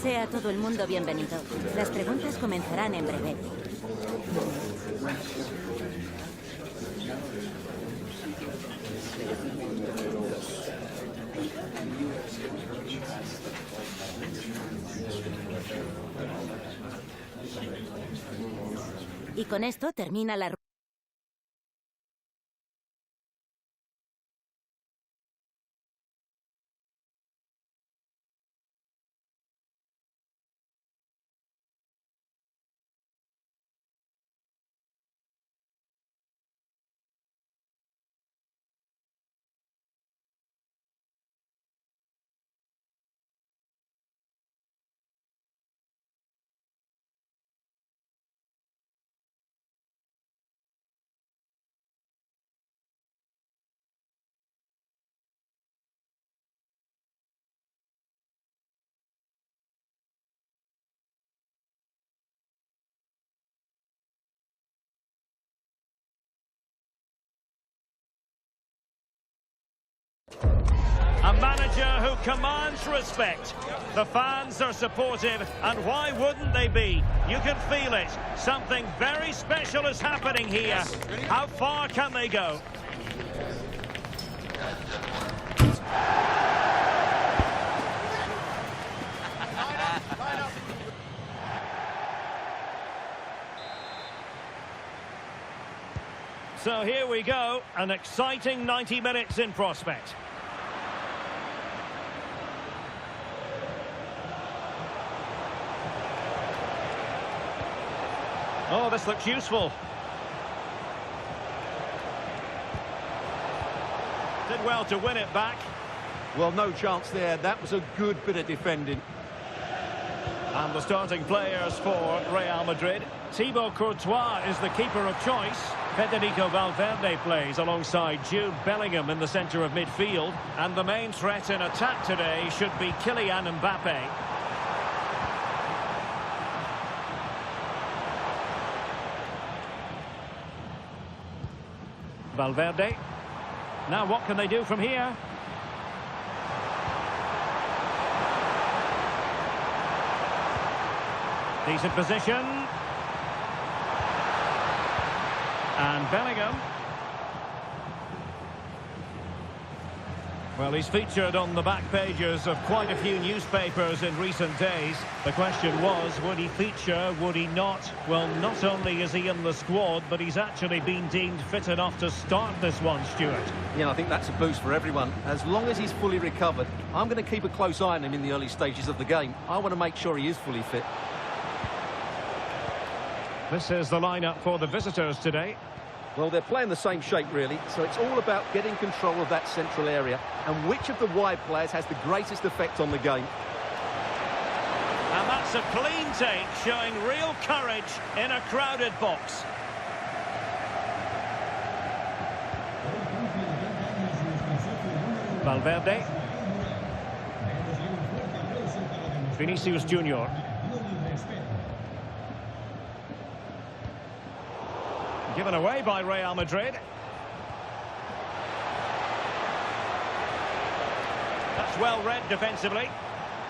Sea todo el mundo bienvenido. Las preguntas comenzarán en breve. Y con esto termina la... A manager who commands respect. The fans are supportive, and why wouldn't they be? You can feel it. Something very special is happening here. How far can they go? So here we go, an exciting 90 minutes in prospect. Oh, this looks useful. Did well to win it back. Well, no chance there. That was a good bit of defending. And the starting players for Real Madrid. Thibaut Courtois is the keeper of choice. Federico Valverde plays alongside Jude Bellingham in the centre of midfield. And the main threat in attack today should be Kylian Mbappe. Valverde. Now what can they do from here? Decent position. And Bellingham. Well, he's featured on the back pages of quite a few newspapers in recent days. The question was, would he feature, would he not? Well, not only is he in the squad, but he's actually been deemed fit enough to start this one, Stuart. Yeah, I think that's a boost for everyone. As long as he's fully recovered, I'm going to keep a close eye on him in the early stages of the game. I want to make sure he is fully fit. This is the lineup for the visitors today. Well, they're playing the same shape, really, so it's all about getting control of that central area and which of the wide players has the greatest effect on the game. And that's a clean take, showing real courage in a crowded box. Valverde. Vinicius Junior. Given away by Real Madrid. That's well read defensively.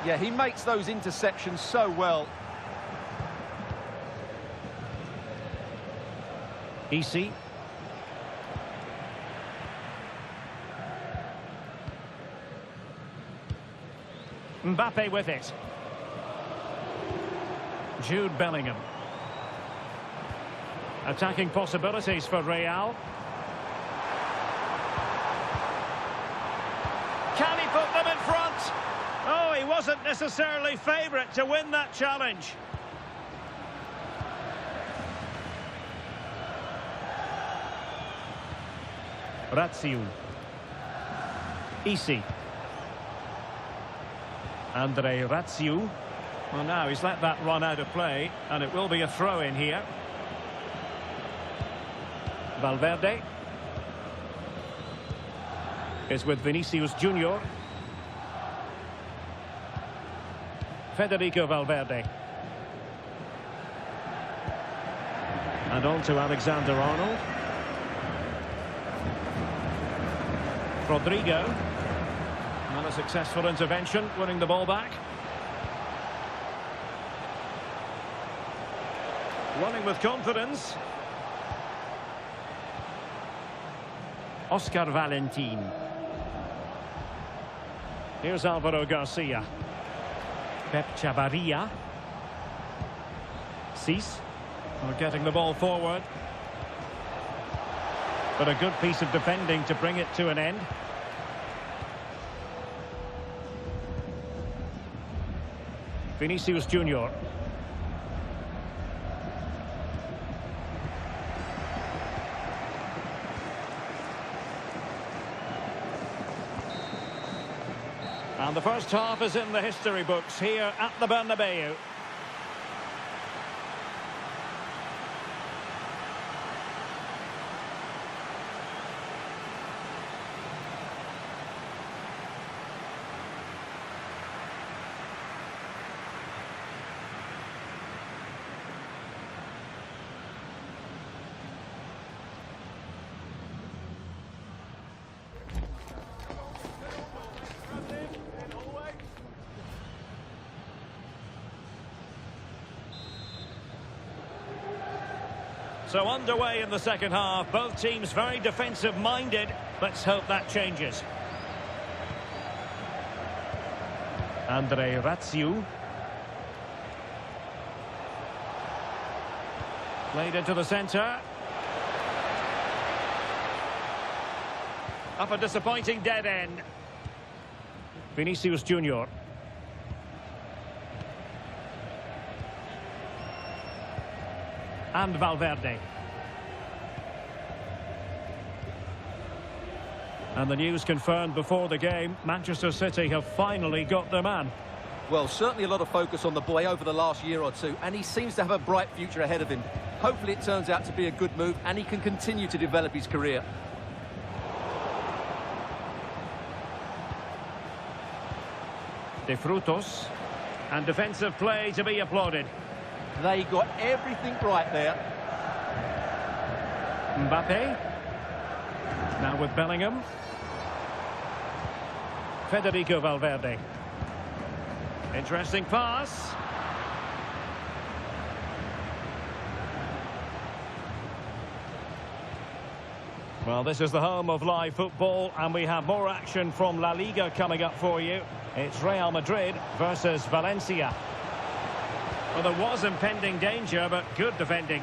Yeah, he makes those interceptions so well. EC. Mbappe with it. Jude Bellingham. Attacking possibilities for Real. Can he put them in front? Oh, he wasn't necessarily favourite to win that challenge. Ratziu. EC. Andre Ratziu. Well, now he's let that run out of play, and it will be a throw in here. Valverde is with Vinicius Junior. Federico Valverde. And on to Alexander-Arnold. Rodrigo. Not a successful intervention, winning the ball back. Running with confidence. Oscar Valentin. Here's Alvaro Garcia. Pep Chavarria. Cis. We're getting the ball forward. But a good piece of defending to bring it to an end. Vinicius Junior. And the first half is in the history books here at the Bernabeu. So underway in the second half, both teams very defensive-minded. Let's hope that changes. Andre Ratsiu. Played into the centre. Up a disappointing dead end. Vinicius Junior. And Valverde. And the news confirmed before the game, Manchester City have finally got their man. Well, certainly a lot of focus on the boy over the last year or two, and he seems to have a bright future ahead of him. Hopefully it turns out to be a good move, and he can continue to develop his career. De Frutos. And defensive play to be applauded. They got everything right there. Mbappe. Now with Bellingham. Federico Valverde. Interesting pass. Well, this is the home of live football, and we have more action from La Liga coming up for you. It's Real Madrid versus Valencia. Well, there was impending danger, but good defending.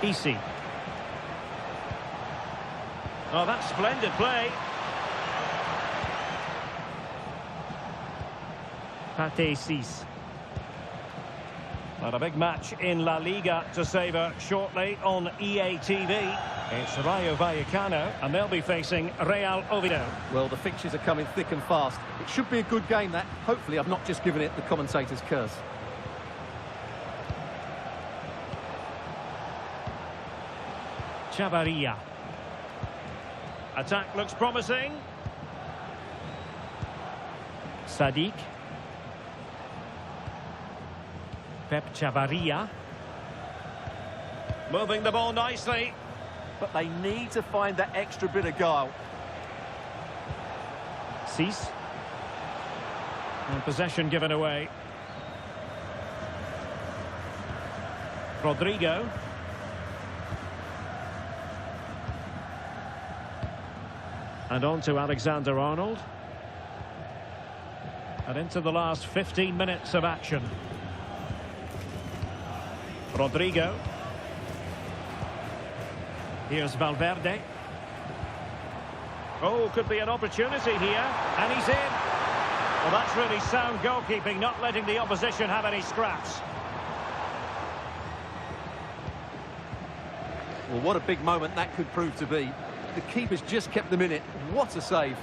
Easy. Oh, that's splendid play. Pate Cis. But a big match in La Liga to savour shortly on EA TV. It's Rayo Vallecano, and they'll be facing Real Oviedo. Well, the fixtures are coming thick and fast. It should be a good game, that. Hopefully, I've not just given it the commentator's curse. Chavarria. Attack looks promising. Sadiq. Pep Chavarria. Moving the ball nicely. But they need to find that extra bit of guile. Cis. And possession given away. Rodrigo. And on to Alexander-Arnold. And into the last 15 minutes of action. Rodrigo. Here's Valverde. Oh, could be an opportunity here. And he's in. Well, that's really sound goalkeeping, not letting the opposition have any scraps. Well, what a big moment that could prove to be. The keeper's just kept them in it. What a save.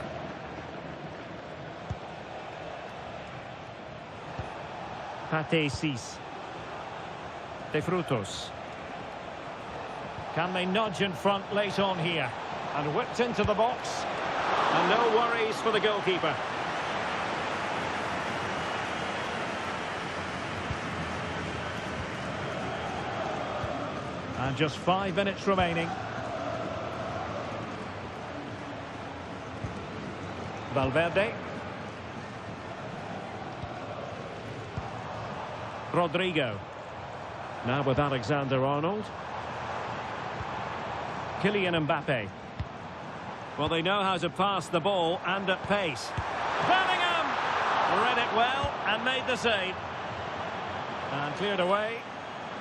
Pate Cis. De Frutos. Can they nudge in front late on here? And whipped into the box. And no worries for the goalkeeper. And just 5 minutes remaining. Valverde. Rodrigo. Now with Alexander-Arnold. Kylian Mbappe. Well, they know how to pass the ball and at pace. Bellingham! Read it well and made the save. And cleared away.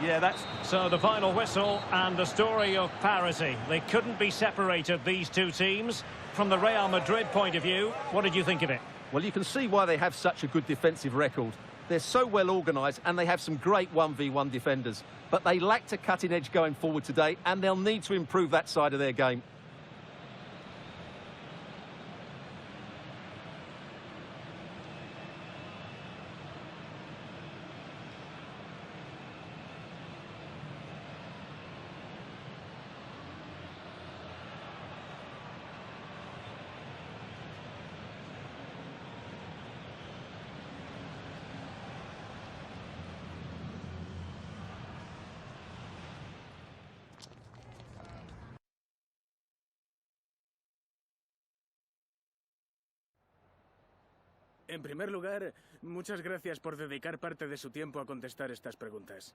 Yeah, that's... So the final whistle and the story of parity. They couldn't be separated, these two teams. From the Real Madrid point of view, what did you think of it? Well, you can see why they have such a good defensive record. They're so well organised and they have some great 1v1 defenders. But they lacked a cutting edge going forward today, and they'll need to improve that side of their game. En primer lugar, muchas gracias por dedicar parte de su tiempo a contestar estas preguntas.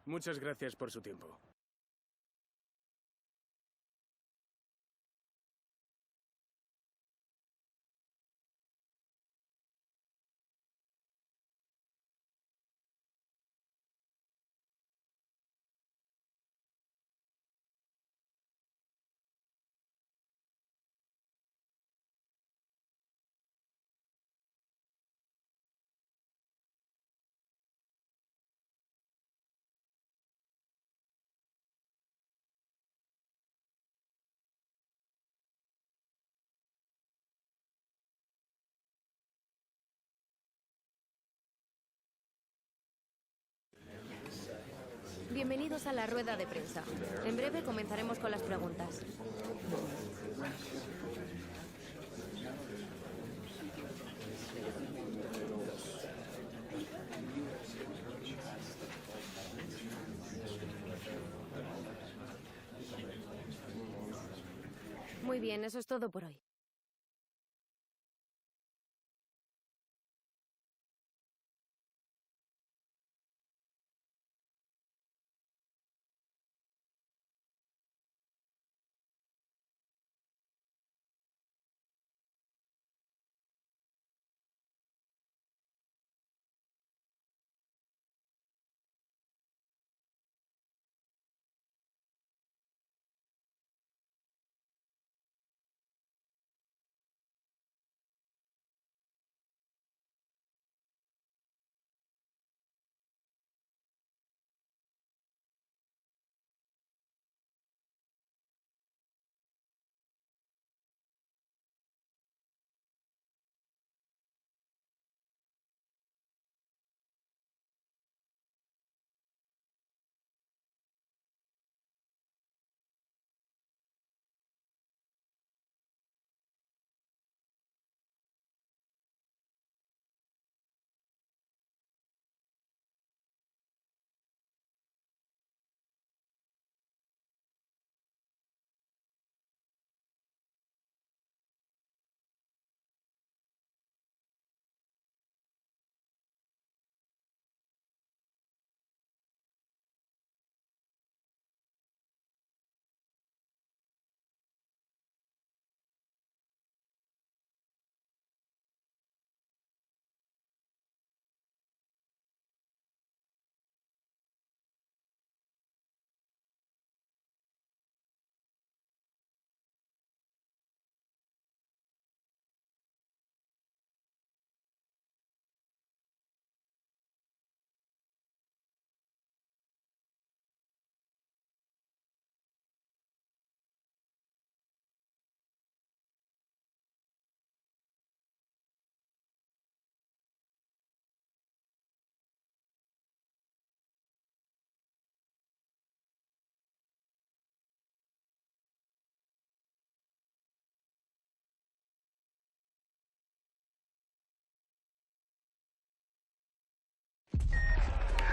Muchas gracias por su tiempo. Bienvenidos a la rueda de prensa. En breve comenzaremos con las preguntas. Muy bien, eso es todo por hoy.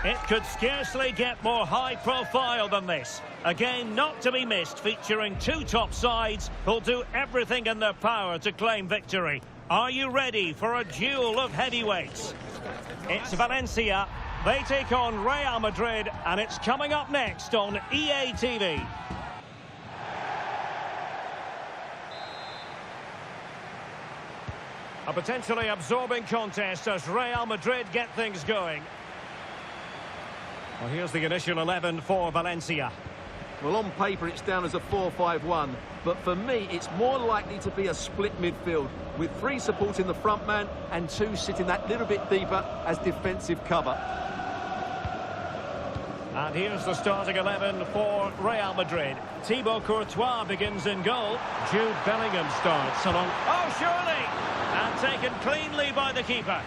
It could scarcely get more high profile than this. A game not to be missed, featuring two top sides who'll do everything in their power to claim victory. Are you ready for a duel of heavyweights? It's Valencia. They take on Real Madrid, and it's coming up next on EA TV. A potentially absorbing contest as Real Madrid get things going. Well, here's the initial 11 for Valencia. Well, on paper, it's down as a 4-5-1. But for me, it's more likely to be a split midfield, with 3 supporting the front man and 2 sitting that little bit deeper as defensive cover. And here's the starting 11 for Real Madrid. Thibaut Courtois begins in goal. Jude Bellingham starts along. Oh, surely! And taken cleanly by the keeper.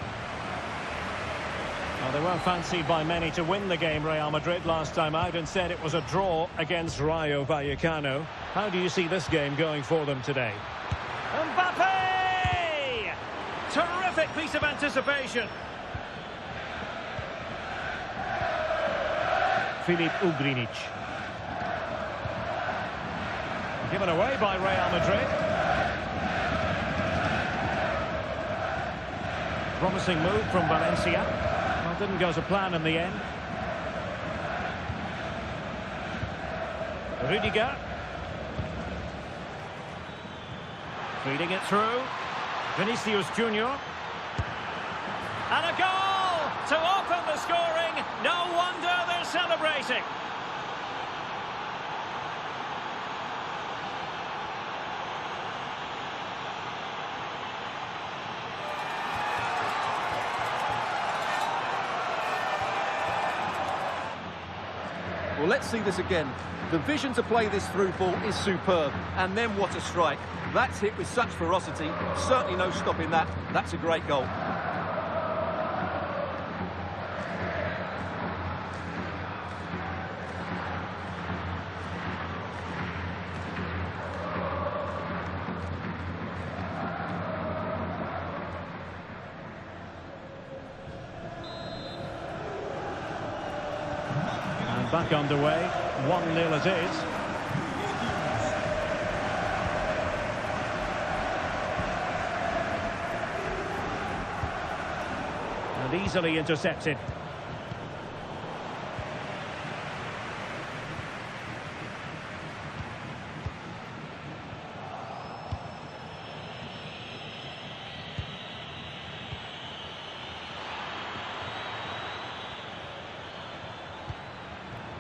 Well, they weren't fancied by many to win the game, Real Madrid, last time out. Instead, it was a draw against Rayo Vallecano. How do you see this game going for them today? Mbappe! Terrific piece of anticipation. Filip Ugrinic. Given away by Real Madrid. Promising move from Valencia. Well, didn't go to plan in the end. Rudiger. Feeding it through. Vinicius Junior. And a goal to open the scoring. No wonder they're celebrating. Well, let's see this again. The vision to play this through ball is superb. And then what a strike. That's hit with such ferocity. Certainly no stopping that. That's a great goal. Back underway, 1-0 it is. And easily intercepted.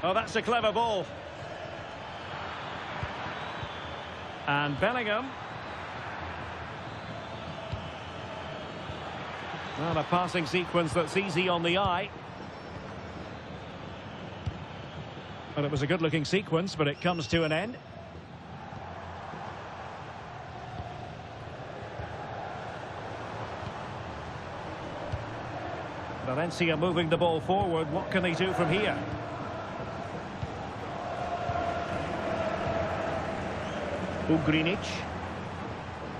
Oh, that's a clever ball. And Bellingham. Well, a passing sequence that's easy on the eye. Well, it was a good-looking sequence, but it comes to an end. Valencia moving the ball forward. What can they do from here? Ugrinic.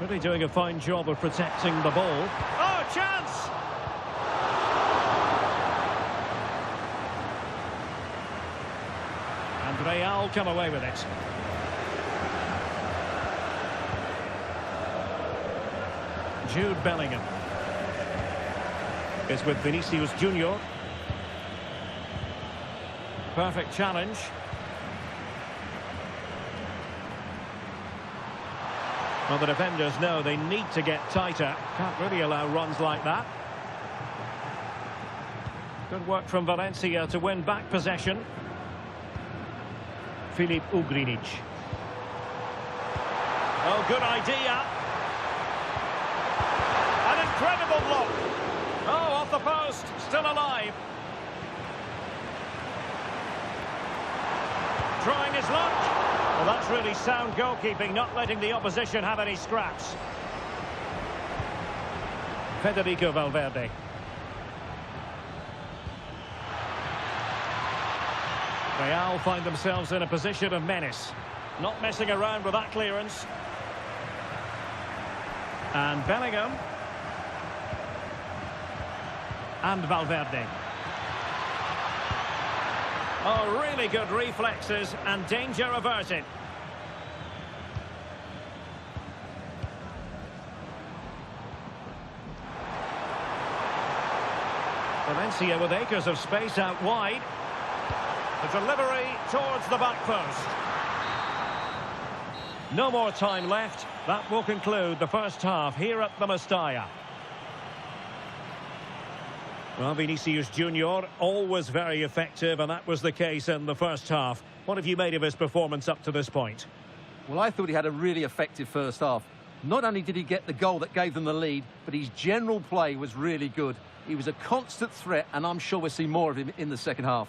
Really doing a fine job of protecting the ball. Oh, chance! And Real come away with it. Jude Bellingham is with Vinicius Junior. Perfect challenge. Well, the defenders know they need to get tighter. Can't really allow runs like that. Good work from Valencia to win back possession. Filip Ugrinic. Oh, good idea. An incredible block. Oh, off the post. Still alive. Trying his luck. Well, that's really sound goalkeeping, not letting the opposition have any scraps. Federico Valverde. Real find themselves in a position of menace. Not messing around with that clearance. And Bellingham. And Valverde. Oh, really good reflexes and danger averted. Valencia with acres of space out wide. The delivery towards the back post. No more time left. That will conclude the first half here at the Mestalla. Well, Vinicius Junior, always very effective, and that was the case in the first half. What have you made of his performance up to this point? Well, I thought he had a really effective first half. Not only did he get the goal that gave them the lead, but his general play was really good. He was a constant threat, and I'm sure we'll see more of him in the second half.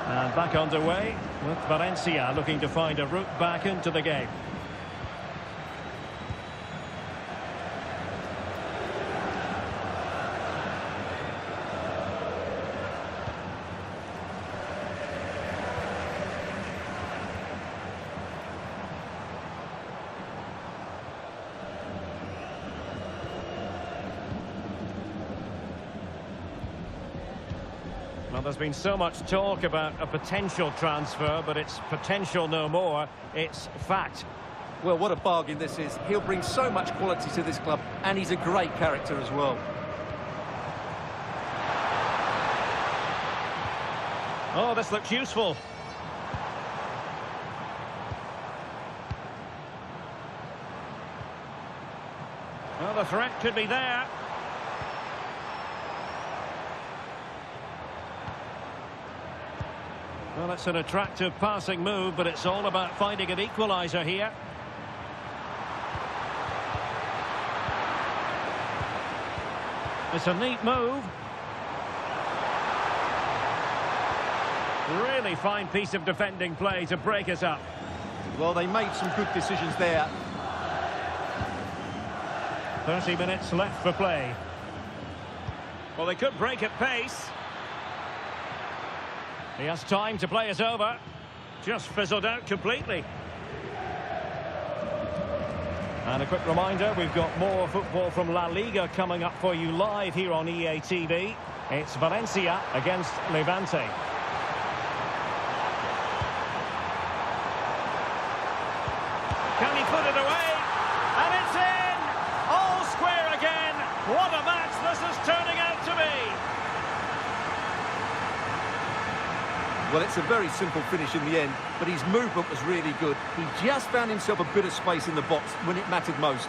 And back underway with Valencia looking to find a route back into the game. Well, there's been so much talk about a potential transfer, but it's potential no more. It's fact. Well, what a bargain this is. He'll bring so much quality to this club, and he's a great character as well. Oh, this looks useful. Well, the threat could be there. Well, it's an attractive passing move, but it's all about finding an equaliser here. It's a neat move. Really fine piece of defending play to break us up. Well, they made some good decisions there. 30 minutes left for play. Well, they could break at pace. He has time to play it over. Just fizzled out completely. And a quick reminder, we've got more football from La Liga coming up for you live here on EA TV. It's Valencia against Levante. Can he put it away? And it's in! All square again. What a match this is turning out to be. Well, it's a very simple finish in the end, but his movement was really good. He just found himself a bit of space in the box when it mattered most.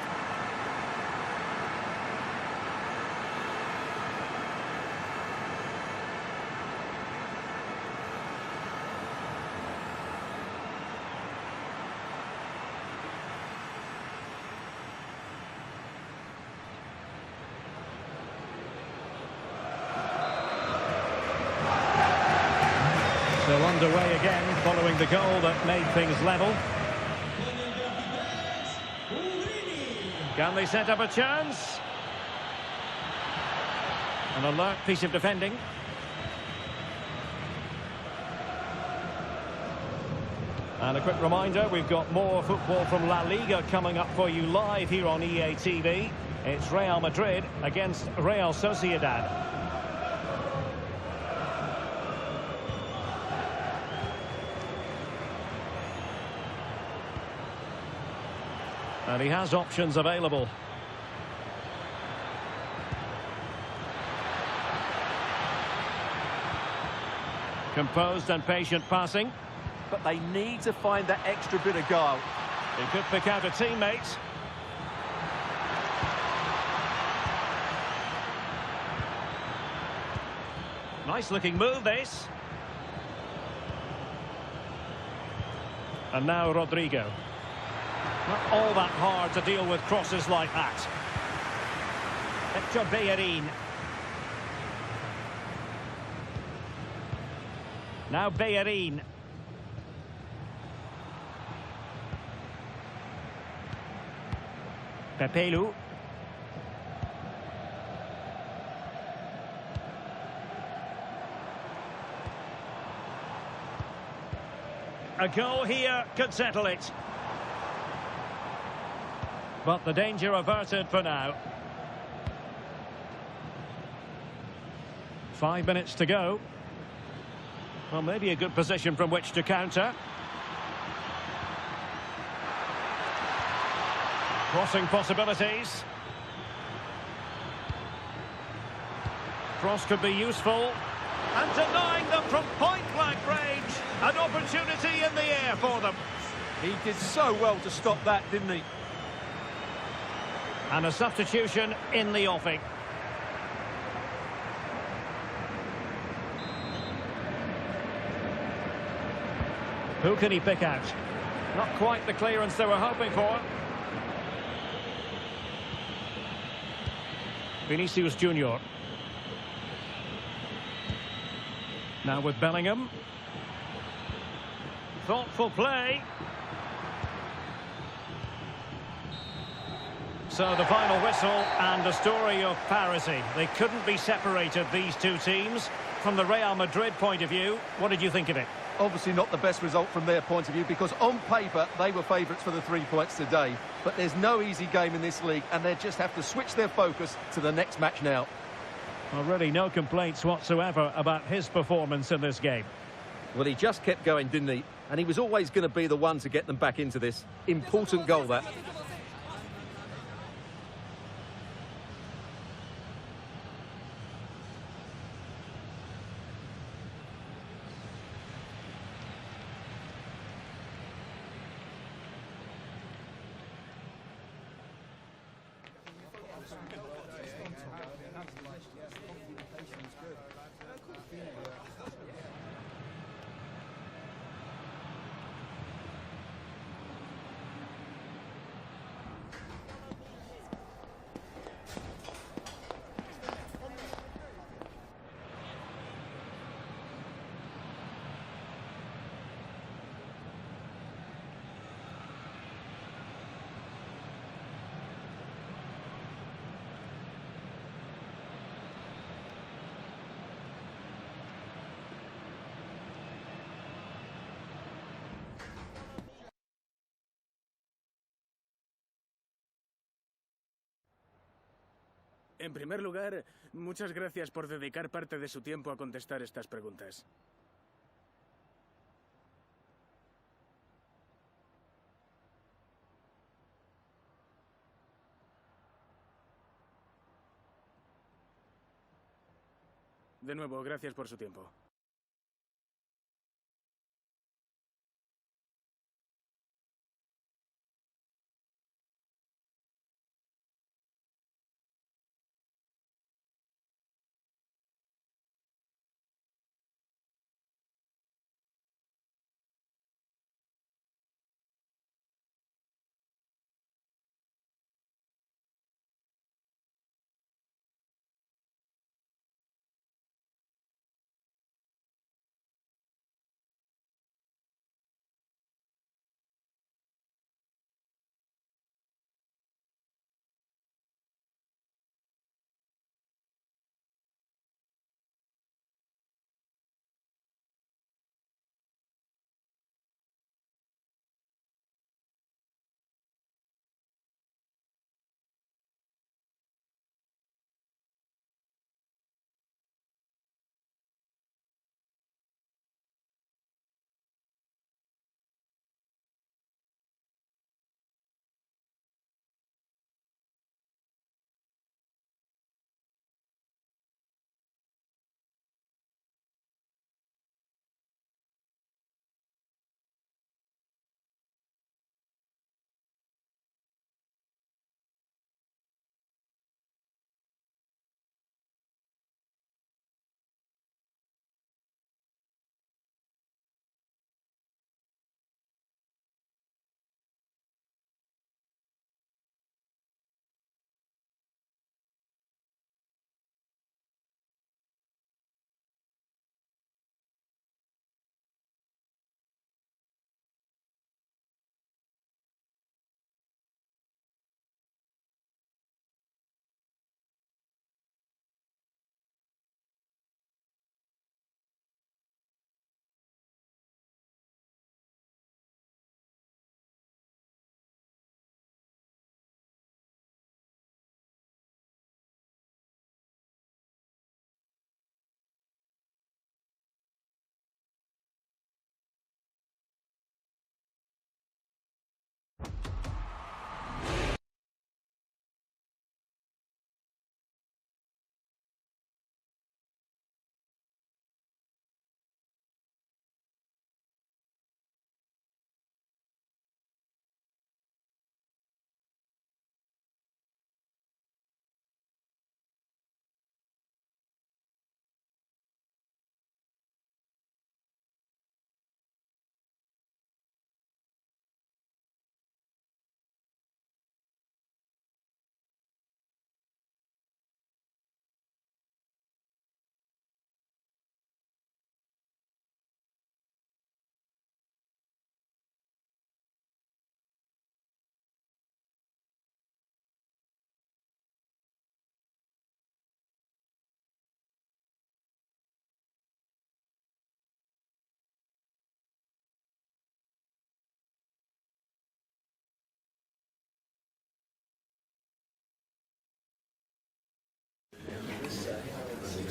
So underway again, following the goal that made things level. Can they set up a chance? An alert piece of defending. And a quick reminder, we've got more football from La Liga coming up for you live here on EA TV. It's Real Madrid against Real Sociedad. And he has options available. Composed and patient passing. But they need to find that extra bit of guile. He could pick out a teammate. Nice looking move, this. And now Rodrigo. Not all that hard to deal with crosses like that. Hector Bellerin. Now Bellerin. Pepelu. A goal here could settle it. But the danger averted for now. 5 minutes to go. Well, maybe a good position from which to counter. Crossing possibilities. Cross could be useful. And denying them from point-blank range. An opportunity in the air for them. He did so well to stop that, didn't he? And a substitution in the offing. Who can he pick out? Not quite the clearance they were hoping for. Vinicius Junior. Now with Bellingham. Thoughtful play. So the final whistle and a story of parity. They couldn't be separated, these two teams. From the Real Madrid point of view, what did you think of it? Obviously not the best result from their point of view, because on paper they were favourites for the 3 points today. But there's no easy game in this league, and they just have to switch their focus to the next match now. Already no complaints whatsoever about his performance in this game. Well, he just kept going, didn't he? And he was always going to be the one to get them back into this. Important goal, that. En primer lugar, muchas gracias por dedicar parte de su tiempo a contestar estas preguntas. De nuevo, gracias por su tiempo.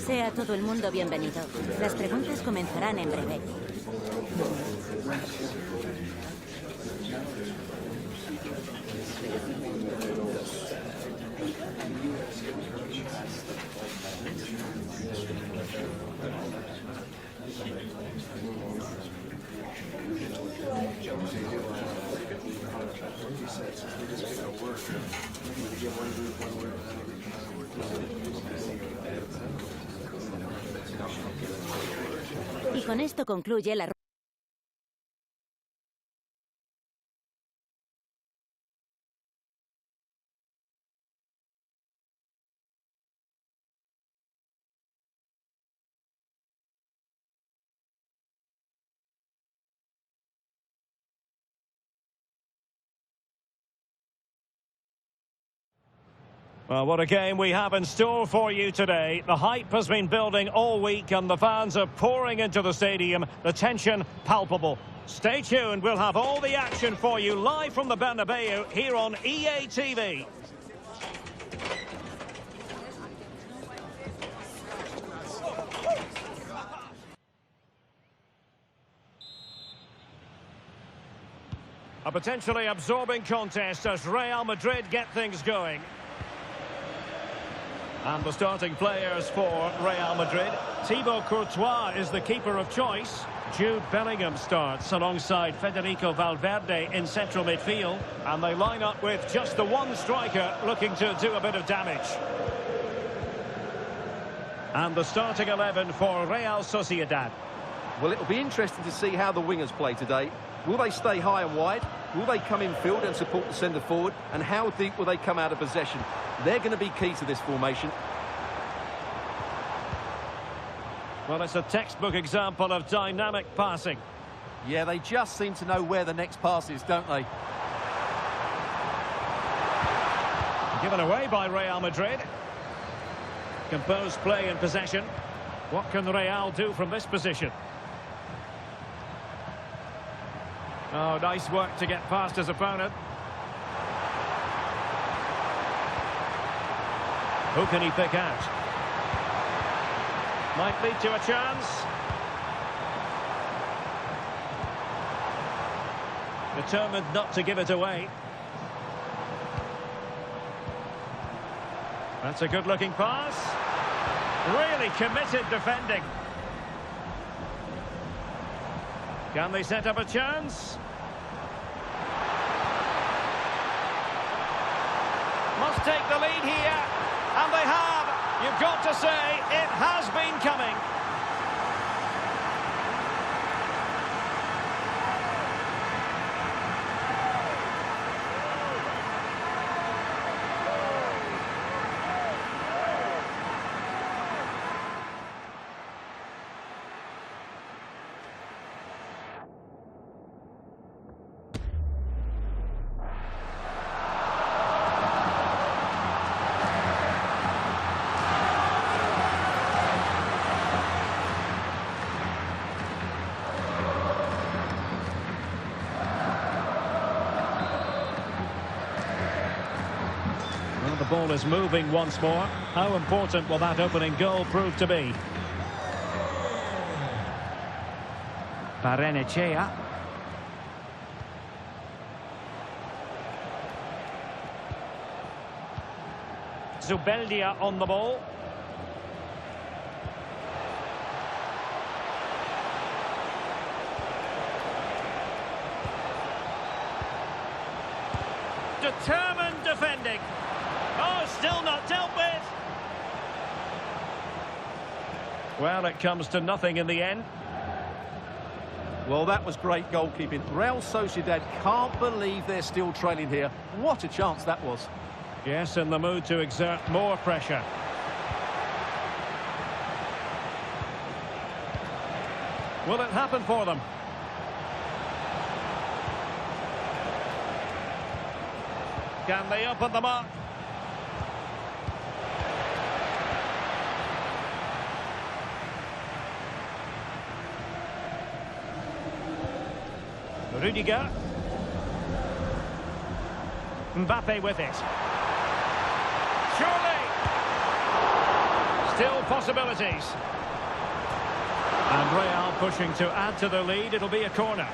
Sea todo el mundo bienvenido. Las preguntas comenzarán en breve. Y con esto concluye la... Well, what a game we have in store for you today. The hype has been building all week and the fans are pouring into the stadium. The tension palpable. Stay tuned, we'll have all the action for you live from the Bernabeu here on EA TV. A potentially absorbing contest as Real Madrid get things going. And the starting players for Real Madrid. Thibaut Courtois is the keeper of choice. Jude Bellingham starts alongside Federico Valverde in central midfield. And they line up with just the one striker looking to do a bit of damage. And the starting 11 for Real Sociedad. Well, it'll be interesting to see how the wingers play today. Will they stay high and wide? Will they come in field and support the centre forward? And how deep will they come out of possession? They're going to be key to this formation. Well, it's a textbook example of dynamic passing. Yeah, they just seem to know where the next pass is, don't they? Given away by Real Madrid. Composed play in possession. What can Real do from this position? Oh, nice work to get past his opponent. Who can he pick out? Might lead to a chance. Determined not to give it away. That's a good-looking pass. Really committed defending. Can they set up a chance? Must take the lead here. And they have. You've got to say, it has been coming. The ball is moving once more. How important will that opening goal prove to be? Barrenechea. Zubeldia on the ball. Determined defending. Oh, still not dealt with. Well, it comes to nothing in the end. Well, that was great goalkeeping. Real Sociedad can't believe they're still trailing here. What a chance that was. Yes, in the mood to exert more pressure. Will it happen for them? Can they open them up? Rudiger. Mbappe with it. Surely. Still possibilities. And Real pushing to add to the lead. It'll be a corner.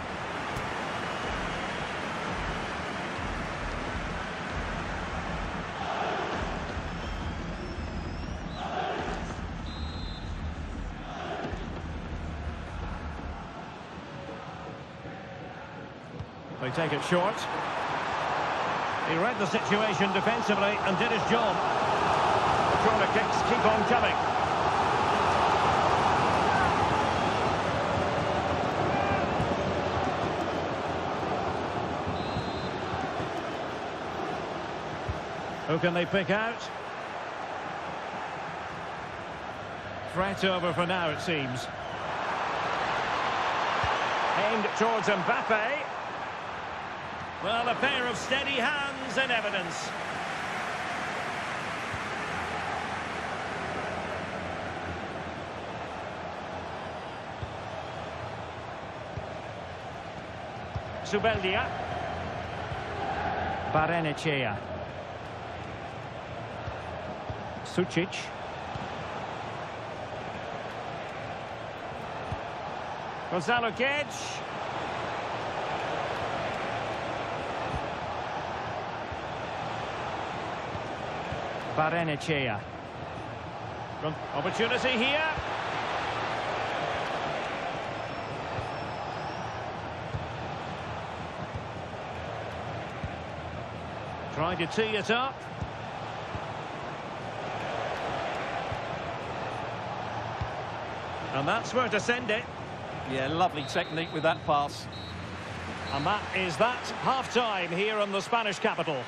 They take it short. He read the situation defensively and did his job. The corner kicks keep on coming. Who can they pick out? Threat over for now, it seems. Aimed towards Mbappe. Well, a pair of steady hands in evidence. Zubeldia. Barrenechea. Sucic. Gonzalo Guedes. Barrenechea. Opportunity here. Trying to tee it up. And that's where to send it. Yeah, lovely technique with that pass. And that is that. Half-time here in the Spanish capital.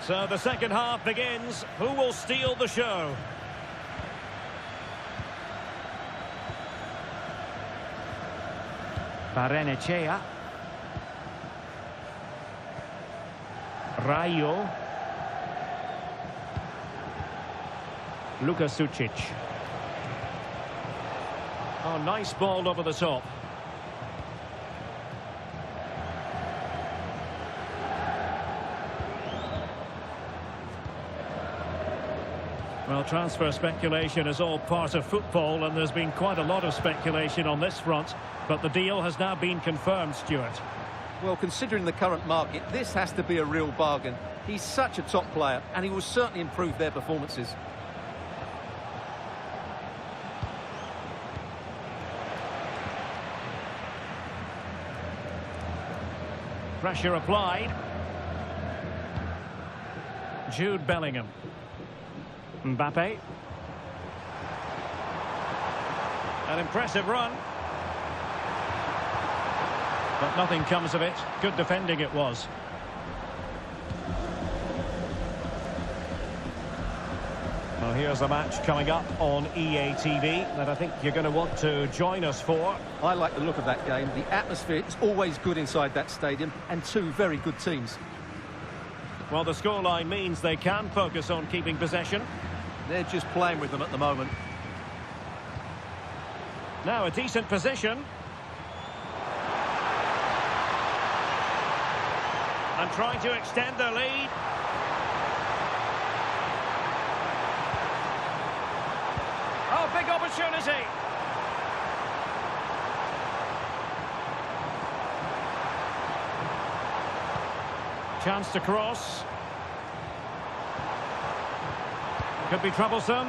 So the second half begins. Who will steal the show? Barrenechea. Rayo. Sucic. Oh, nice ball over the top. Well, transfer speculation is all part of football, and there's been quite a lot of speculation on this front, but the deal has now been confirmed, Stuart. Well, considering the current market, this has to be a real bargain. He's such a top player, and he will certainly improve their performances. Pressure applied. Jude Bellingham. Mbappe. An impressive run. But nothing comes of it. Good defending it was. Well, here's the match coming up on EA TV that I think you're going to want to join us for. I like the look of that game. The atmosphere is always good inside that stadium, and two very good teams. Well, the scoreline means they can focus on keeping possession. They're just playing with them at the moment. Now a decent position. And trying to extend their lead. Oh, big opportunity. Chance to cross. Could be troublesome.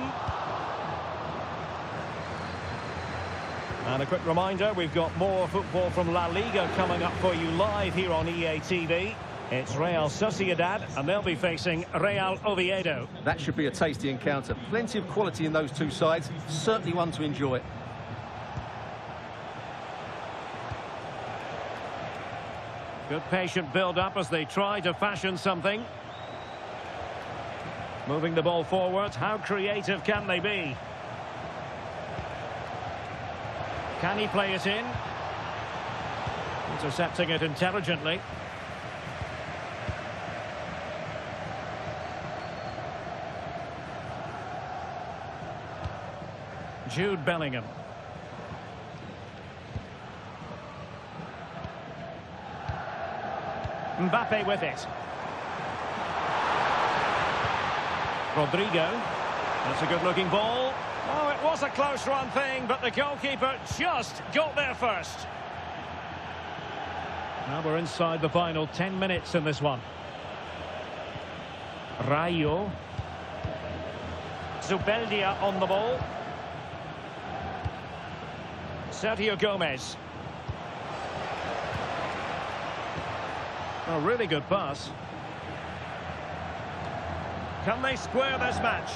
And a quick reminder, we've got more football from La Liga coming up for you live here on EA TV. It's Real Sociedad, and they'll be facing Real Oviedo. That should be a tasty encounter. Plenty of quality in those two sides. Certainly one to enjoy. Good patient build-up as they try to fashion something. Moving the ball forward. How creative can they be? Can he play it in? Intercepting it intelligently. Jude Bellingham. Mbappe with it. Rodrigo. That's a good-looking ball. Oh, it was a close-run thing, but the goalkeeper just got there first. Now we're inside the final 10 minutes in this one. Rayo. Zubeldia on the ball. Sergio Gomez. A really good pass. Can they square this match?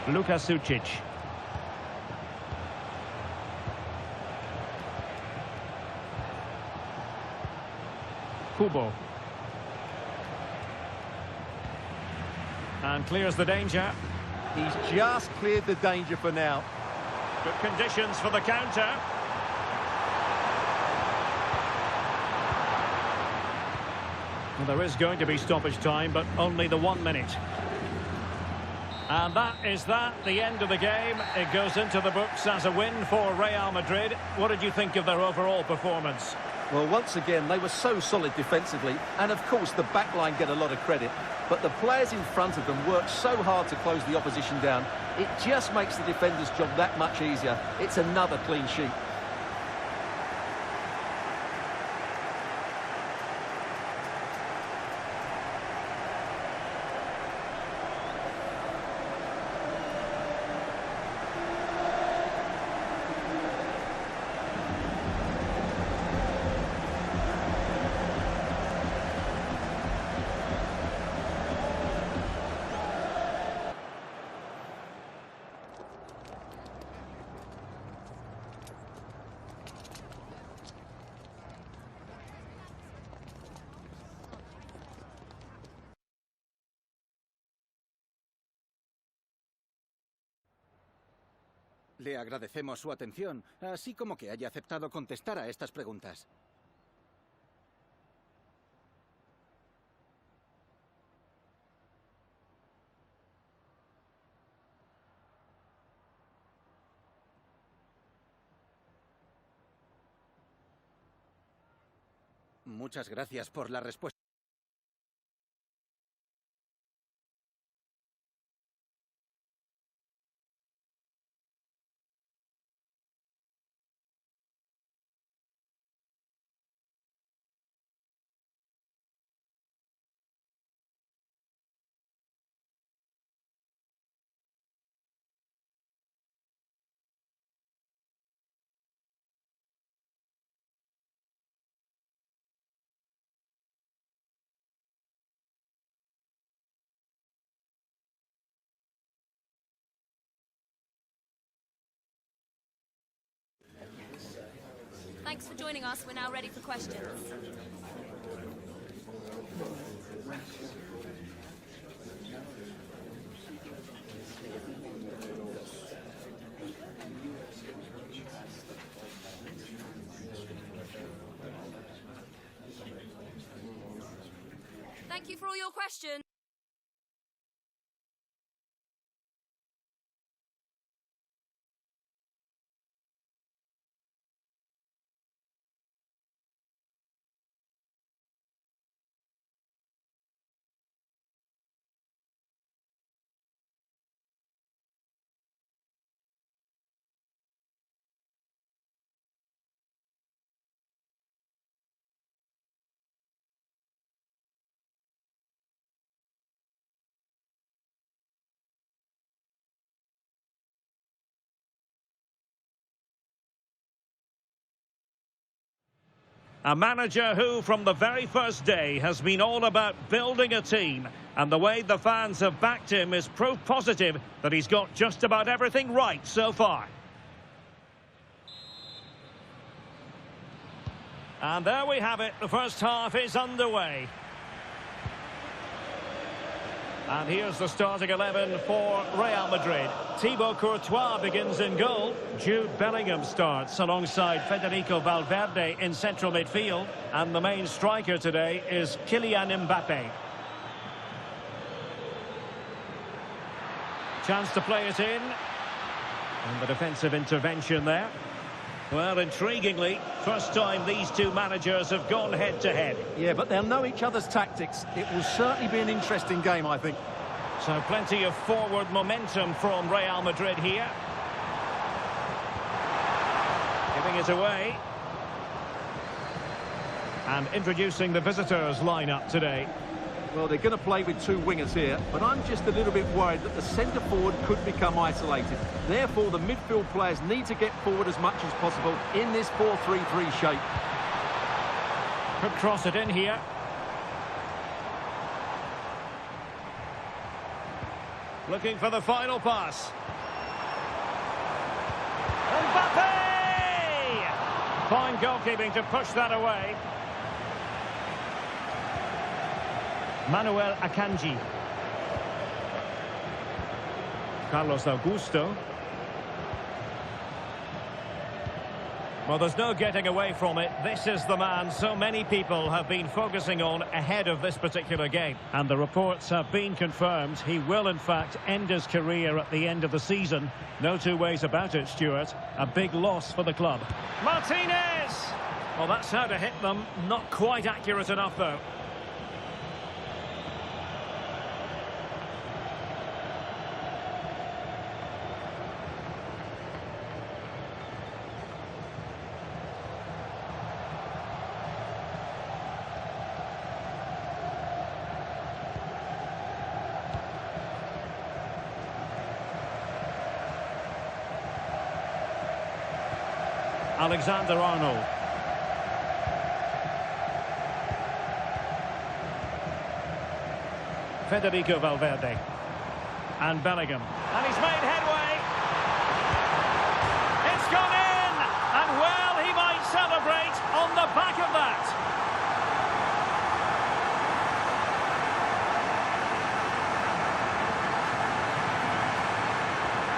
Sucic. Kubo. And clears the danger. He's just cleared the danger for now. Good conditions for the counter. Well, there is going to be stoppage time, but only the 1 minute. And that is the end of the game. It goes into the books as a win for Real Madrid. What did you think of their overall performance? Well, once again, they were so solid defensively, and of course the back line get a lot of credit. But the players in front of them work so hard to close the opposition down, it just makes the defender's job that much easier. It's another clean sheet. Le agradecemos su atención, así como que haya aceptado contestar a estas preguntas. Muchas gracias por la respuesta. Thanks for joining us. We're now ready for questions. Thank you for all your questions. A manager who, from the very first day, has been all about building a team. And the way the fans have backed him is proof positive that he's got just about everything right so far. And there we have it. The first half is underway. And here's the starting 11 for Real Madrid. Thibaut Courtois begins in goal. Jude Bellingham starts alongside Federico Valverde in central midfield. And the main striker today is Kylian Mbappe. Chance to play it in. And the defensive intervention there. Well, intriguingly, first time these two managers have gone head-to-head. Yeah, but they'll know each other's tactics. It will certainly be an interesting game, I think. So plenty of forward momentum from Real Madrid here. Giving it away. And introducing the visitors' lineup today. Well, they're going to play with two wingers here, but I'm just a little bit worried that the centre-forward could become isolated. Therefore, the midfield players need to get forward as much as possible in this 4-3-3 shape. Could cross it in here. Looking for the final pass. Mbappe! Fine goalkeeping to push that away. Manuel Akanji. Carlos Augusto. Well, there's no getting away from it. This is the man so many people have been focusing on ahead of this particular game. And the reports have been confirmed. He will, in fact, end his career at the end of the season. No two ways about it, Stuart. A big loss for the club. Martinez! Well, that's how to hit them. Not quite accurate enough, though. Alexander-Arnold. Federico Valverde. And Bellingham. And he's made headway. It's gone in! And well, he might celebrate on the back of that.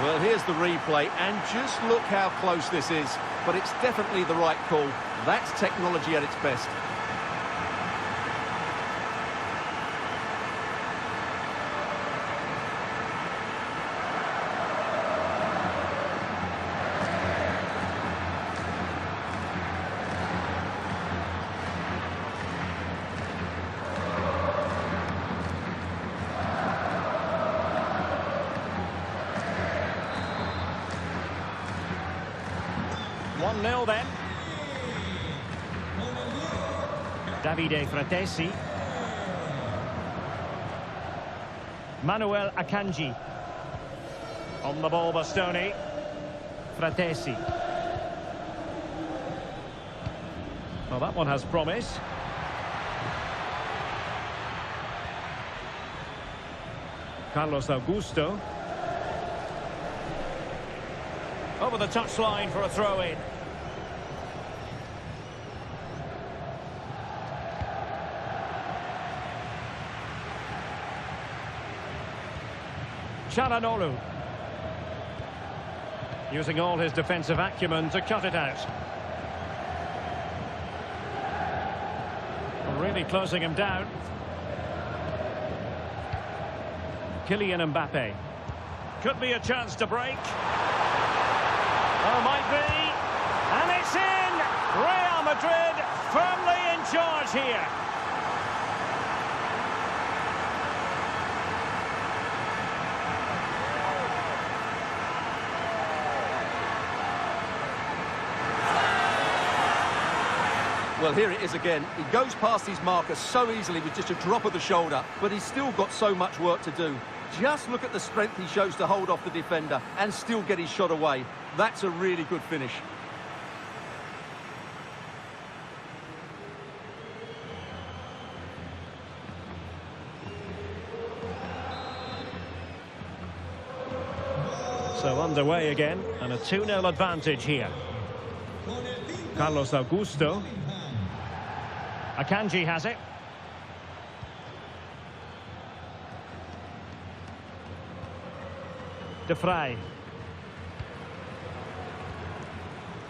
Well, here here's the replay, and just look how close this is. But it's definitely the right call. That's technology at its best. Nil then. Davide Fratesi. Manuel Akanji. On the ball, Bastoni. Fratesi. Well, that one has promise. Carlos Augusto. Over the touchline for a throw-in. Çalhanoğlu. Using all his defensive acumen to cut it out. Really closing him down. Kylian Mbappe. Could be a chance to break. Oh, might be. And it's in! Real Madrid firmly in charge here. Well, here it is again. He goes past his marker so easily with just a drop of the shoulder, but he's still got so much work to do. Just look at the strength he shows to hold off the defender and still get his shot away. That's a really good finish. So underway again, and a 2-0 advantage here. Carlos Augusto. Akanji has it. De Vrij.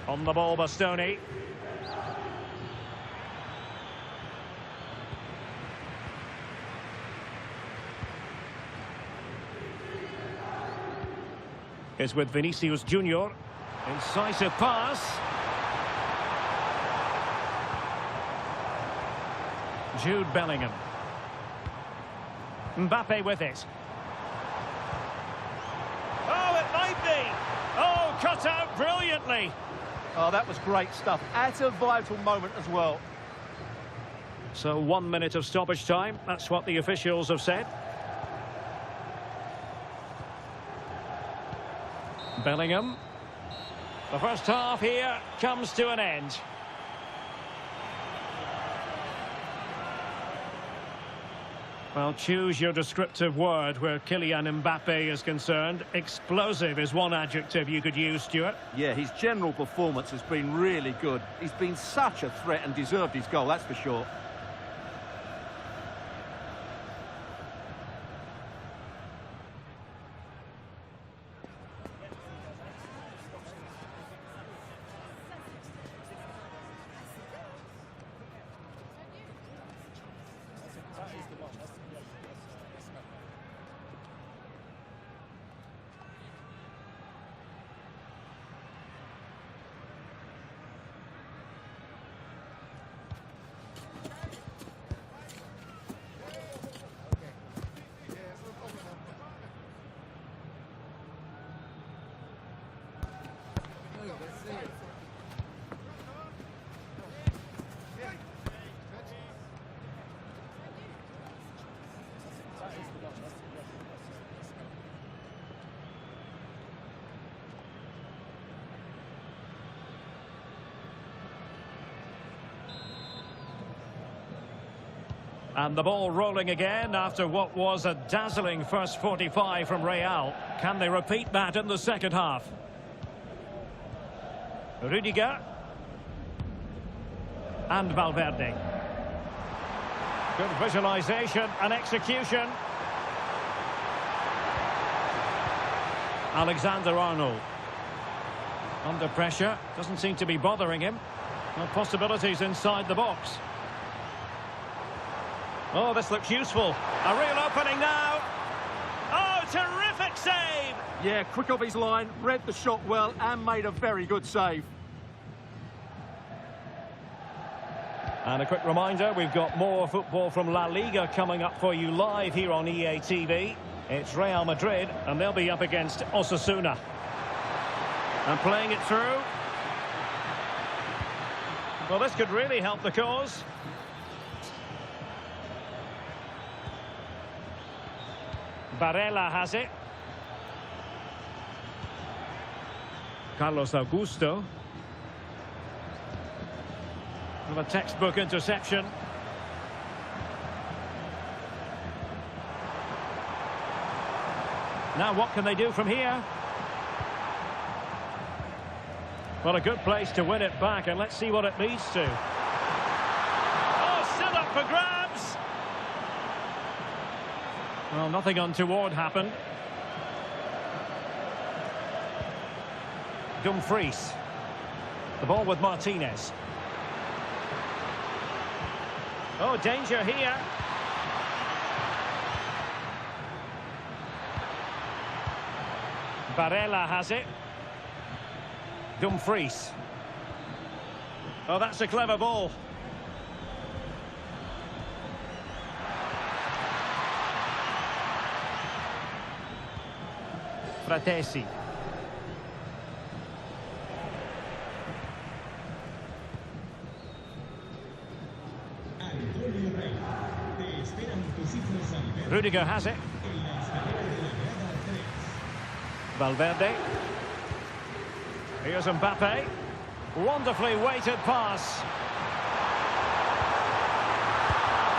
On the ball, Bastoni. Is with Vinicius Junior. Incisive pass. Jude Bellingham. Mbappe with it. Oh, it might be. Oh, cut out brilliantly. Oh, that was great stuff. At a vital moment as well. So 1 minute of stoppage time. That's what the officials have said. Bellingham. The first half here comes to an end. Well, choose your descriptive word where Kylian Mbappe is concerned. Explosive is one adjective you could use, Stuart. Yeah, his general performance has been really good. He's been such a threat and deserved his goal, that's for sure. And the ball rolling again after what was a dazzling first 45 from Real. Can they repeat that in the second half? Rudiger. And Valverde. Good visualization and execution. Alexander-Arnold. Under pressure. Doesn't seem to be bothering him. No possibilities inside the box. Oh, this looks useful. A real opening now. Oh, terrific save! Yeah, quick off his line, read the shot well and made a very good save. And a quick reminder, we've got more football from La Liga coming up for you live here on EA TV. It's Real Madrid, and they'll be up against Osasuna. And playing it through. Well, this could really help the cause. Barella has it. Carlos Augusto. With a textbook interception. Now what can they do from here? Well, a good place to win it back, and let's see what it leads to. Oh, still up for grabs! Well, nothing untoward happened. Dumfries. The ball with Martinez. Oh, danger here. Barella has it. Dumfries. Oh, that's a clever ball. Fratesi. Rudiger has it. Valverde. Here's Mbappe. Wonderfully weighted pass.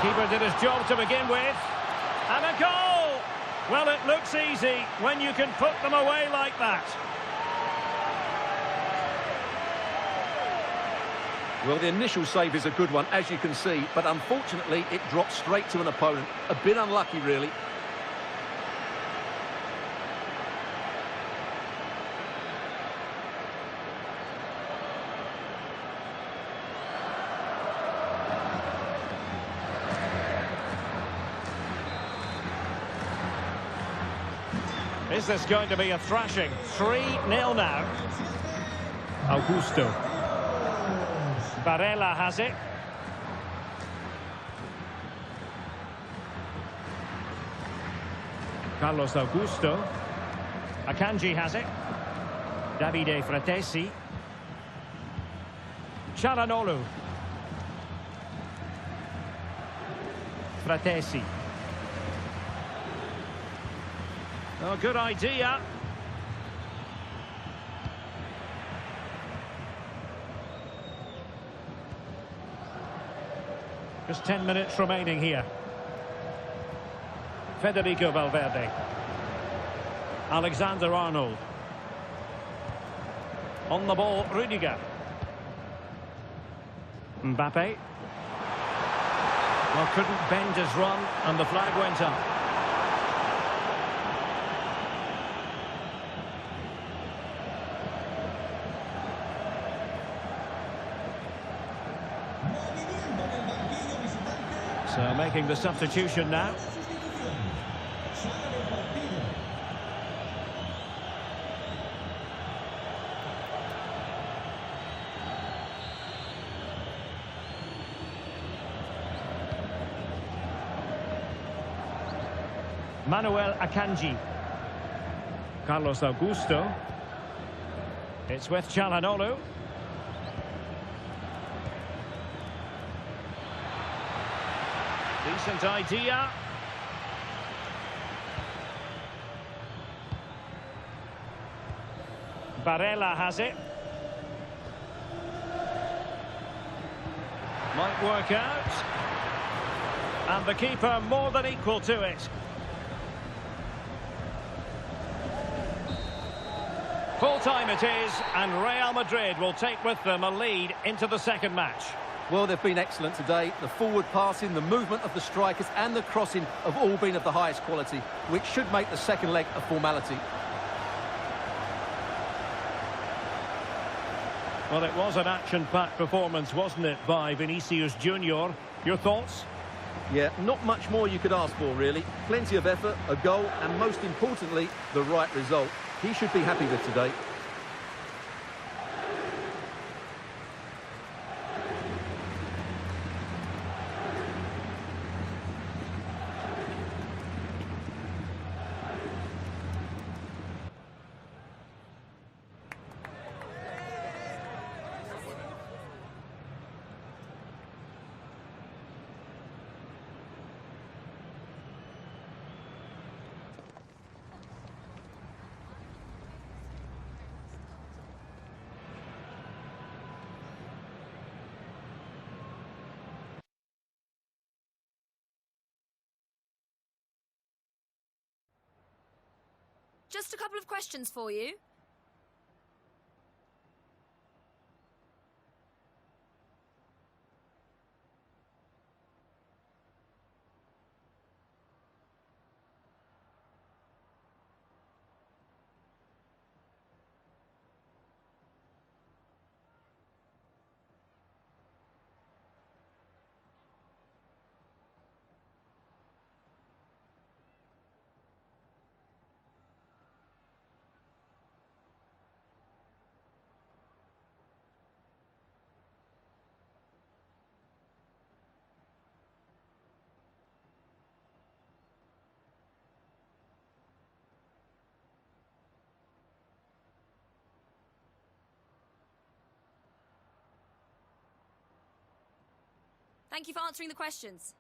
Keeper did his job to begin with. And a goal! Well, it looks easy when you can put them away like that. Well, the initial save is a good one, as you can see, but unfortunately it dropped straight to an opponent. A bit unlucky, really. Is this going to be a thrashing? 3-0 now. Augusto. Barella has it. Carlos Augusto. Akanji has it. Davide Fratesi. Çalhanoğlu. Fratesi. Oh, good idea. Just 10 minutes remaining here. Federico Valverde. Alexander-Arnold. On the ball, Rudiger. Mbappe. Well, couldn't bend his run, and the flag went up. So making the substitution now. Manuel Akanji. Carlos Augusto. It's with Çalhanoğlu. Decent idea. Barella has it. Might work out. And the keeper more than equal to it. Full time it is, and Real Madrid will take with them a lead into the second match. Well, they've been excellent today. The forward passing, the movement of the strikers and the crossing have all been of the highest quality, which should make the second leg a formality. Well, it was an action-packed performance, wasn't it, by Vinicius Junior? Your thoughts? Yeah, not much more you could ask for, really. Plenty of effort, a goal, and most importantly, the right result. He should be happy with today. Just a couple of questions for you. Thank you for answering the questions.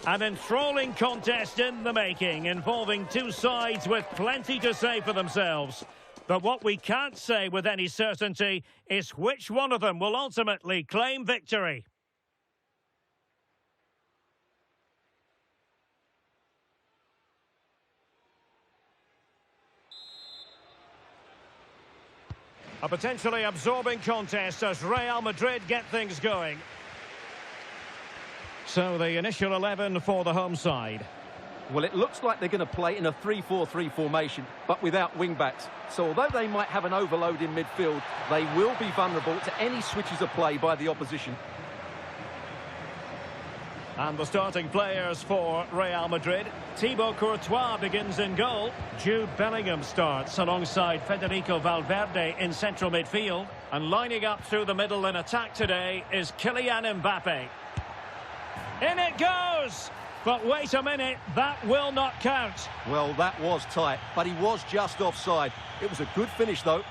An enthralling contest in the making, involving two sides with plenty to say for themselves. But what we can't say with any certainty is which one of them will ultimately claim victory. A potentially absorbing contest as Real Madrid get things going. So the initial 11 for the home side. Well, it looks like they're going to play in a 3-4-3 formation, but without wing-backs. So although they might have an overload in midfield, they will be vulnerable to any switches of play by the opposition. And the starting players for Real Madrid. Thibaut Courtois begins in goal. Jude Bellingham starts alongside Federico Valverde in central midfield. And lining up through the middle in attack today is Kylian Mbappe. In it goes! But wait a minute, that will not count. Well, that was tight, but he was just offside. It was a good finish, though.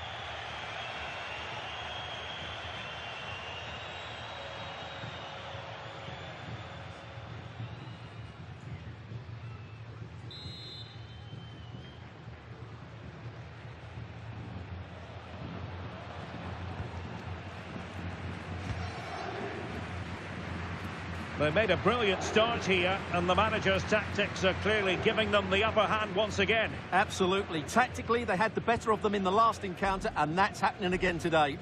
They made a brilliant start here, and the manager's tactics are clearly giving them the upper hand once again. Absolutely. Tactically, they had the better of them in the last encounter, and that's happening again today.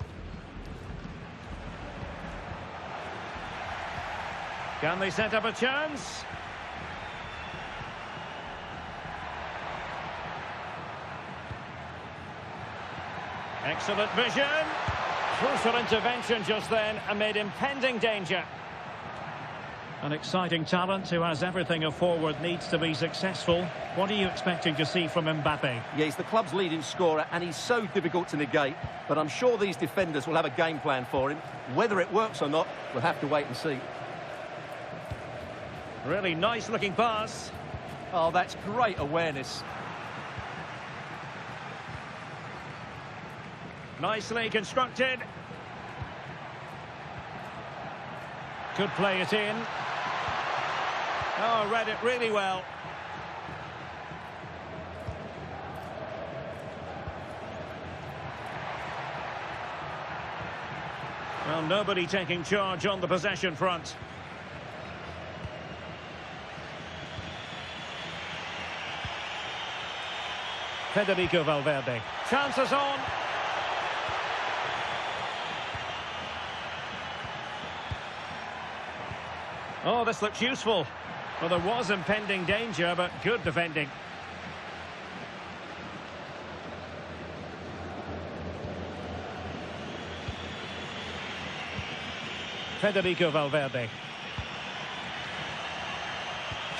Can they set up a chance? Excellent vision. Crucial intervention just then amid impending danger. An exciting talent who has everything a forward needs to be successful. What are you expecting to see from Mbappe? Yeah, he's the club's leading scorer, and he's so difficult to negate. But I'm sure these defenders will have a game plan for him. Whether it works or not, we'll have to wait and see. Really nice-looking pass. Oh, that's great awareness. Nicely constructed. Could play it in. Oh, read it really well. Well, nobody taking charge on the possession front. Federico Valverde. Chances on. Oh, this looks useful. Well, there was impending danger, but good defending. Federico Valverde.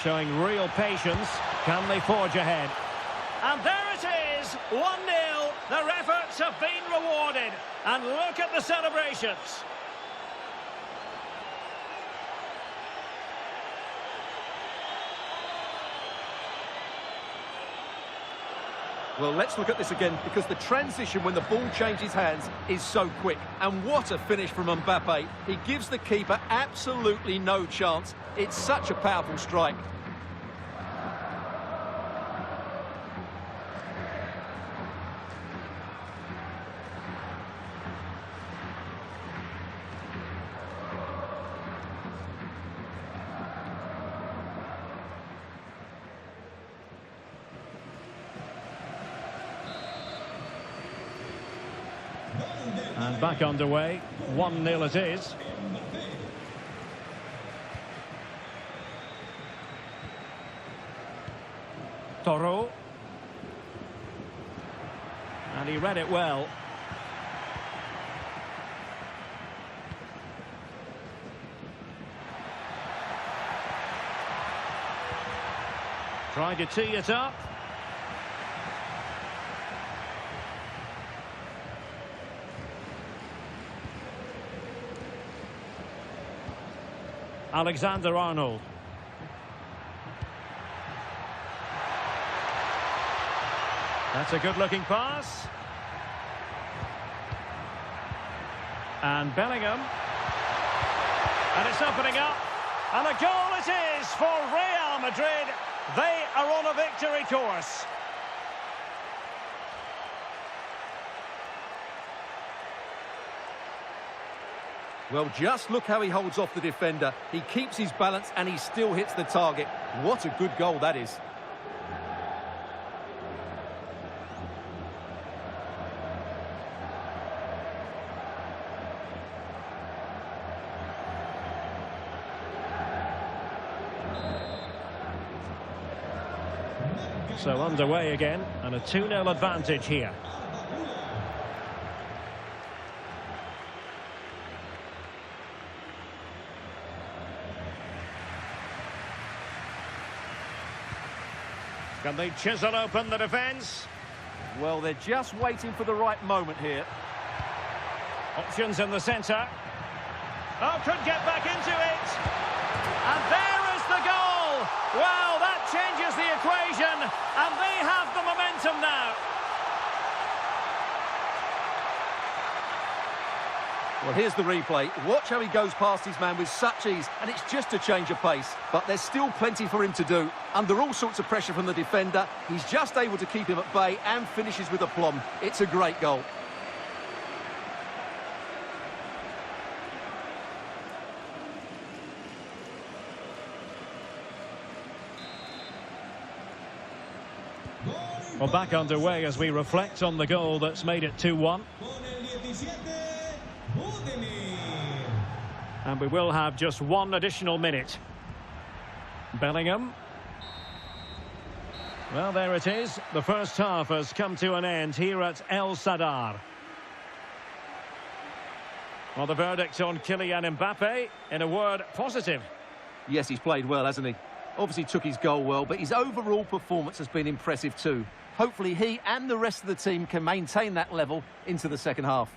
Showing real patience. Can they forge ahead? And there it is! 1-0. Their efforts have been rewarded. And look at the celebrations. Well, let's look at this again, because the transition when the ball changes hands is so quick. And what a finish from Mbappe. He gives the keeper absolutely no chance. It's such a powerful strike. And back underway. 1-0 it is. Toro. And he read it well. Tried to tee it up. Alexander-Arnold. That's a good-looking pass. And Bellingham. And it's opening up. And a goal it is for Real Madrid. They are on a victory course. Well, just look how he holds off the defender. He keeps his balance and he still hits the target. What a good goal that is. So underway again, and a 2-0 advantage here. Can they chisel open the defence? Well, they're just waiting for the right moment here. Options in the centre. Oh, could get back into it. And there is the goal. Well, that changes the equation, and they have the momentum now. Well, here's the replay. Watch how he goes past his man with such ease, and it's just a change of pace. But there's still plenty for him to do. Under all sorts of pressure from the defender, he's just able to keep him at bay and finishes with aplomb. It's a great goal. Well, back underway as we reflect on the goal that's made it 2-1. And we will have just one additional minute. Bellingham. Well, there it is. The first half has come to an end here at El Sadar. Well, the verdict on Kylian Mbappe, in a word, positive. Yes, he's played well, hasn't he? Obviously took his goal well, but his overall performance has been impressive too. Hopefully he and the rest of the team can maintain that level into the second half.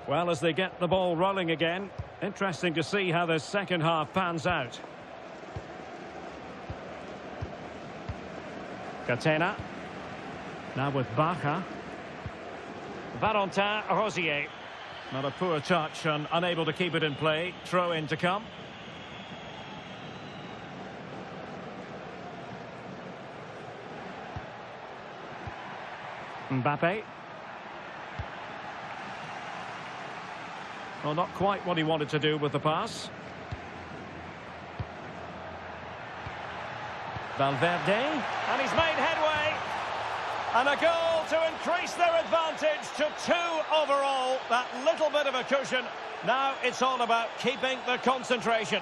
Well, as they get the ball rolling again, interesting to see how the second half pans out. Catena. Now with Baja. Valentin Rosier. Not a poor touch and unable to keep it in play. Throw in to come. Mbappe. Well, not quite what he wanted to do with the pass. Valverde, and he's made headway. And a goal to increase their advantage to 2 overall. That little bit of a cushion. Now it's all about keeping the concentration.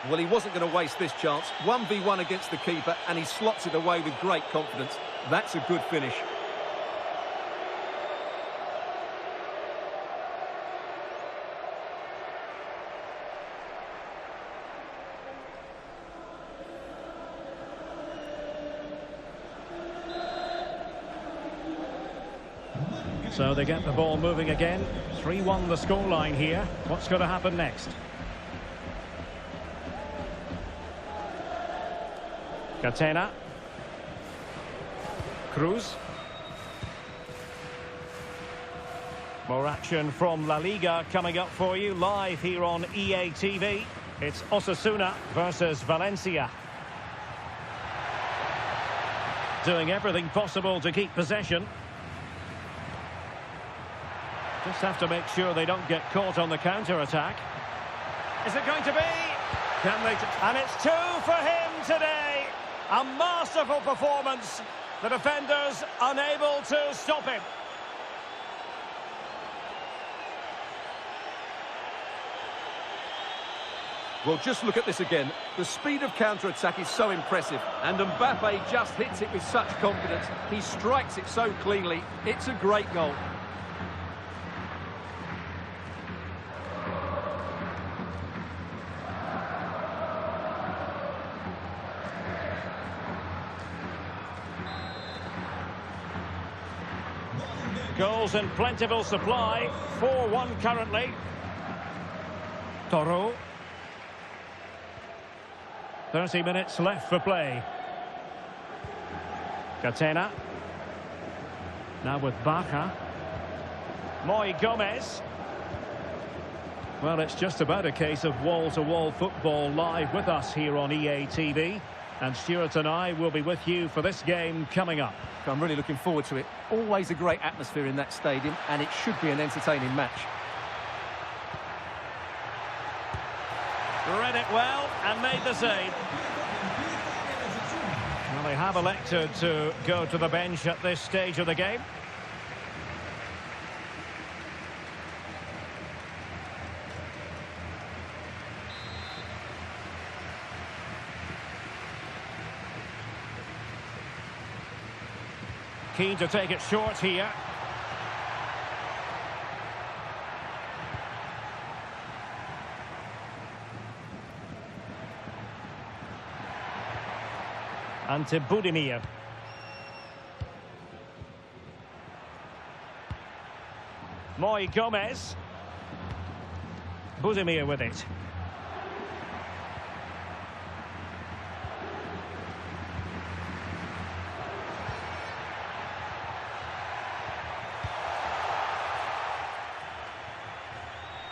Well, he wasn't going to waste this chance. 1v1 against the keeper, and he slots it away with great confidence. That's a good finish. So they get the ball moving again. 3-1 the scoreline here. What's going to happen next? Catena. Cruz. More action from La Liga coming up for you live here on EA TV. It's Osasuna versus Valencia. Doing everything possible to keep possession. Just have to make sure they don't get caught on the counter-attack. Is it going to be? Can they? And it's 2 for him today. A masterful performance. The defenders unable to stop him. Well, just look at this again. The speed of counter-attack is so impressive, and Mbappe just hits it with such confidence. He strikes it so cleanly. It's a great goal. Goals in plentiful supply. 4-1 currently. Toro. 30 minutes left for play. Catena. Now with Barca. Moy Gomez. Well, it's just about a case of wall-to-wall football live with us here on EA TV. And Stuart and I will be with you for this game coming up. I'm really looking forward to it. Always a great atmosphere in that stadium, and it should be an entertaining match. Read it well and made the save. Well, they have elected to go to the bench at this stage of the game. Keen to take it short here. Ante Budimir. Moy Gomez. Budimir with it.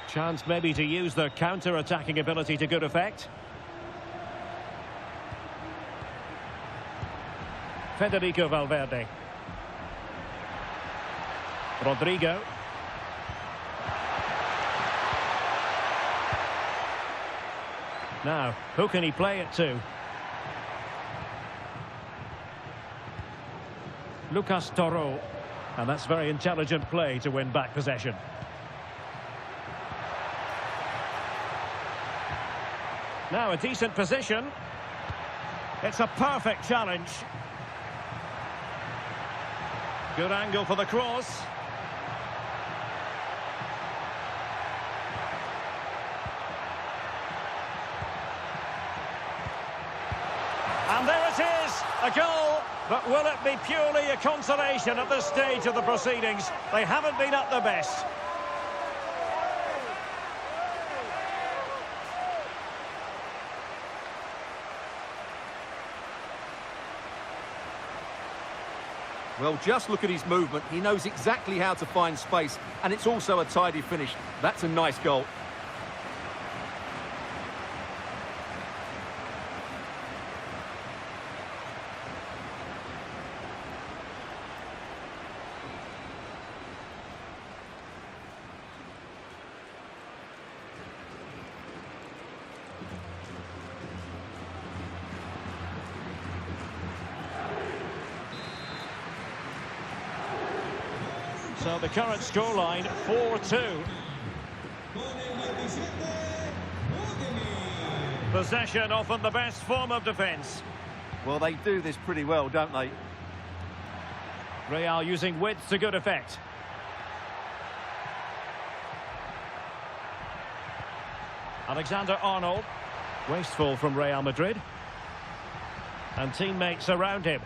Chance maybe to use their counter-attacking ability to good effect. Federico Valverde. Rodrigo. Now, who can he play it to? Lucas Toro. And that's very intelligent play to win back possession. Now a decent position. It's a perfect challenge. Good angle for the cross. And there it is, a goal. But will it be purely a consolation at this stage of the proceedings? They haven't been at their best. Well, just look at his movement. He knows exactly how to find space, and it's also a tidy finish. That's a nice goal. So the current scoreline, 4-2. Possession often the best form of defence. Well, they do this pretty well, don't they? Real using width to good effect. Alexander-Arnold. Wasteful from Real Madrid. And teammates around him.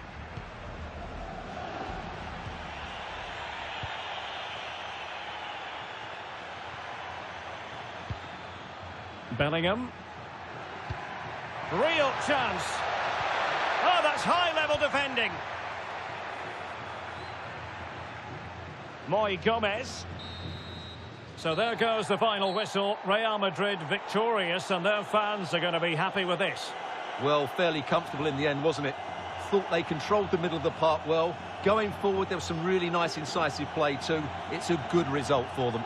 Bellingham. Real chance. Oh, that's high-level defending. Moy Gomez. So there goes the final whistle. Real Madrid victorious, and their fans are going to be happy with this. Well, fairly comfortable in the end, wasn't it? Thought they controlled the middle of the park well. Going forward, there was some really nice incisive play too. It's a good result for them.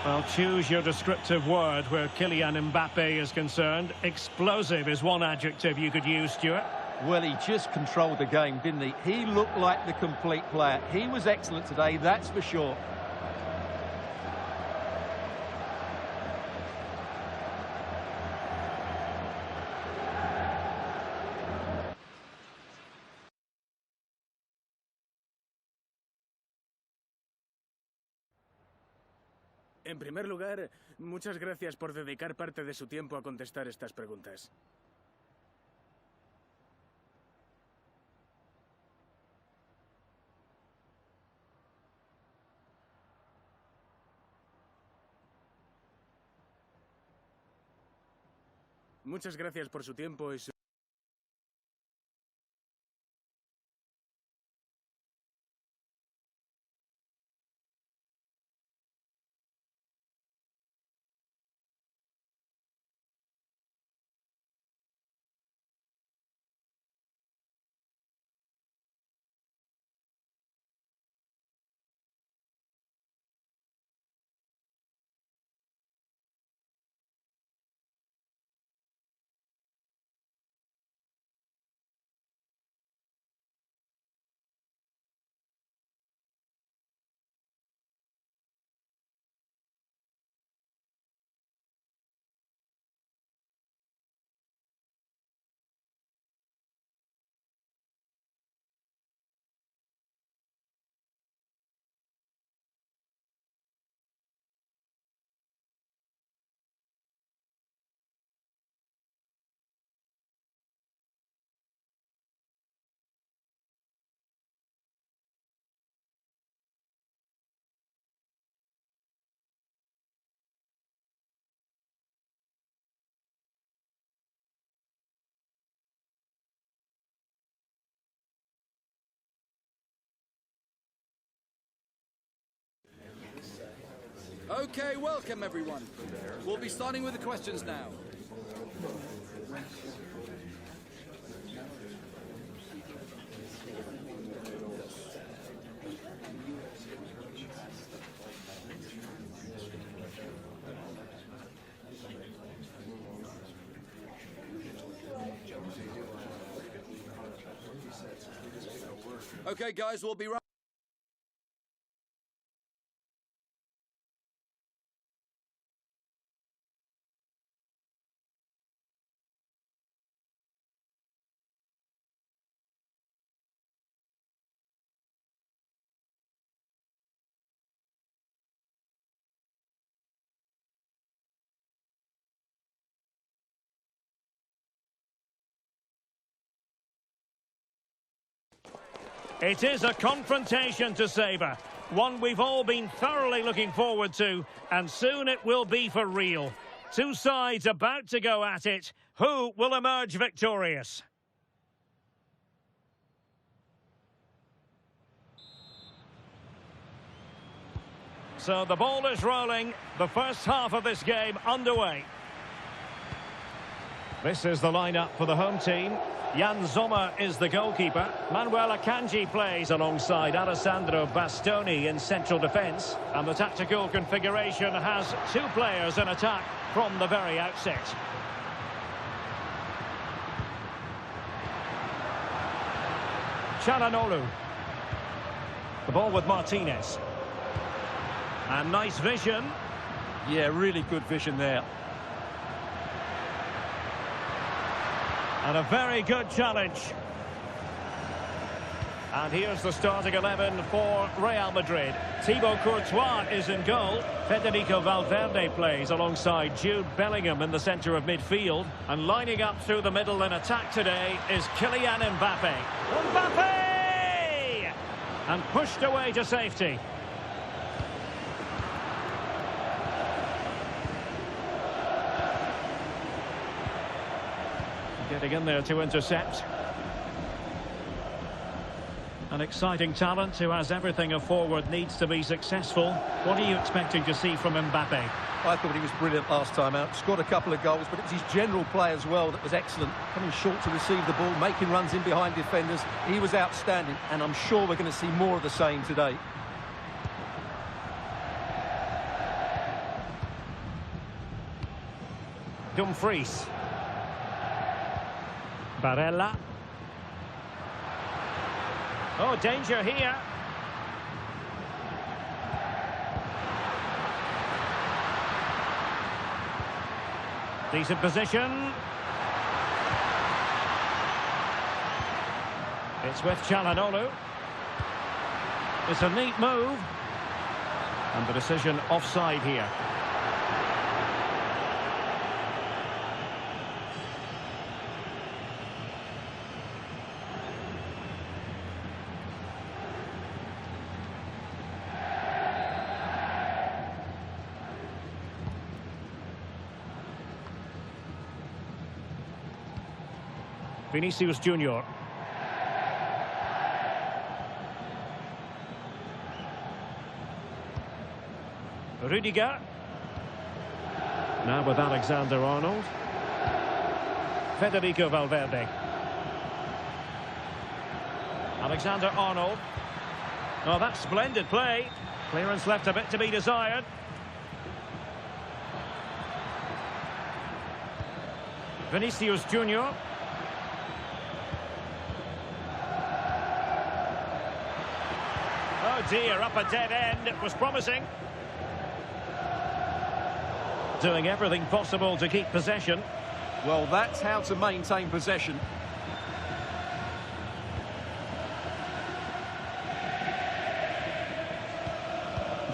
Well, choose your descriptive word where Kylian Mbappe is concerned. Explosive is one adjective you could use, Stuart. Well, he just controlled the game, didn't he? He looked like the complete player. He was excellent today, that's for sure. En primer lugar, muchas gracias por dedicar parte de su tiempo a contestar estas preguntas. Muchas gracias por su tiempo y su... Okay, welcome everyone. We'll be starting with the questions now. Okay, guys, we'll be right. It is a confrontation to savour, one we've all been thoroughly looking forward to, and soon it will be for real. Two sides about to go at it. Who will emerge victorious? So the ball is rolling, the first half of this game underway. This is the lineup for the home team. Jan Sommer is the goalkeeper. Manuel Akanji plays alongside Alessandro Bastoni in central defence. And the tactical configuration has two players in attack from the very outset. Çalhanoğlu. The ball with Martinez. And nice vision. Yeah, really good vision there. And a very good challenge. And here's the starting 11 for Real Madrid. Thibaut Courtois is in goal. Federico Valverde plays alongside Jude Bellingham in the centre of midfield. And lining up through the middle in attack today is Kylian Mbappe. Mbappe! And pushed away to safety. Getting in there to intercept. An exciting talent who has everything a forward needs to be successful. What are you expecting to see from Mbappe? I thought he was brilliant last time out. Scored a couple of goals, but it was his general play as well that was excellent. Coming short to receive the ball, making runs in behind defenders. He was outstanding, and I'm sure we're going to see more of the same today. Dumfries. Barella. Oh, danger here. Decent position. It's with Çalhanoğlu. It's a neat move. And the decision offside here. Vinicius Junior. Rüdiger. Now with Alexander-Arnold. Federico Valverde. Alexander-Arnold. Oh, that's splendid play. Clearance left a bit to be desired. Vinicius Junior. Oh dear, up a dead end. It was promising. Doing everything possible to keep possession. Well, that's how to maintain possession.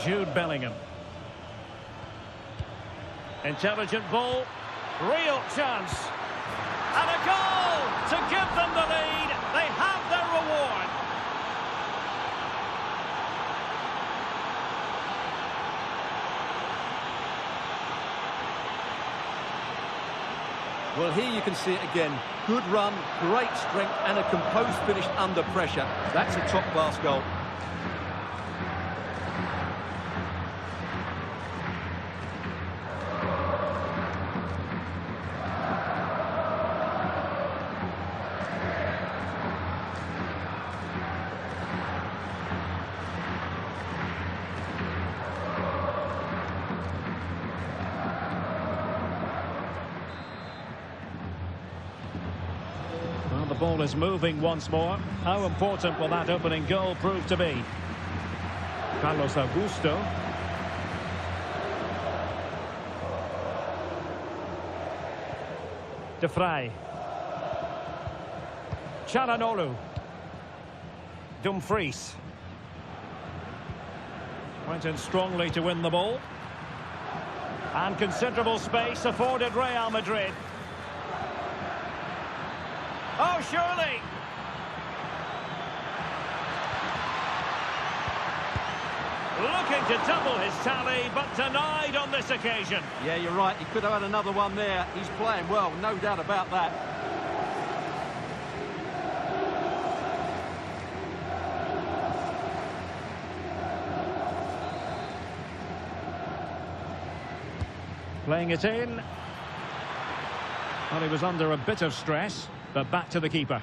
Jude Bellingham. Intelligent ball. Real chance. And a goal to give them the lead. They have their reward. Well, here you can see it again. Good run, great strength, and a composed finish under pressure. That's a top-class goal. The ball is moving once more. How important will that opening goal prove to be? Carlos Augusto. De Vrij. Çalhanoğlu. Dumfries. Went in strongly to win the ball. And considerable space afforded Real Madrid. Oh, surely! Looking to double his tally, but denied on this occasion. Yeah, you're right. He could have had another one there. He's playing well, no doubt about that. Playing it in. Well, he was under a bit of stress. But back to the keeper.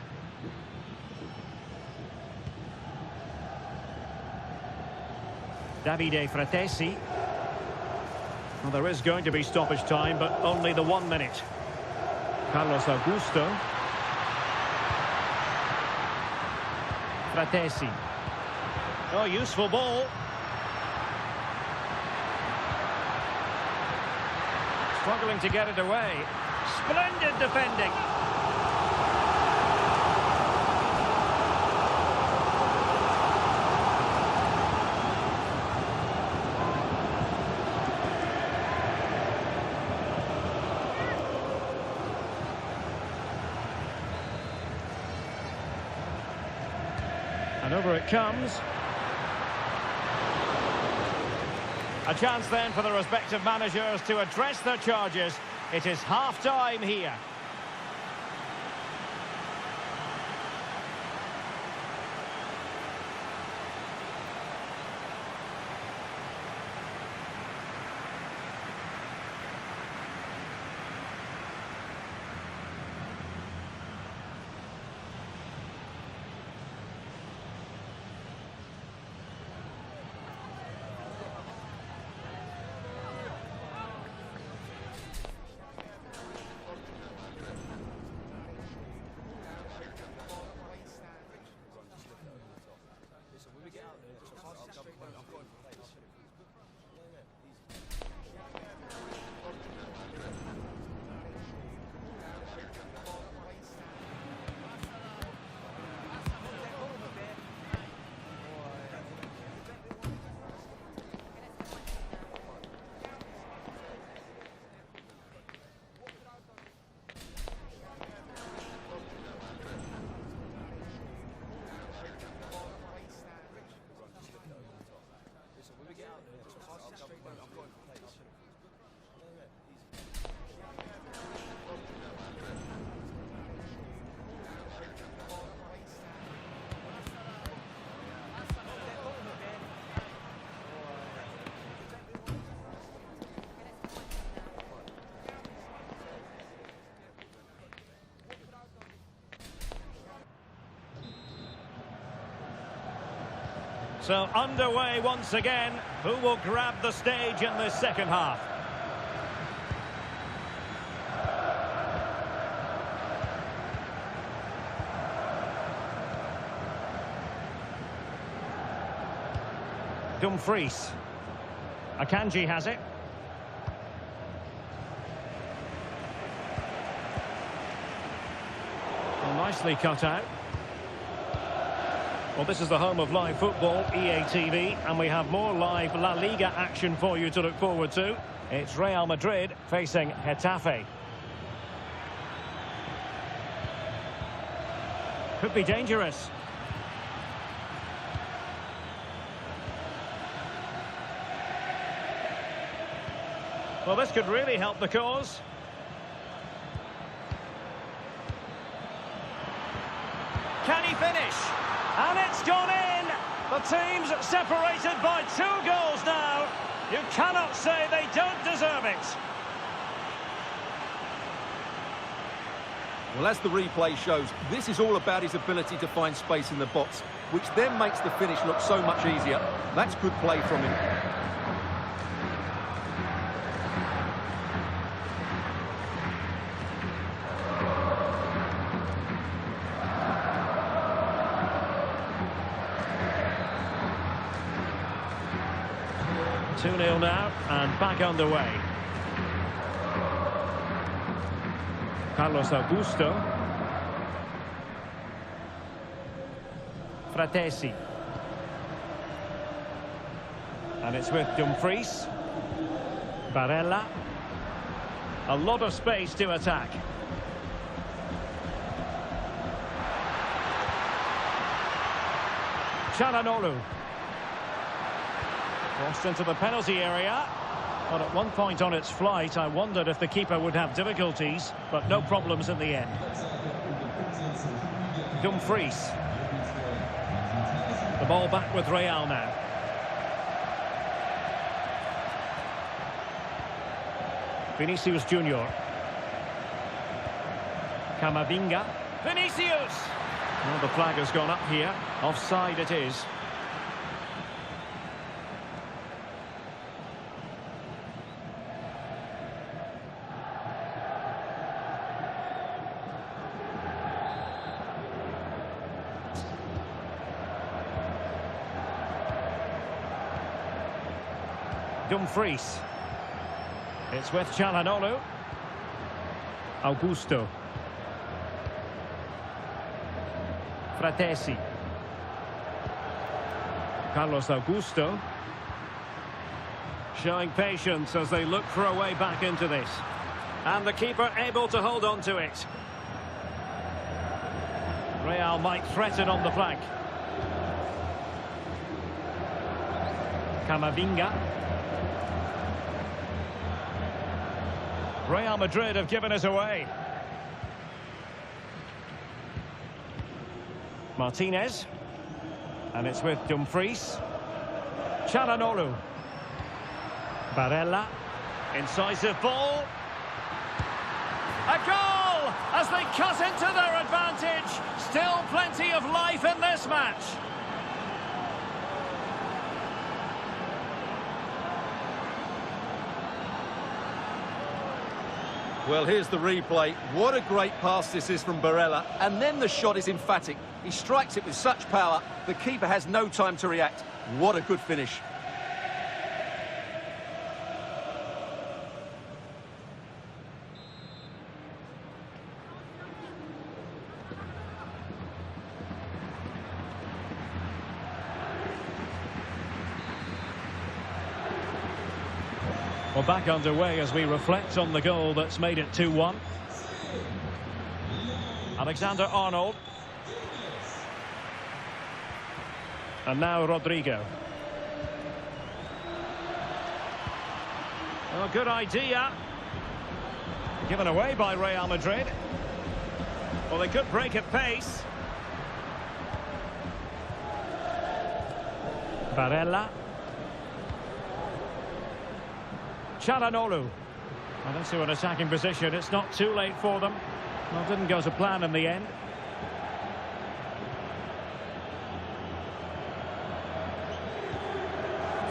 Davide Fratesi. Well, there is going to be stoppage time, but only the 1 minute. Carlos Augusto. Fratesi. Oh, useful ball. Struggling to get it away. Splendid defending. And over it comes. A chance then for the respective managers to address their charges. It is half-time here. So underway once again. Who will grab the stage in this second half? Dumfries. Akanji has it. Well, nicely cut out. Well, this is the home of live football, EA TV, and we have more live La Liga action for you to look forward to. It's Real Madrid facing Getafe. Could be dangerous. Well, this could really help the cause. Can he finish? And it's gone in! The team's separated by 2 goals now. You cannot say they don't deserve it. Well, as the replay shows, this is all about his ability to find space in the box, which then makes the finish look so much easier. That's good play from him. Two-nil now, and back underway. Carlos Augusto. Fratesi. And it's with Dumfries. Barella. A lot of space to attack. Çalhanoğlu. Crossed into the penalty area. But at one point on its flight, I wondered if the keeper would have difficulties, but no problems in the end. Dumfries. The ball back with Real now. Vinicius Junior. Camavinga. Vinicius! Well, the flag has gone up here. Offside it is. Dumfries. It's with Çalhanoğlu. Augusto. Fratesi. Carlos Augusto. Showing patience as they look for a way back into this. And the keeper able to hold on to it. Real might threaten on the flank. Camavinga. Real Madrid have given us away. Martinez. And it's with Dumfries. Çalhanoğlu. Barella. Incisive ball. A goal as they cut into their advantage. Still plenty of life in this match. Well, here's the replay. What a great pass this is from Barella. And then the shot is emphatic. He strikes it with such power, the keeper has no time to react. What a good finish. Well, back underway as we reflect on the goal that's made it 2-1. Alexander-Arnold. And now Rodrigo. Oh, good idea. Given away by Real Madrid. Well, they could break at pace. Barella. Çalhanoğlu. Well, into an attacking position. It's not too late for them. Well, didn't go to plan in the end.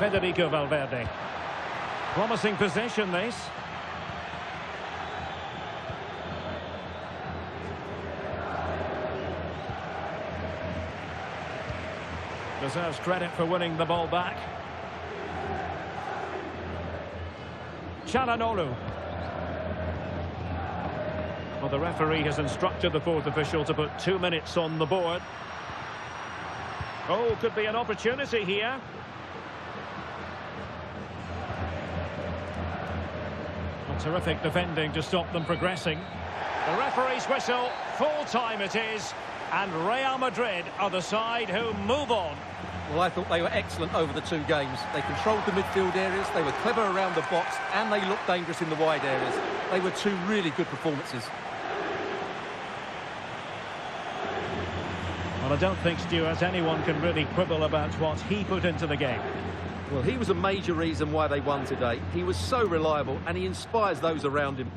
Federico Valverde. Promising possession, this. Deserves credit for winning the ball back. Çalhanoğlu. Well, the referee has instructed the fourth official to put 2 minutes on the board. Oh, could be an opportunity here. Well, terrific defending to stop them progressing. The referee's whistle, full time it is, and Real Madrid are the side who move on. Well, I thought they were excellent over the 2 games. They controlled the midfield areas, they were clever around the box, and they looked dangerous in the wide areas. They were 2 really good performances. Well, I don't think, Stuart, anyone can really quibble about what he put into the game. Well, he was a major reason why they won today. He was so reliable, and he inspires those around him.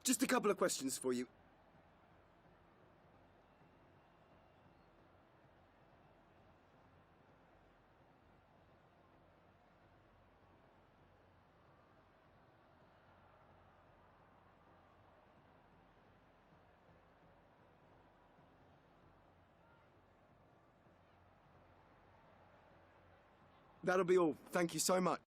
Just a couple of questions for you. That'll be all. Thank you so much.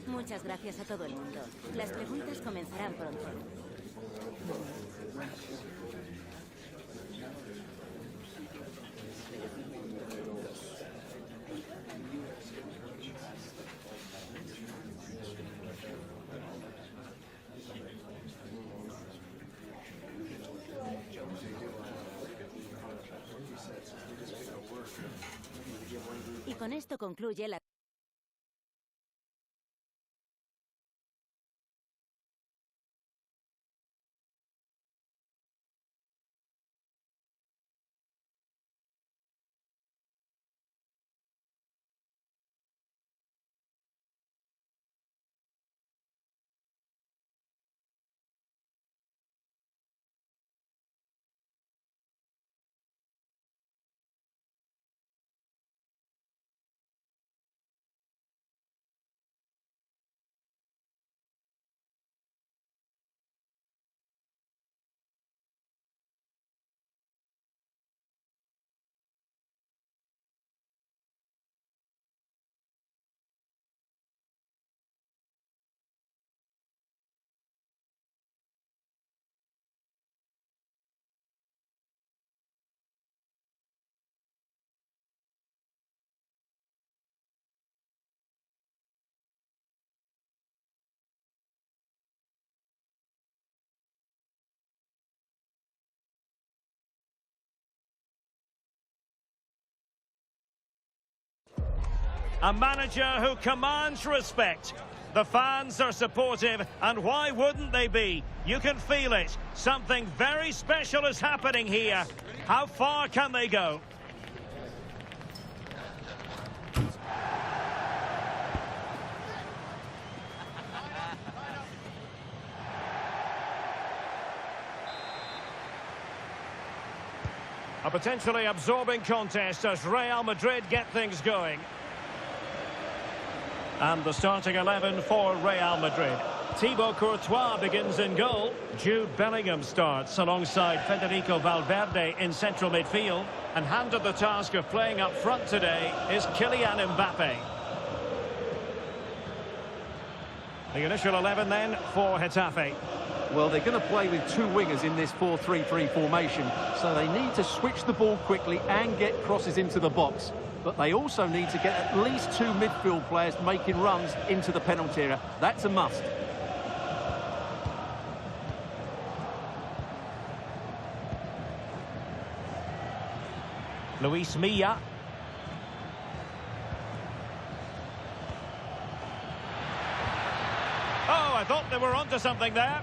Muchas gracias a todo el mundo. Las preguntas comenzarán pronto. Y con esto concluye la A manager who commands respect. The fans are supportive, and why wouldn't they be? You can feel it. Something very special is happening here. How far can they go? A potentially absorbing contest as Real Madrid get things going. And the starting 11 for Real Madrid. Thibaut Courtois begins in goal. Jude Bellingham starts alongside Federico Valverde in central midfield. And handed the task of playing up front today is Kylian Mbappe. The initial 11 then for Getafe. Well, they're going to play with two wingers in this 4-3-3 formation, so they need to switch the ball quickly and get crosses into the box. But they also need to get at least two midfield players making runs into the penalty area. That's a must. Luis Milla. Oh, I thought they were onto something there.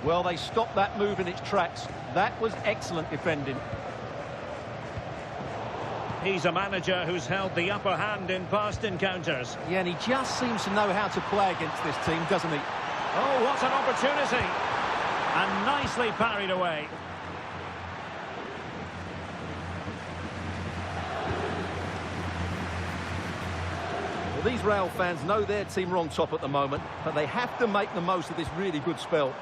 Well, they stopped that move in its tracks. That was excellent defending. He's a manager who's held the upper hand in past encounters. Yeah, and he just seems to know how to play against this team, doesn't he? Oh, what an opportunity. And nicely parried away. Well, these Real fans know their team are on top at the moment, but they have to make the most of this really good spell.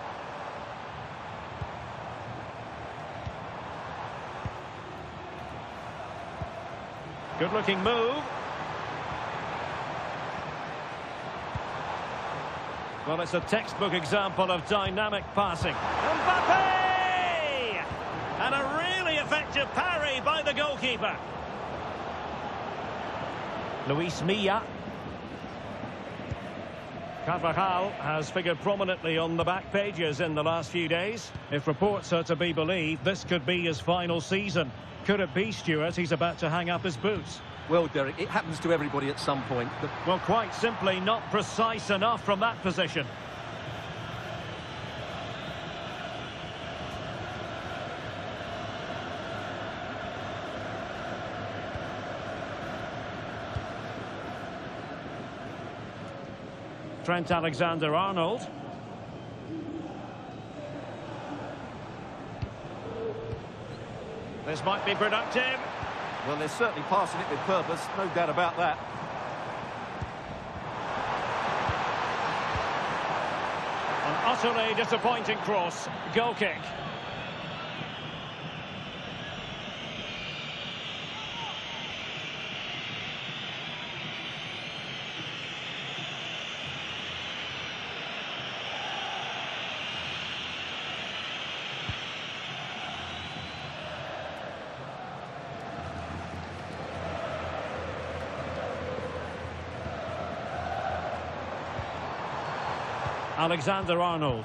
Good-looking move. Well, it's a textbook example of dynamic passing. Mbappe! And a really effective parry by the goalkeeper. Luis Milla. Carvajal has figured prominently on the back pages in the last few days. If reports are to be believed, this could be his final season. Could it be, Stuart, he's about to hang up his boots? Well, Derek, it happens to everybody at some point. Well, quite simply not precise enough from that position. Trent Alexander-Arnold. This might be productive. Well, they're certainly passing it with purpose, no doubt about that. An utterly disappointing cross. Goal kick. Alexander-Arnold.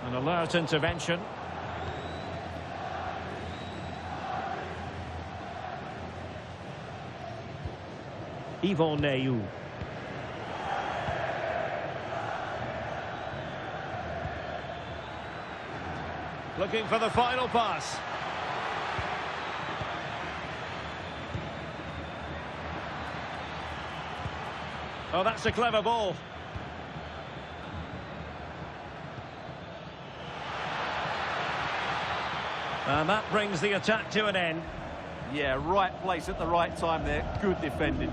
An alert intervention. Yvon Neyou. Looking for the final pass. Oh, that's a clever ball. And that brings the attack to an end. Yeah, right place at the right time there. Good defending.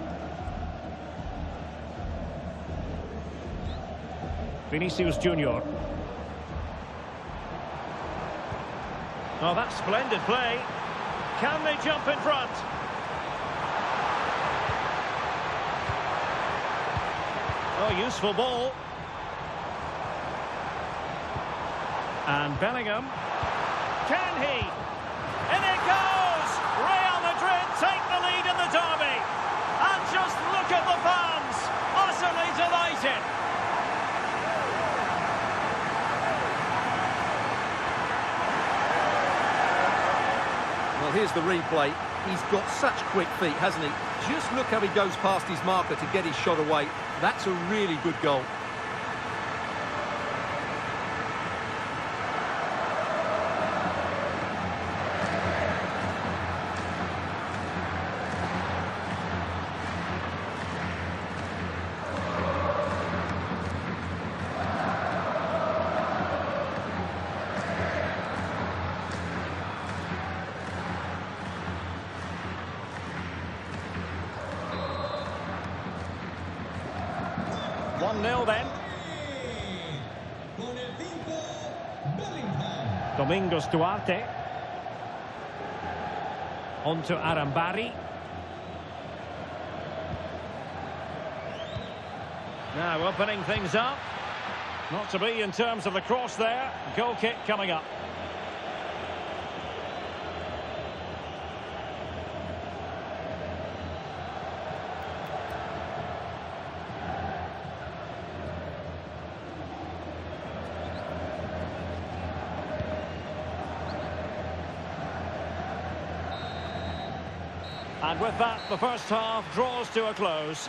Vinicius Junior. Oh, that's splendid play. Can they jump in front? Oh, useful ball. And Bellingham. Can he? In it goes! Real Madrid take the lead in the derby. And just look at the fans, utterly delighted. Well, here's the replay. He's got such quick feet, hasn't he? Just look how he goes past his marker to get his shot away. That's a really good goal. Then. Domingos Duarte. On to Arambari. Now opening things up. Not to be in terms of the cross there. Goal kick coming up. And with that, the first half draws to a close.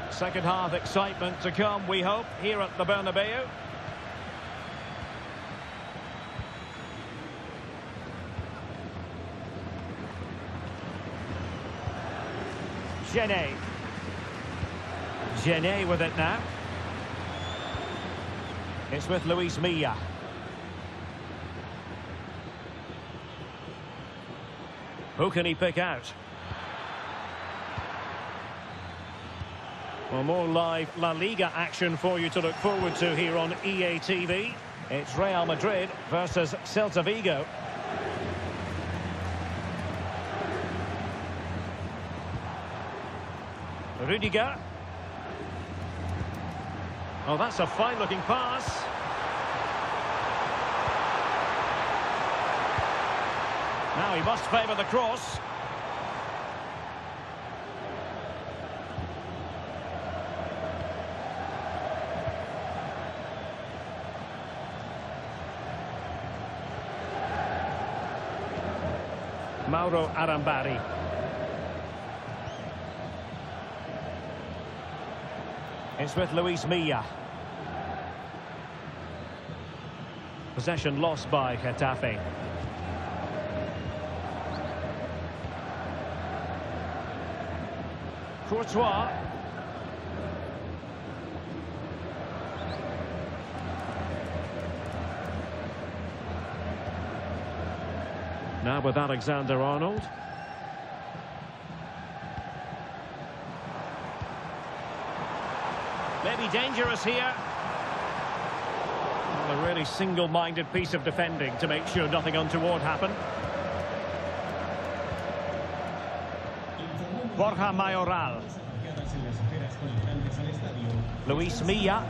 Second half excitement to come, we hope, here at the Bernabeu. Genet with it now. It's with Luis Milla. Who can he pick out? Well, more live La Liga action for you to look forward to here on EA TV. It's Real Madrid versus Celta Vigo. Rudiger. Oh, that's a fine-looking pass. Now he must favour the cross. Mauro Arambari. It's with Luis Milla. Possession lost by Getafe. Courtois. Now with Alexander-Arnold. Maybe dangerous here. Well, a really single-minded piece of defending to make sure nothing untoward happened. Borja Mayoral. Luis Milla.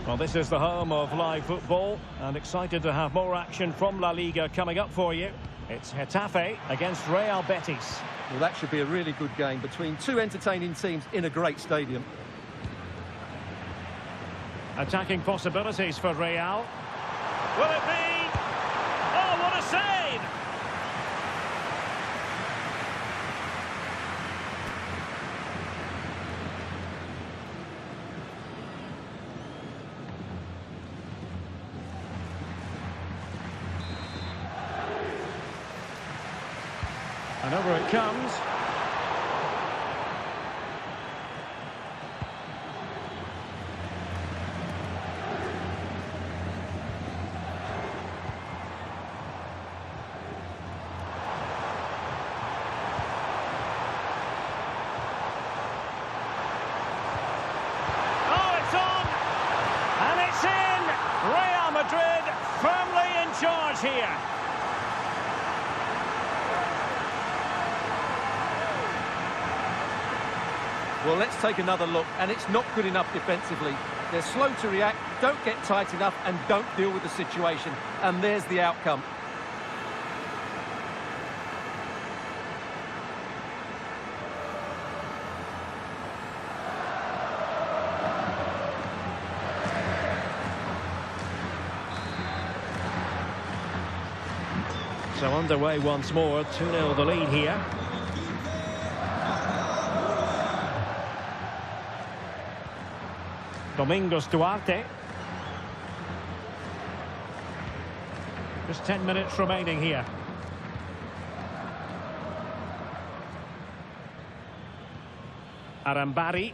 Well, this is the home of live football, and excited to have more action from La Liga coming up for you. It's Getafe against Real Betis. Well, that should be a really good game between two entertaining teams in a great stadium. Attacking possibilities for Real. Will it be? Oh, what a save! And over it comes. Oh, it's on! And it's in! Real Madrid firmly in charge here. Well, let's take another look, and it's not good enough defensively. They're slow to react, don't get tight enough, and don't deal with the situation. And there's the outcome. So underway once more, 2-0 the lead here. Domingos Duarte. Just 10 minutes remaining here. Arambari.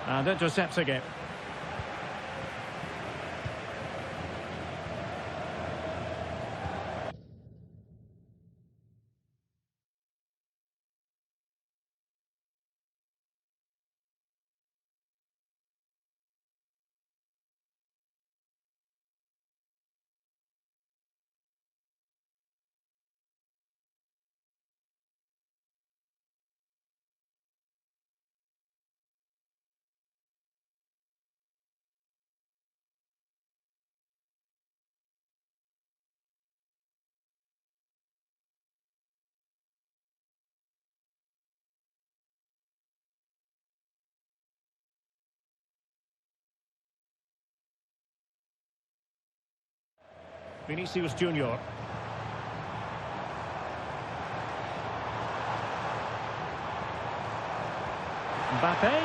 And intercepts again. Vinicius Junior. Mbappe.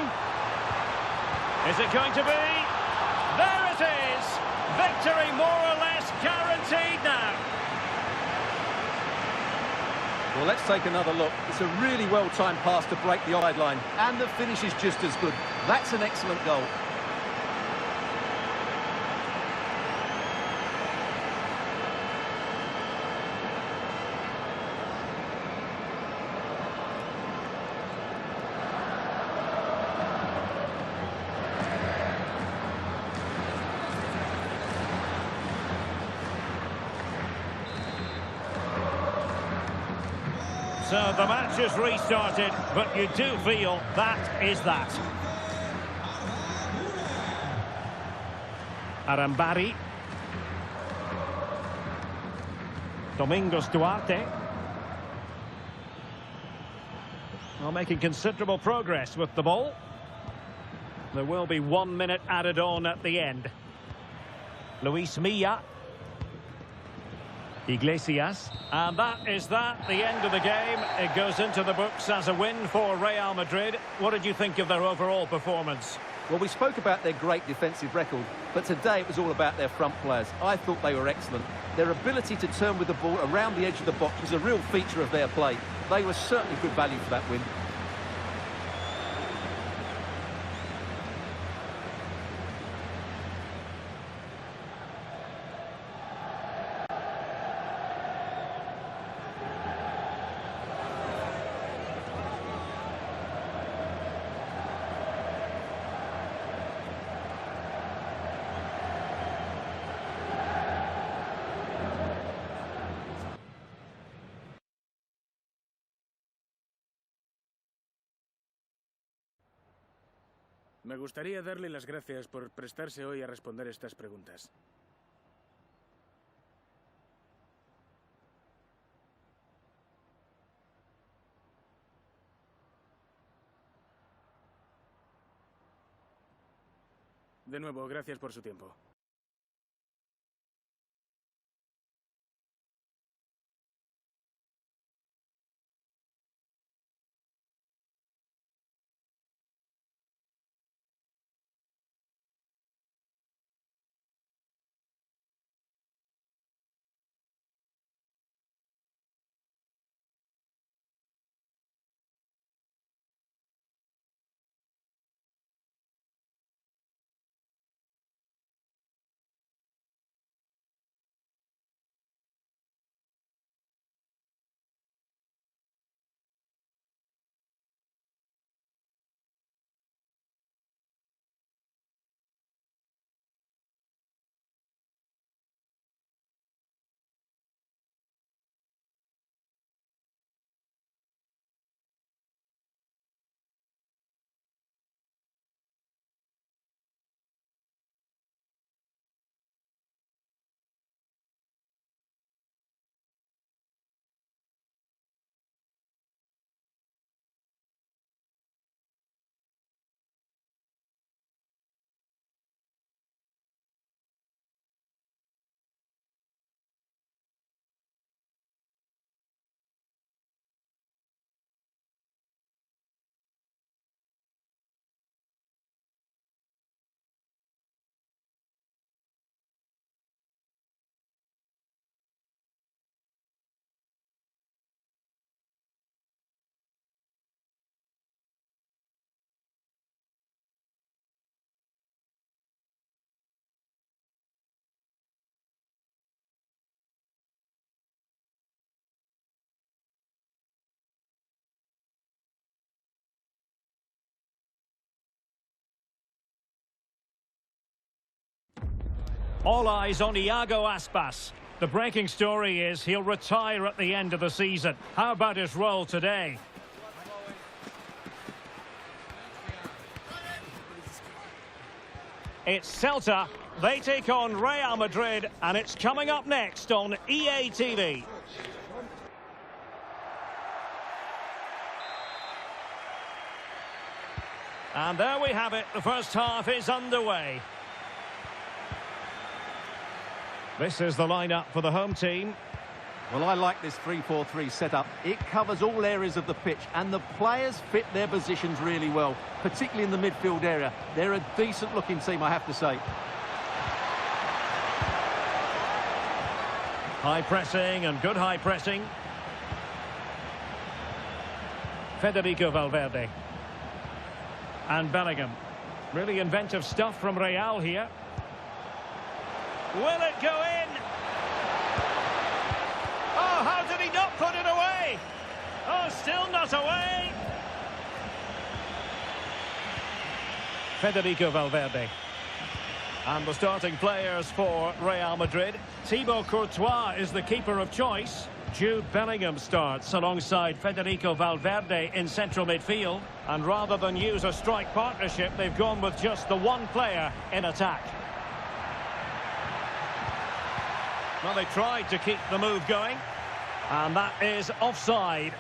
Is it going to be? There it is! Victory more or less guaranteed now. Well, let's take another look. It's a really well-timed pass to break the offside line, and the finish is just as good. That's an excellent goal. So the match is restarted, but you do feel that is that. Arambari. Domingos Duarte. Well, making considerable progress with the ball. There will be 1 minute added on at the end. Luis Milla. Iglesias. And that is that, the end of the game. It goes into the books as a win for Real Madrid. What did you think of their overall performance? Well, we spoke about their great defensive record, but today it was all about their front players. I thought they were excellent. Their ability to turn with the ball around the edge of the box was a real feature of their play. They were certainly good value for that win. Me gustaría darle las gracias por prestarse hoy a responder estas preguntas. De nuevo, gracias por su tiempo. All eyes on Iago Aspas. The breaking story is he'll retire at the end of the season. How about his role today? It's Celta. They take on Real Madrid, and it's coming up next on EA TV. And there we have it. The first half is underway. This is the lineup for the home team. Well, I like this 3-4-3 setup. It covers all areas of the pitch, and the players fit their positions really well, particularly in the midfield area. They're a decent-looking team, I have to say. High pressing and good high pressing. Federico Valverde. And Bellingham. Really inventive stuff from Real here. Will it go in? Oh, how did he not put it away? Oh, still not away. Federico Valverde. And the starting players for Real Madrid. Thibaut Courtois is the keeper of choice. Jude Bellingham starts alongside Federico Valverde in central midfield. And rather than use a strike partnership, they've gone with just the one player in attack. Well, they tried to keep the move going, and that is offside.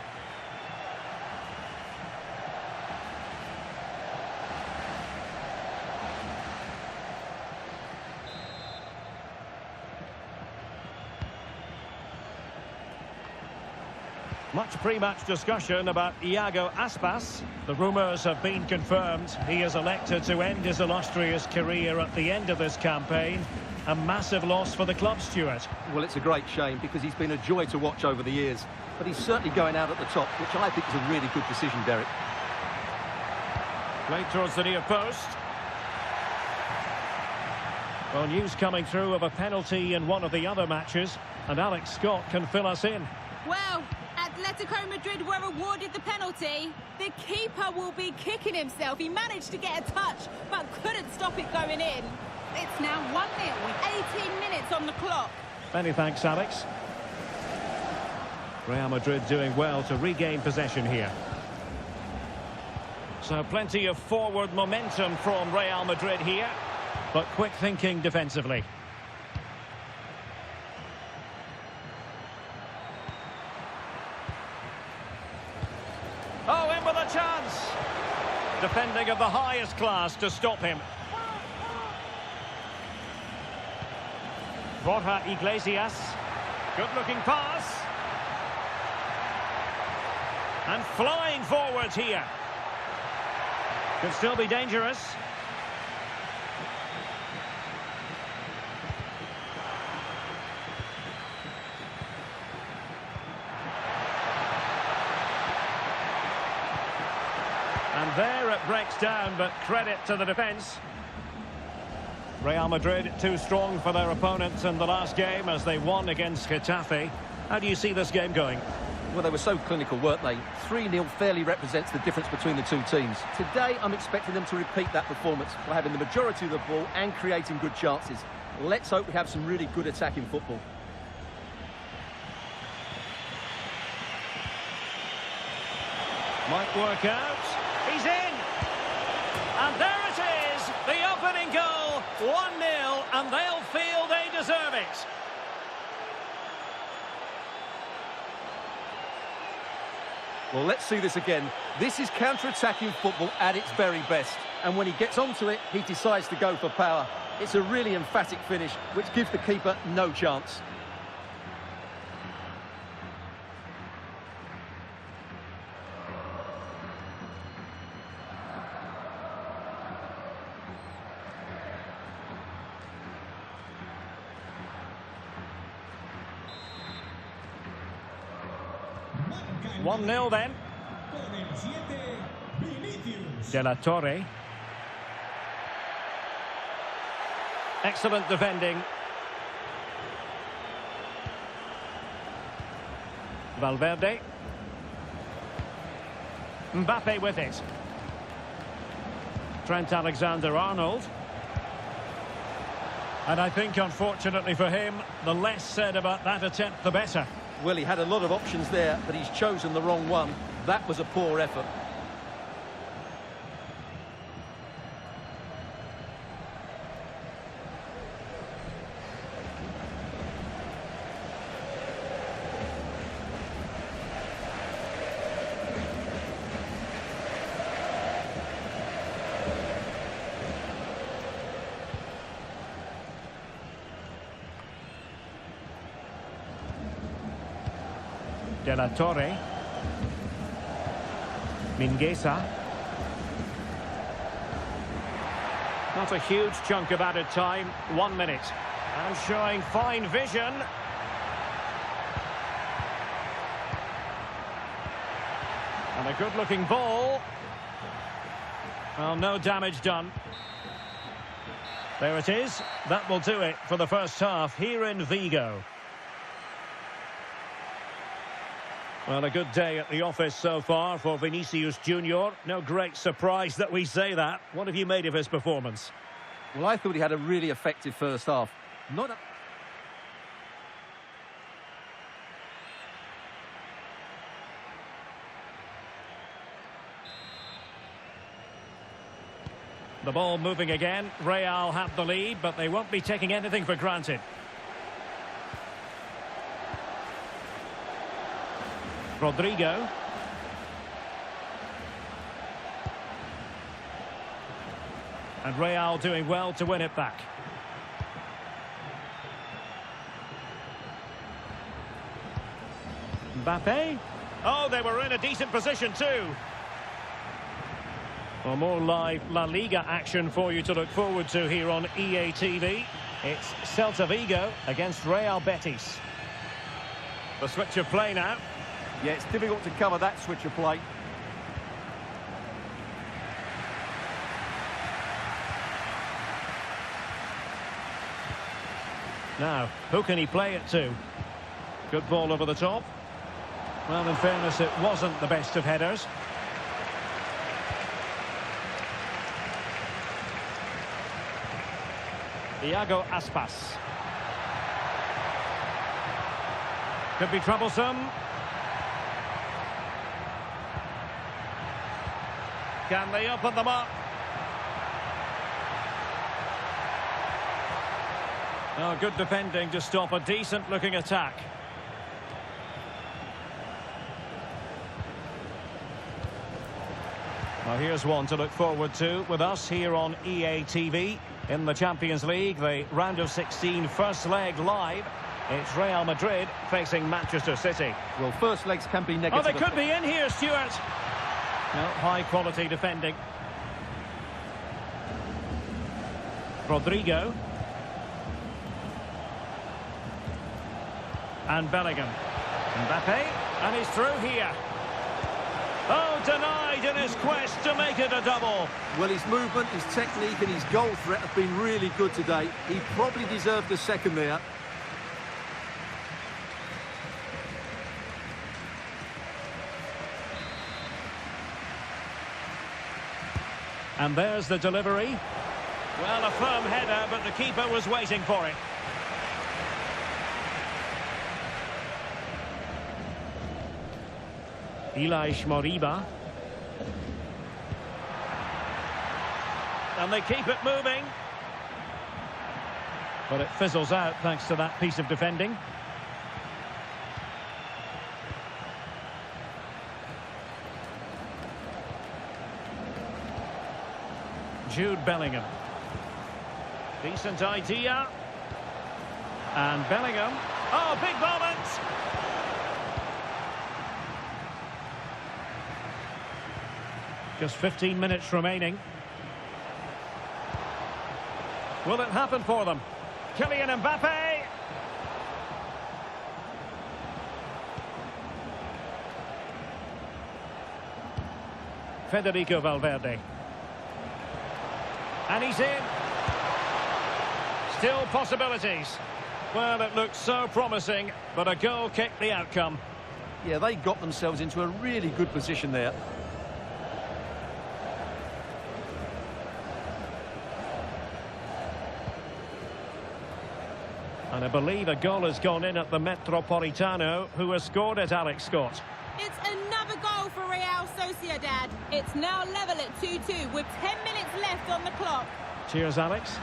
Much pre-match discussion about Iago Aspas. The rumours have been confirmed. He has elected to end his illustrious career at the end of this campaign. A massive loss for the club, Stuart. Well, it's a great shame because he's been a joy to watch over the years. But he's certainly going out at the top, which I think is a really good decision, Derek. Played towards the near post. Well, news coming through of a penalty in one of the other matches, and Alex Scott can fill us in. Well, Atletico Madrid were awarded the penalty. The keeper will be kicking himself. He managed to get a touch, but couldn't stop it going in. It's now 1-0 with 18 minutes on the clock. Many thanks, Alex. Real Madrid doing well to regain possession here. So plenty of forward momentum from Real Madrid here, but quick thinking defensively. Oh, in with a chance. Defending of the highest class to stop him. Borja Iglesias. Good-looking pass. And flying forward here. Could still be dangerous. And there it breaks down, but credit to the defence. Real Madrid too strong for their opponents in the last game as they won against Getafe. How do you see this game going? Well, they were so clinical, weren't they? 3-0 fairly represents the difference between the two teams. Today, I'm expecting them to repeat that performance by having the majority of the ball and creating good chances. Let's hope we have some really good attacking football. Might work out. He's in! And there it is! The opening goal! 1-0, and they'll feel they deserve it. Well, let's see this again. This is counter-attacking football at its very best. And when he gets onto it, he decides to go for power. It's a really emphatic finish, which gives the keeper no chance. One 1-0 then. De la Torre. Excellent defending. Valverde. Mbappe with it. Trent Alexander-Arnold. And I think, unfortunately for him, the less said about that attempt, the better. Well, he had a lot of options there, but he's chosen the wrong one. That was a poor effort. De la Torre. Mingueza. Not a huge chunk of added time. 1 minute. And showing fine vision. And a good-looking ball. Well, no damage done. There it is. That will do it for the first half here in Vigo. Well, a good day at the office so far for Vinicius Junior. No great surprise that we say that. What have you made of his performance? Well, I thought he had a really effective first half. The ball moving again. Real have the lead, but they won't be taking anything for granted. Rodrigo. And Real doing well to win it back. Mbappe. Oh, they were in a decent position too. Well, more live La Liga action for you to look forward to here on EA TV. It's Celta Vigo against Real Betis. The switch of play now. Yeah, it's difficult to cover that switch of play. Now, who can he play it to? Good ball over the top. Well, in fairness, it wasn't the best of headers. Iago Aspas. Could be troublesome. Can they open them up? Oh, good defending to stop a decent-looking attack. Well, here's one to look forward to with us here on EA TV. In the Champions League, the round of 16 first leg live. It's Real Madrid facing Manchester City. Well, first legs can be negative. Oh, they could be in here, Stuart. No, high quality defending. Rodrigo. And Bellingham. Mbappe. And he's through here. Oh, denied in his quest to make it a double. Well, his movement, his technique and his goal threat have been really good today. He probably deserved a second there. And there's the delivery. Well, a firm header, but the keeper was waiting for it. Moriba. And they keep it moving. But it fizzles out thanks to that piece of defending. Jude Bellingham. Decent idea. And Bellingham. Oh, big moment! Just 15 minutes remaining. Will it happen for them? Kylian Mbappe! Federico Valverde. And he's in. Still possibilities. Well, it looked so promising, but a goal kicked the outcome. Yeah, they got themselves into a really good position there. And I believe a goal has gone in at the Metropolitano, who has scored it, Alex Scott. It's another goal for Real Sociedad. It's now level at 2-2 with 10 minutes left on the clock. Cheers, Alex.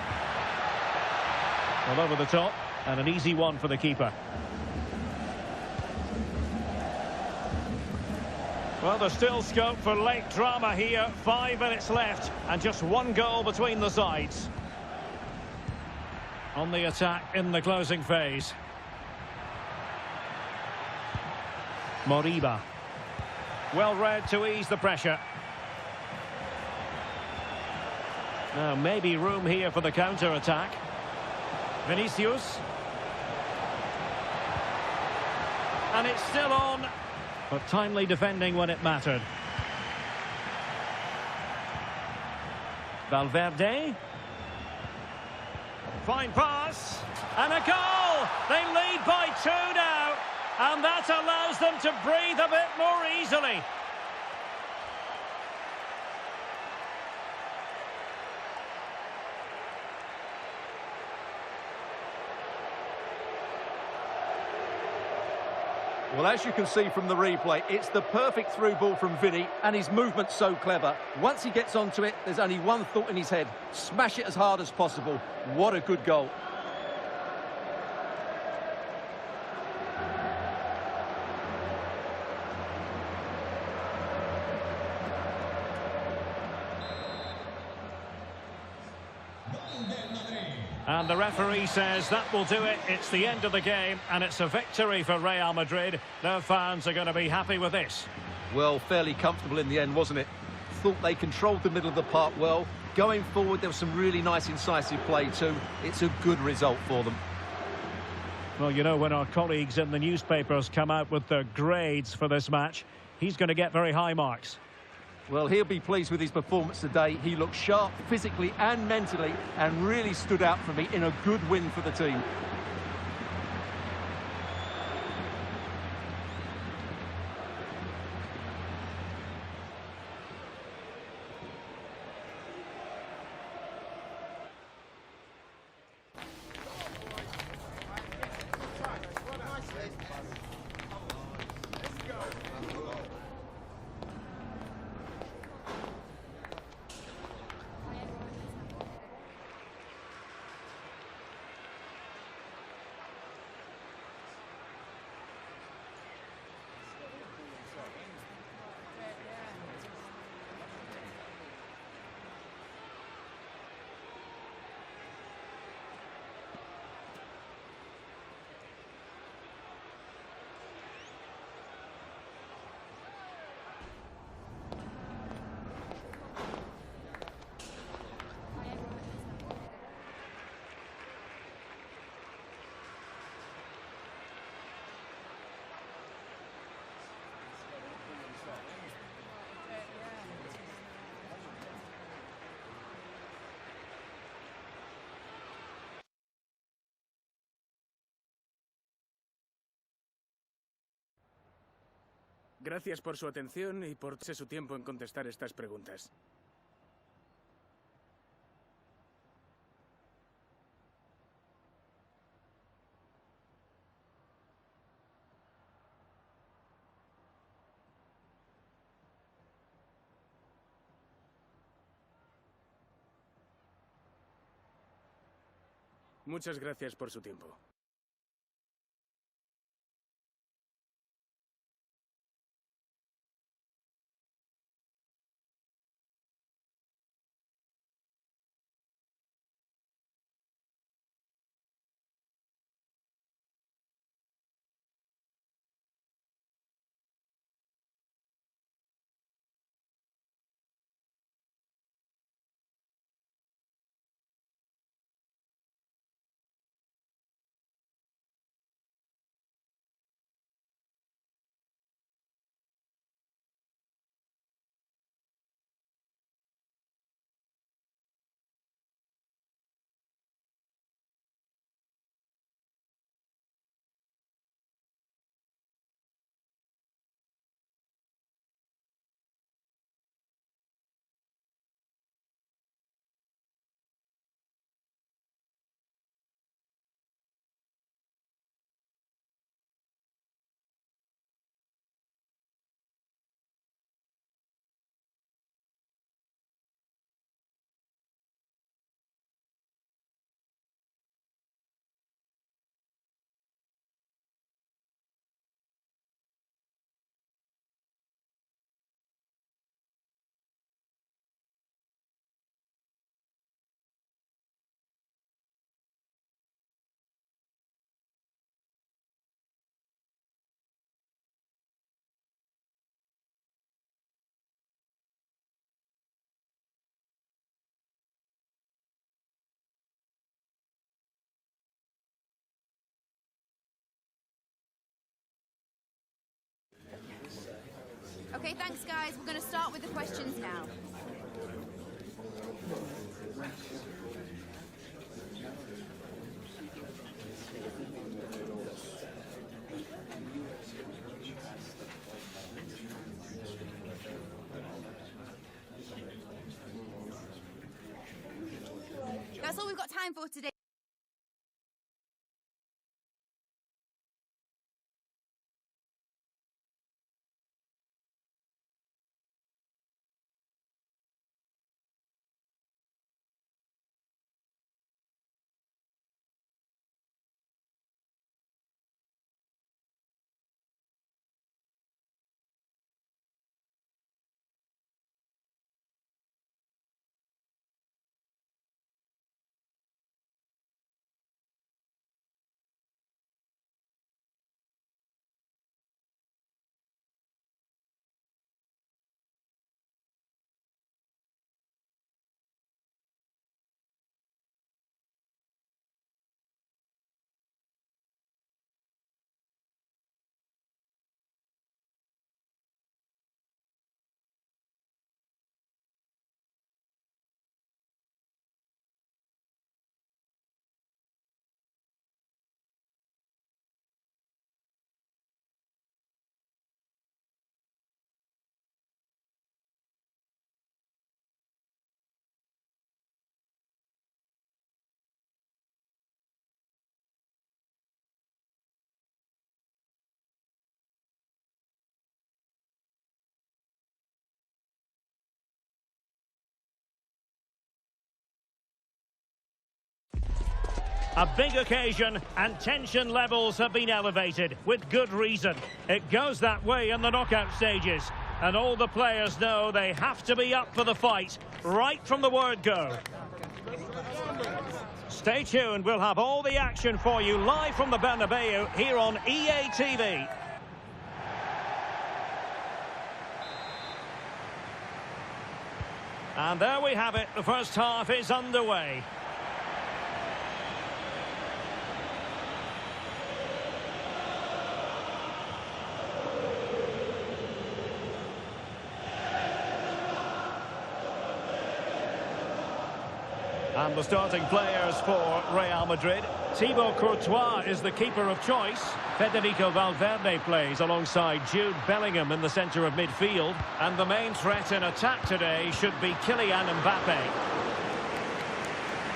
Well, over the top, and an easy one for the keeper. Well, there's still scope for late drama here. 5 minutes left, and just one goal between the sides. On the attack in the closing phase. Moriba. Well read to ease the pressure. Now maybe room here for the counter-attack. Vinicius. And it's still on, but timely defending when it mattered. Valverde. Fine pass, and a goal! They lead by 2 now, and that allows them to breathe a bit more easily. Well, as you can see from the replay, it's the perfect through ball from Vini, and his movement's so clever. Once he gets onto it, there's only one thought in his head: smash it as hard as possible. What a good goal. And the referee says that will do it. It's the end of the game, and it's a victory for Real Madrid. Their fans are going to be happy with this. Well, fairly comfortable in the end, wasn't it? Thought they controlled the middle of the park well. Going forward, there was some really nice incisive play too. It's a good result for them. Well, you know, when our colleagues in the newspapers come out with their grades for this match, he's going to get very high marks. Well, he'll be pleased with his performance today. He looked sharp physically and mentally and really stood out for me in a good win for the team. Gracias por su atención y por su tiempo en contestar estas preguntas. Muchas gracias por su tiempo. Okay, thanks, guys. We're going to start with the questions now. That's all we've got time for today. A big occasion, and tension levels have been elevated, with good reason. It goes that way in the knockout stages, and all the players know they have to be up for the fight, right from the word go. Stay tuned, we'll have all the action for you live from the Bernabeu here on EA TV. And there we have it, the first half is underway. And the starting players for Real Madrid. Thibaut Courtois is the keeper of choice. Federico Valverde plays alongside Jude Bellingham in the centre of midfield. And the main threat in attack today should be Kylian Mbappe.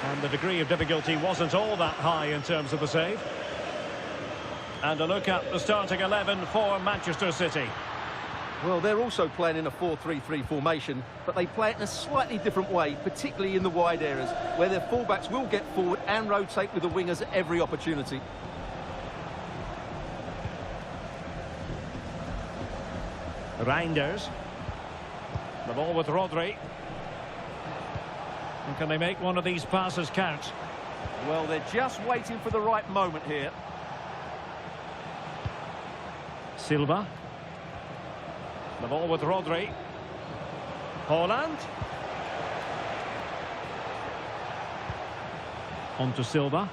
And the degree of difficulty wasn't all that high in terms of the save. And a look at the starting 11 for Manchester City. Well, they're also playing in a 4-3-3 formation, but they play it in a slightly different way, particularly in the wide areas, where their fullbacks will get forward and rotate with the wingers at every opportunity. Reinders. The ball with Rodri. And can they make one of these passes count? Well, they're just waiting for the right moment here. Silva. The ball with Rodri. Haaland. On to Silva.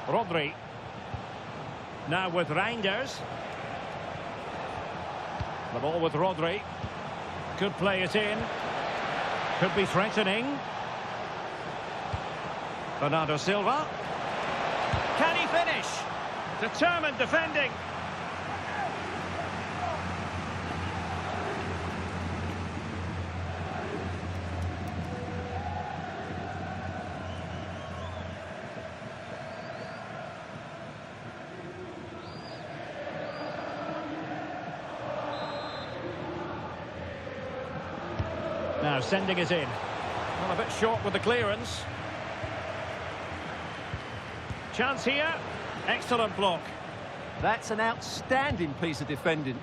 Rodri. Now with Reinders. The ball with Rodri. Could play it in. Could be threatening. Bernardo Silva. Can he finish? Determined defending. Now sending it in. Well, a bit short with the clearance. Chance here. Excellent block. That's an outstanding piece of defending.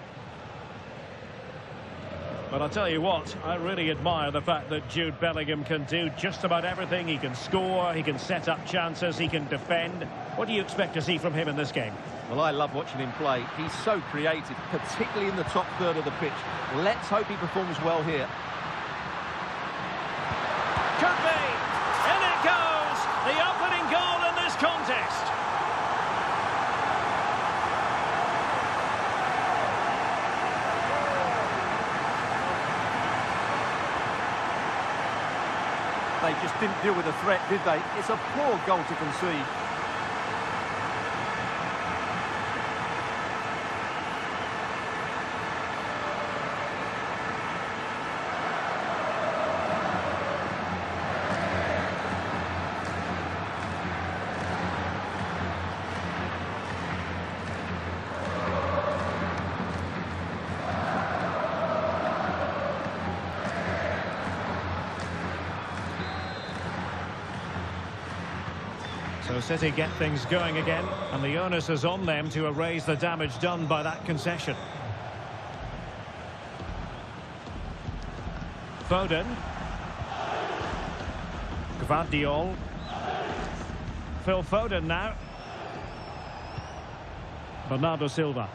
But I'll tell you what, I really admire the fact that Jude Bellingham can do just about everything. He can score, he can set up chances, he can defend. What do you expect to see from him in this game? Well, I love watching him play. He's so creative, particularly in the top third of the pitch. Let's hope he performs well here. Could be. In it goes. The opening goal in this contest. They just didn't deal with the threat, did they? It's a poor goal to concede. So City get things going again, and the onus is on them to erase the damage done by that concession. Foden. Gvardiol. Phil Foden now. Bernardo Silva.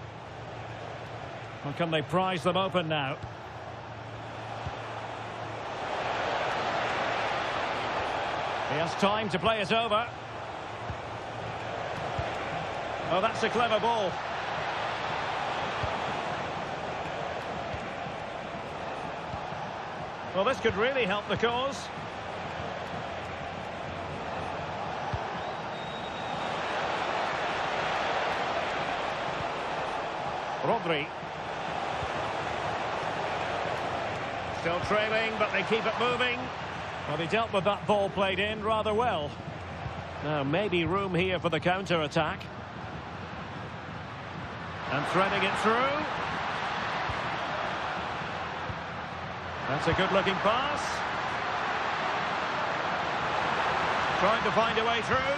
Well, can they prise them open now? He has time to play it over. Oh, that's a clever ball. Well, this could really help the cause. Rodri. Still trailing, but they keep it moving. Well, he dealt with that ball played in rather well. Now, maybe room here for the counter-attack. And threading it through. That's a good-looking pass. Trying to find a way through.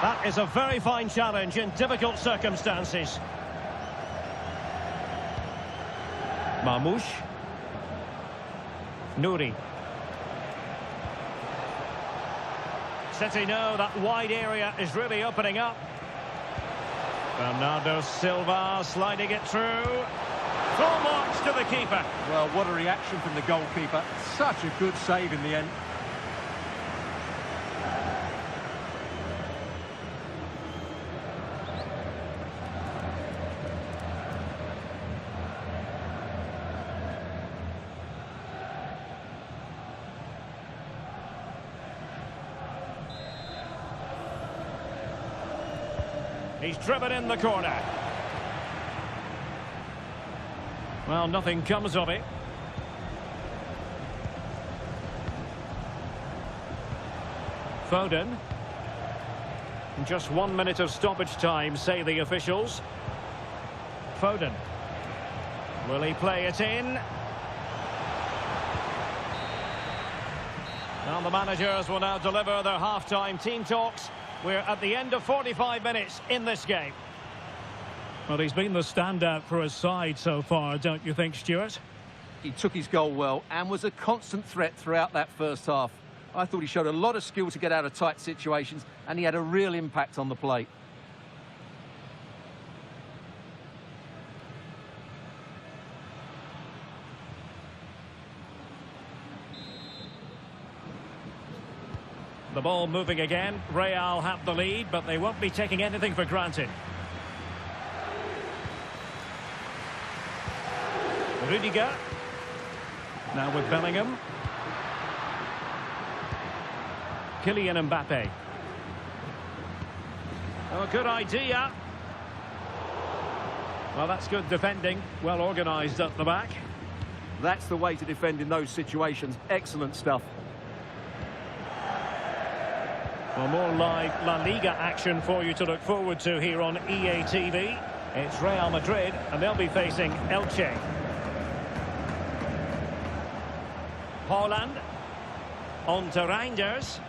That is a very fine challenge in difficult circumstances. Marmoush. Nouri. City know that wide area is really opening up. Bernardo Silva sliding it through. Full marks to the keeper. Well, what a reaction from the goalkeeper. Such a good save in the end. He's driven in the corner. Well, nothing comes of it. Foden. Just 1 minute of stoppage time, say the officials. Foden. Will he play it in? And the managers will now deliver their half-time team talks. We're at the end of 45 minutes in this game. Well, he's been the standout for his side so far, don't you think, Stuart? He took his goal well and was a constant threat throughout that first half. I thought he showed a lot of skill to get out of tight situations, and he had a real impact on the plate. The ball moving again. Real have the lead, but they won't be taking anything for granted. Rudiger. Now with Bellingham. Kylian Mbappe. Oh, good idea. Well, that's good defending. Well organised up the back. That's the way to defend in those situations. Excellent stuff. Well, more live La Liga action for you to look forward to here on EA TV. It's Real Madrid, and they'll be facing Elche. Haaland. On to Reinders.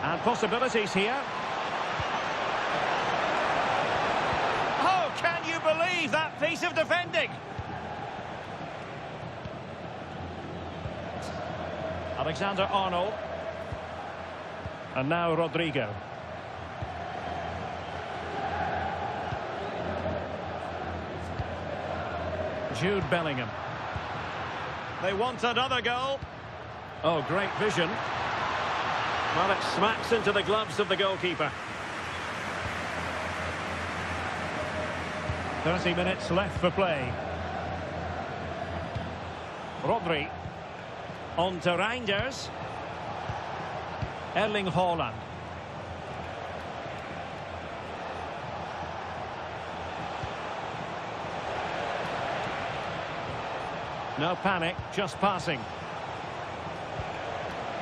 And possibilities here. Oh, can you believe that piece of defending? Alexander-Arnold. And now Rodrigo. Jude Bellingham. They want another goal. Oh, great vision. Well, it smacks into the gloves of the goalkeeper. 30 minutes left for play. Rodri. On to Reinders. Erling Haaland. No panic, just passing.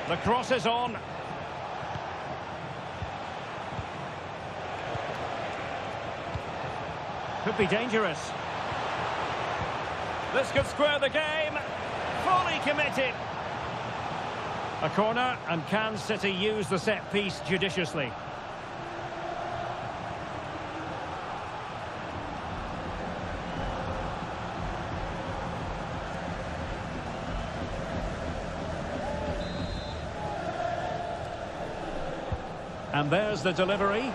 The cross is on. Could be dangerous. This could square the game. Fully committed. A corner, and can City use the set piece judiciously? And there's the delivery.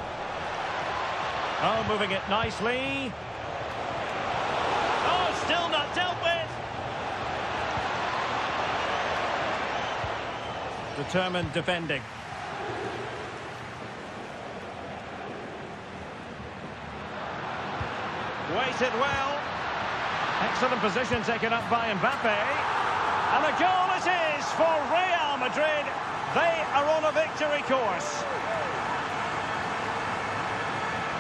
Oh, moving it nicely. Oh, still not dealt with. Determined defending. Waited well. Excellent position taken up by Mbappe. And a goal it is for Real Madrid. They are on a victory course.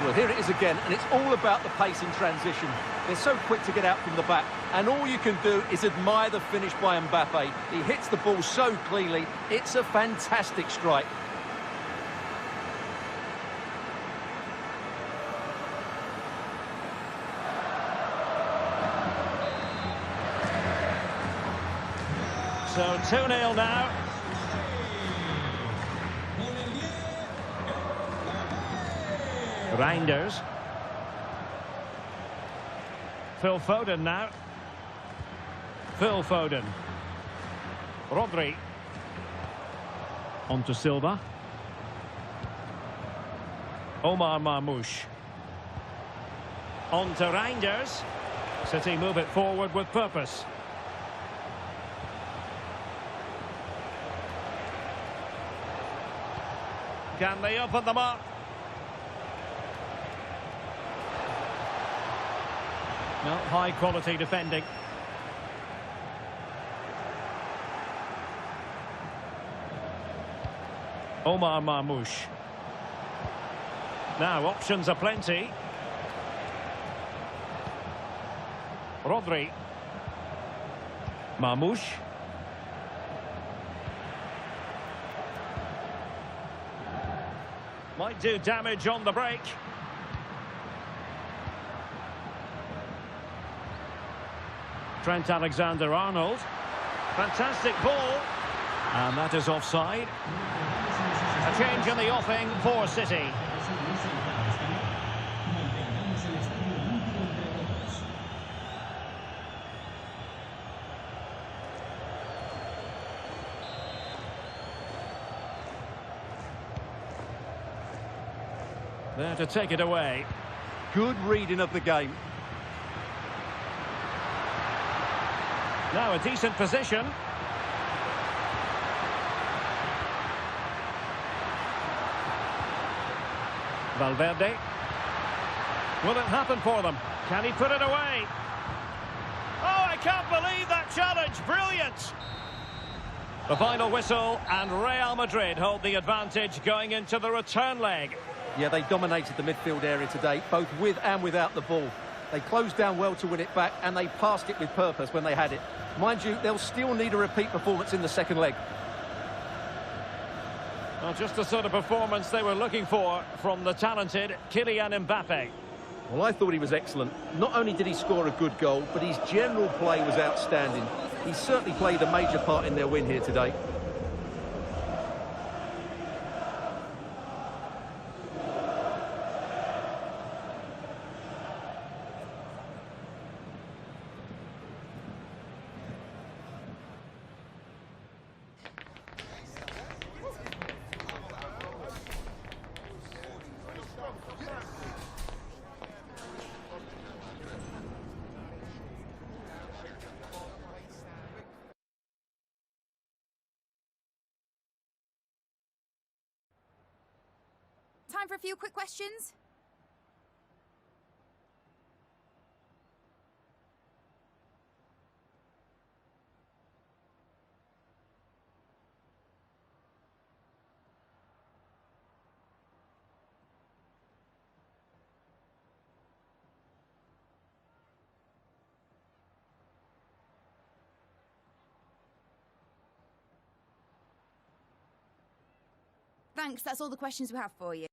Well, here it is again, and it's all about the pace in transition. They're so quick to get out from the back, and all you can do is admire the finish by Mbappe. He hits the ball so cleanly. It's a fantastic strike. So 2-0 now. Reinders. Phil Foden now. Phil Foden. Rodri. On to Silva. Omar Marmoush. On to Reinders. City move it forward with purpose. Can they open them up? No, high quality defending. Omar Marmoush. Now, options are plenty. Rodri. Marmoush. Might do damage on the break. Trent Alexander-Arnold. Fantastic ball. And that is offside. A change in the offing for City. There to take it away. Good reading of the game. Now a decent position. Valverde. Will it happen for them? Can he put it away? Oh, I can't believe that challenge. Brilliant. The final whistle, and Real Madrid hold the advantage going into the return leg. Yeah, they dominated the midfield area today, both with and without the ball. They closed down well to win it back, and they passed it with purpose when they had it. Mind you, they'll still need a repeat performance in the second leg. Well, just the sort of performance they were looking for from the talented Kylian Mbappe. Well, I thought he was excellent. Not only did he score a good goal, but his general play was outstanding. He certainly played a major part in their win here today. Time for a few quick questions. Thanks, that's all the questions we have for you.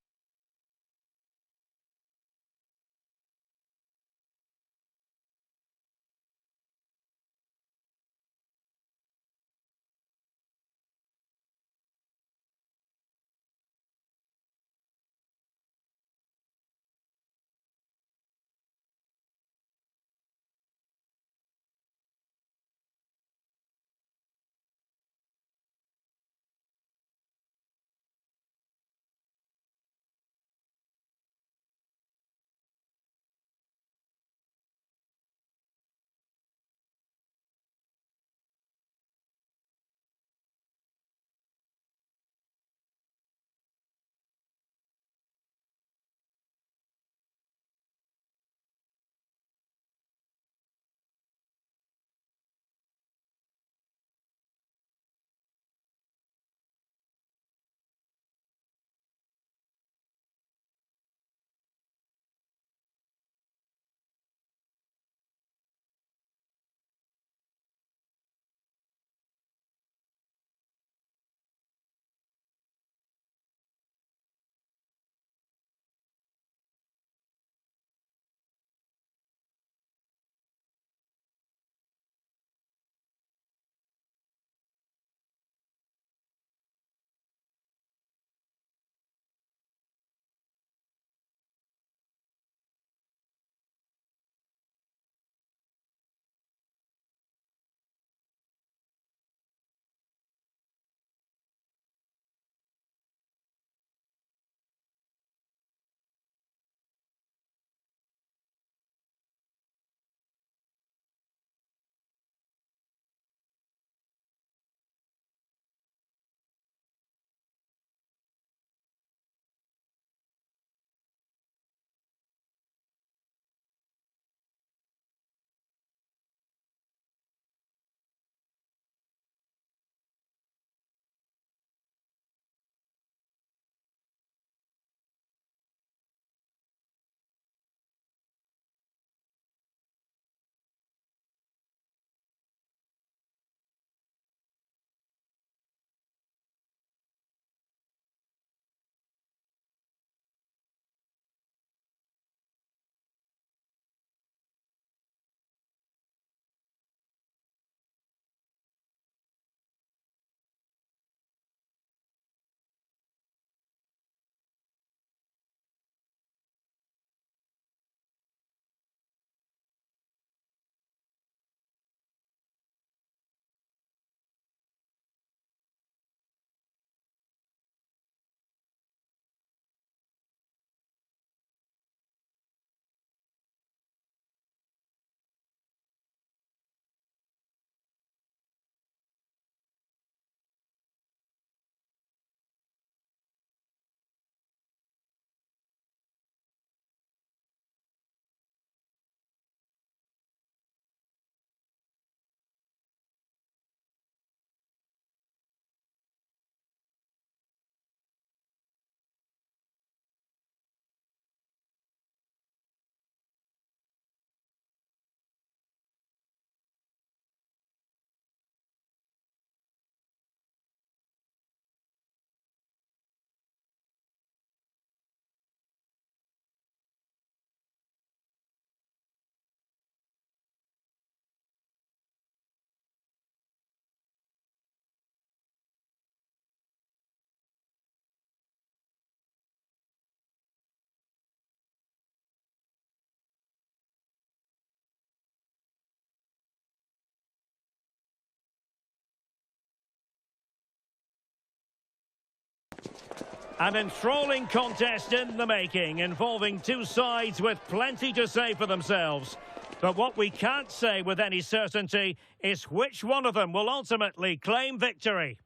An enthralling contest in the making, involving two sides with plenty to say for themselves. But what we can't say with any certainty is which one of them will ultimately claim victory.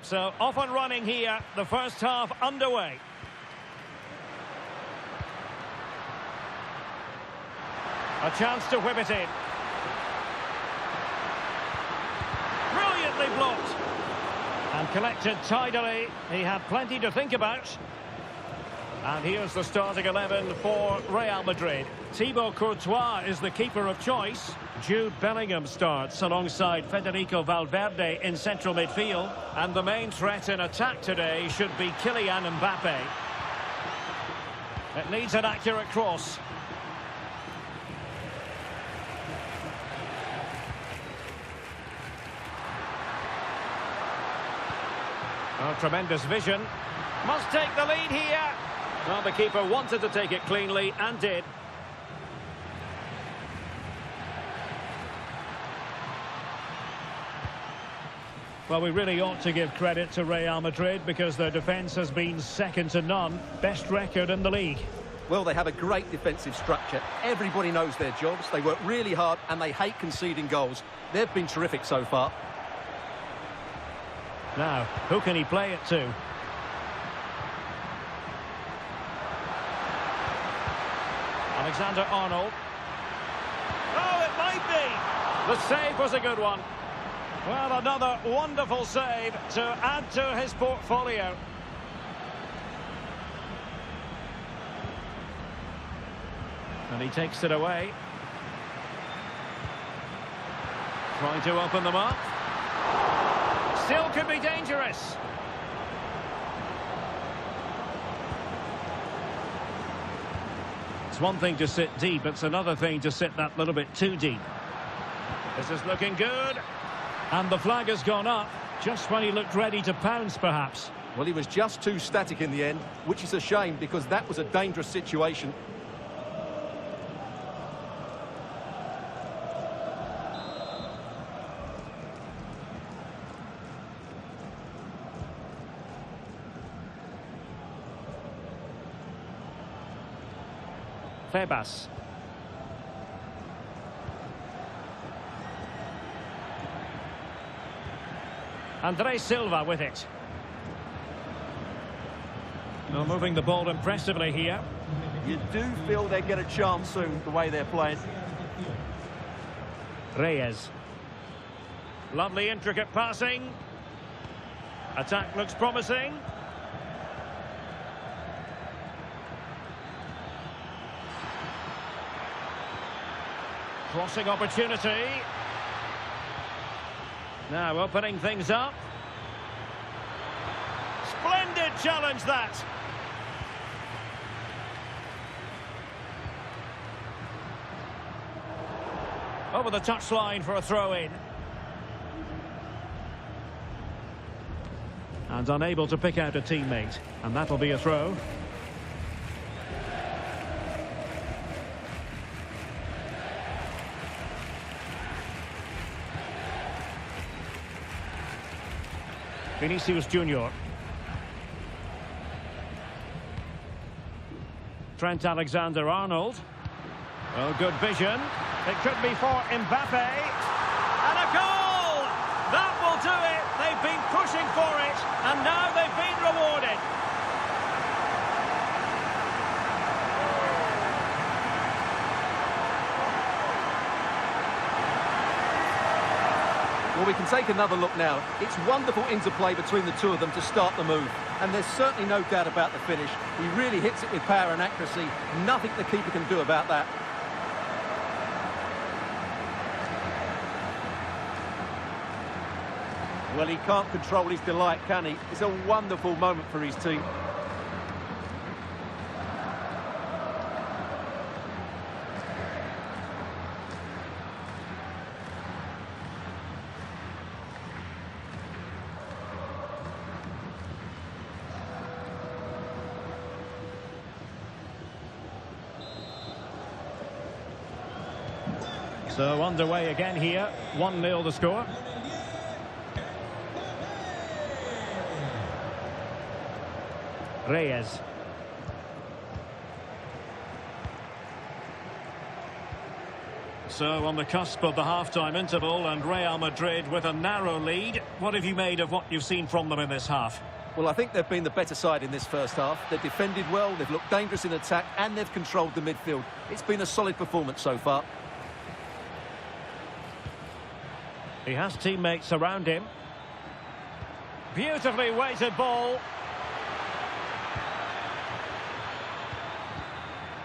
So, off and running here, the first half underway. A chance to whip it in. Brilliantly blocked. And collected tidily. He had plenty to think about. And here's the starting 11 for Real Madrid. Thibaut Courtois is the keeper of choice. Jude Bellingham starts alongside Federico Valverde in central midfield. And the main threat in attack today should be Kylian Mbappe. It needs an accurate cross. Oh, tremendous vision. Must take the lead here. Well, the keeper wanted to take it cleanly and did. Well, we really ought to give credit to Real Madrid because their defence has been second to none. Best record in the league. Well, they have a great defensive structure. Everybody knows their jobs. They work really hard and they hate conceding goals. They've been terrific so far. Now, who can he play it to? Alexander-Arnold. Oh, it might be. The save was a good one. Well, another wonderful save to add to his portfolio. And he takes it away. Trying to open them up. Still could be dangerous. It's one thing to sit deep, it's another thing to sit that little bit too deep. This is looking good. And the flag has gone up, just when he looked ready to pounce, perhaps. Well, he was just too static in the end, which is a shame because that was a dangerous situation. Febas. Andre Silva with it. Well, moving the ball impressively here. You do feel they get a chance soon, the way they're playing. Reyes. Lovely intricate passing. Attack looks promising. Crossing opportunity. Now opening things up. Splendid challenge that. Over the touchline for a throw-in. And unable to pick out a teammate. And that'll be a throw. Vinicius Junior. Trent Alexander-Arnold. Oh, good vision. It could be for Mbappe. And a goal! That will do it. They've been pushing for it, and now they've been rewarded. Well, we can take another look now. It's wonderful interplay between the two of them to start the move. And there's certainly no doubt about the finish. He really hits it with power and accuracy. Nothing the keeper can do about that. Well, he can't control his delight, can he? It's a wonderful moment for his team. So underway again here, 1-0 the score. Reyes. So on the cusp of the half-time interval, and Real Madrid with a narrow lead. What have you made of what you've seen from them in this half? Well, I think they've been the better side in this first half. They've defended well, they've looked dangerous in attack, and they've controlled the midfield. It's been a solid performance so far. He has teammates around him. Beautifully weighted ball.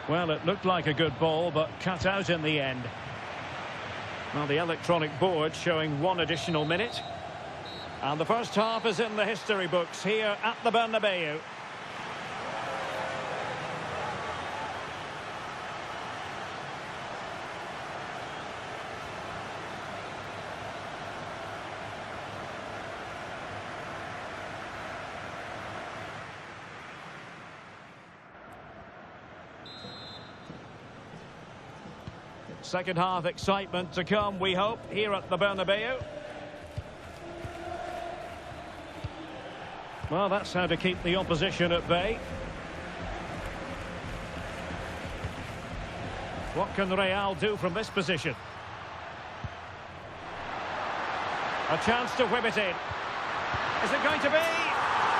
Well, it looked like a good ball, but cut out in the end. Well, the electronic board showing 1 additional minute. And the first half is in the history books here at the Bernabeu. Second half excitement to come, we hope, here at the Bernabeu. Well, that's how to keep the opposition at bay. What can Real do from this position? A chance to whip it in. Is it going to be?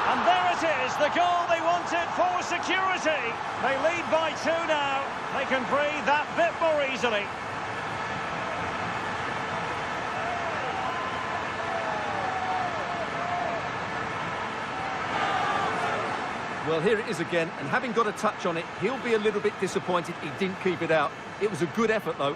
And there it is, the goal they wanted for security. They lead by 2 now. They can breathe that bit more easily. Well, here it is again, and having got a touch on it, he'll be a little bit disappointed he didn't keep it out. It was a good effort, though.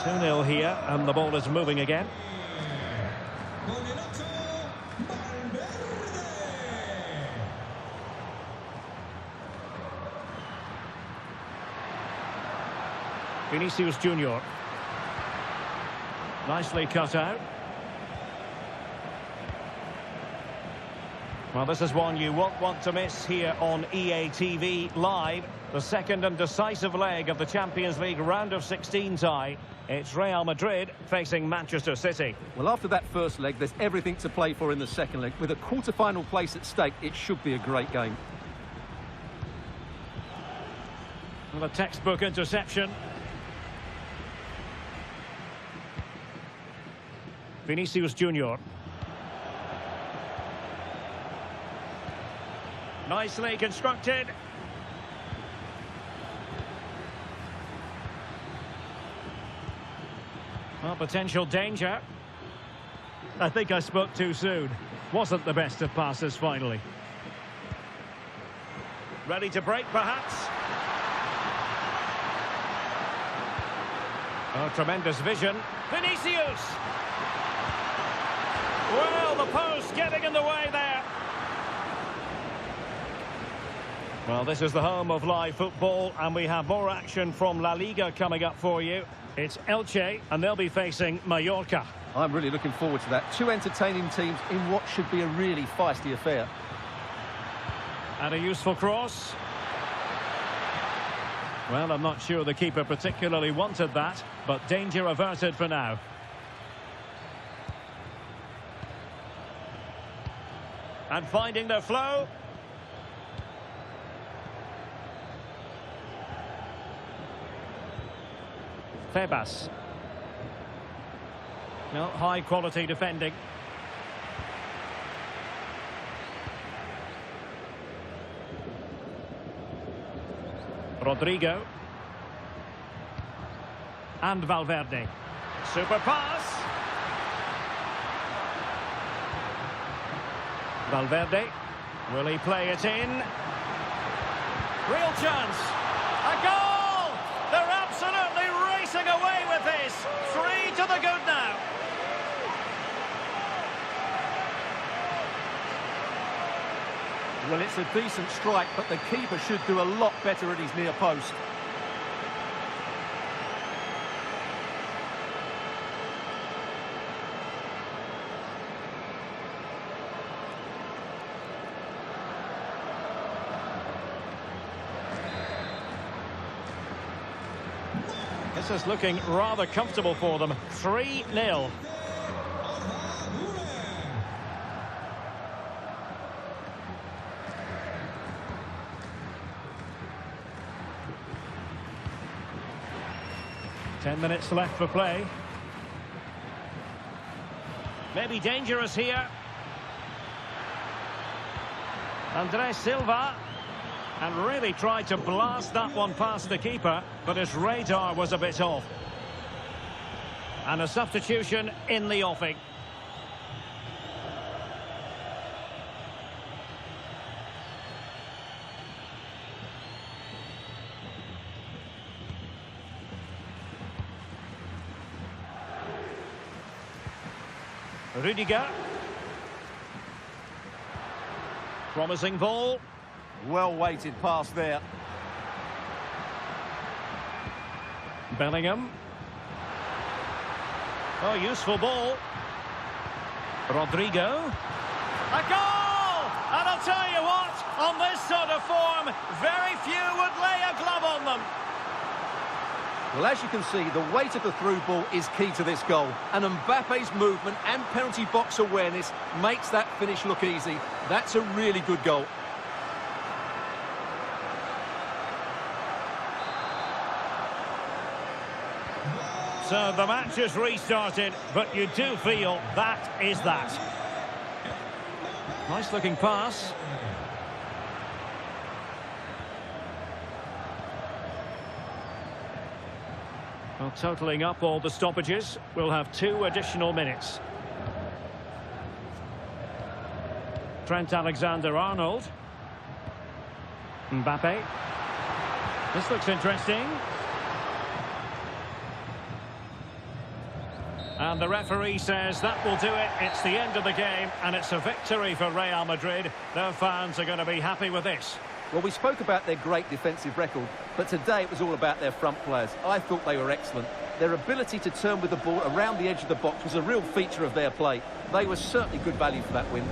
Two 2-0 here, and the ball is moving again. Vinicius Junior. Nicely cut out. Well, this is one you won't want to miss here on EA TV Live. The second and decisive leg of the Champions League round of 16 tie. It's Real Madrid facing Manchester City. Well, after that first leg, there's everything to play for in the second leg. With a quarter-final place at stake, it should be a great game. Well, a textbook interception. Vinicius Junior. Nicely constructed. Well, potential danger. I think I spoke too soon. Wasn't the best of passes finally. Ready to break, perhaps? Oh, tremendous vision. Vinicius! Well, the post getting in the way there. Well, this is the home of live football, and we have more action from La Liga coming up for you. It's Elche, and they'll be facing Mallorca. I'm really looking forward to that. 2 entertaining teams in what should be a really feisty affair. And a useful cross. Well, I'm not sure the keeper particularly wanted that, but danger averted for now. And finding their flow. Febas. No, high quality defending. Rodrigo. And Valverde. Super pass. Valverde. Will he play it in? Real chance. A goal! They're absolutely racing away with this. 3 to the good now. Well, it's a decent strike, but the keeper should do a lot better at his near post. This is looking rather comfortable for them. 3-0. Ten minutes left for play. Maybe dangerous here. Andres Silva. And really tried to blast that one past the keeper, but his radar was a bit off. And a substitution in the offing. Rudiger. Promising ball. Well-weighted pass there. Bellingham. Oh, useful ball. Rodrigo. A goal! And I'll tell you what, on this sort of form, very few would lay a glove on them. Well, as you can see, the weight of the through ball is key to this goal. And Mbappe's movement and penalty box awareness makes that finish look easy. That's a really good goal. So the match has restarted, but you do feel that is that. Nice looking pass. Well, totalling up all the stoppages, we'll have 2 additional minutes. Trent Alexander-Arnold. Mbappe. This looks interesting. And the referee says that will do it. It's the end of the game, and it's a victory for Real Madrid. Their fans are going to be happy with this. Well, we spoke about their great defensive record, but today it was all about their front players. I thought they were excellent. Their ability to turn with the ball around the edge of the box was a real feature of their play. They were certainly good value for that win.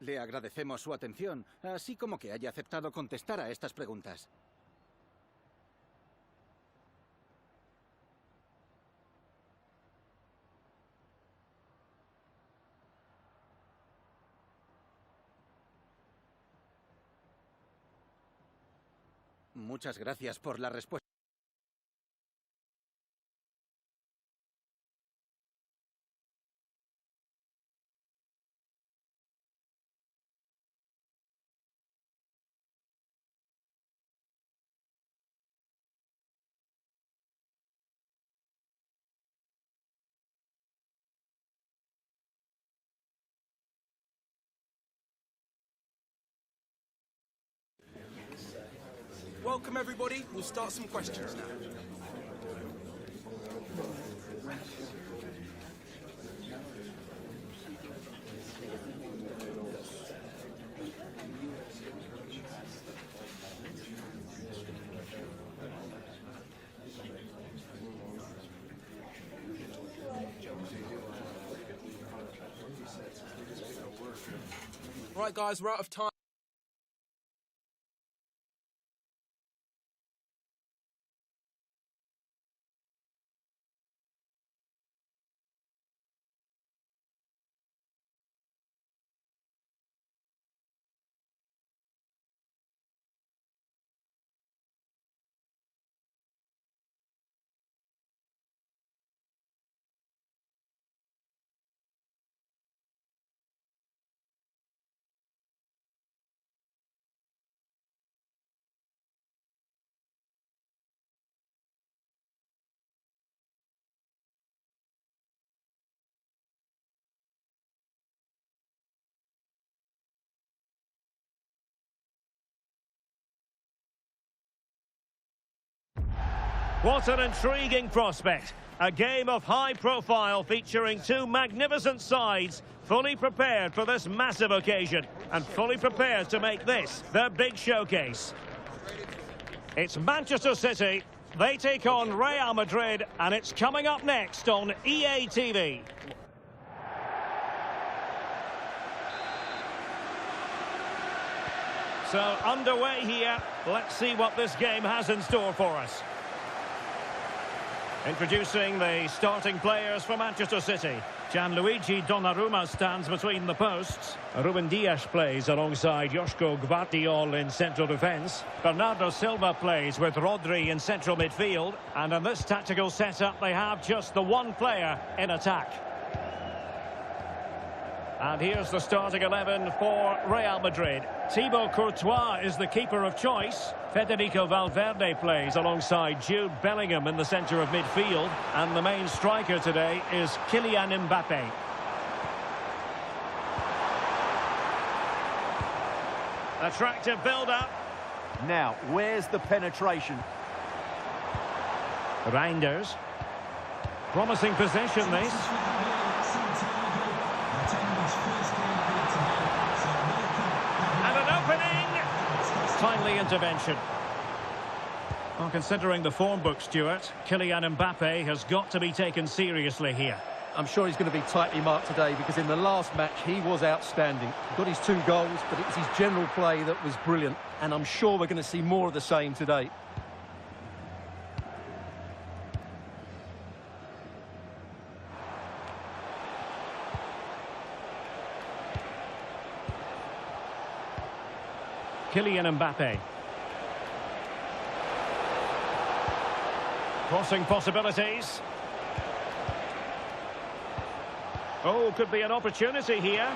Le agradecemos su atención, así como que haya aceptado contestar a estas preguntas. Muchas gracias por la respuesta. Welcome, everybody. We'll start some questions now. Right, guys, we're out of time. What an intriguing prospect. A game of high profile featuring two magnificent sides, fully prepared for this massive occasion and fully prepared to make this their big showcase. It's Manchester City. They take on Real Madrid, and it's coming up next on EA TV. So underway here. Let's see what this game has in store for us. Introducing the starting players for Manchester City. Gianluigi Donnarumma stands between the posts. Ruben Dias plays alongside Joško Gvardiol in central defence. Bernardo Silva plays with Rodri in central midfield. And in this tactical setup, they have just the one player in attack. And here's the starting 11 for Real Madrid. Thibaut Courtois is the keeper of choice. Federico Valverde plays alongside Jude Bellingham in the centre of midfield. And the main striker today is Kylian Mbappe. Attractive build-up. Now, where's the penetration? Reinders. Promising possession, this. Timely intervention. Well, considering the form book, Stuart, Kylian Mbappe has got to be taken seriously here. I'm sure he's going to be tightly marked today because in the last match he was outstanding. Got his 2 goals, but it was his general play that was brilliant. And I'm sure we're going to see more of the same today. Kylian Mbappe. Crossing possibilities. Oh, could be an opportunity here.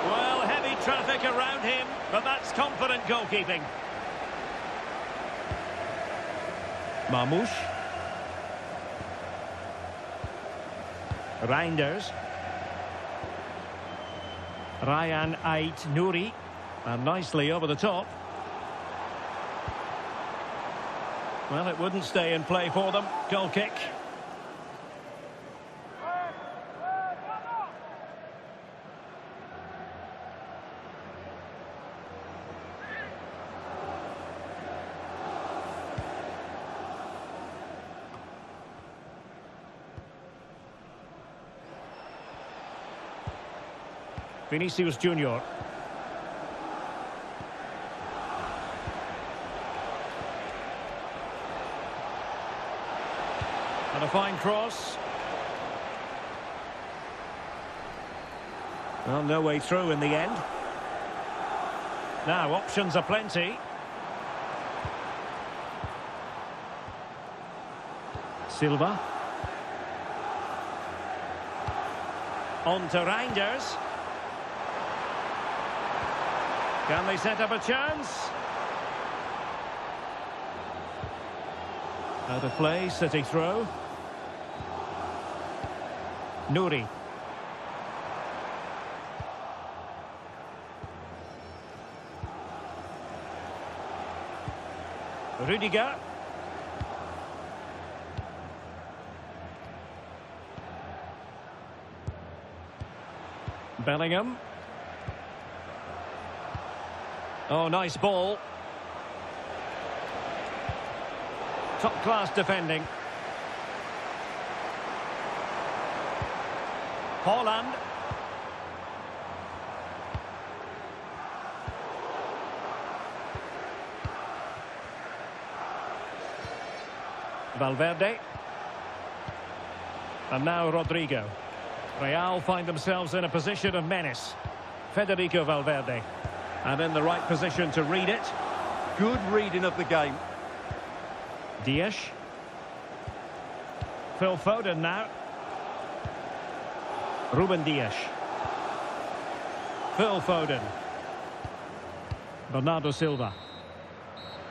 Well, heavy traffic around him, but that's confident goalkeeping. Marmoush. Reinders. Ryan Ait-Nouri. And nicely over the top. Well, it wouldn't stay in play for them. Goal kick. Vinicius Junior. And a fine cross. Well, no way through in the end. Now, options are plenty. Silva. On to Reinders. Can they set up a chance? Out of play, City throw. Nouri. Rudiger. Bellingham. Oh, nice ball. Top-class defending. Haaland. Valverde. And now Rodrigo. Real find themselves in a position of menace. Federico Valverde. And in the right position to read it. Good reading of the game. Dias. Phil Foden now. Ruben Dias. Phil Foden. Bernardo Silva.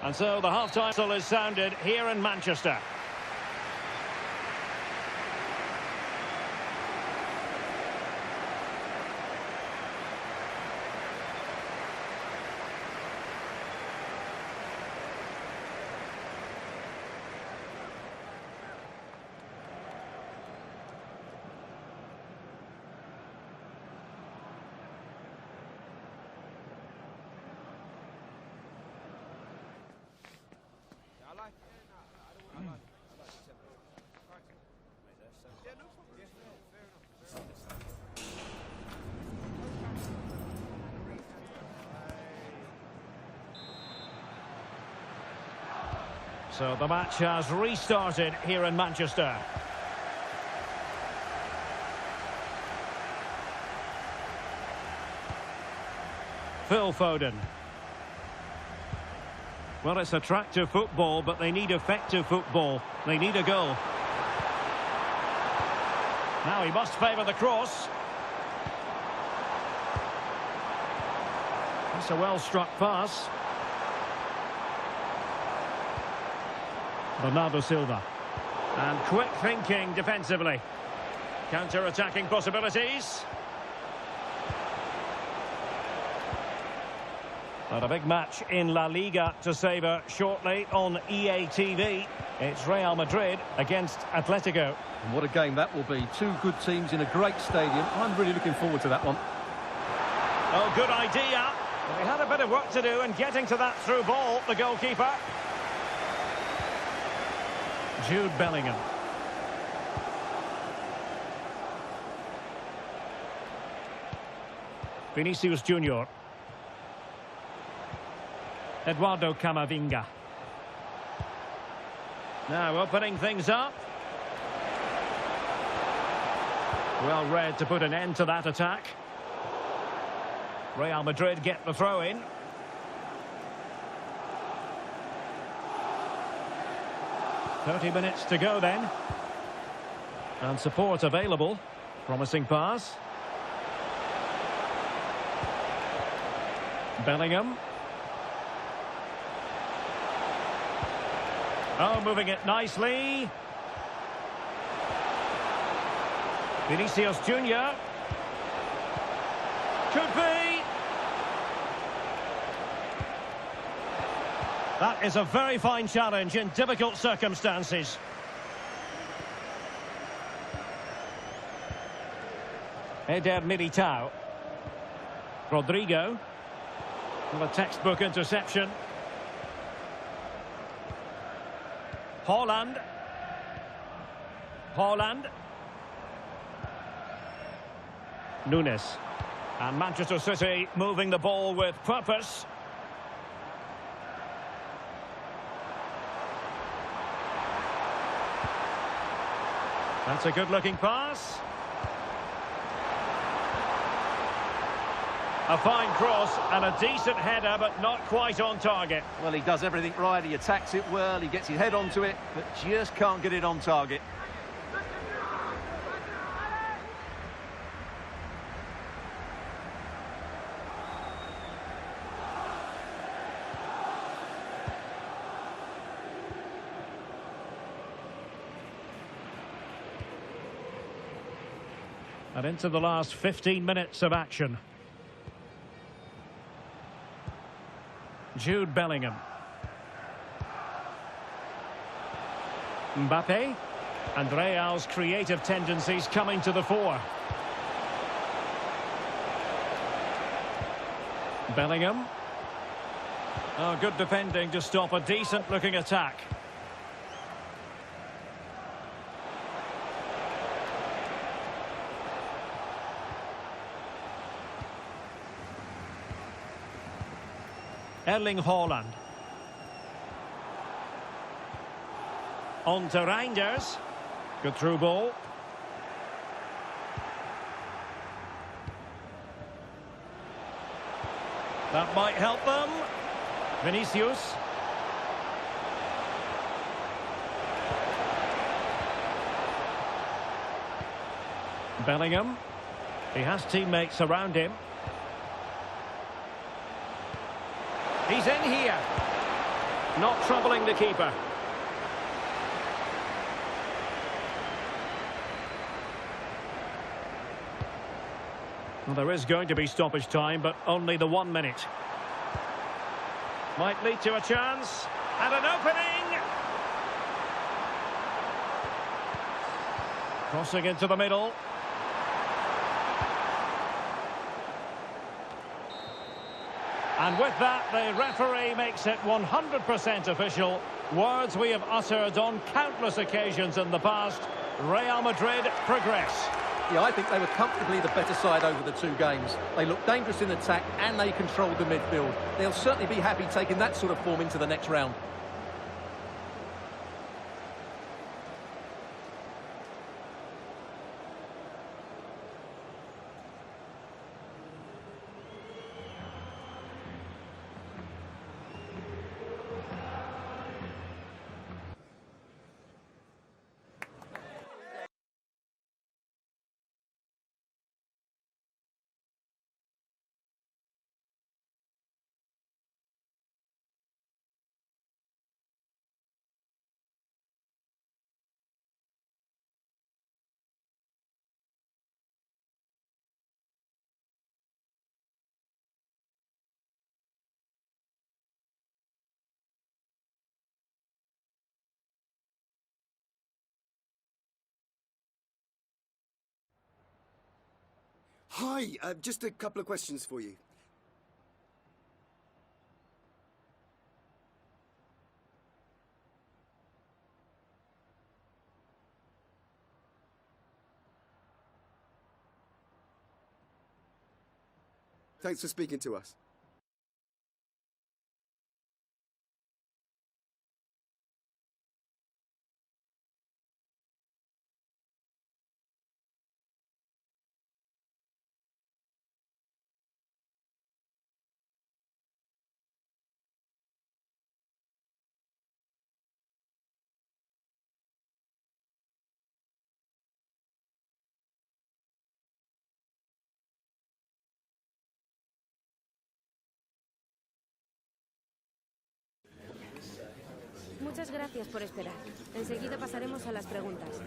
And so the half-time whistle is sounded here in Manchester. So the match has restarted here in Manchester. Phil Foden. Well, it's attractive football, but they need effective football. They need a goal. Now he must favour the cross. That's a well-struck pass. Bernardo Silva. And quick thinking defensively. Counter-attacking possibilities. But a big match in La Liga to savour shortly on EA TV. It's Real Madrid against Atletico. And what a game that will be. Two good teams in a great stadium. I'm really looking forward to that one. Oh, good idea. He had a bit of work to do in getting to that through ball, the goalkeeper. Jude Bellingham. Vinicius Junior. Eduardo Camavinga. Now opening things up. Well read to put an end to that attack. Real Madrid get the throw in. "30 minutes to go then. And support available. Promising pass. Bellingham. Oh, moving it nicely. Vinicius Junior. Could be. That is a very fine challenge in difficult circumstances. Eder Militao. Rodrigo. Well, a textbook interception. Haaland. Haaland. Nunes. And Manchester City moving the ball with purpose. That's a good-looking pass. A fine cross and a decent header, but not quite on target. Well, he does everything right. He attacks it well. He gets his head onto it, but just can't get it on target. And into the last 15 minutes of action. Jude Bellingham. Mbappe. And Real's creative tendencies coming to the fore. Bellingham. Oh, good defending to stop a decent-looking attack. Erling Haaland. On to Reinders. Good through ball. That might help them. Vinicius. Bellingham. He has teammates around him. He's in here. Not troubling the keeper. Well, there is going to be stoppage time, but only the 1 minute. Might lead to a chance. And an opening. Crossing into the middle. And with that, the referee makes it 100% official. Words we have uttered on countless occasions in the past. Real Madrid progress. Yeah, I think they were comfortably the better side over the two games. They looked dangerous in attack and they controlled the midfield. They'll certainly be happy taking that sort of form into the next round. Hi, just a couple of questions for you. Thanks for speaking to us. Muchas gracias por esperar. Enseguida pasaremos a las preguntas.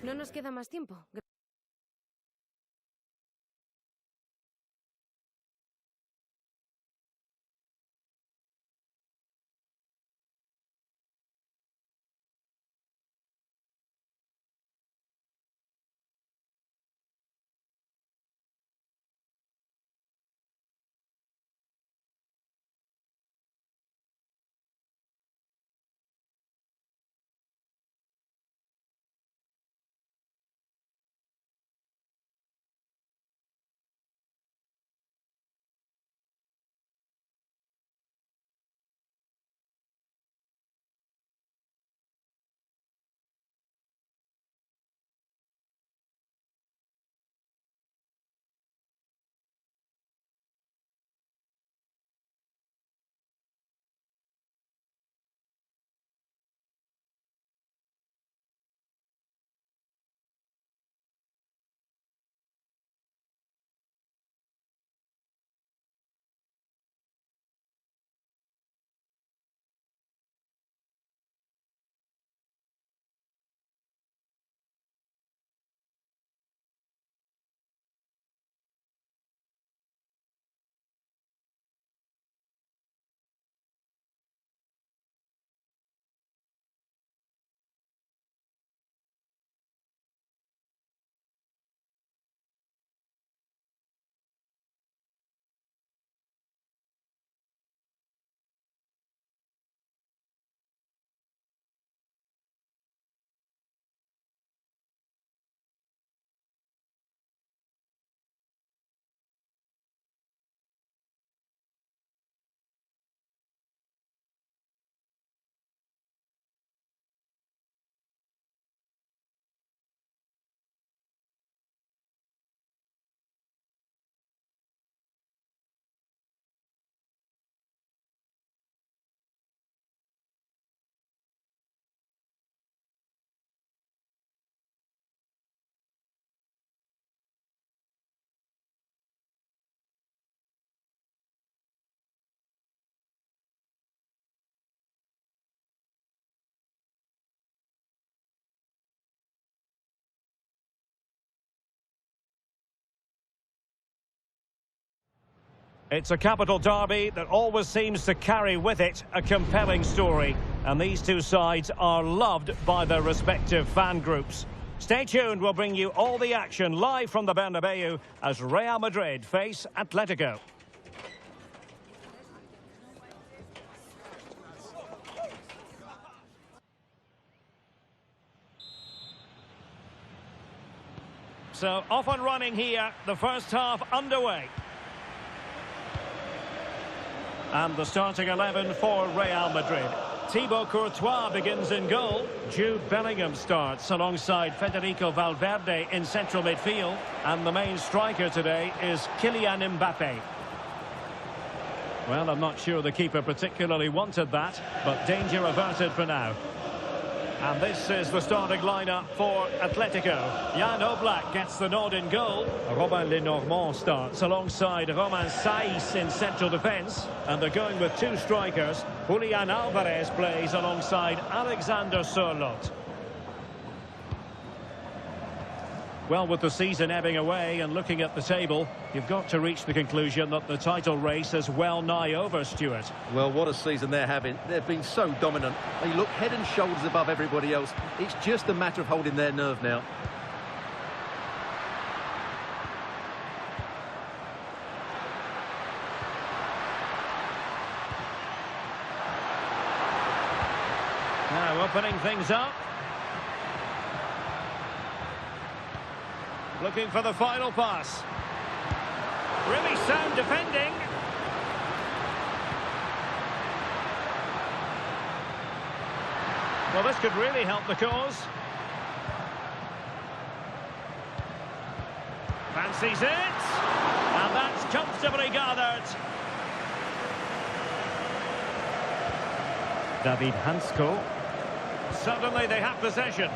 No nos queda más tiempo. It's a capital derby that always seems to carry with it a compelling story. And these two sides are loved by their respective fan groups. Stay tuned, we'll bring you all the action live from the Bernabeu as Real Madrid face Atletico. So off and running here, the first half underway. And the starting 11 for Real Madrid. Thibaut Courtois begins in goal. Jude Bellingham starts alongside Federico Valverde in central midfield. And the main striker today is Kylian Mbappe. Well, I'm not sure the keeper particularly wanted that, but danger averted for now. And this is the starting lineup for Atletico. Jan Oblak gets the nod in goal. Robin Lenormand starts alongside Romain Saiz in central defence. And they're going with two strikers. Julian Alvarez plays alongside Alexander Sørloth. Well, with the season ebbing away and looking at the table, you've got to reach the conclusion that the title race is well nigh over, Stuart. Well, what a season they're having. They've been so dominant. They look head and shoulders above everybody else. It's just a matter of holding their nerve now. Now opening things up. Looking for the final pass. Really sound defending. Well, this could really help the cause. Fancies it. And that's comfortably gathered. David Hansko. Suddenly they have possession.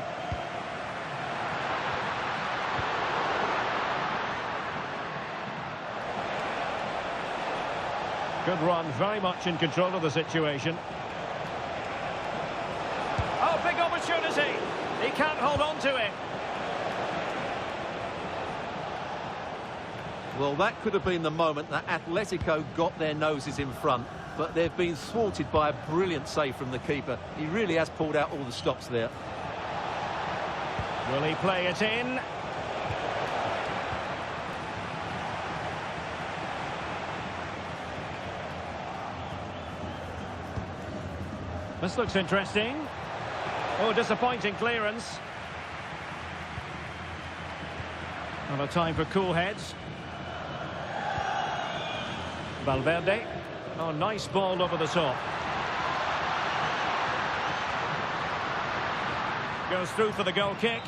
Good run, very much in control of the situation. Oh, big opportunity. He can't hold on to it. Well, that could have been the moment that Atletico got their noses in front, but they've been thwarted by a brilliant save from the keeper. He really has pulled out all the stops there. Will he play it in? This looks interesting. Oh, disappointing clearance. Not a time for cool heads. Valverde. Oh, nice ball over the top. Goes through for the goal kick.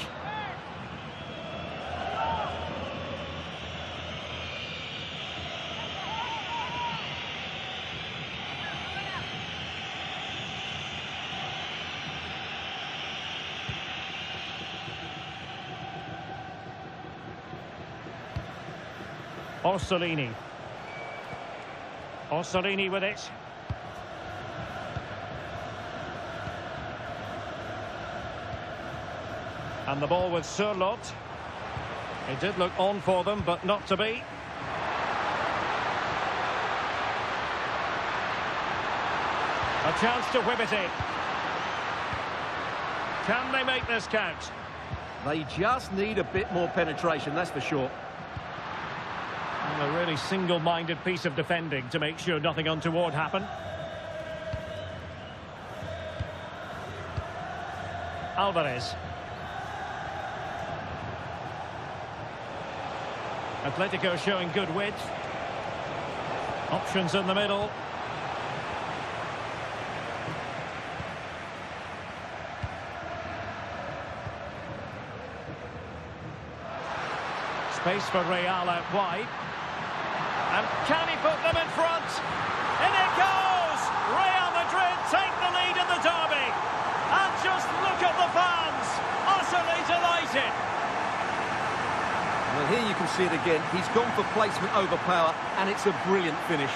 Orsolini. Orsolini with it. And the ball with Sørloth. It did look on for them, but not to be. A chance to whip it in. Can they make this count? They just need a bit more penetration, that's for sure. A really single-minded piece of defending to make sure nothing untoward happened. Alvarez. Atletico showing good width. Options in the middle. Space for Real out wide. And can he put them in front? In it goes! Real Madrid take the lead in the derby. And just look at the fans, utterly delighted. Well, here you can see it again. He's gone for placement over power, and it's a brilliant finish.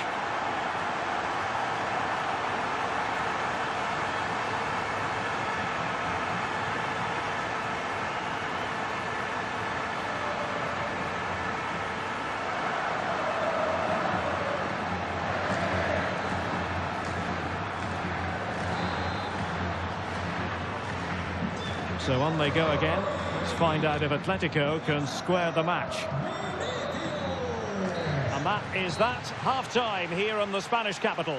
So on they go again. Let's find out if Atletico can square the match. And that is that. Half-time here in the Spanish capital.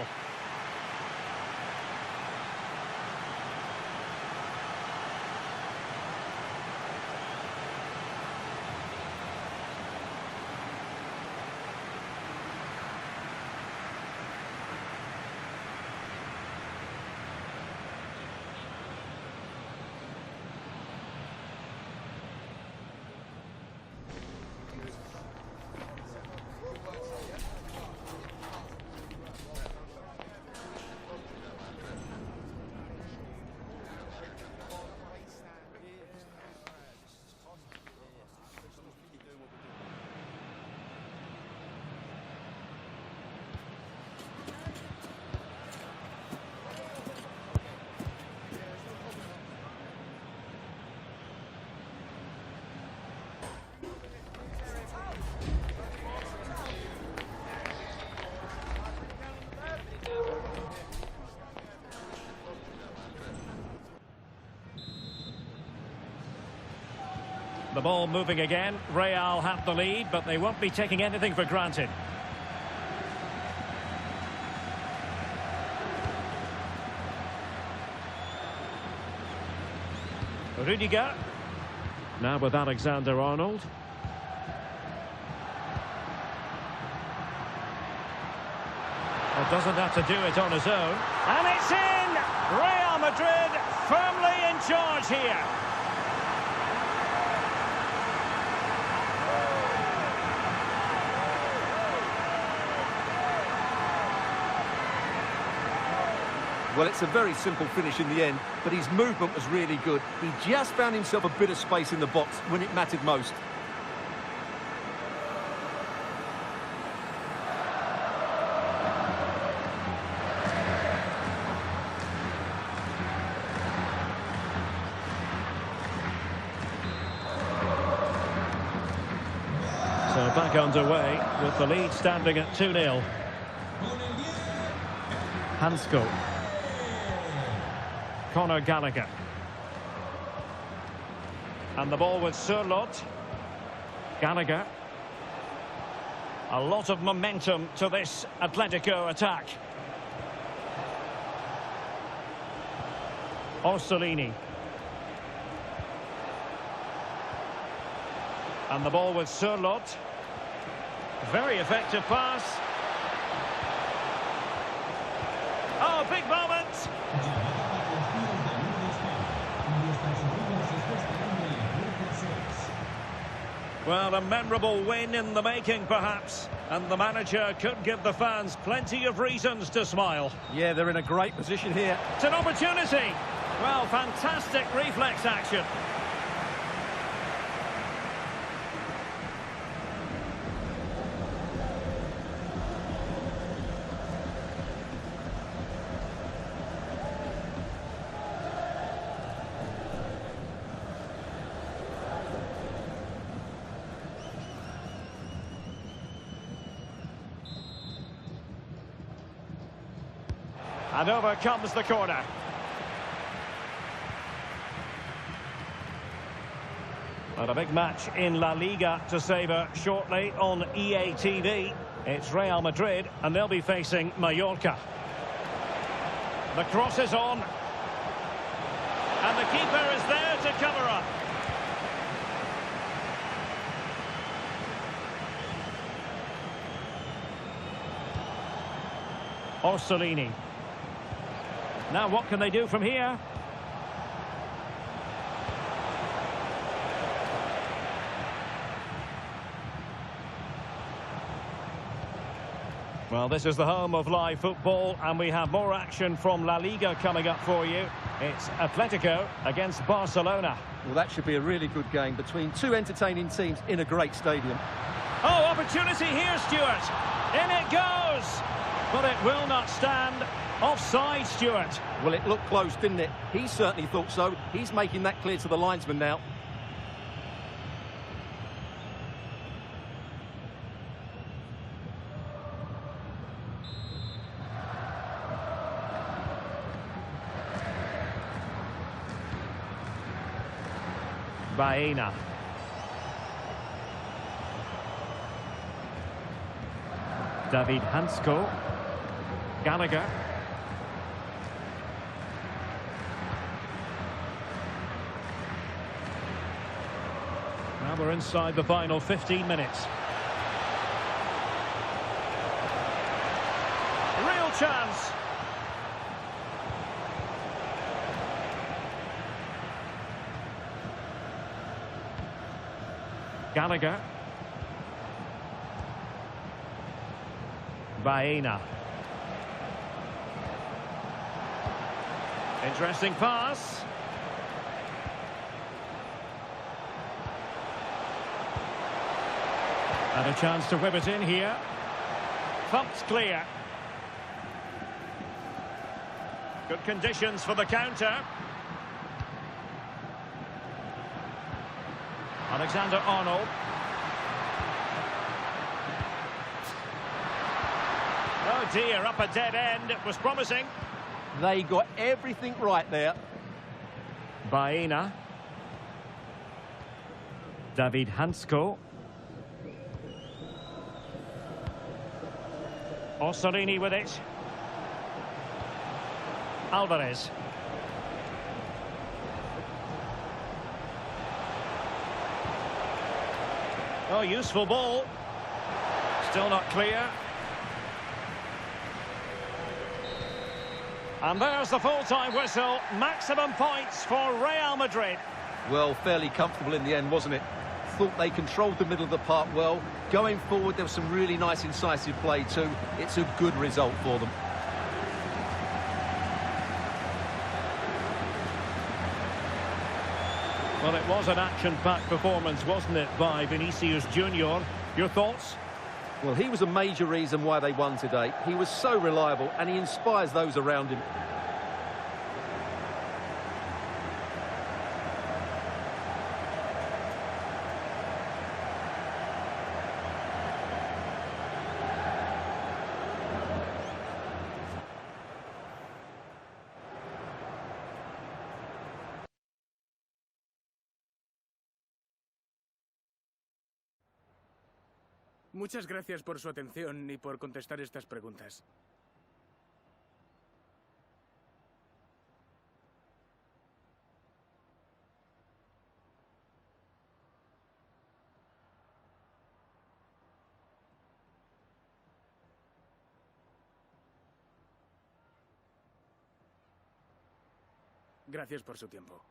The ball moving again. Real have the lead, but they won't be taking anything for granted. Rudiger. Now with Alexander-Arnold. Well, doesn't have to do it on his own. And it's in! Real Madrid firmly in charge here. Well, it's a very simple finish in the end, but his movement was really good. He just found himself a bit of space in the box when it mattered most. So back underway with the lead standing at 2-0. Hansko. Conor Gallagher. And the ball with Sørloth. Gallagher. A lot of momentum to this Atletico attack. Orsolini. And the ball with Sørloth. Very effective pass. Oh, big moment! Well, a memorable win in the making, perhaps. And the manager could give the fans plenty of reasons to smile. Yeah, they're in a great position here. It's an opportunity. Well, fantastic reflex action. And over comes the corner. But a big match in La Liga to savour shortly on EA TV. It's Real Madrid, and they'll be facing Mallorca. The cross is on. And the keeper is there to cover up. Orsolini. Now what can they do from here? Well, this is the home of live football, and we have more action from La Liga coming up for you. It's Atletico against Barcelona. Well, that should be a really good game between two entertaining teams in a great stadium. Oh, opportunity here, Stuart. In it goes. But it will not stand. Offside, Stuart. Well, it looked close, didn't it? He certainly thought so. He's making that clear to the linesman now. Baena. David Hansko. Gallagher. Now we're inside the final 15 minutes. Real chance. Gallagher. Baena. Interesting pass. And a chance to whip it in here. Thumped clear. Good conditions for the counter. Alexander-Arnold. Oh dear, up a dead end. It was promising. They got everything right there. Baena. David Hansko. Orsolini with it. Alvarez. Oh, useful ball. Still not clear. And there's the full-time whistle. Maximum points for Real Madrid. Well, fairly comfortable in the end, wasn't it? Thought they controlled the middle of the park well. Going forward, there was some really nice incisive play too. It's a good result for them. Well, it was an action-packed performance, wasn't it, by Vinicius Junior? Your thoughts? Well, he was a major reason why they won today. He was so reliable and he inspires those around him. Muchas gracias por su atención y por contestar estas preguntas. Gracias por su tiempo.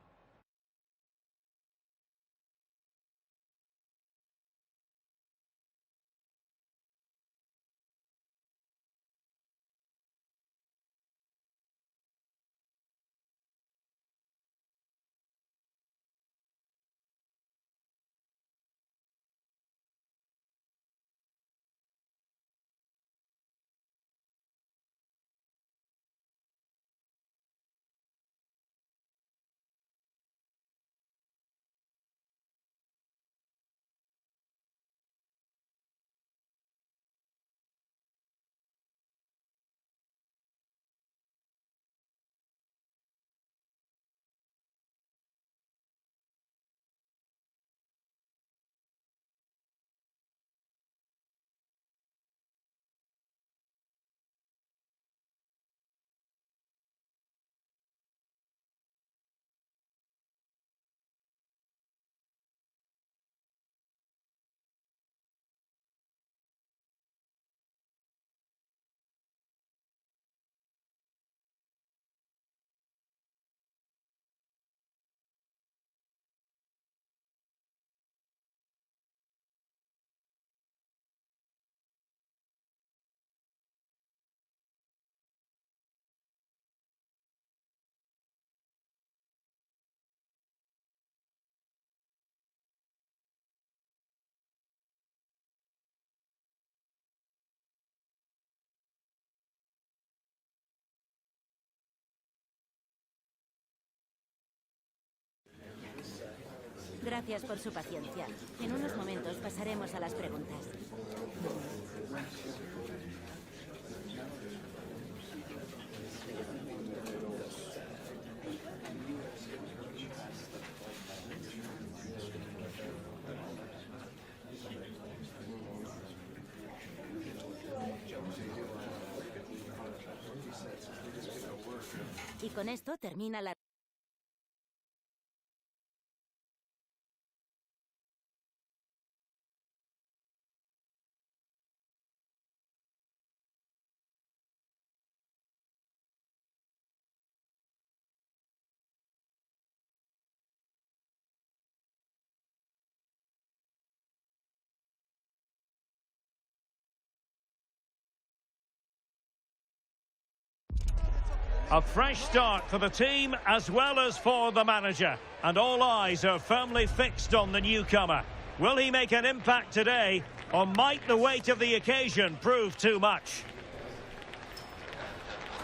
Gracias por su paciencia. En unos momentos pasaremos a las preguntas. Y con esto termina la... A fresh start for the team as well as for the manager. And all eyes are firmly fixed on the newcomer. Will he make an impact today, or might the weight of the occasion prove too much?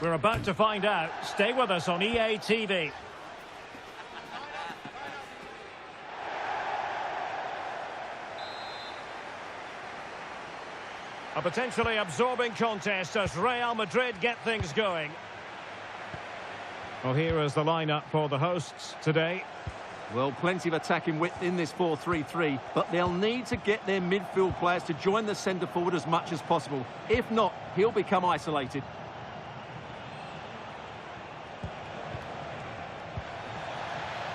We're about to find out. Stay with us on EA TV. A potentially absorbing contest as Real Madrid get things going. Well, here is the lineup for the hosts today. Well, plenty of attacking width in this 4-3-3, but they'll need to get their midfield players to join the centre forward as much as possible. If not, he'll become isolated.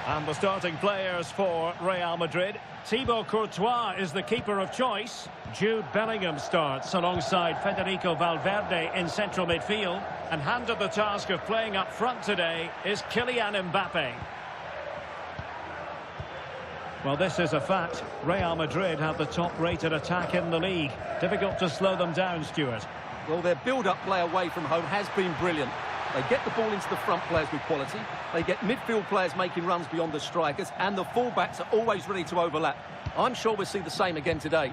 And the starting players for Real Madrid. Thibaut Courtois is the keeper of choice. Jude Bellingham starts alongside Federico Valverde in central midfield. And handed the task of playing up front today is Kylian Mbappe. Well, this is a fact. Real Madrid have the top-rated attack in the league. Difficult to slow them down, Stuart. Well, their build-up play away from home has been brilliant. They get the ball into the front players with quality. They get midfield players making runs beyond the strikers, and the full-backs are always ready to overlap. I'm sure we'll see the same again today.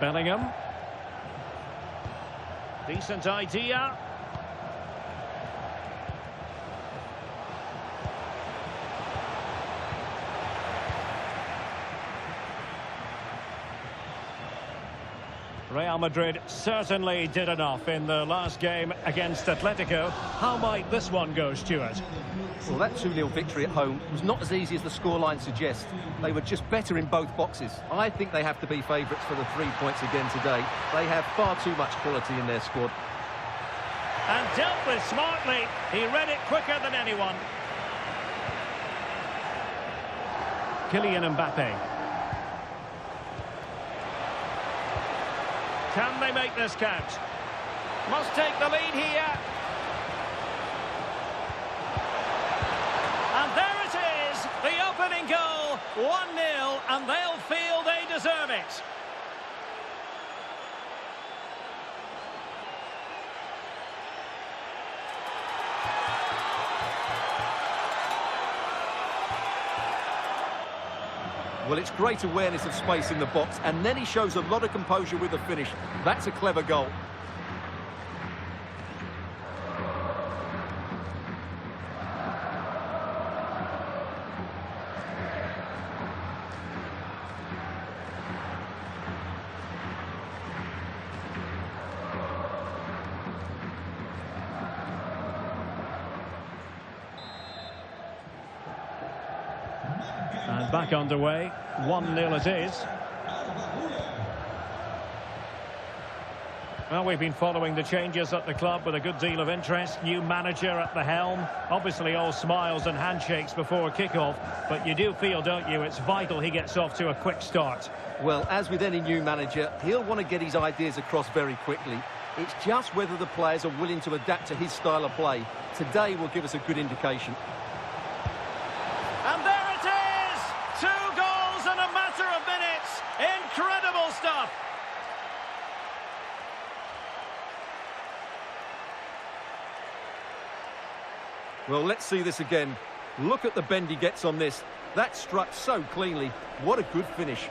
Bellingham. Decent idea. Real Madrid certainly did enough in the last game against Atletico. How might this one go, Stuart? Well, that 2-0 victory at home was not as easy as the scoreline suggests. They were just better in both boxes. I think they have to be favourites for the 3 points again today. They have far too much quality in their squad. And dealt with smartly. He read it quicker than anyone. Kylian Mbappe. Can they make this count? Must take the lead here. And there it is, the opening goal, 1-0, and they'll feel they deserve it. Well, it's great awareness of space in the box, and then he shows a lot of composure with the finish. That's a clever goal. And back underway, 1-0 it is. Well, we've been following the changes at the club with a good deal of interest. New manager at the helm. Obviously all smiles and handshakes before kick-off. But you do feel, don't you, it's vital he gets off to a quick start. Well, as with any new manager, he'll want to get his ideas across very quickly. It's just whether the players are willing to adapt to his style of play. Today will give us a good indication. And there it is! 2 goals in a matter of minutes. Incredible stuff. Well, let's see this again. Look at the bend he gets on this. That struck so cleanly. What a good finish.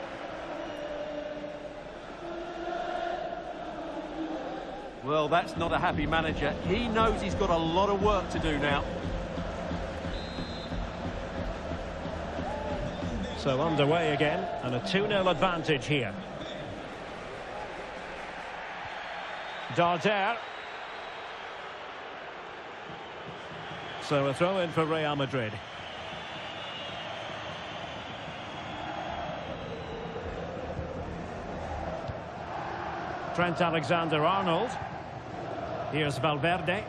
Well, that's not a happy manager. He knows he's got a lot of work to do now. So underway again, and a 2-0 advantage here. Darder. So a throw in for Real Madrid. Trent Alexander-Arnold. Here's Valverde.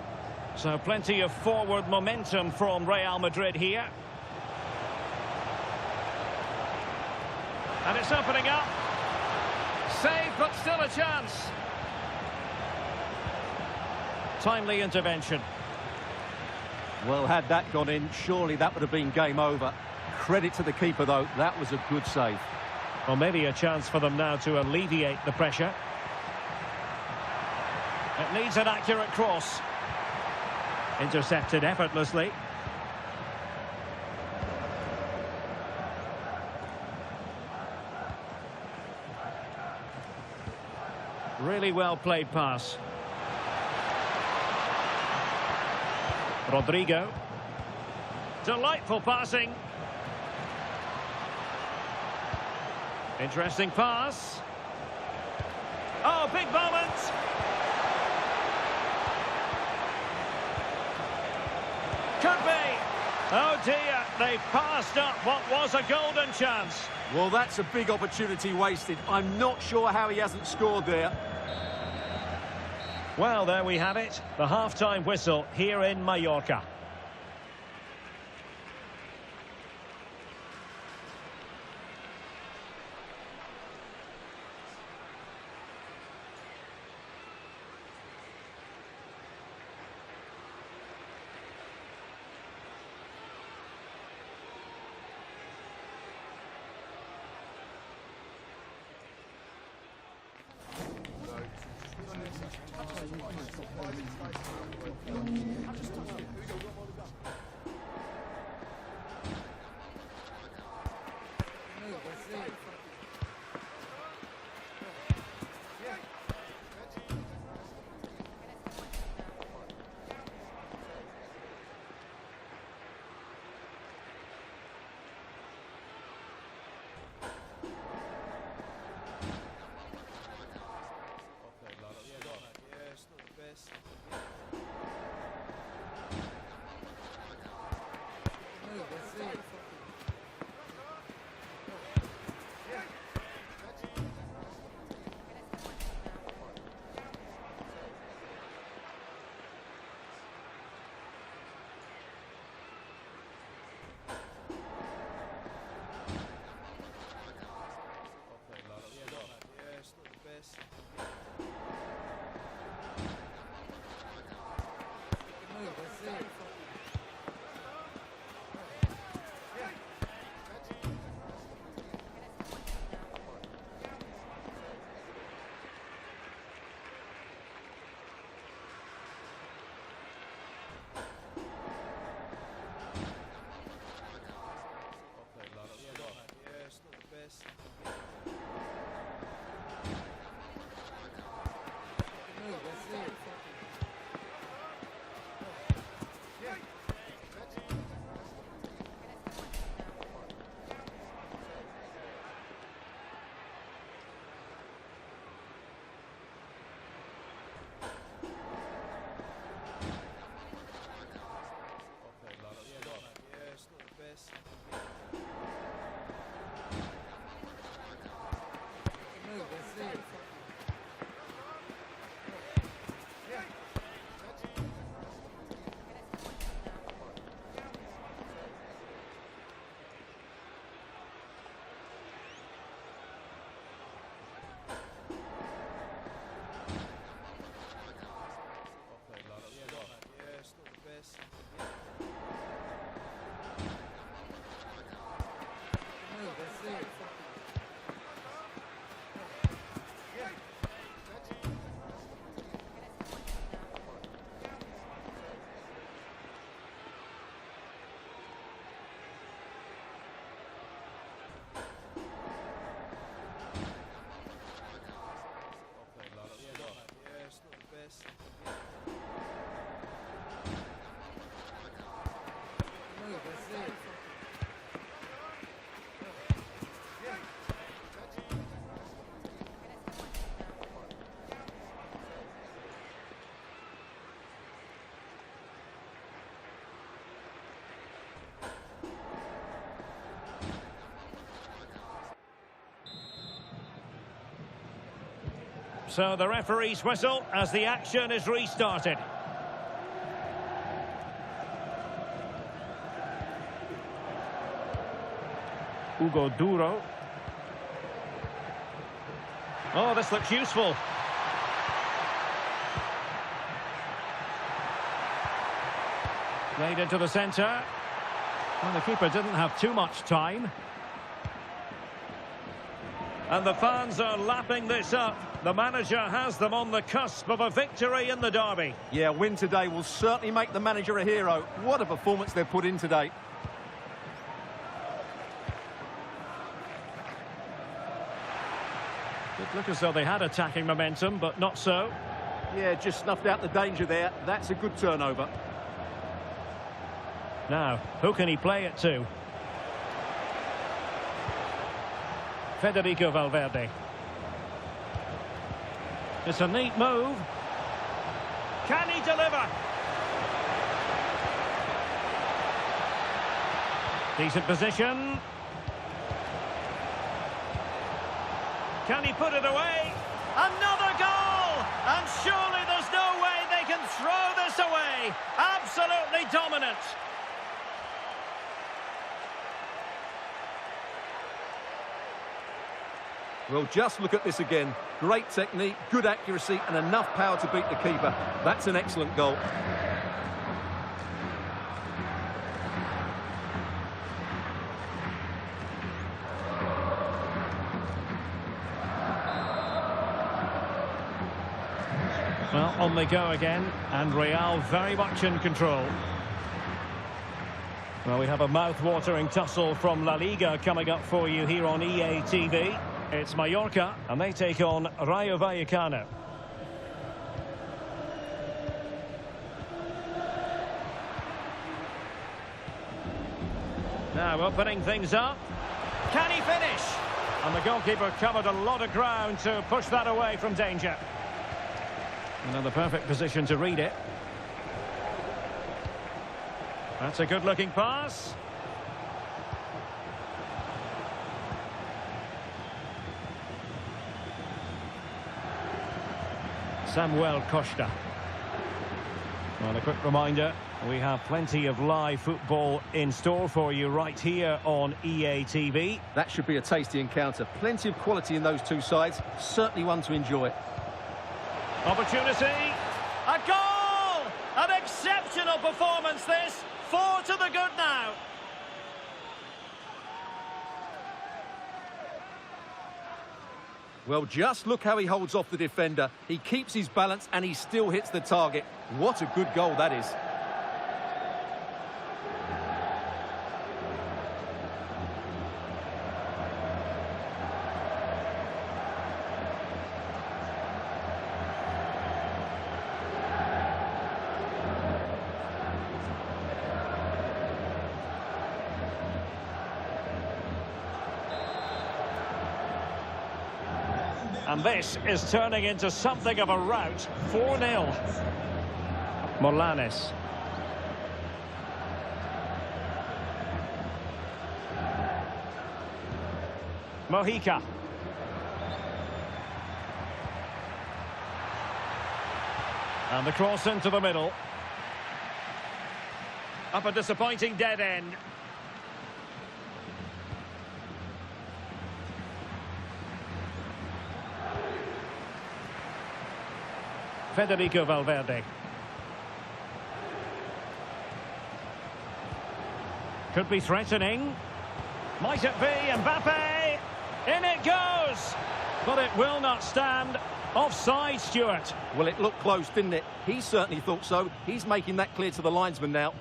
So plenty of forward momentum from Real Madrid here. And it's opening up. Save, but still a chance. Timely intervention. Well, had that gone in, surely that would have been game over. Credit to the keeper, though. That was a good save. Well, maybe a chance for them now to alleviate the pressure. It needs an accurate cross. Intercepted effortlessly. Really well played pass. Rodrigo. Delightful passing. Interesting pass. Oh, big moment. Could be. Oh dear, they passed up what was a golden chance. Well, that's a big opportunity wasted. I'm not sure how he hasn't scored there. Well, there we have it. The half-time whistle here in Mallorca. Yes, not the best. So the referee's whistle as the action is restarted. Hugo Duro. Oh, this looks useful. Played into the centre. Well, the keeper didn't have too much time. And the fans are lapping this up. The manager has them on the cusp of a victory in the derby. Yeah, a win today will certainly make the manager a hero. What a performance they've put in today. It looked as though they had attacking momentum, but not so. Yeah, just snuffed out the danger there. That's a good turnover. Now, who can he play it to? Federico Valverde. It's a neat move. Can he deliver? Decent position. Can he put it away? Another goal! And surely there's no way they can throw this away. Absolutely dominant. Well, just look at this again. Great technique, good accuracy, and enough power to beat the keeper. That's an excellent goal. Well, on they go again, and Real very much in control. Well, we have a mouth-watering tussle from La Liga coming up for you here on EA TV. It's Mallorca, and they take on Rayo Vallecano. Now opening things up. Can he finish? And the goalkeeper covered a lot of ground to push that away from danger. Another perfect position to read it. That's a good-looking pass. Samuel Costa. Well, a quick reminder, we have plenty of live football in store for you right here on EA TV. That should be a tasty encounter. Plenty of quality in those two sides. Certainly one to enjoy. Opportunity. A goal! An exceptional performance this. 4 to the good now. Well, just look how he holds off the defender. He keeps his balance and he still hits the target. What a good goal that is. And this is turning into something of a rout. 4-0. Morlanes. Mojica. And the cross into the middle. Up a disappointing dead end. Federico Valverde. Could be threatening. Might it be Mbappe? In it goes! But it will not stand. Offside, Stuart. Well, it looked close, didn't it? He certainly thought so. He's making that clear to the linesman now.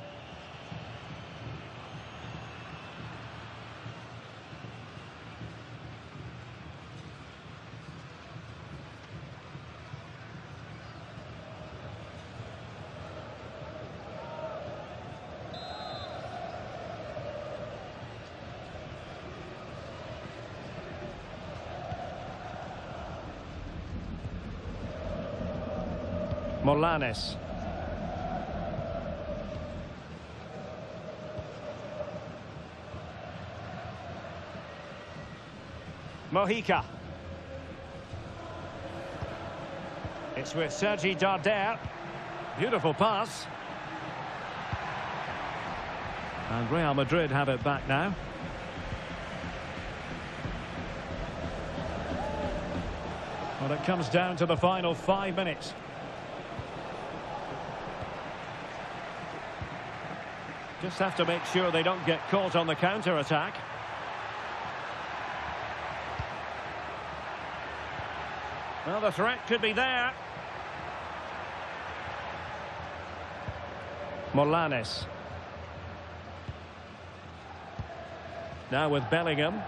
Morlanes. Mojica. It's with Sergi Darder. Beautiful pass. And Real Madrid have it back now. Well, it comes down to the final 5 minutes. Just have to make sure they don't get caught on the counter-attack. Well, the threat could be there. Morlanes. Now with Bellingham.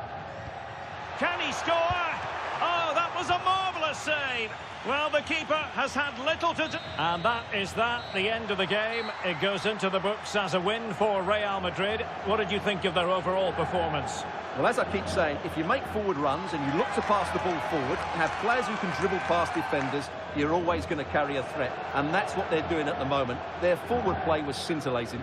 Can he score? Oh, that was a marvellous save. Well, the keeper has had little to do. And that is the end of the game. It goes into the books as a win for Real Madrid. What did you think of their overall performance? Well, as I keep saying, if you make forward runs and you look to pass the ball forward and have players who can dribble past defenders, you're always going to carry a threat. And that's what they're doing at the moment. Their forward play was scintillating.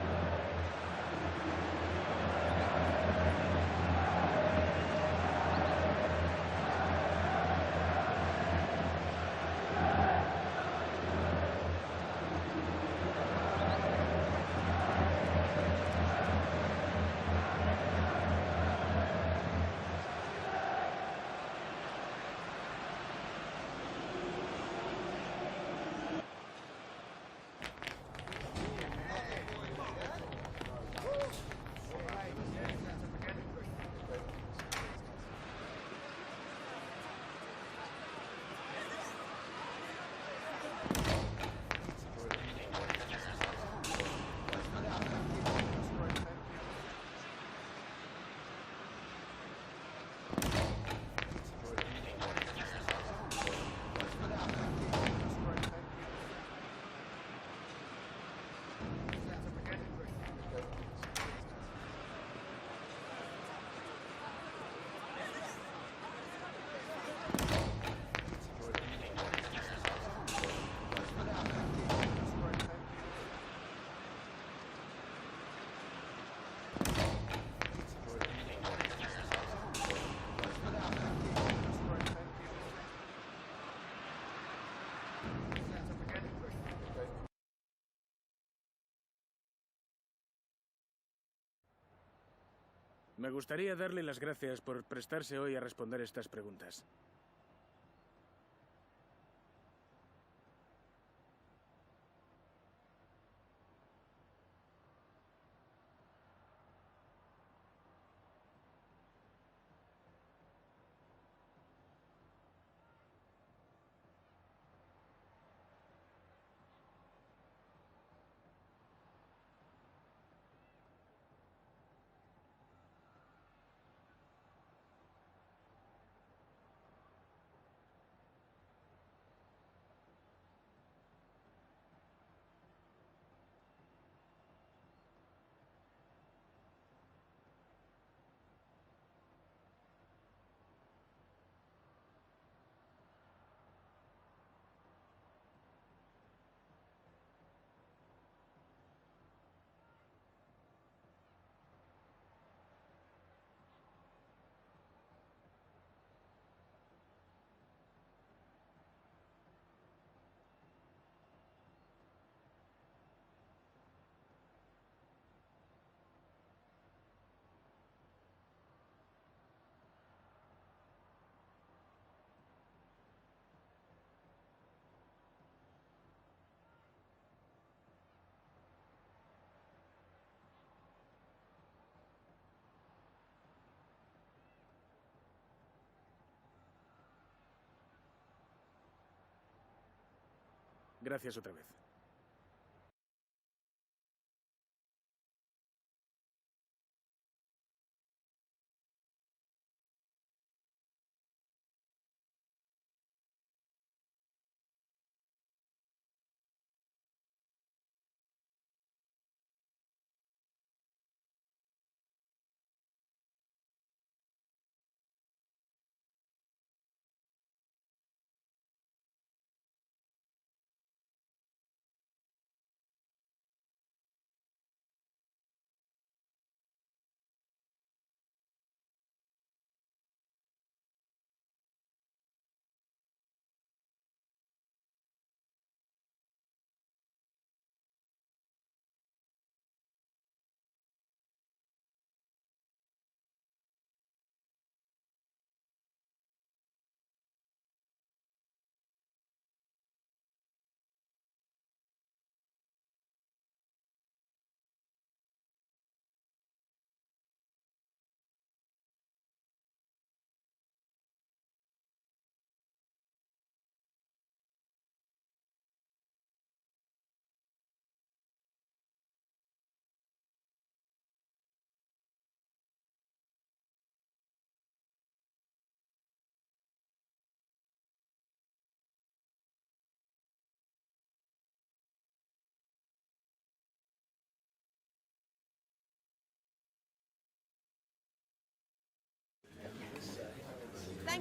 Me gustaría darle las gracias por prestarse hoy a responder estas preguntas. Gracias otra vez.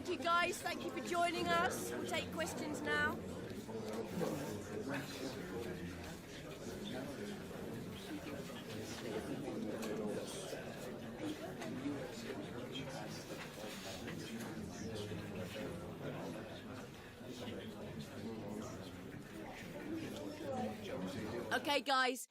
Thank you, guys. Thank you for joining us. We'll take questions now. Okay, guys.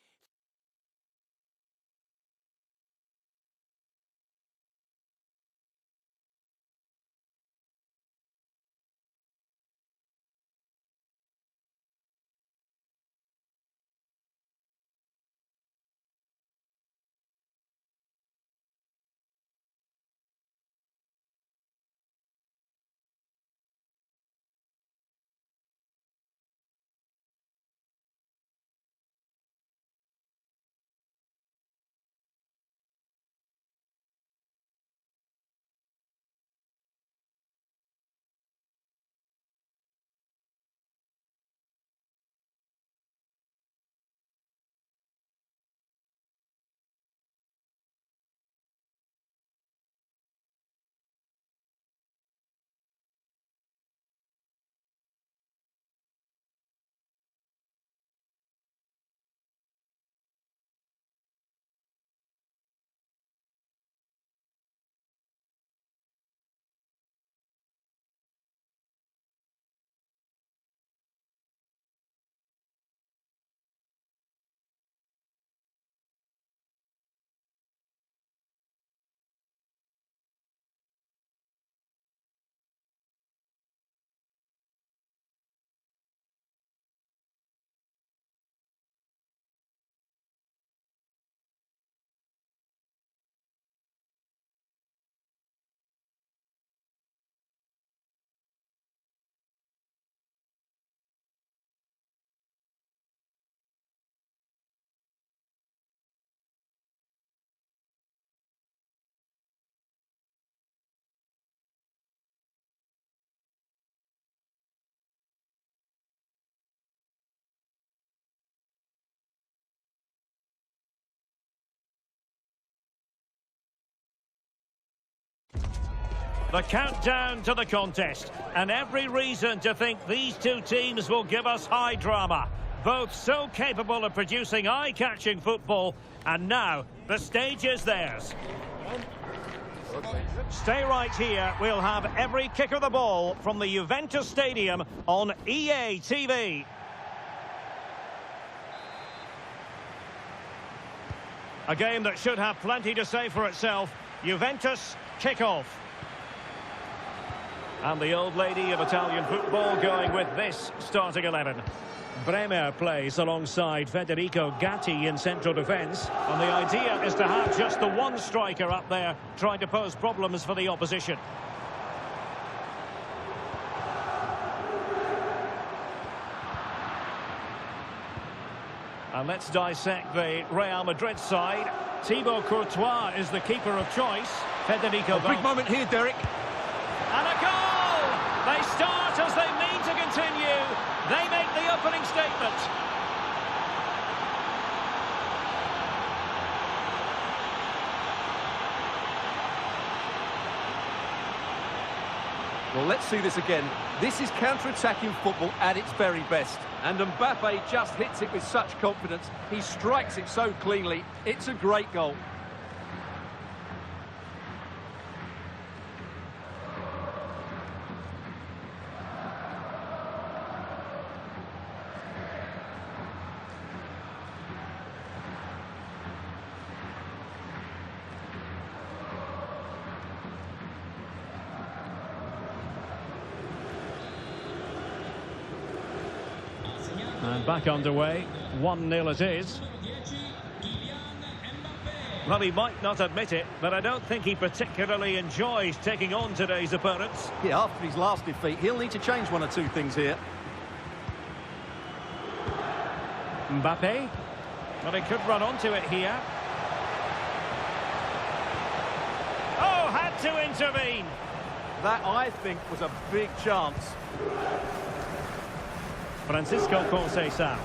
The countdown to the contest, and every reason to think these two teams will give us high drama. Both so capable of producing eye-catching football, and now the stage is theirs. Stay right here, we'll have every kick of the ball from the Juventus Stadium on EA TV. A game that should have plenty to say for itself. Juventus kick-off. And the old lady of Italian football going with this starting 11. Bremer plays alongside Federico Gatti in central defence. And the idea is to have just the one striker up there trying to pose problems for the opposition. And let's dissect the Real Madrid side. Thibaut Courtois is the keeper of choice. Federico A big moment here, Derek. And a goal! They start as they mean to continue. They make the opening statement. Well, let's see this again. This is counter-attacking football at its very best. And Mbappe just hits it with such confidence. He strikes it so cleanly. It's a great goal. And back underway, 1-0 it is. Well, he might not admit it, but I don't think he particularly enjoys taking on today's opponents. Yeah, after his last defeat, he'll need to change one or two things here. Mbappe. Well, he could run onto it here. Oh, had to intervene. That, I think, was a big chance. Francisco Conceição.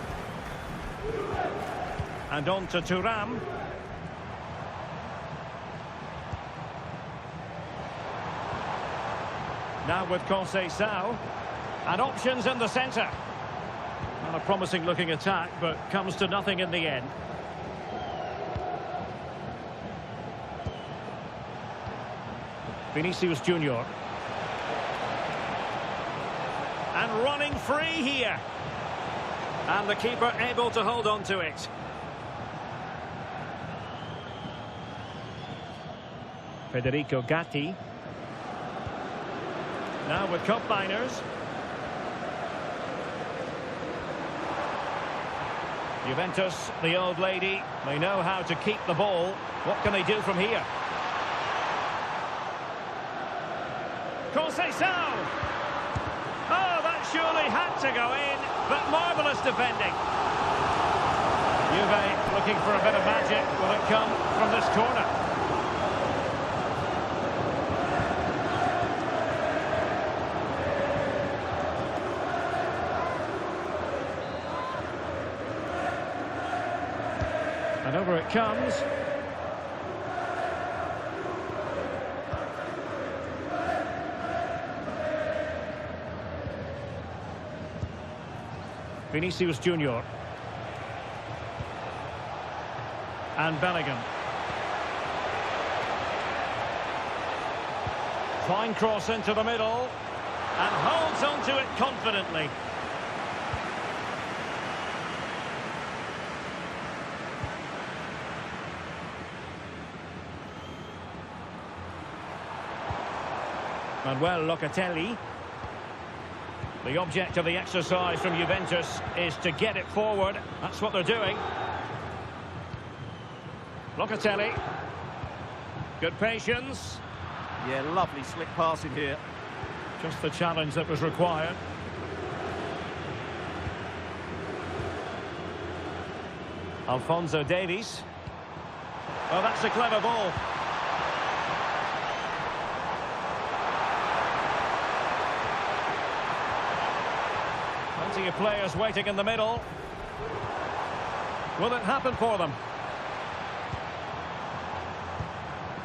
And on to Thuram. Now with Conceição. And options in the centre. Not a promising looking attack, but comes to nothing in the end. Vinicius Junior. And running free here. And the keeper able to hold on to it. Federico Gatti. Now with Koppmeiners. Juventus, the old lady, they know how to keep the ball. What can they do from here? Conceição! Oh, that surely had to go in, but marvellous defending. Juve looking for a bit of magic. Will it come from this corner? And over it comes. Vinicius Junior. And Bellingham. Fine cross into the middle. And holds on to it confidently. Manuel Locatelli. The object of the exercise from Juventus is to get it forward. That's what they're doing. Locatelli. Good patience. Yeah, lovely slick passing here. Just the challenge that was required. Alphonso Davies. Oh, that's a clever ball. Plenty of players waiting in the middle. Will it happen for them?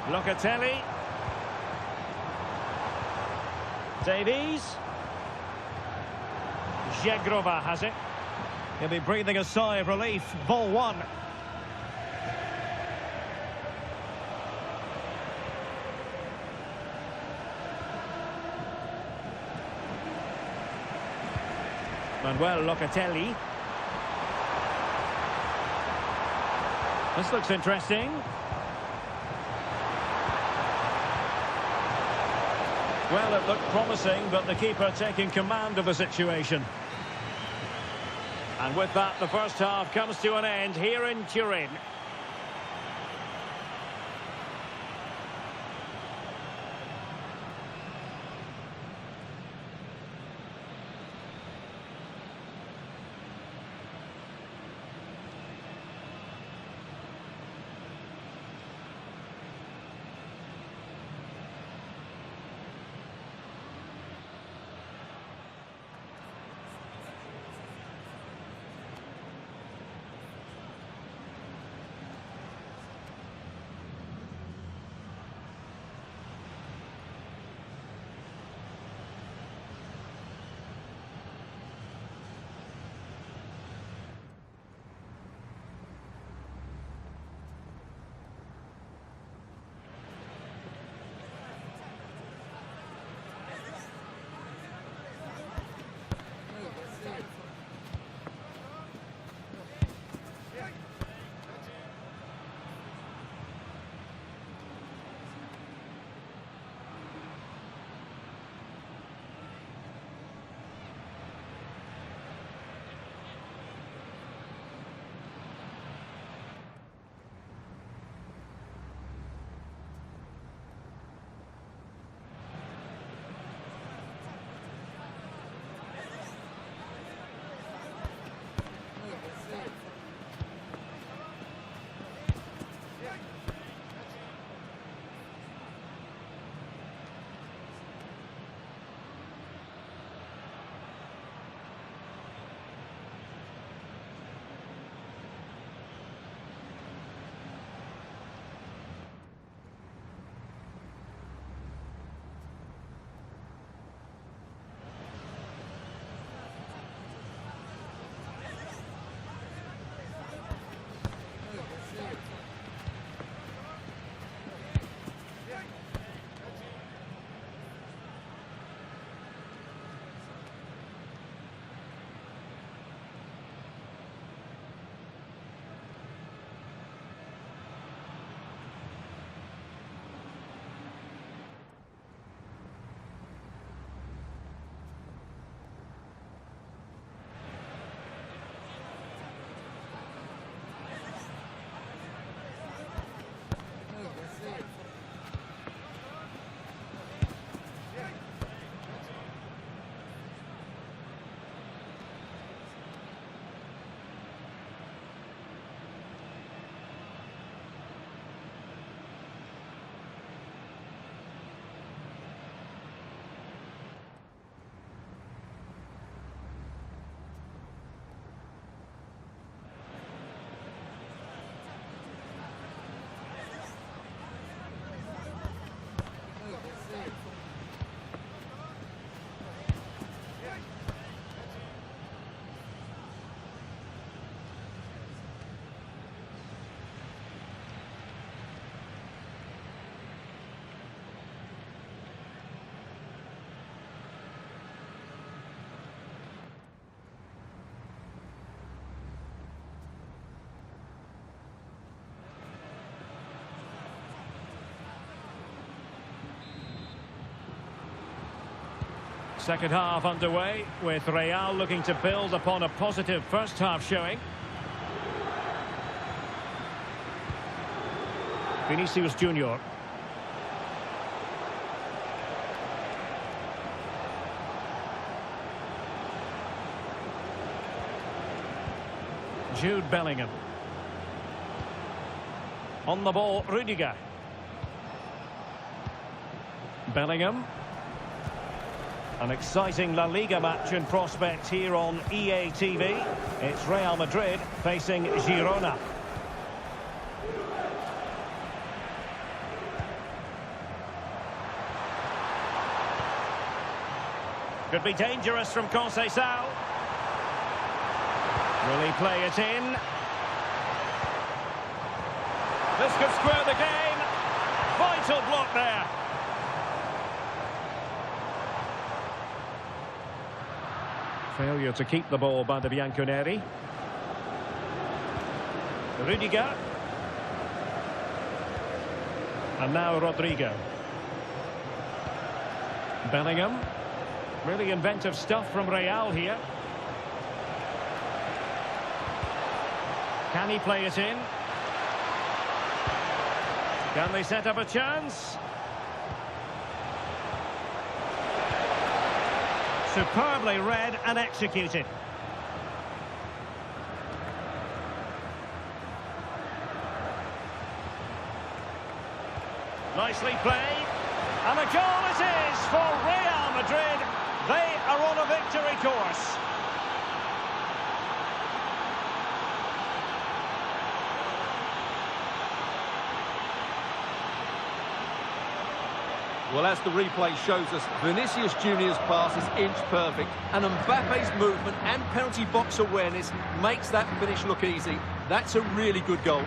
Locatelli. Davies. Zegrova has it. He'll be breathing a sigh of relief. Ball one. Manuel Locatelli. This looks interesting. Well, it looked promising, but the keeper taking command of the situation. And with that, the first half comes to an end here in Turin. Second half underway, with Real looking to build upon a positive first half showing. Vinicius Junior. Jude Bellingham. On the ball, Rudiger. Bellingham. An exciting La Liga match in prospect here on EA TV. It's Real Madrid facing Girona. Could be dangerous from Conceição. Will he play it in? This could square the game. Vital block there. Failure to keep the ball by the Bianconeri. Rudiger. And now Rodrigo. Bellingham. Really inventive stuff from Real here. Can he play it in? Can they set up a chance? Superbly read and executed. Nicely played. And a goal it is for Real Madrid. They are on a victory course. Well, as the replay shows us, Vinicius Junior's pass is inch perfect, and Mbappe's movement and penalty box awareness makes that finish look easy. That's a really good goal.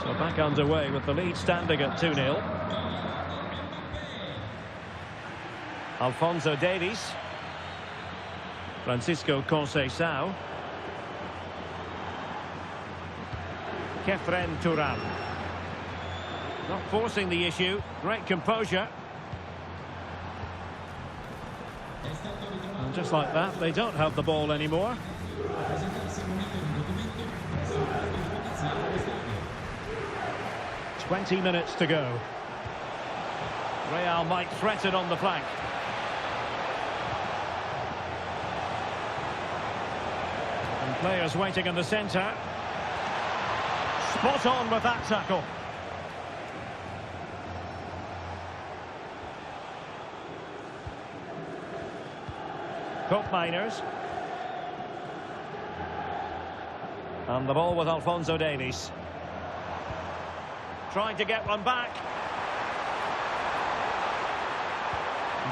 So back underway with the lead standing at 2-0. Alphonso Davies. Francisco Conceição. Kefren Turan. Not forcing the issue. Great composure. And just like that, they don't have the ball anymore. "20 minutes to go. Real might threaten on the flank. And players waiting in the centre. Spot on with that tackle. Koopmeiners. And the ball with Alphonso Davies. Trying to get one back.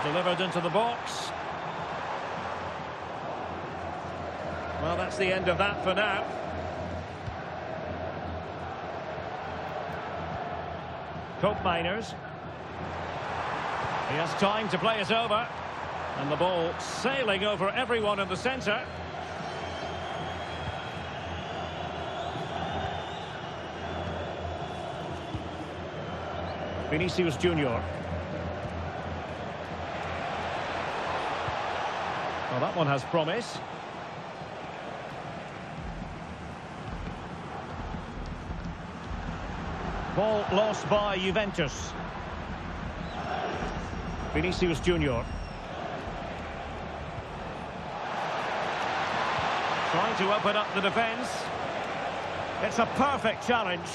Delivered into the box. Well, that's the end of that for now. Koopmeiners. He has time to play it over. And the ball sailing over everyone in the centre. Vinicius Junior. Well, that one has promise. Ball lost by Juventus. Vinicius Junior. Trying to open up the defence. It's a perfect challenge.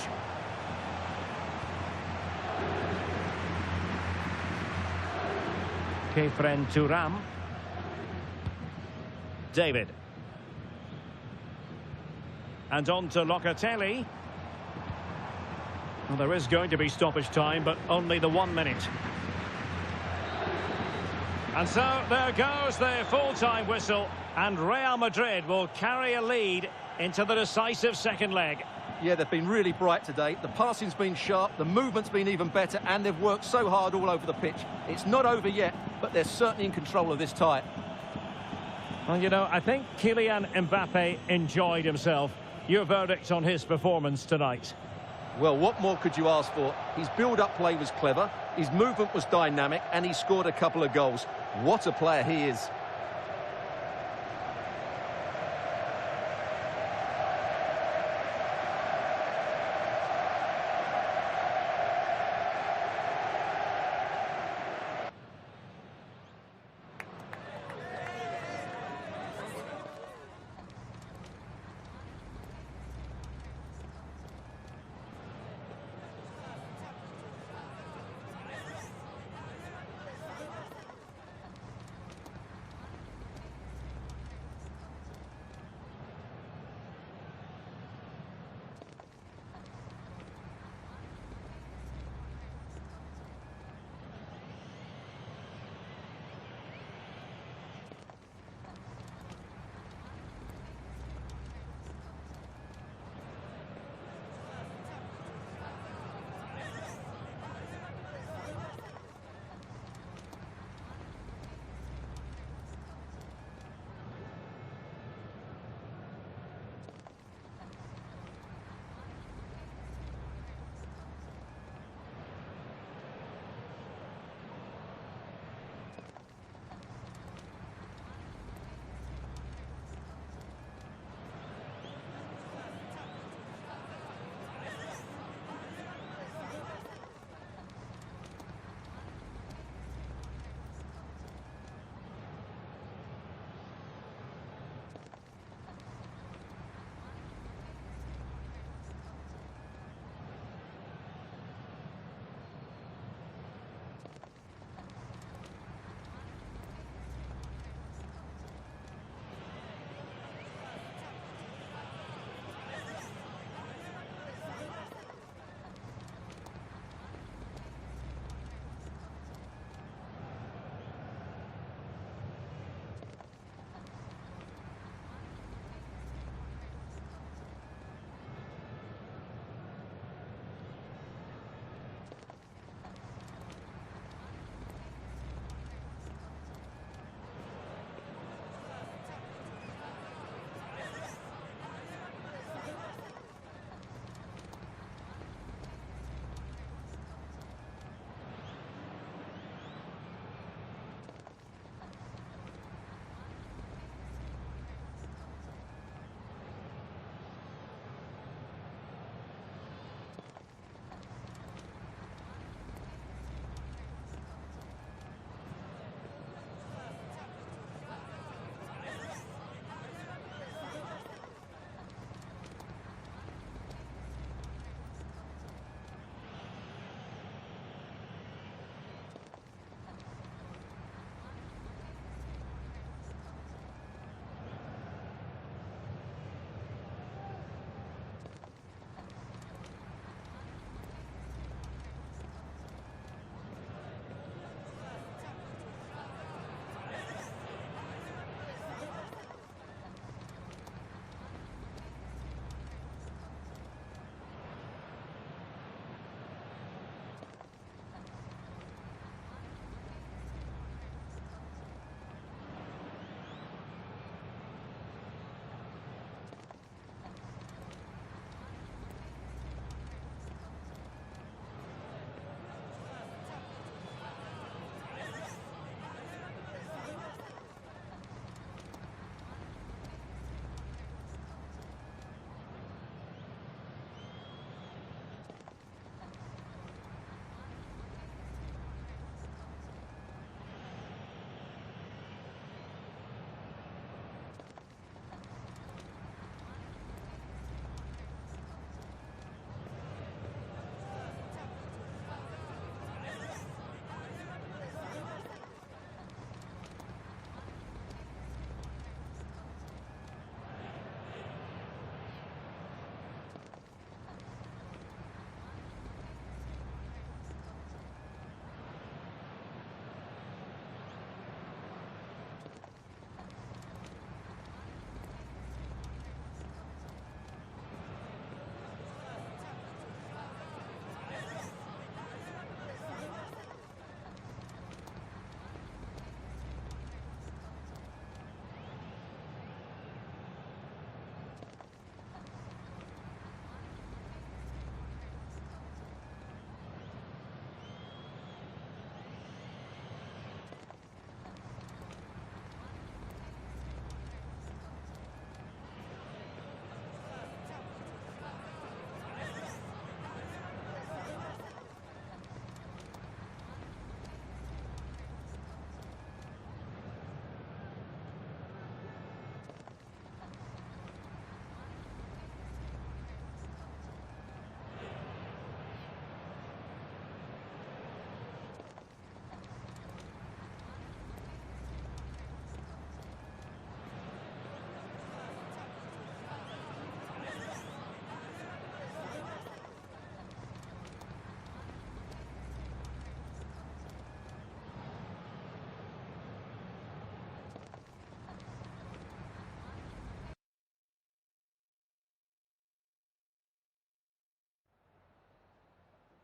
Kefren Turan. David. And on to Locatelli. Well, there is going to be stoppage time, but only the 1 minute. And so there goes the full-time whistle, and Real Madrid will carry a lead into the decisive second leg. Yeah, they've been really bright today. The passing's been sharp, the movement's been even better, and they've worked so hard all over the pitch. It's not over yet, but they're certainly in control of this tie. Well, you know, I think Kylian Mbappe enjoyed himself. Your verdict on his performance tonight? Well, what more could you ask for? His build-up play was clever, his movement was dynamic, and he scored a couple of goals. What a player he is.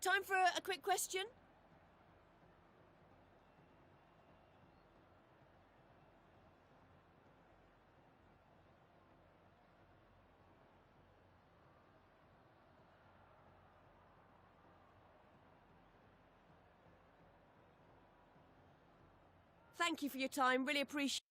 Time for a quick question? Thank you for your time. Really appreciate it.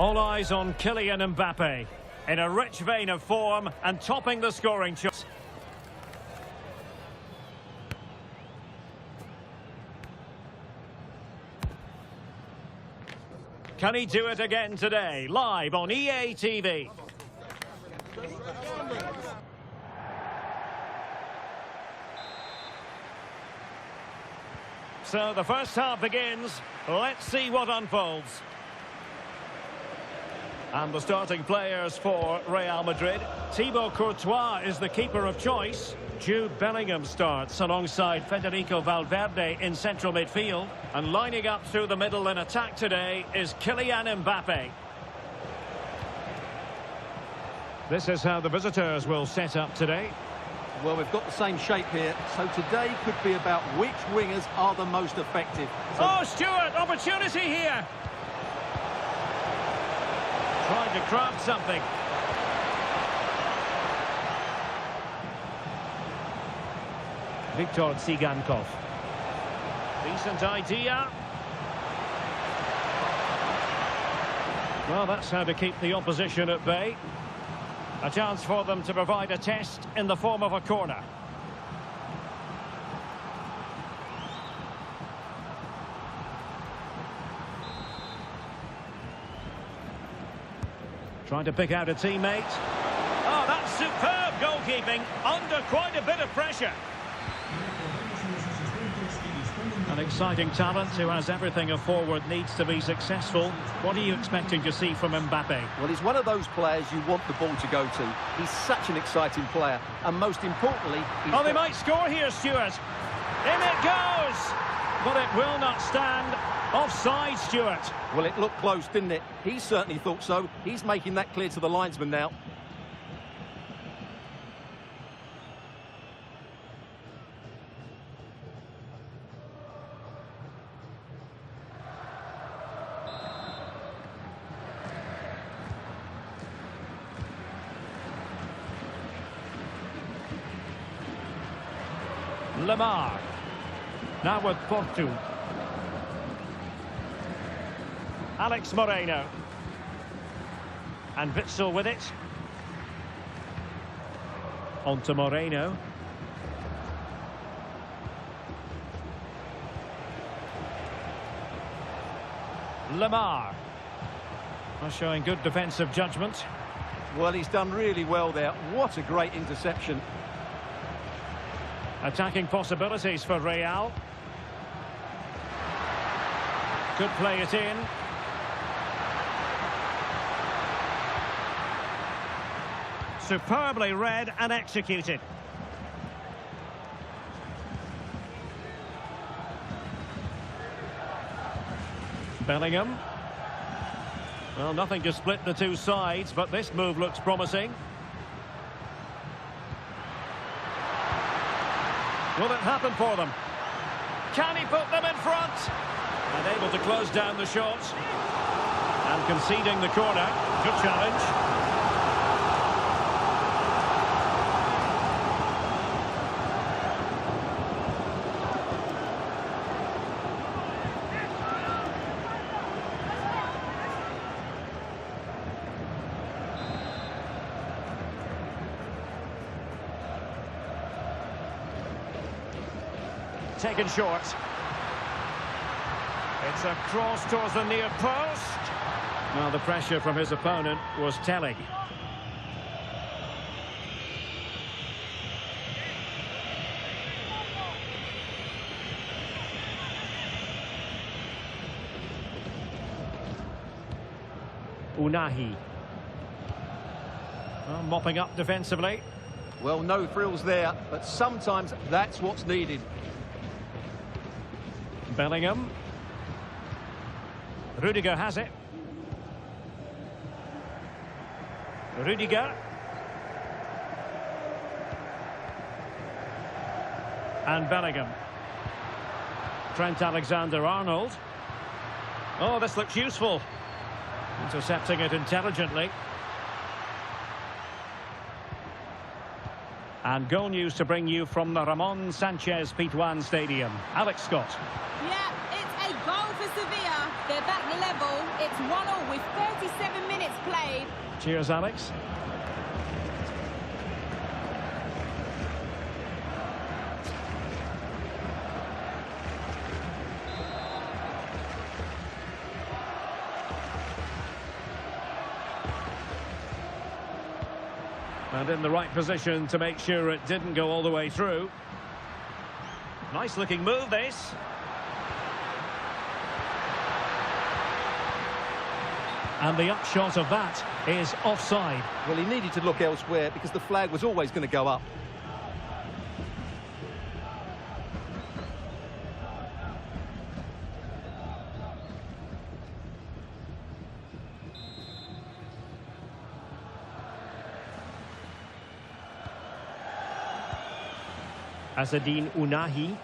All eyes on Kylian Mbappe, in a rich vein of form and topping the scoring chart. Can he do it again today? Live on EA TV. So the first half begins. Let's see what unfolds. And the starting players for Real Madrid. Thibaut Courtois is the keeper of choice. Jude Bellingham starts alongside Federico Valverde in central midfield. And lining up through the middle in attack today is Kylian Mbappe. This is how the visitors will set up today. Well, we've got the same shape here, so today could be about which wingers are the most effective. So oh, Stewart, opportunity here. Trying to craft something. Viktor Tsigankov. Decent idea. Well, that's how to keep the opposition at bay. A chance for them to provide a test in the form of a corner. Trying to pick out a teammate. Oh, that's superb goalkeeping under quite a bit of pressure. An exciting talent who has everything a forward needs to be successful. What are you expecting to see from Mbappe? Well, he's one of those players you want the ball to go to. He's such an exciting player. And most importantly... Oh, they might score here, Stewart. In it goes! But it will not stand. Offside, Stewart. Well, it looked close, didn't it? He certainly thought so. He's making that clear to the linesman now. Lamar. Now with Portu. Alex Moreno. And Witsel with it. On to Moreno. Lemar. Showing good defensive judgment. Well, he's done really well there. What a great interception. Attacking possibilities for Real. Could play it in. Superbly read and executed. Bellingham. Well, nothing to split the two sides, but this move looks promising. Will it happen for them? Can he put them in front? And able to close down the shot. And conceding the corner. Good challenge. Taken short. It's a cross towards the near post. Now the pressure from his opponent was telling. Unahi. Well, mopping up defensively. Well, no frills there, but sometimes that's what's needed. Bellingham. Rudiger has it. Rudiger. And Bellingham. Trent Alexander-Arnold. Oh, this looks useful. Intercepting it intelligently. And goal news to bring you from the Ramon Sanchez Pizjuan Stadium. Alex Scott. Yeah, it's a goal for Sevilla. They're back level. It's 1-1 with 37 minutes played. Cheers, Alex. And in the right position to make sure it didn't go all the way through. Nice looking move, this. And the upshot of that is offside. Well, he needed to look elsewhere because the flag was always going to go up. Azzedine Unahi.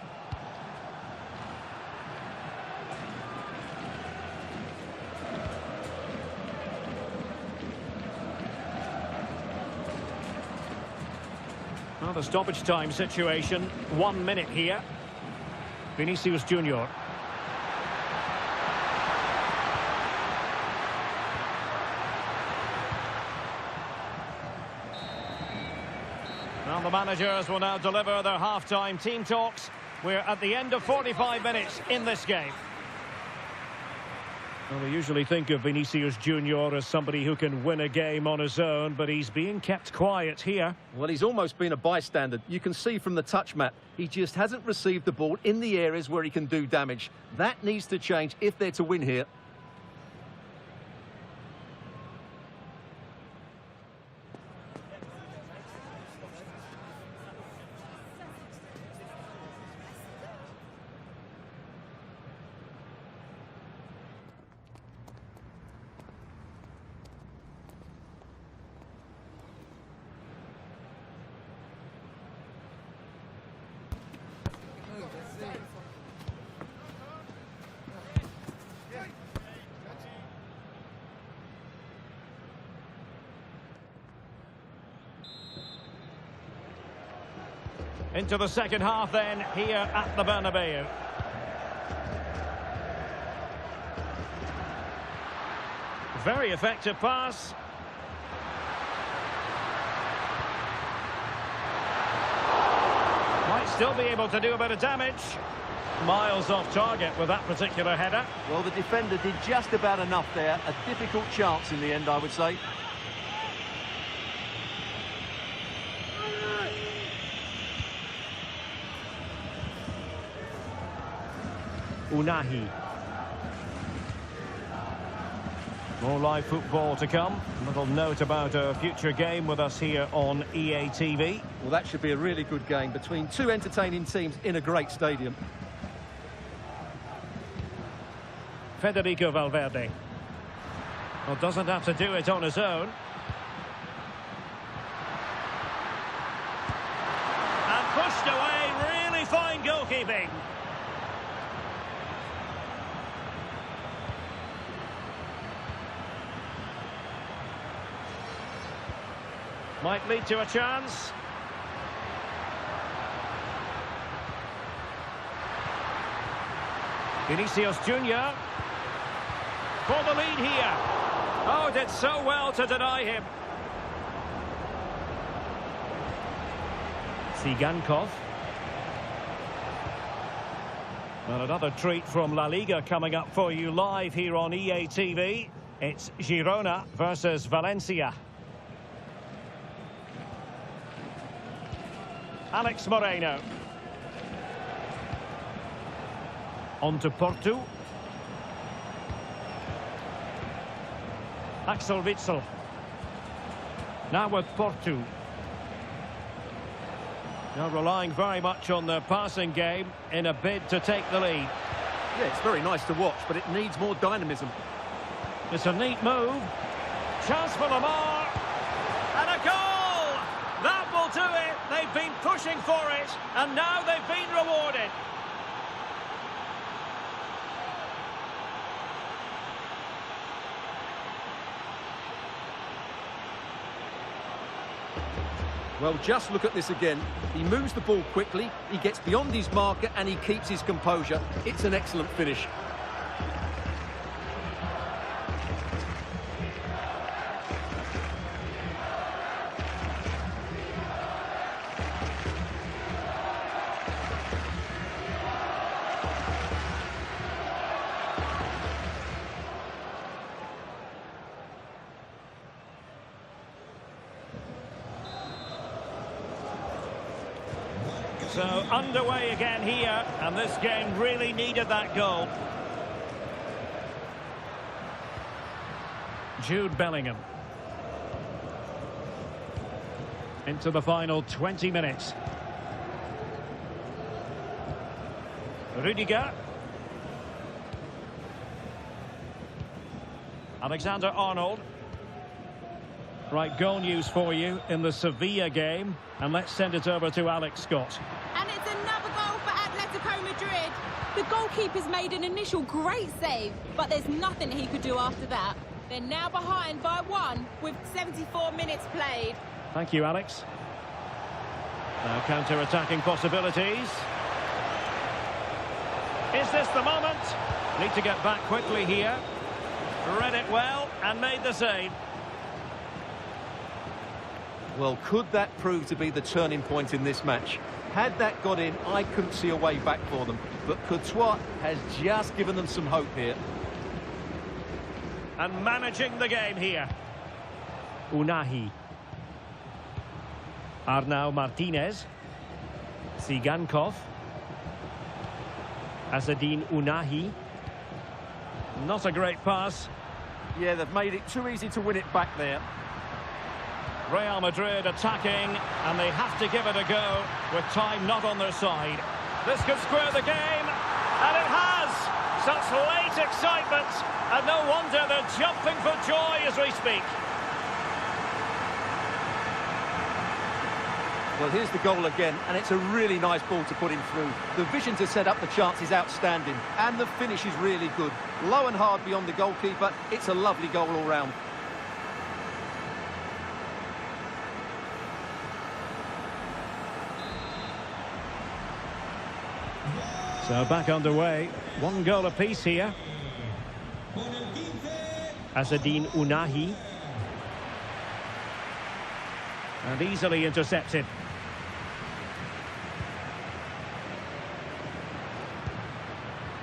Well, the stoppage time situation, 1 minute here. Vinicius Junior. Well, the managers will now deliver their half-time team talks. We're at the end of 45 minutes in this game. Well, we usually think of Vinicius Junior as somebody who can win a game on his own, but he's being kept quiet here. Well, he's almost been a bystander. You can see from the touch map, he just hasn't received the ball in the areas where he can do damage. That needs to change if they're to win here. Into the second half then, here at the Bernabeu. Very effective pass. Might still be able to do a bit of damage. miles off target with that particular header. Well, the defender did just about enough there. A difficult chance in the end, I would say. Unahi. More live football to come. A little note about a future game with us here on EA TV. Well, that should be a really good game between two entertaining teams in a great stadium. Federico Valverde. Well, doesn't have to do it on his own. And pushed away, really fine goalkeeping. Might lead to a chance. Vinicius Junior for the lead here. Oh, did so well to deny him. Sigankov. Well, another treat from La Liga coming up for you live here on EA TV. It's Girona versus Valencia. Alex Moreno. On to Porto. Axel Witsel. Now with Porto. Now relying very much on their passing game in a bid to take the lead. Yeah, it's very nice to watch, but it needs more dynamism. It's a neat move. Chance for Lamar. And a goal! That will do it. They've been pushing for it, and now they've been rewarded. Well, just look at this again. He moves the ball quickly, he gets beyond his marker, and he keeps his composure. It's an excellent finish. So underway again here, and this game really needed that goal. Jude Bellingham. Into the final 20 minutes. Rudiger. Alexander-Arnold. Right, goal news for you in the Sevilla game. And let's send it over to Alex Scott. And it's another goal for Atletico Madrid. The goalkeeper's made an initial great save, but there's nothing he could do after that. They're now behind by 1 with 74 minutes played. Thank you, Alex. Now counter-attacking possibilities. Is this the moment? Need to get back quickly here. Read it well and made the save. Well, could that prove to be the turning point in this match? Had that got in, I couldn't see a way back for them. But Courtois has just given them some hope here. And managing the game here. Unahi. Arnau Martinez. Sigankov. Azzedine Unahi. Not a great pass. Yeah, they've made it too easy to win it back there. Real Madrid attacking, and they have to give it a go with time not on their side. This could square the game, and it has! Such late excitement, and no wonder they're jumping for joy as we speak. Well, here's the goal again, and it's a really nice ball to put him through. The vision to set up the chance is outstanding, and the finish is really good. Low and hard beyond the goalkeeper, it's a lovely goal all round. So back underway, 1 goal apiece here. Azzedine Unahi. And easily intercepted.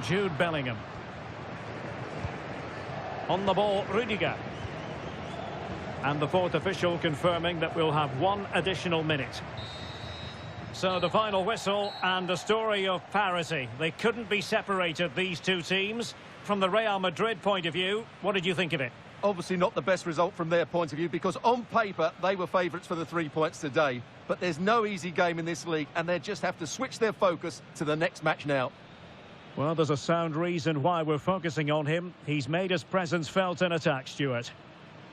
Jude Bellingham. On the ball, Rudiger. And the fourth official confirming that we'll have one additional minute. So the final whistle and a story of parity. They couldn't be separated, these two teams. From the Real Madrid point of view, what did you think of it? Obviously not the best result from their point of view, because on paper they were favourites for the 3 points today. But there's no easy game in this league, and they just have to switch their focus to the next match now. Well, there's a sound reason why we're focusing on him. He's made his presence felt in attack, Stuart.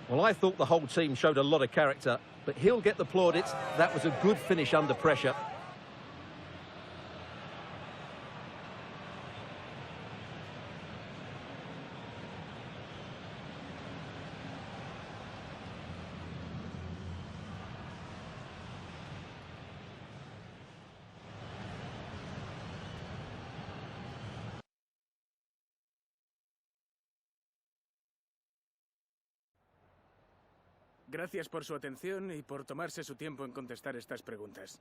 Well, I thought the whole team showed a lot of character, but he'll get the plaudits. That was a good finish under pressure. Gracias por su atención y por tomarse su tiempo en contestar estas preguntas.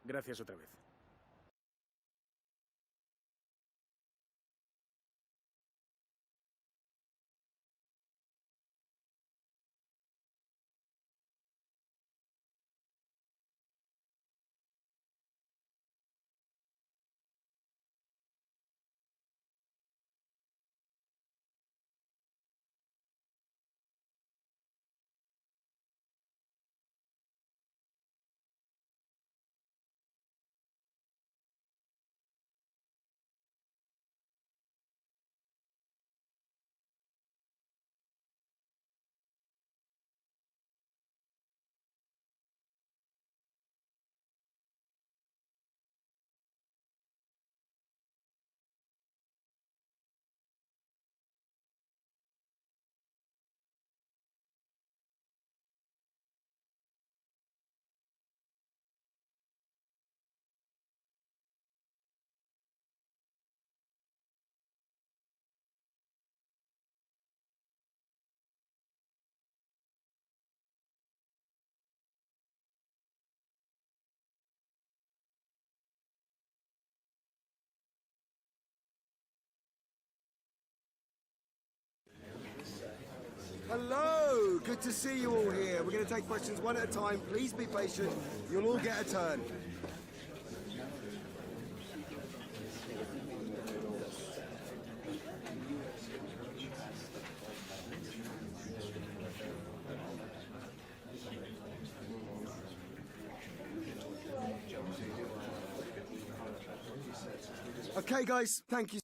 Gracias otra vez. Hello, good to see you all here. We're going to take questions one at a time. Please be patient. You'll all get a turn. Okay, guys, thank you.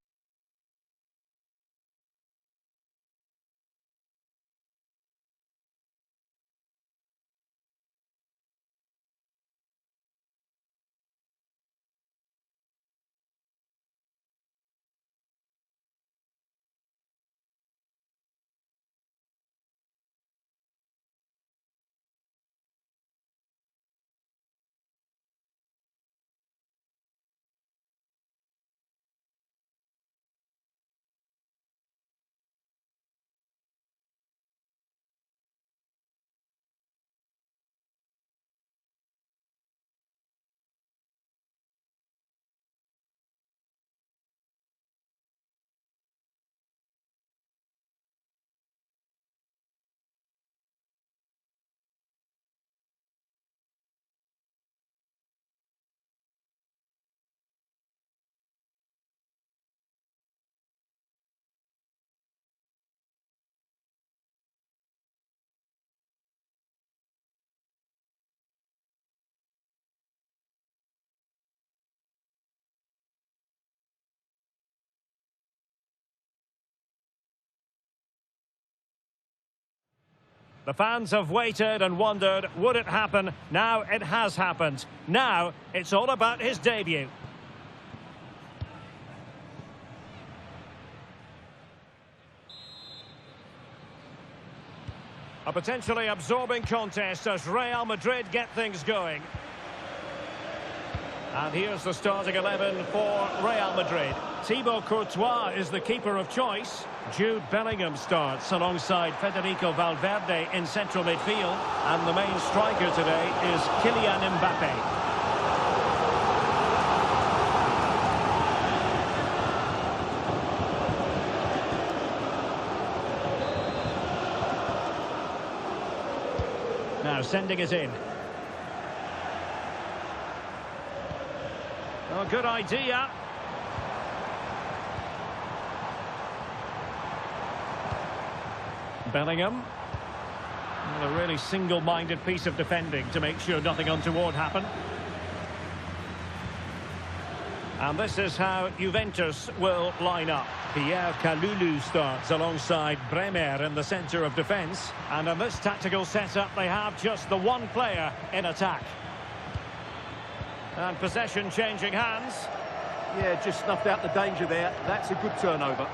The fans have waited and wondered, would it happen? Now it has happened. Now it's all about his debut. A potentially absorbing contest as Real Madrid get things going. And here's the starting 11 for Real Madrid. Thibaut Courtois is the keeper of choice. Jude Bellingham starts alongside Federico Valverde in central midfield. And the main striker today is Kylian Mbappe. Now sending it in. Oh, good idea. Bellingham. Well, a really single-minded piece of defending to make sure nothing untoward happened. And this is how Juventus will line up. Pierre Kalulu starts alongside Bremer in the centre of defence. And in this tactical setup, they have just the one player in attack. And possession changing hands. Yeah, just snuffed out the danger there. That's a good turnover.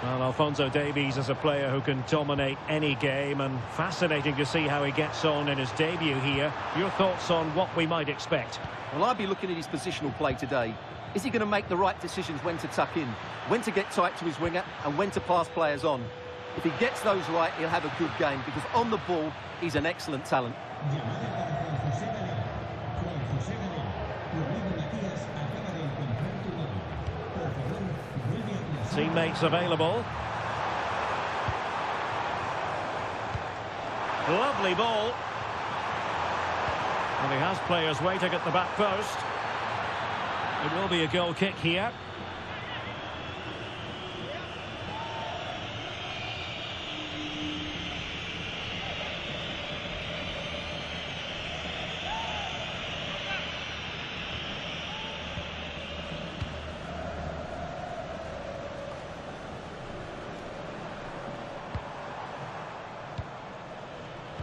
Well, Alphonso Davies is a player who can dominate any game, and fascinating to see how he gets on in his debut here. Your thoughts on what we might expect? Well, I'd be looking at his positional play today. Is he going to make the right decisions when to tuck in, when to get tight to his winger, and when to pass players on? If he gets those right, he'll have a good game, because on the ball, he's an excellent talent. Teammates available. Lovely ball. And he has players waiting at the back post. It will be a goal kick here.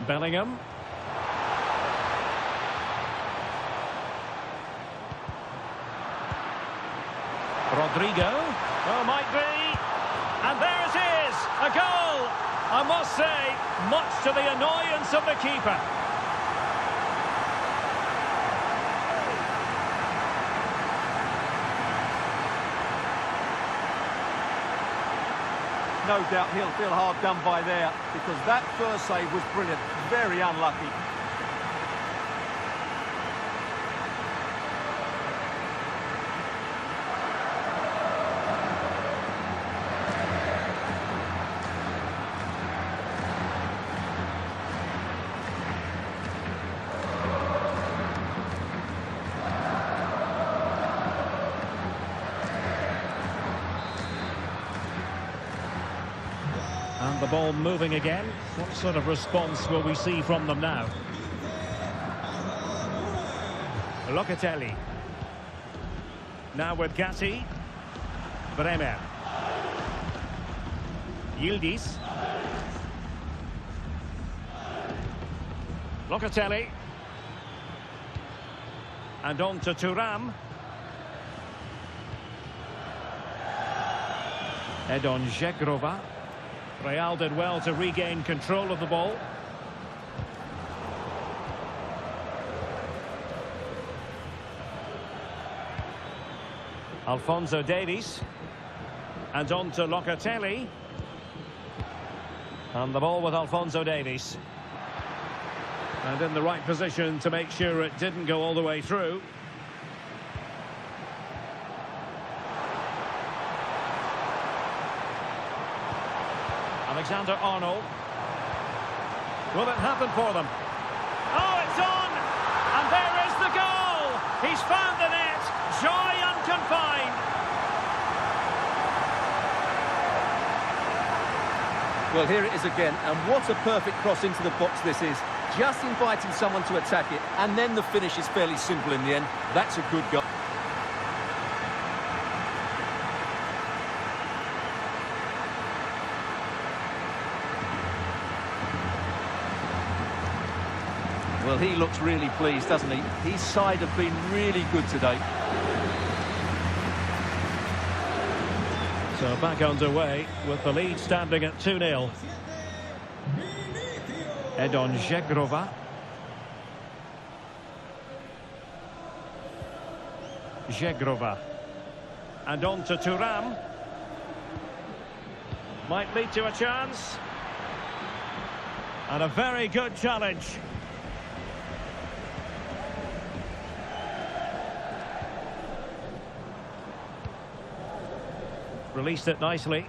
Bellingham. Rodrigo. Oh, might be. And there it is. A goal. I must say, much to the annoyance of the keeper. No doubt he'll feel hard done by there, because that first save was brilliant. Very unlucky. And the ball moving again. What sort of response will we see from them now? Locatelli. Now with Gatti. Bremer. Yildiz. Locatelli. And on to Thuram. Edon Žegrova. Real did well to regain control of the ball. Alphonso Davies. And on to Locatelli. And the ball with Alphonso Davies. And in the right position to make sure it didn't go all the way through. Alexander-Arnold. Will it happen for them? Oh, it's on! And there is the goal! He's found the net! Joy unconfined! Well, here it is again, and what a perfect cross into the box this is. Just inviting someone to attack it, and then the finish is fairly simple in the end. That's a good goal. Well, he looks really pleased, doesn't he? His side have been really good today. So back underway with the lead standing at 2-0. Edon Žegrova. Žegrova. And on to Thuram. Might lead to a chance. And a very good challenge. Released it nicely.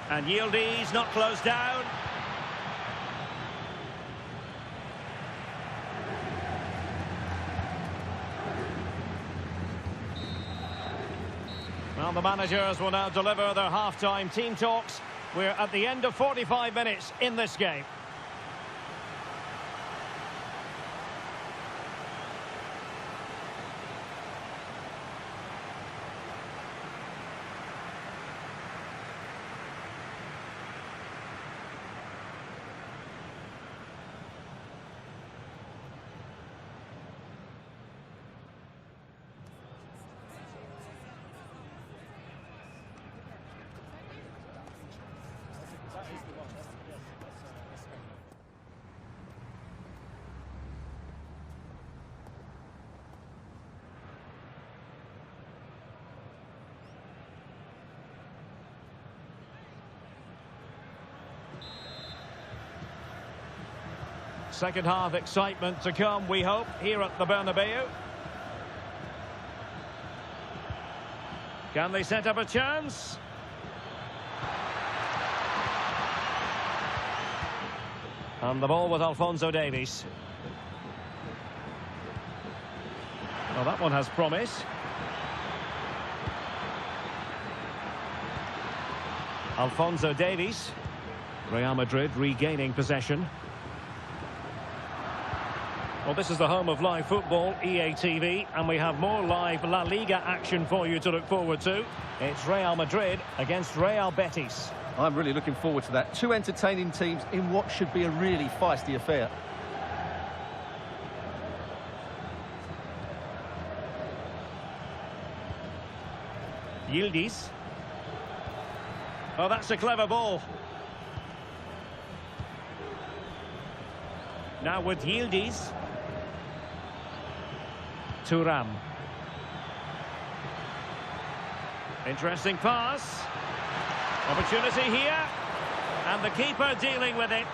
And Yildiz not closed down. Well, the managers will now deliver their half-time team talks. We're at the end of 45 minutes in this game. Second half excitement to come, we hope, here at the Bernabeu. Can they set up a chance? And the ball with Alphonso Davies. Well, that one has promise. Alphonso Davies. Real Madrid regaining possession. Well, this is the home of live football, EA TV, and we have more live La Liga action for you to look forward to. It's Real Madrid against Real Betis. I'm really looking forward to that. Two entertaining teams in what should be a really feisty affair. Yildiz. Oh, that's a clever ball. Now with Yildiz. Thuram. Interesting pass. Opportunity here. And the keeper dealing with it.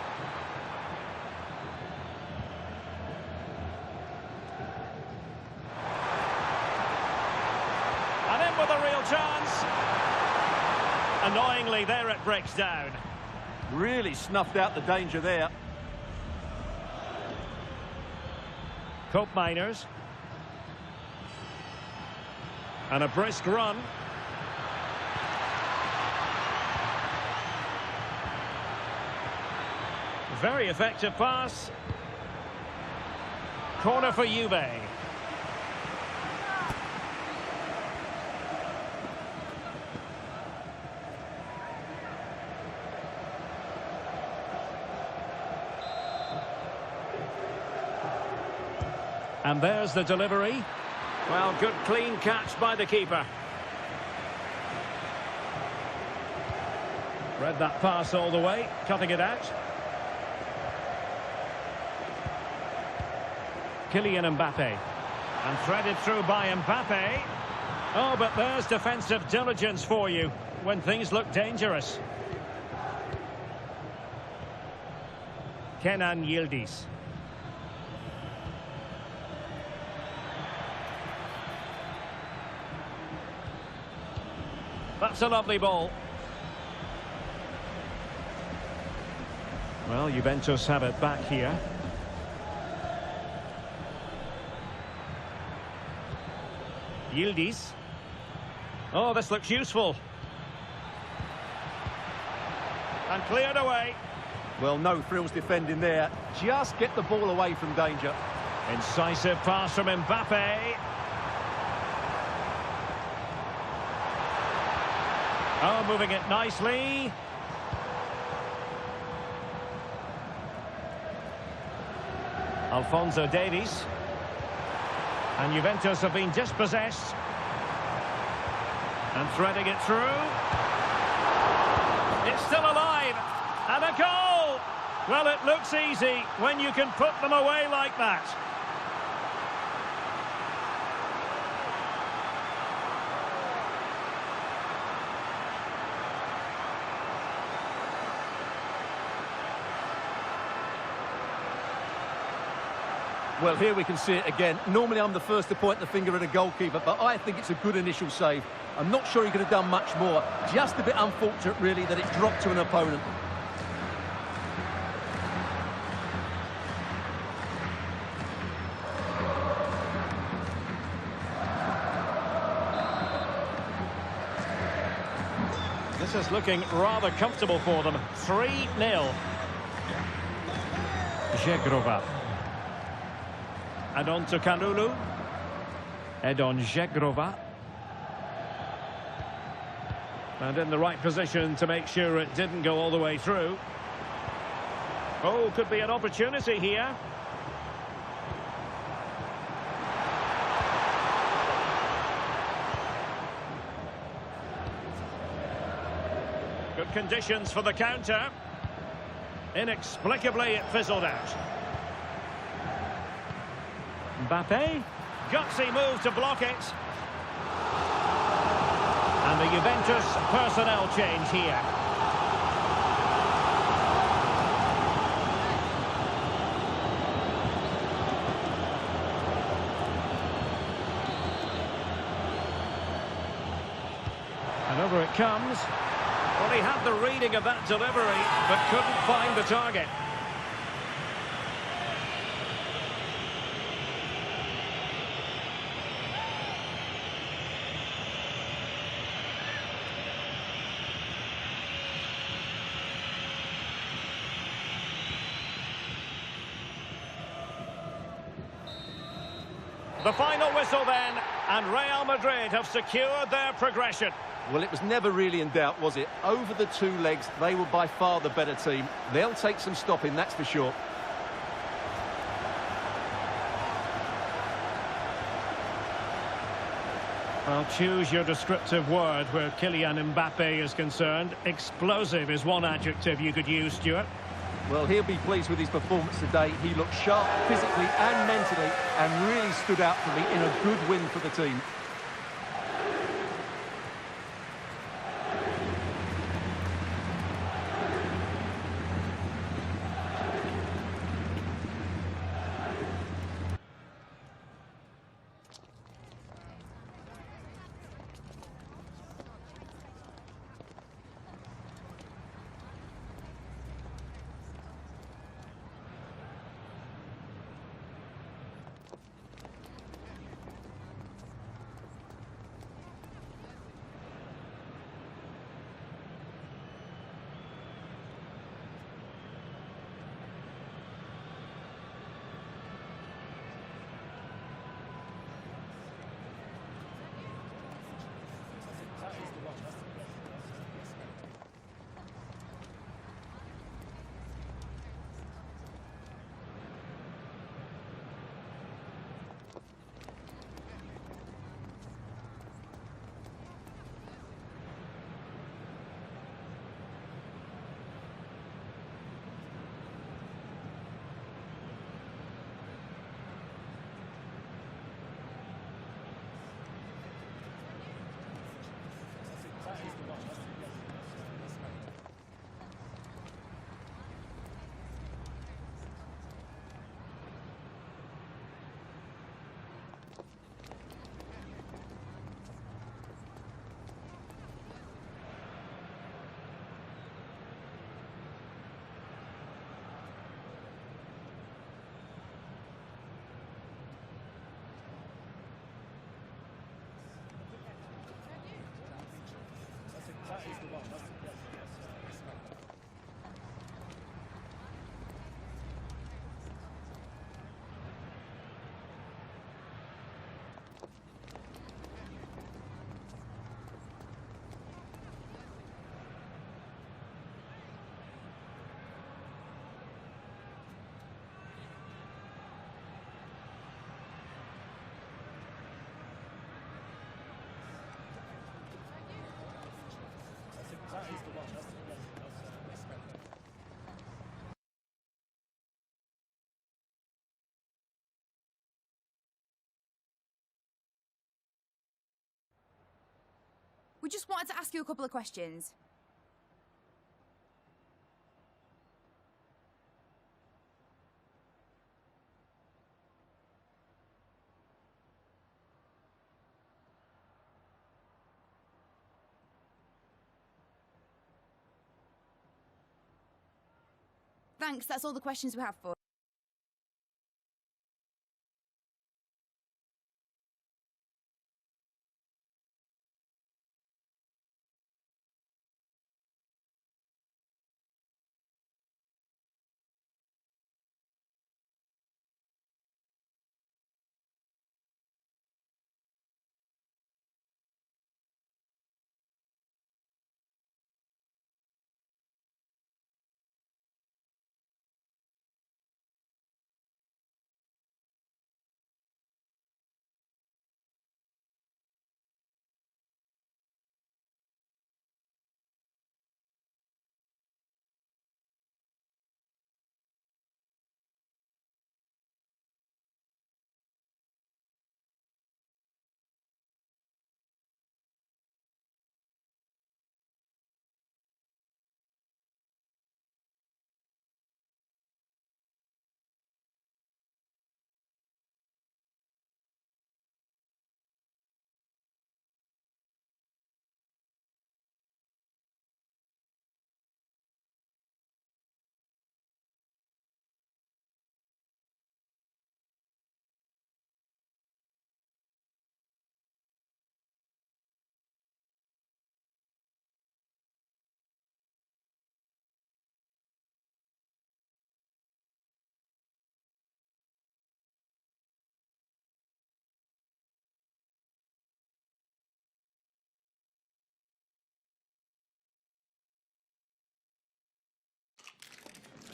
And in with a real chance. Annoyingly, there it breaks down. Really snuffed out the danger there. Cope Miners. And a brisk run. Very effective pass. Corner for Juve. And there's the delivery. Well, good clean catch by the keeper. Read that pass all the way, cutting it out. Kylian Mbappe. And threaded through by Mbappe. Oh, but there's defensive diligence for you when things look dangerous. Kenan Yildiz. That's a lovely ball. Well, Juventus have it back here. Yildiz. Oh, this looks useful. And cleared away. Well, no frills defending there. Just get the ball away from danger. Incisive pass from Mbappe. Oh, moving it nicely. Alphonso Davies. And Juventus have been dispossessed. And threading it through. It's still alive. And a goal! Well, it looks easy when you can put them away like that. Well, here we can see it again. Normally I'm the first to point the finger at a goalkeeper, but I think it's a good initial save. I'm not sure he could have done much more. Just a bit unfortunate, really, that it dropped to an opponent. This is looking rather comfortable for them. 3-0. Žegrova. And on to Kalulu. Edon Žegrova. And in the right position to make sure it didn't go all the way through. Oh, could be an opportunity here. Good conditions for the counter. Inexplicably, it fizzled out. Mbappe, gutsy move to block it. And the Juventus personnel change here. it comes. Well, he had the reading of that delivery, but couldn't find the target. The final whistle then, and Real Madrid have secured their progression. Well, it was never really in doubt, was it? Over the two legs, they were by far the better team. They'll take some stopping, that's for sure. Well, choose your descriptive word where Kylian Mbappe is concerned. Explosive is one adjective you could use, Stuart. Well, he'll be pleased with his performance today. He looked sharp physically and mentally and really stood out for me in a good win for the team. We just wanted to ask you a couple of questions. Thanks, that's all the questions we have for you.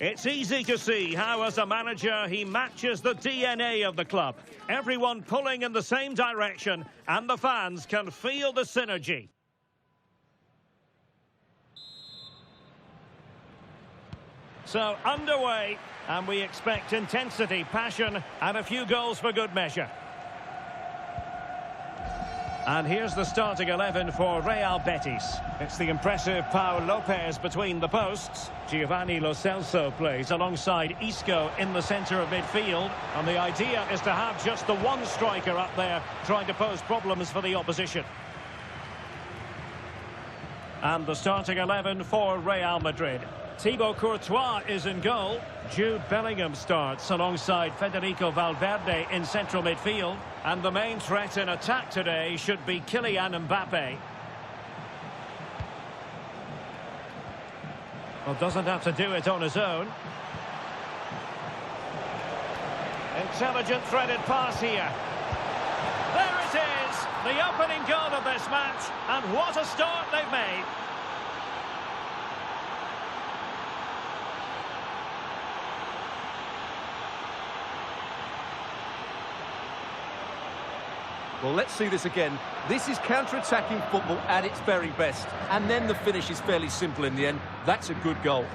It's easy to see how, as a manager, he matches the DNA of the club. Everyone pulling in the same direction, and the fans can feel the synergy. So, underway, and we expect intensity, passion, and a few goals for good measure. And here's the starting 11 for Real Betis. It's the impressive Pau Lopez between the posts. Giovanni Lo Celso plays alongside Isco in the centre of midfield. And the idea is to have just the one striker up there trying to pose problems for the opposition. And the starting 11 for Real Madrid. Thibaut Courtois is in goal. Jude Bellingham starts alongside Federico Valverde in central midfield. And the main threat in attack today should be Kylian Mbappe. Well, doesn't have to do it on his own. Intelligent threaded pass here. There it is, the opening goal of this match. And what a start they've made. Well, let's see this again. This is counter-attacking football at its very best. And then the finish is fairly simple in the end. That's a good goal.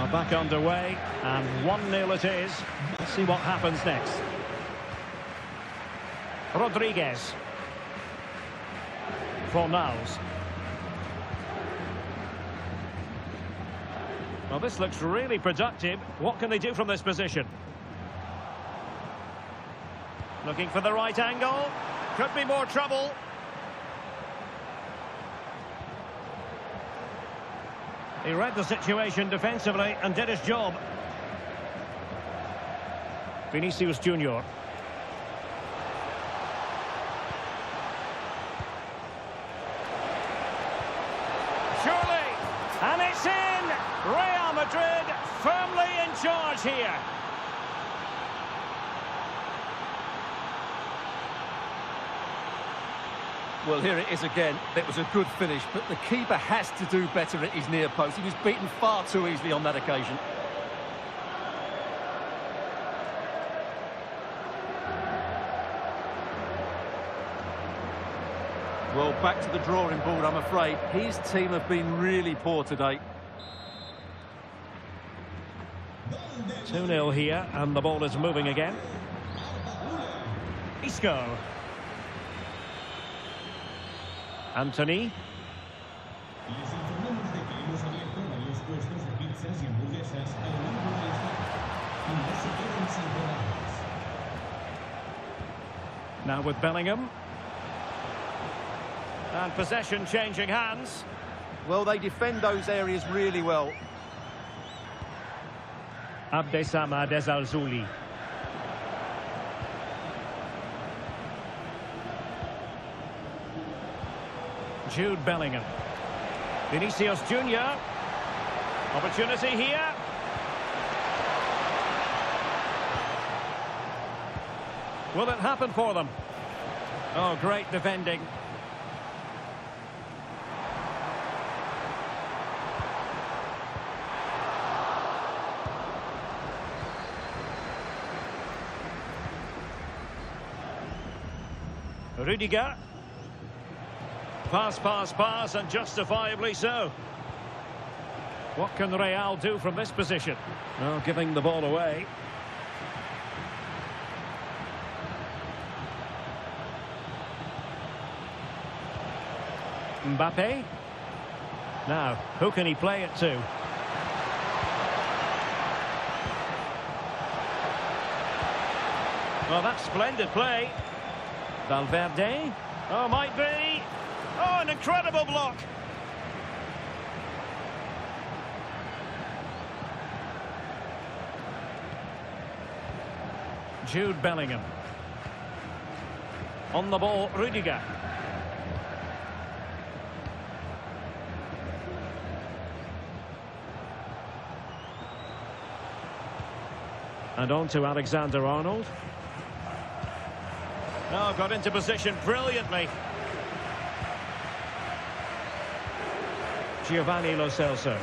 Back underway, and 1-0 it is. Let's see what happens next. Rodriguez. Fornals. Well, this looks really productive. What can they do from this position? Looking for the right angle. Could be more trouble. He read the situation defensively and did his job. Vinicius Junior. Surely, and it's in! Real Madrid firmly in charge here. Well, here it is again. It was a good finish, but the keeper has to do better at his near post. He was beaten far too easily on that occasion. Well, back to the drawing board, I'm afraid. His team have been really poor today. 2-0 here, and the ball is moving again. Isco. Anthony. Now with Bellingham. And possession changing hands. Well, they defend those areas really well. Abdessamad Ezalzouli. Jude Bellingham. Vinicius Junior. Opportunity here. Will it happen for them? Oh, great defending. Rudiger. Pass, and justifiably so. What can Real do from this position? Well, giving the ball away. Mbappe. Now, who can he play it to? Well, that's splendid play. Valverde. Oh, might be. Oh, an incredible block. Jude Bellingham. On the ball, Rudiger. And on to Alexander-Arnold. Oh, got into position brilliantly. Giovanni Lo Celso.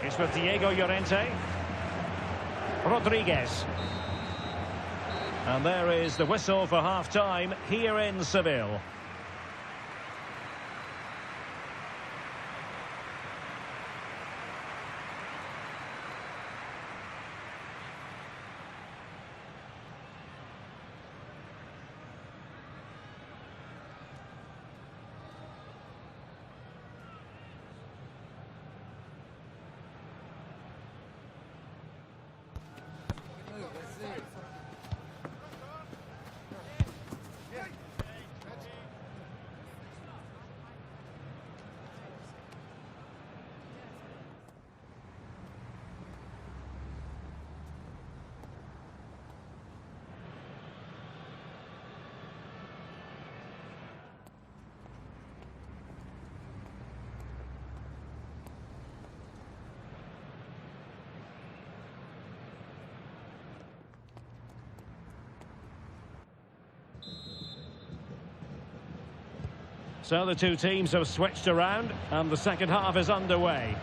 It's with Diego Llorente. Rodriguez. And there is the whistle for half-time here in Seville. So the two teams have switched around and the second half is underway.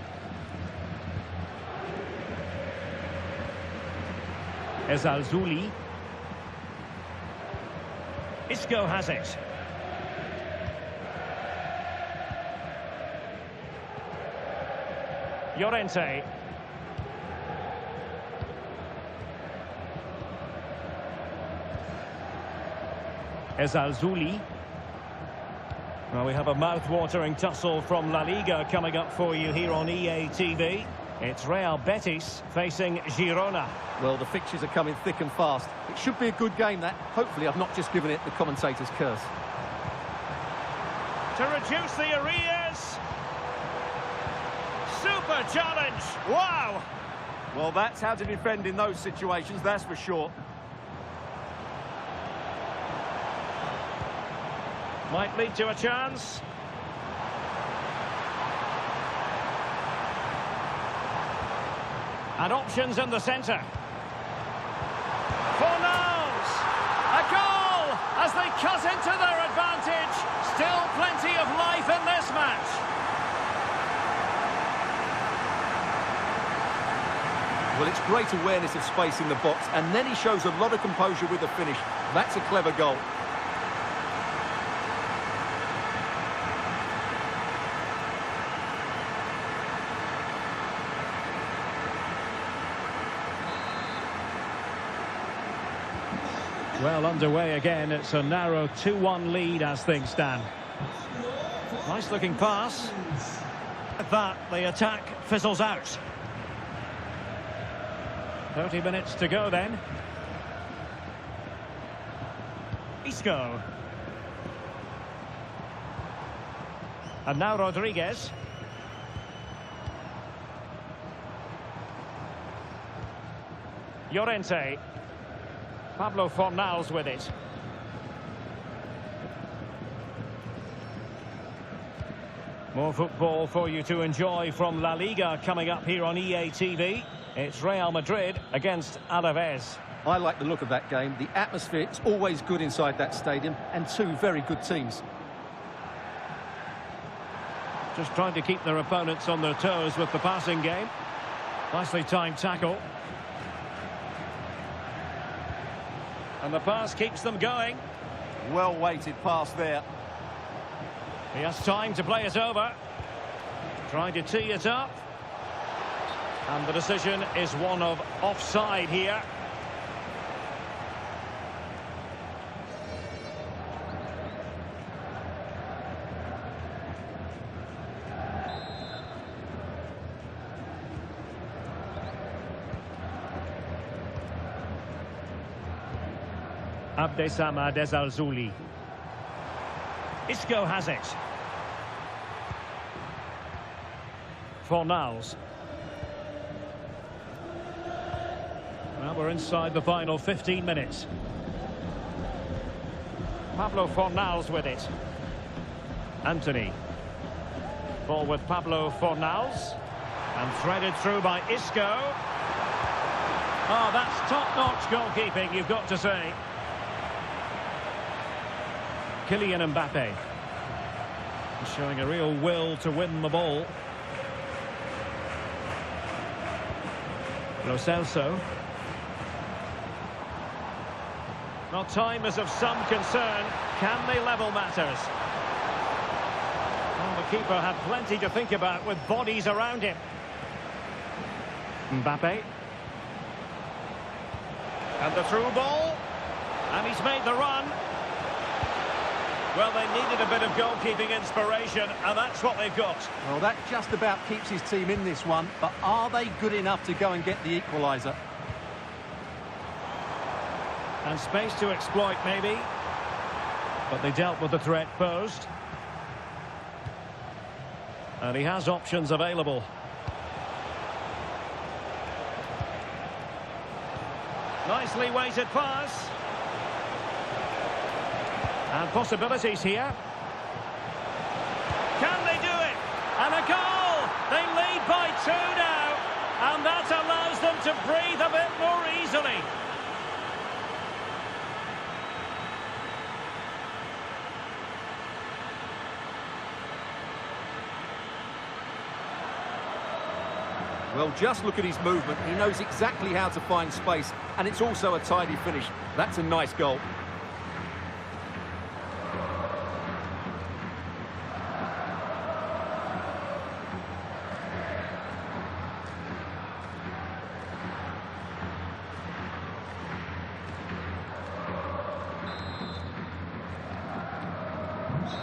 Ezalzouli. Isco has it. Llorente. Ezalzouli. Well, we have a mouth-watering tussle from La Liga coming up for you here on EA TV. It's Real Betis facing Girona. Well, the fixtures are coming thick and fast. It should be a good game, that. Hopefully I've not just given it the commentator's curse. To reduce the arrears. Super challenge. Wow. Well, that's how to defend in those situations, that's for sure. Might lead to a chance. And options in the centre. Fornals! A goal as they cut into their advantage. Still plenty of life in this match. Well, it's great awareness of space in the box, and then he shows a lot of composure with the finish. That's a clever goal. Well, underway again. It's a narrow 2-1 lead as things stand. Nice looking pass. At that, the attack fizzles out. 30 minutes to go then. Isco. And now Rodriguez. Llorente. Pablo Fornals with it. More football for you to enjoy from La Liga coming up here on EA TV. It's Real Madrid against Alaves. I like the look of that game. The atmosphere is always good inside that stadium, and two very good teams. Just trying to keep their opponents on their toes with the passing game. Nicely timed tackle. And the pass keeps them going. Well-weighted pass there. He has time to play it over. Trying to tee it up. And the decision is one of offside here. Abdessamad Ezalzouli. Isco has it. Fornals. Well, we're inside the final 15 minutes. Pablo Fornals with it. Anthony. Ball with Pablo Fornals. And threaded through by Isco. Oh, that's top-notch goalkeeping, you've got to say. Kylian Mbappe. Showing a real will to win the ball. Lo Celso. Well, time is of some concern. Can they level matters? Well, the keeper had plenty to think about with bodies around him. Mbappe. And the through ball. And he's made the run. Well, they needed a bit of goalkeeping inspiration, and that's what they've got. Well, that just about keeps his team in this one, but are they good enough to go and get the equaliser? And space to exploit, maybe. But they dealt with the threat posed. And he has options available. Nicely weighted pass. And possibilities here. Can they do it? And a goal! They lead by 2 now. And that allows them to breathe a bit more easily. Well, just look at his movement. He knows exactly how to find space, and it's also a tidy finish. That's a nice goal.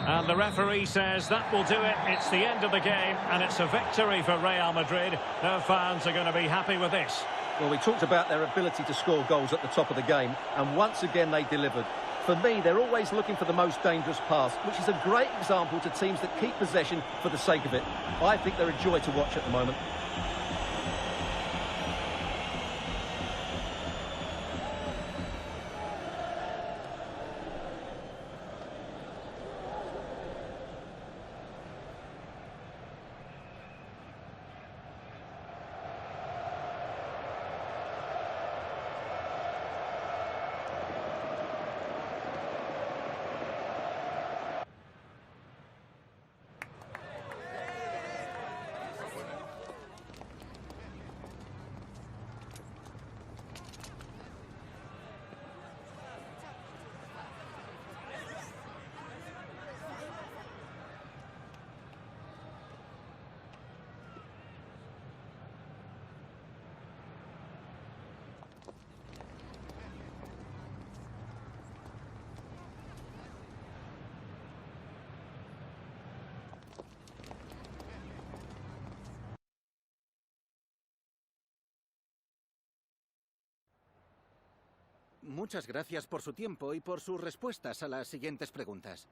And the referee says that will do it. It's the end of the game, and it's a victory for Real Madrid. Their fans are going to be happy with this. Well, we talked about their ability to score goals at the top of the game, and once again they delivered. For me, they're always looking for the most dangerous pass, which is a great example to teams that keep possession for the sake of it. I think they're a joy to watch at the moment. Muchas gracias por su tiempo y por sus respuestas a las siguientes preguntas.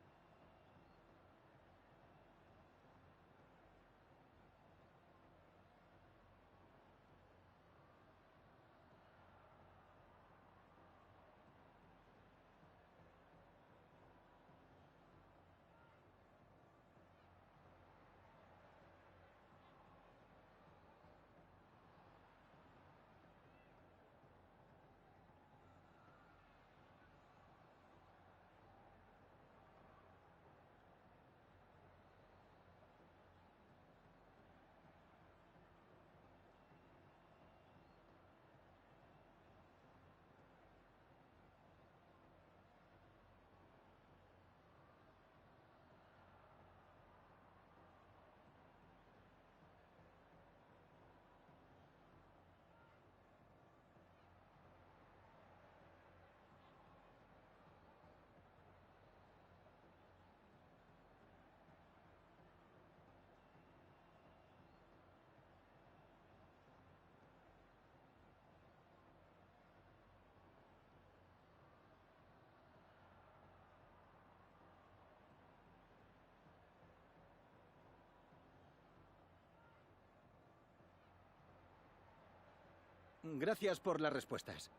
Gracias por las respuestas.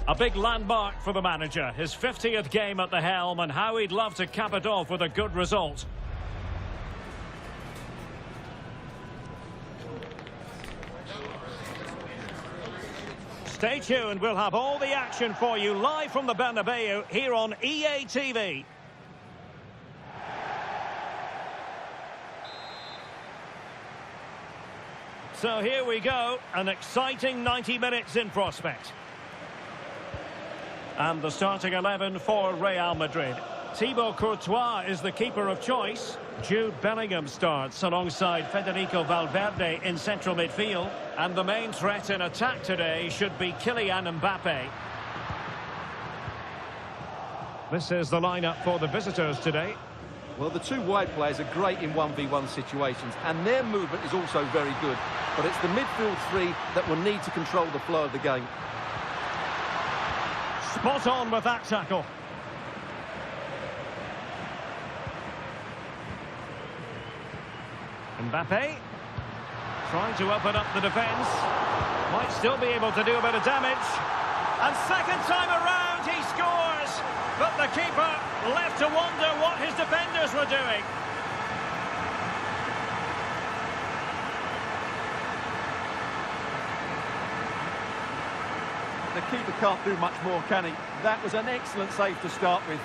A big landmark for the manager, his 50th game at the helm, and how he'd love to cap it off with a good result. Stay tuned, we'll have all the action for you live from the Bernabeu here on EA TV. So here we go, an exciting 90 minutes in prospect. And the starting 11 for Real Madrid. Thibaut Courtois is the keeper of choice. Jude Bellingham starts alongside Federico Valverde in central midfield. And the main threat in attack today should be Kylian Mbappe. This is the lineup for the visitors today. Well, the two wide players are great in 1v1 situations, and their movement is also very good. But it's the midfield three that will need to control the flow of the game. Spot on with that tackle. Mbappe trying to open up the defence. Might still be able to do a bit of damage. And second time around he scores. But the keeper left to wonder what his defenders were doing. The keeper can't do much more, can he? That was an excellent save to start with.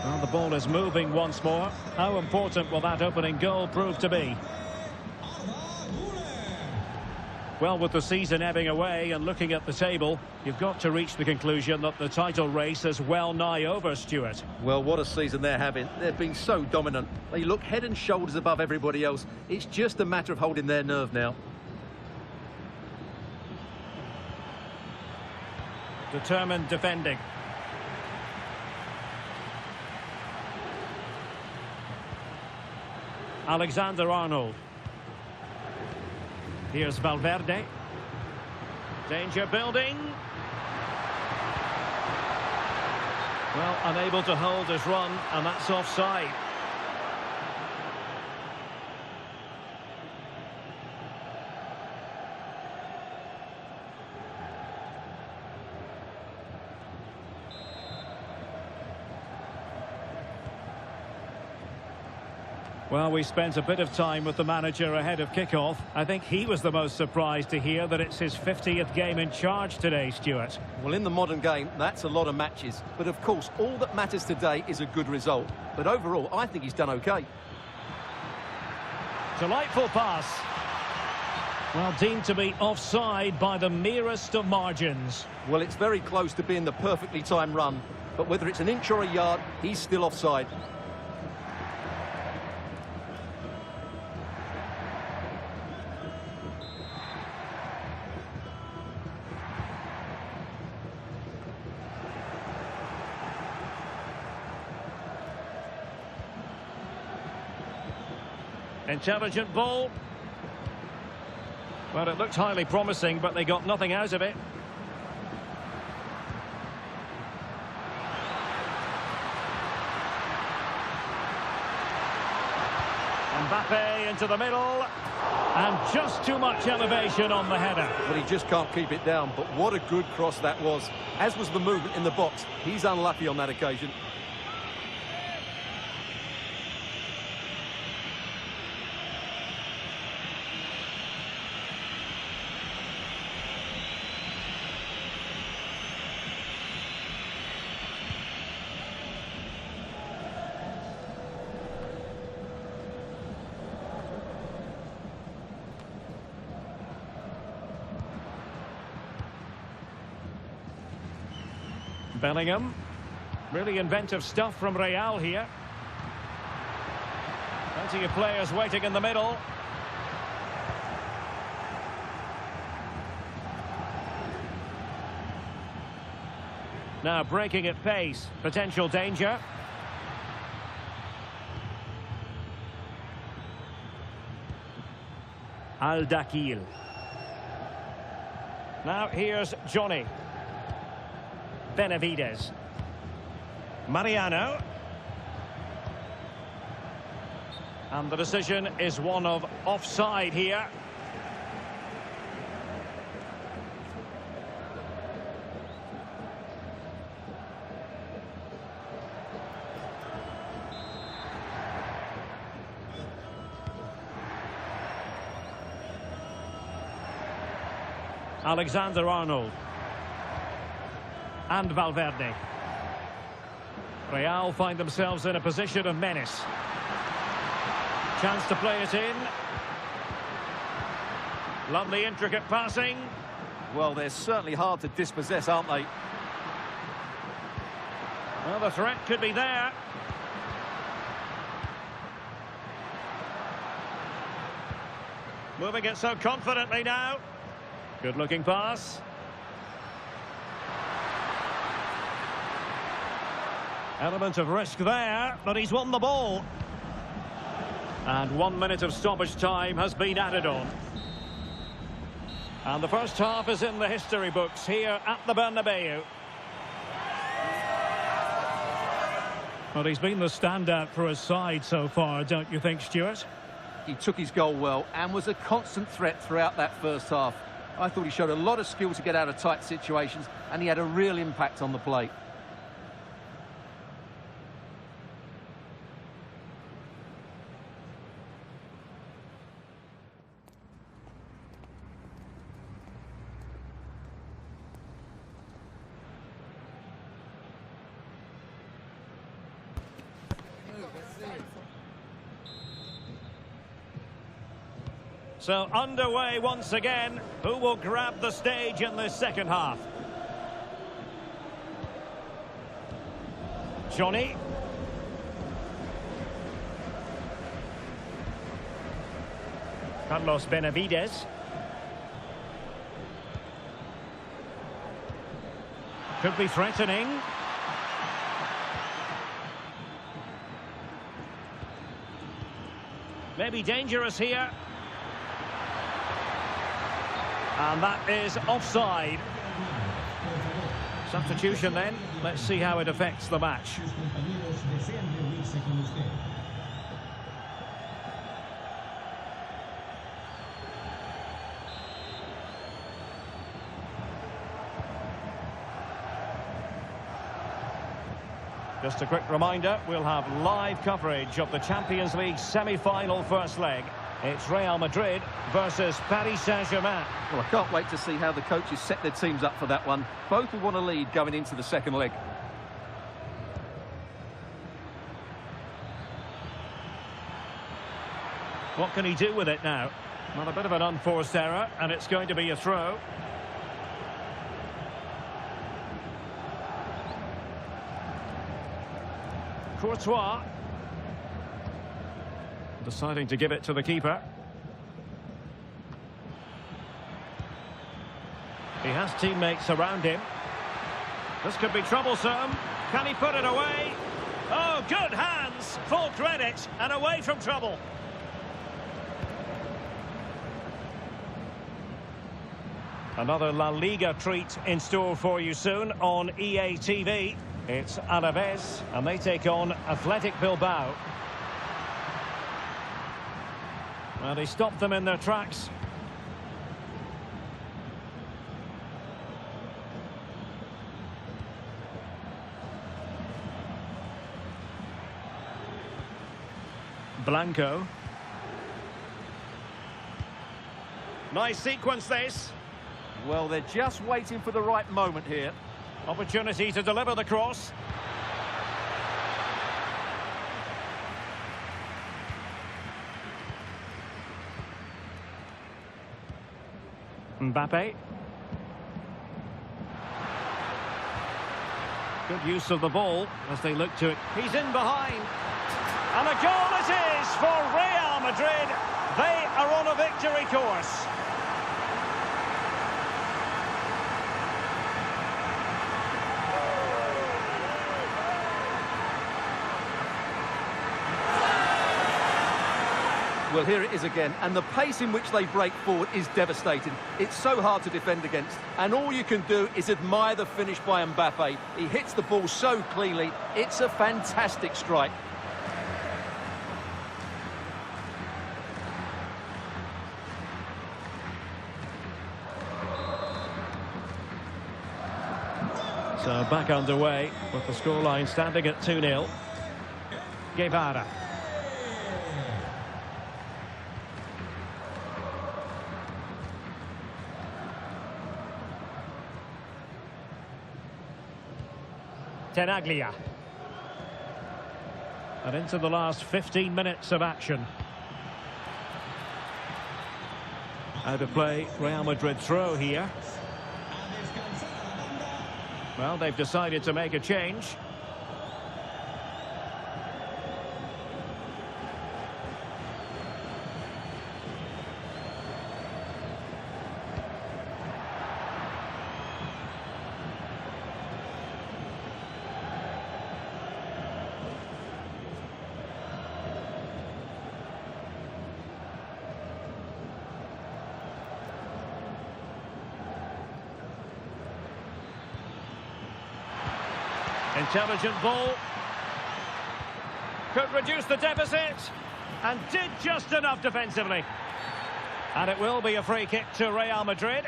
Well, the ball is moving once more. How important will that opening goal prove to be? Well, with the season ebbing away and looking at the table, you've got to reach the conclusion that the title race is well nigh over, Stuart. Well, what a season they're having. They've been so dominant. They look head and shoulders above everybody else. It's just a matter of holding their nerve now. Determined defending. Alexander-Arnold. Here's Valverde. Danger building. Well, unable to hold his run, and that's offside. Well, we spent a bit of time with the manager ahead of kickoff. I think he was the most surprised to hear that it's his 50th game in charge today, Stuart. Well, in the modern game, that's a lot of matches. But of course, all that matters today is a good result. But overall, I think he's done okay. Delightful pass. Well, deemed to be offside by the merest of margins. Well, it's very close to being the perfectly timed run, but whether it's an inch or a yard, he's still offside. Intelligent ball. Well, it looked highly promising, but they got nothing out of it. Mbappe into the middle. And just too much elevation on the header. Well, he just can't keep it down, but what a good cross that was. As was the movement in the box. He's unlucky on that occasion. Bellingham. Really inventive stuff from Real here. Plenty of players waiting in the middle. Now breaking at pace. Potential danger. Al-Dakil. Now here's Johnny. Benavides. Mariano. And the decision is one of offside here. Alexander-Arnold. And Valverde. Real find themselves in a position of menace. Chance to play it in. Lovely intricate passing. Well, they're certainly hard to dispossess, aren't they? Well, the threat could be there. Moving it so confidently now. Good looking pass. Element of risk there, but he's won the ball. And 1 minute of stoppage time has been added on. And the first half is in the history books here at the Bernabeu. Well, he's been the standout for his side so far, don't you think, Stuart? He took his goal well and was a constant threat throughout that first half. I thought he showed a lot of skill to get out of tight situations, and he had a real impact on the plate. So underway once again. Who will grab the stage in this second half? Johnny. Carlos Benavides. Could be threatening. Maybe dangerous here. And that is offside. Substitution then. Let's see how it affects the match. Just a quick reminder, we'll have live coverage of the Champions League semi-final first leg. It's Real Madrid versus Paris Saint-Germain. Well, I can't wait to see how the coaches set their teams up for that one. Both will want to lead going into the second leg. What can he do with it now? Well, a bit of an unforced error, and it's going to be a throw. Courtois. Deciding to give it to the keeper. He has teammates around him. This could be troublesome. Can he put it away? Oh, good hands! Full credit, and away from trouble. Another La Liga treat in store for you soon on EA TV. It's Alaves, and they take on Athletic Bilbao. Well, he stopped them in their tracks. Blanco. Nice sequence, this. Well, they're just waiting for the right moment here. Opportunity to deliver the cross. Mbappe. Good use of the ball as they look to it. He's in behind. And a goal it is for Real Madrid. They are on a victory course. Well, here it is again, and the pace in which they break forward is devastating. It's so hard to defend against, and all you can do is admire the finish by Mbappe. He hits the ball so cleanly. It's a fantastic strike. So back underway with the scoreline standing at 2-0. Guevara. Tenaglia. And into the last 15 minutes of action. Out of play, Real Madrid throw here. Well, they've decided to make a change. Intelligent ball. Could reduce the deficit. And did just enough defensively. And it will be a free kick to Real Madrid.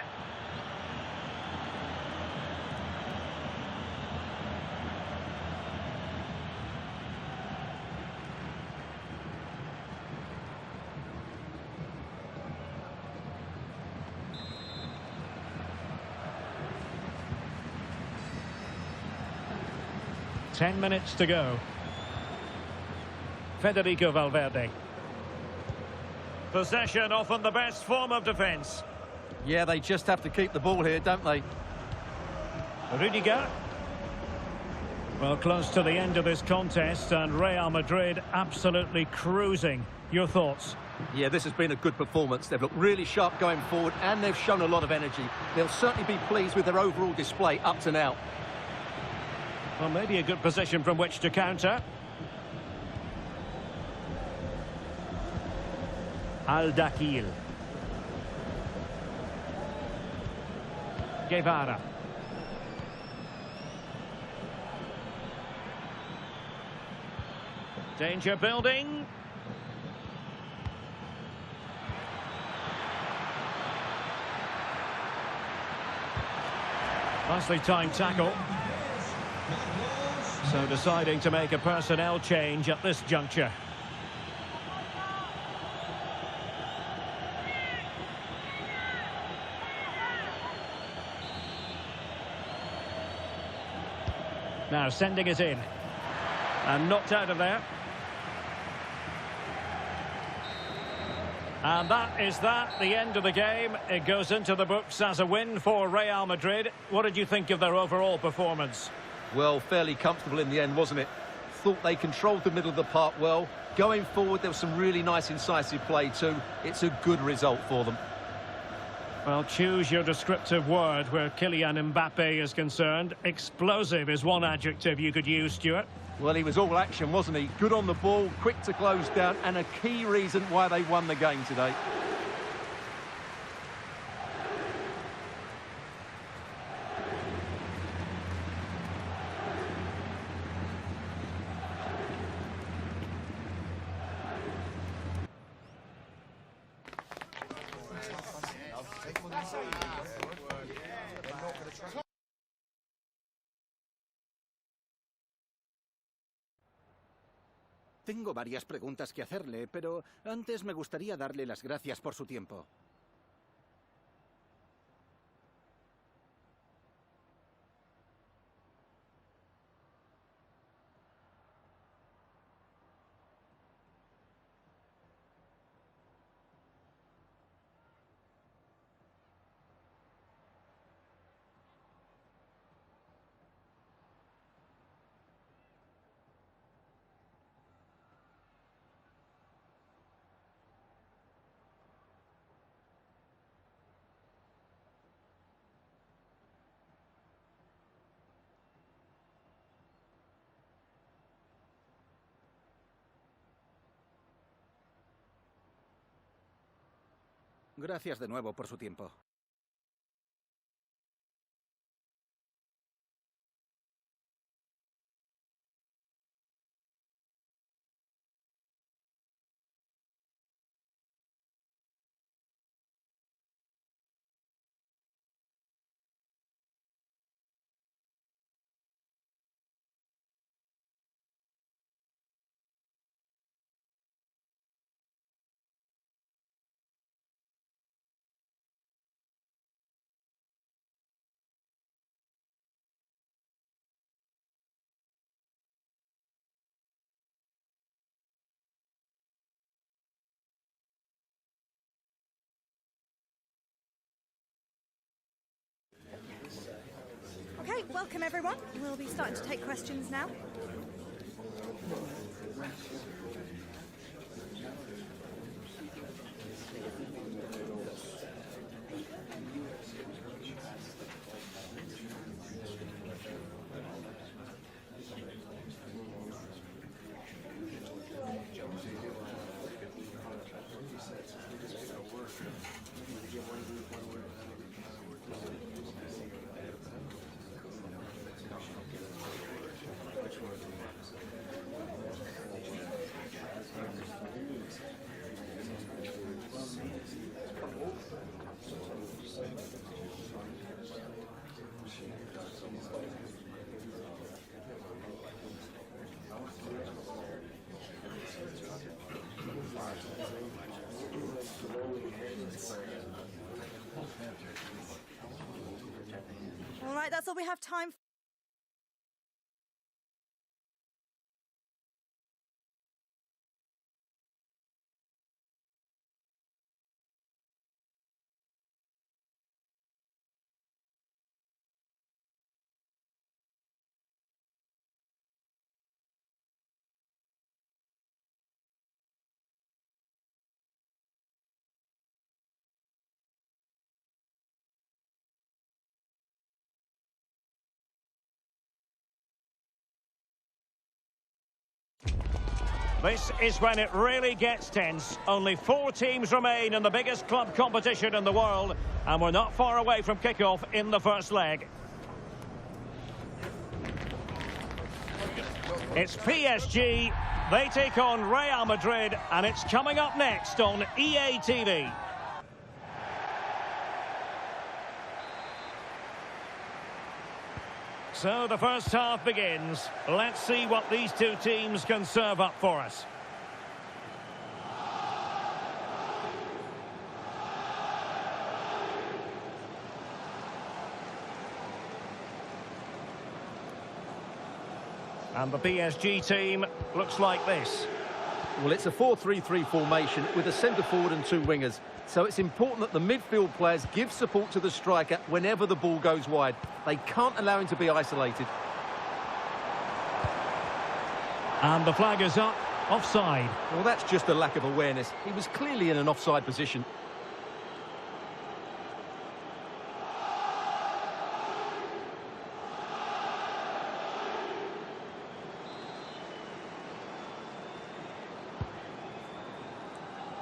Ten minutes to go. Federico Valverde. Possession often the best form of defence. Yeah, they just have to keep the ball here, don't they? Rudiger. Well, close to the end of this contest, and Real Madrid absolutely cruising. Your thoughts? Yeah, this has been a good performance. They've looked really sharp going forward, and they've shown a lot of energy. They'll certainly be pleased with their overall display up to now. Well, maybe a good position from which to counter. Al-Dakil. Guevara. Danger building. Nicely timed tackle. So deciding to make a personnel change at this juncture. Now sending it in. And knocked out of there. And that is the end of the game. It goes into the books as a win for Real Madrid. What did you think of their overall performance? Well, fairly comfortable in the end, wasn't it? Thought they controlled the middle of the park well. Going forward, there was some really nice incisive play too. It's a good result for them. Well, choose your descriptive word where Kylian Mbappe is concerned. Explosive is one adjective you could use, Stuart. Well, he was all action, wasn't he? Good on the ball, quick to close down, and a key reason why they won the game today. Tengo varias preguntas que hacerle, pero antes me gustaría darle las gracias por su tiempo. Gracias de nuevo por su tiempo. Okay, welcome everyone. We'll be starting to take questions now. All right, that's all we have time for. This is when it really gets tense. Only 4 teams remain in the biggest club competition in the world, and we're not far away from kickoff in the first leg. It's PSG, they take on Real Madrid, and it's coming up next on EA TV. So the first half begins. Let's see what these two teams can serve up for us. And the PSG team looks like this. Well, it's a 4-3-3 formation with a centre-forward and two wingers. So it's important that the midfield players give support to the striker whenever the ball goes wide. They can't allow him to be isolated. And the flag is up. Offside. Well, that's just a lack of awareness. He was clearly in an offside position.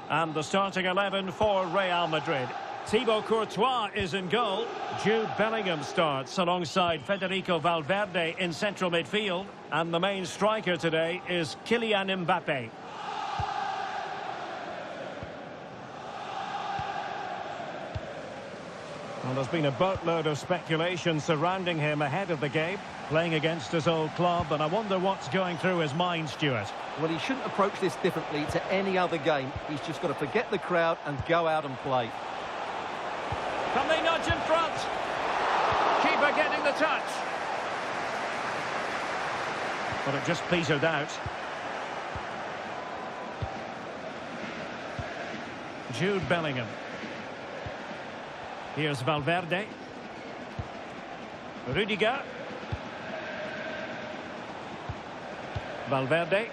And the starting 11 for Real Madrid. Thibaut Courtois is in goal. Jude Bellingham starts alongside Federico Valverde in central midfield. And the main striker today is Kylian Mbappe. Well, there's been a boatload of speculation surrounding him ahead of the game, playing against his old club, and I wonder what's going through his mind, Stuart. Well, he shouldn't approach this differently to any other game. He's just got to forget the crowd and go out and play. Can they nudge in front? Keeper getting the touch. But it just petered out. Jude Bellingham. Here's Valverde. Rudiger. Valverde.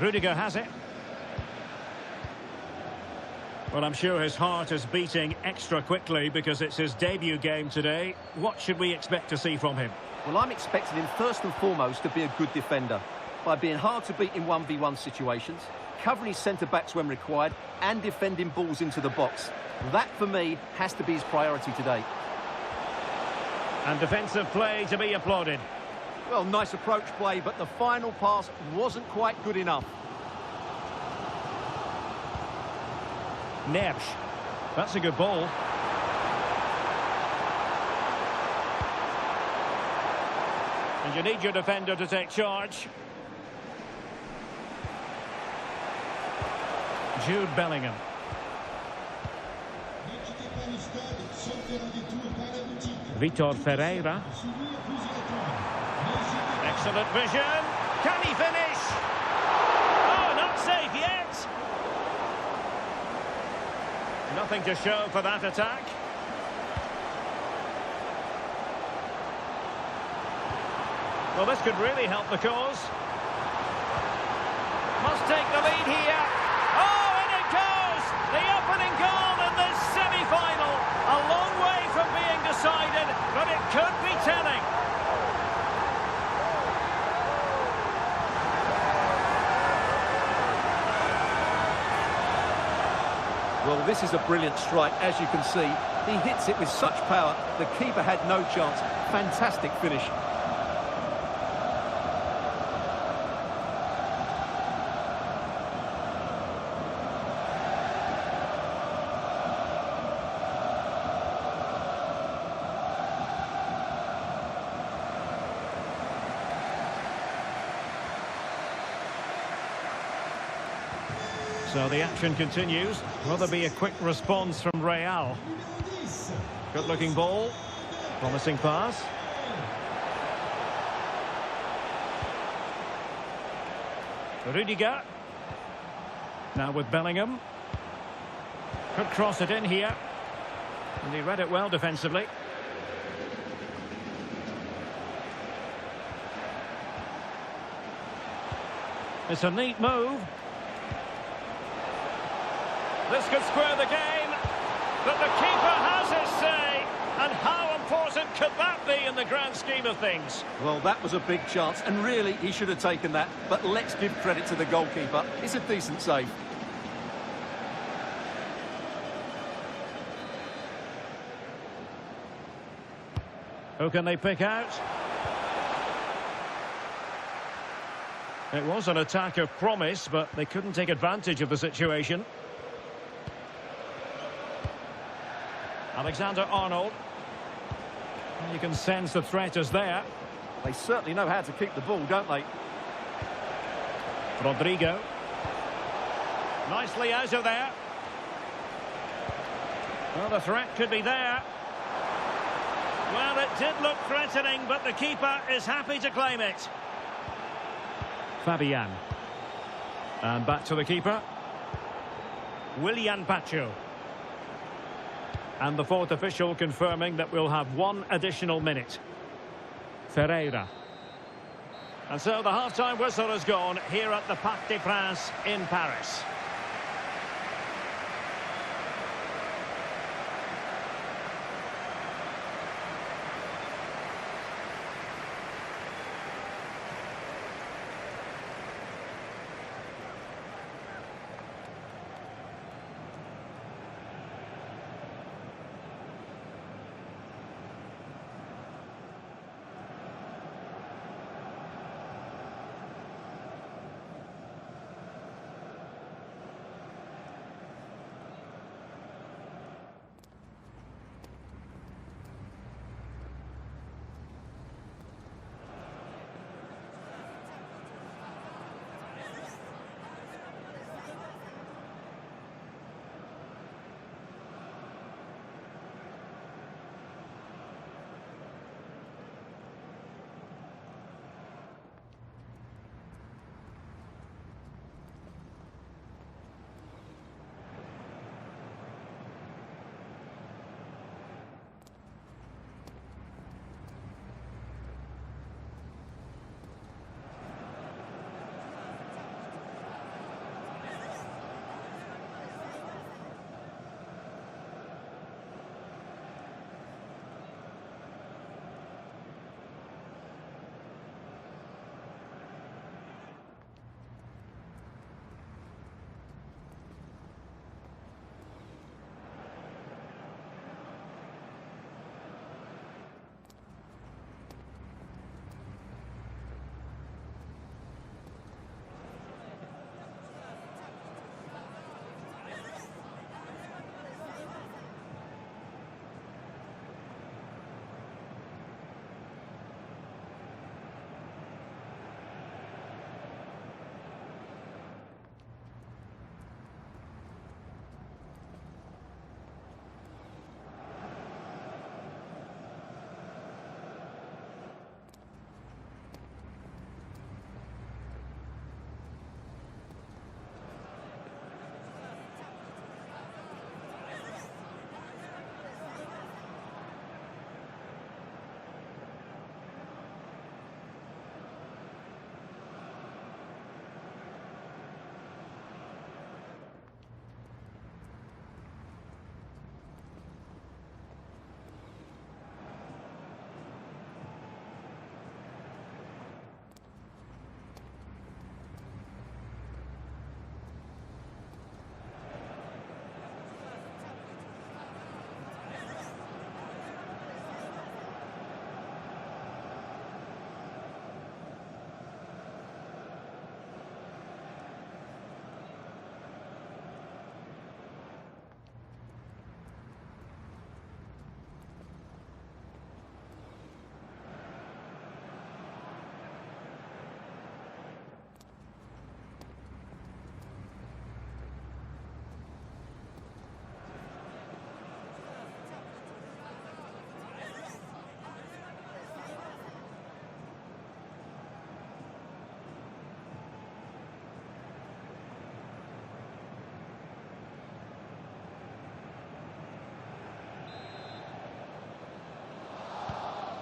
Rudiger has it. Well, I'm sure his heart is beating extra quickly because it's his debut game today. What should we expect to see from him? Well, I'm expecting him first and foremost to be a good defender by being hard to beat in 1v1 situations, covering his centre-backs when required, and defending balls into the box. That, for me, has to be his priority today. And defensive play to be applauded. Well, nice approach play, but the final pass wasn't quite good enough. Neves. That's a good ball. And you need your defender to take charge. Jude Bellingham. Vitor Ferreira. Excellent vision. Can he finish? Oh, not safe yet. Nothing to show for that attack. Well, this could really help the cause. Must take the lead here. Oh, and it goes! The opening goal in this semi-final. A long way from being decided, but it could be telling. Well, this is a brilliant strike, as you can see. He hits it with such power, the keeper had no chance. Fantastic finish. So the action continues. Will there be a quick response from Real? Good-looking ball. Promising pass. Rudiger. Now with Bellingham. Could cross it in here. And he read it well defensively. It's a neat move. This could square the game, but the keeper has his say, and how important could that be in the grand scheme of things? Well, that was a big chance, and really, he should have taken that, but let's give credit to the goalkeeper. It's a decent save. Who can they pick out? It was an attack of promise, but they couldn't take advantage of the situation. Alexander-Arnold. You can sense the threat is there. They certainly know how to keep the ball, don't they? Rodrigo. Nicely out of there. Well, the threat could be there. Well, it did look threatening, but the keeper is happy to claim it. Fabian. And back to the keeper. Willian Pacho. And the fourth official confirming that we'll have one additional minute. Ferreira. And so the half-time whistle has gone here at the Parc des Princes in Paris.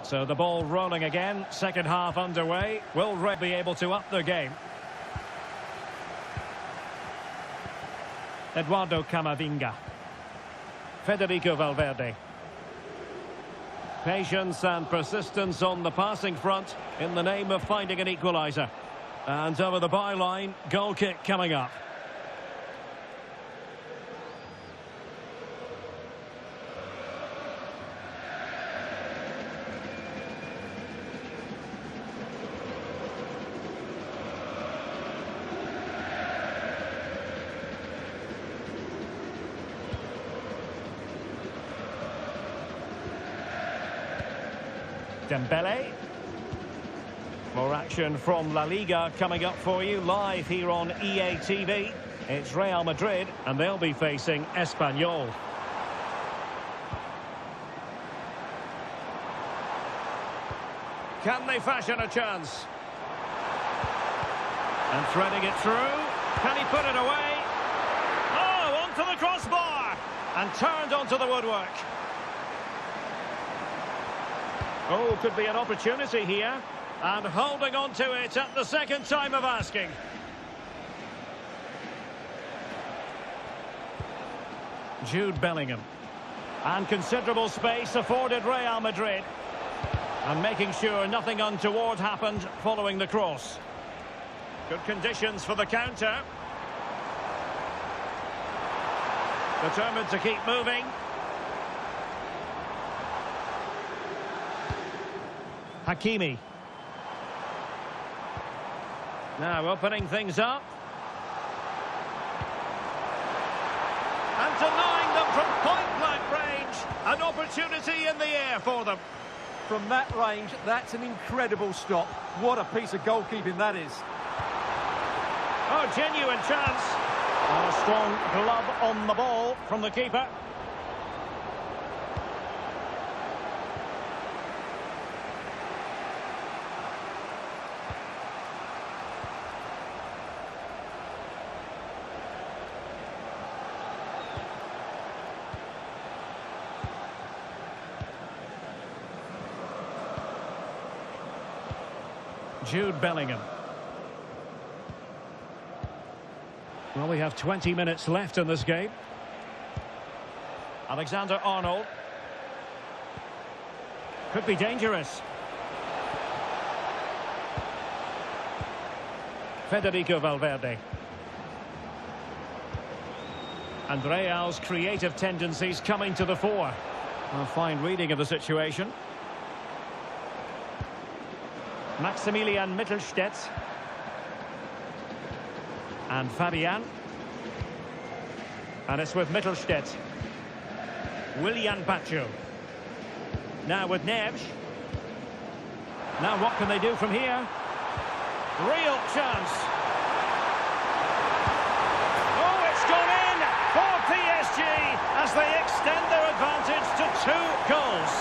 So the ball rolling again, second half underway. Will Red be able to up the game? Eduardo Camavinga. Federico Valverde. Patience and persistence on the passing front in the name of finding an equaliser. And over the byline, goal kick coming up. Dembele. More action from La Liga coming up for you live here on EA TV. It's Real Madrid and they'll be facing Espanyol. Can they fashion a chance? And threading it through. Can he put it away? Oh, onto the crossbar! And turned onto the woodwork. Oh, could be an opportunity here. And holding on to it at the second time of asking. Jude Bellingham. And considerable space afforded Real Madrid. And making sure nothing untoward happened following the cross. Good conditions for the counter. Determined to keep moving. Hakimi. Now opening things up. And denying them from point-blank range. An opportunity in the air for them. From that range, that's an incredible stop. What a piece of goalkeeping that is. Oh, genuine chance. And a strong glove on the ball from the keeper. Jude Bellingham. Well, we have 20 minutes left in this game. Alexander-Arnold. Could be dangerous. Federico Valverde. And Real's creative tendencies coming to the fore. A fine reading of the situation. Maximilian Mittelstädt. And Fabian. And it's with Mittelstädt. Willian Pacho. Now with Neves. Now what can they do from here? Real chance. Oh, it's gone in for PSG as they extend their advantage to 2 goals.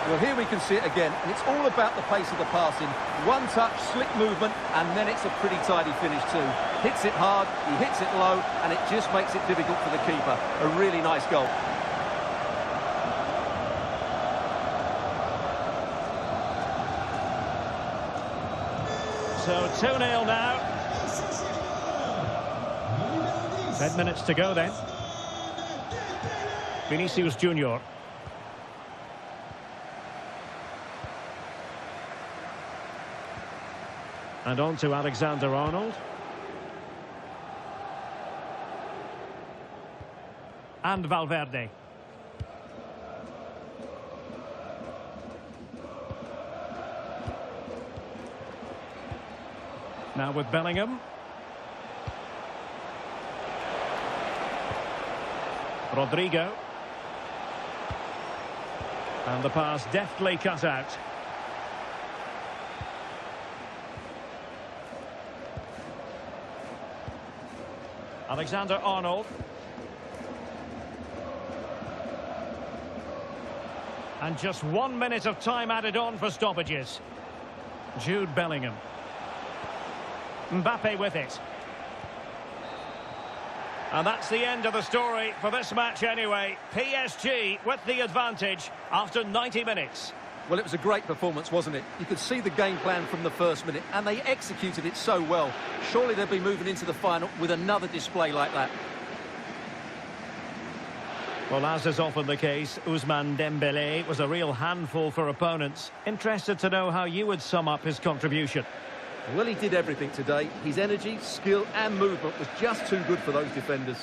Well, here we can see it again, and it's all about the pace of the passing. One touch, slick movement, and then it's a pretty tidy finish too. Hits it hard, he hits it low, and it just makes it difficult for the keeper. A really nice goal. So 2-0 now. 10 minutes to go then. Vinicius Junior. And on to Alexander-Arnold. And Valverde. Now with Bellingham. Rodrigo. And the pass deftly cut out. Alexander-Arnold. And just 1 minute of time added on for stoppages. Jude Bellingham. Mbappe with it. And that's the end of the story for this match anyway. PSG with the advantage after 90 minutes. Well, it was a great performance, wasn't it? You could see the game plan from the first minute, and they executed it so well. Surely they'll be moving into the final with another display like that. Well, as is often the case, Ousmane Dembélé was a real handful for opponents. Interested to know how you would sum up his contribution. Well, he did everything today. His energy, skill and movement was just too good for those defenders.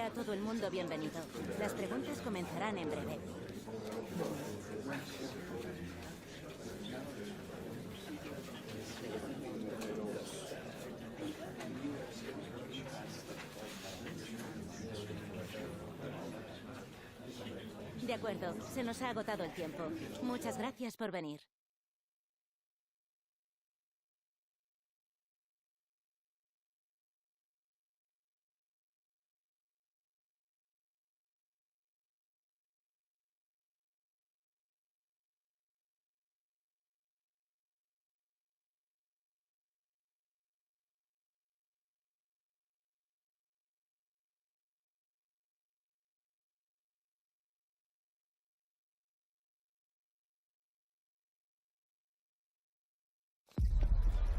Sea todo el mundo bienvenido. Las preguntas comenzarán en breve. De acuerdo, se nos ha agotado el tiempo. Muchas gracias por venir.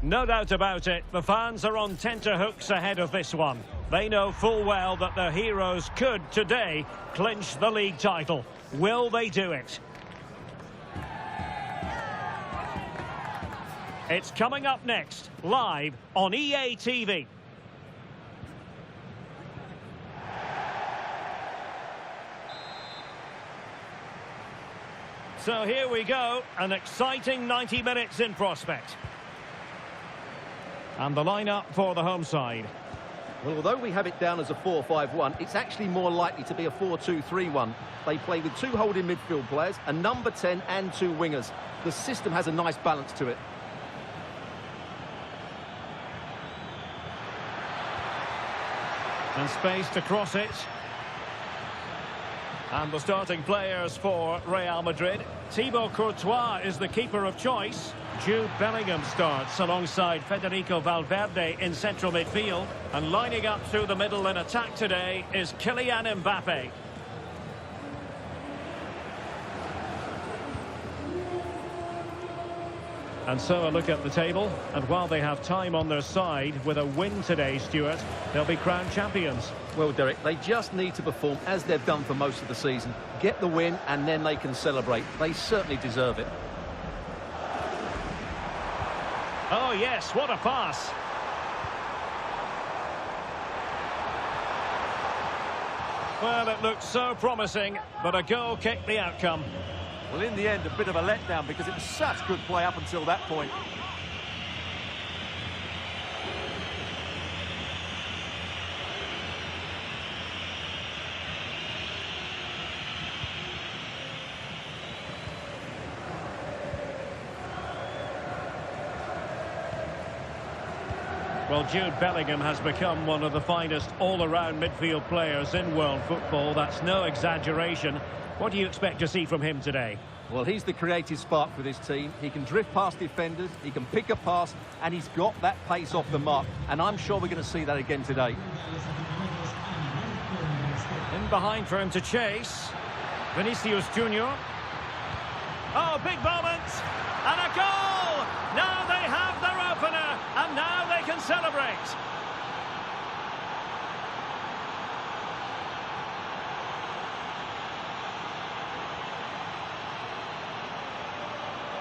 No doubt about it, the fans are on tenterhooks ahead of this one. They know full well that their heroes could, today, clinch the league title. Will they do it? It's coming up next, live on EA TV. So here we go, an exciting 90 minutes in prospect. And the lineup for the home side. Well, although we have it down as a 4-5-1, it's actually more likely to be a 4-2-3-1. They play with two holding midfield players, a number 10 and two wingers. The system has a nice balance to it. And space to cross it. And the starting players for Real Madrid. Thibaut Courtois is the keeper of choice. Jude Bellingham starts alongside Federico Valverde in central midfield. And lining up through the middle in attack today is Kylian Mbappe. And so a look at the table, and while they have time on their side, with a win today, Stuart, they'll be crowned champions. Well, Derek, they just need to perform as they've done for most of the season. Get the win, and then they can celebrate. They certainly deserve it. Oh, yes, what a pass. Well, it looked so promising, but a goal kicked the outcome. Well, in the end, a bit of a letdown because it was such good play up until that point. Well, Jude Bellingham has become one of the finest all-around midfield players in world football. That's no exaggeration. What do you expect to see from him today? Well, he's the creative spark for this team. He can drift past defenders, he can pick a pass, and he's got that pace off the mark. And I'm sure we're going to see that again today. In behind for him to chase. Vinicius Junior. Oh, big moment! And a goal! Now they have their opener, and now they can celebrate.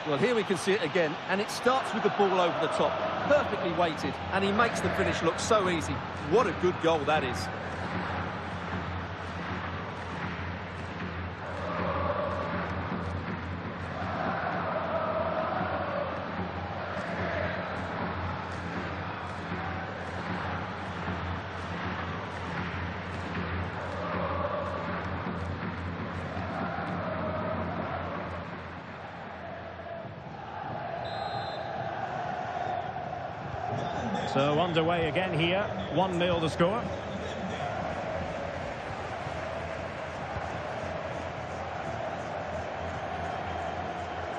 Well, here we can see it again, and it starts with the ball over the top. Perfectly weighted, and he makes the finish look so easy. What a good goal that is. So underway again here, 1-0 the score.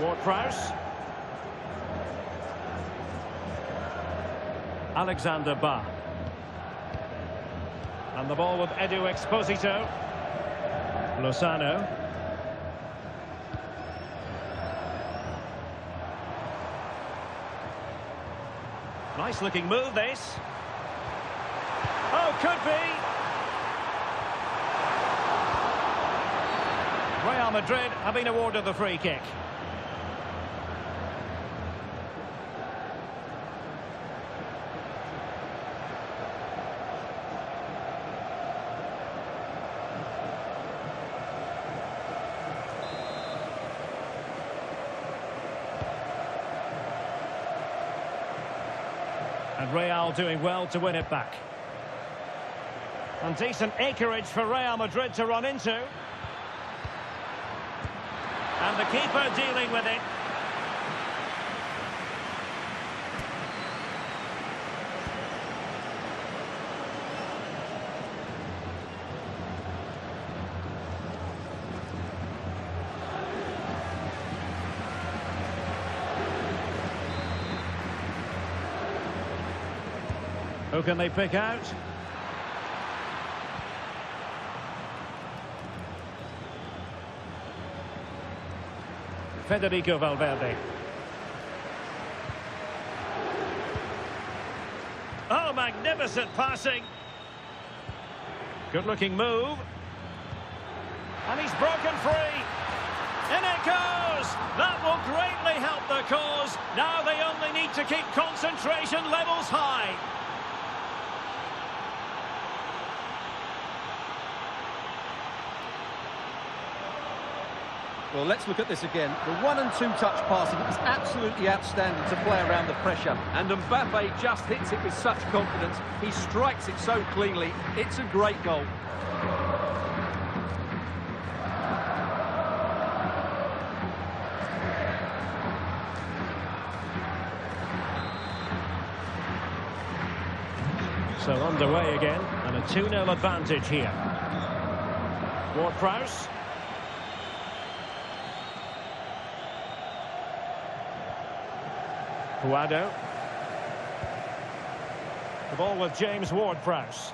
Ward-Prowse. Alexander Ba. And the ball with Edu Exposito. Lozano. Nice looking move, this. Oh, could be. Real Madrid have been awarded the free kick. And Real doing well to win it back. And decent acreage for Real Madrid to run into. And the keeper dealing with it. Who can they pick out? Federico Valverde. Oh, magnificent passing. Good-looking move. And he's broken free. In it goes! That will greatly help the cause. Now they only need to keep concentration levels high. Well, let's look at this again. The 1- and 2-touch passing is absolutely outstanding to play around the pressure. And Mbappe just hits it with such confidence. He strikes it so cleanly. It's a great goal. So underway again, and a 2-0 advantage here. Ward-Prowse. Guado. The ball with James Ward-Prowse.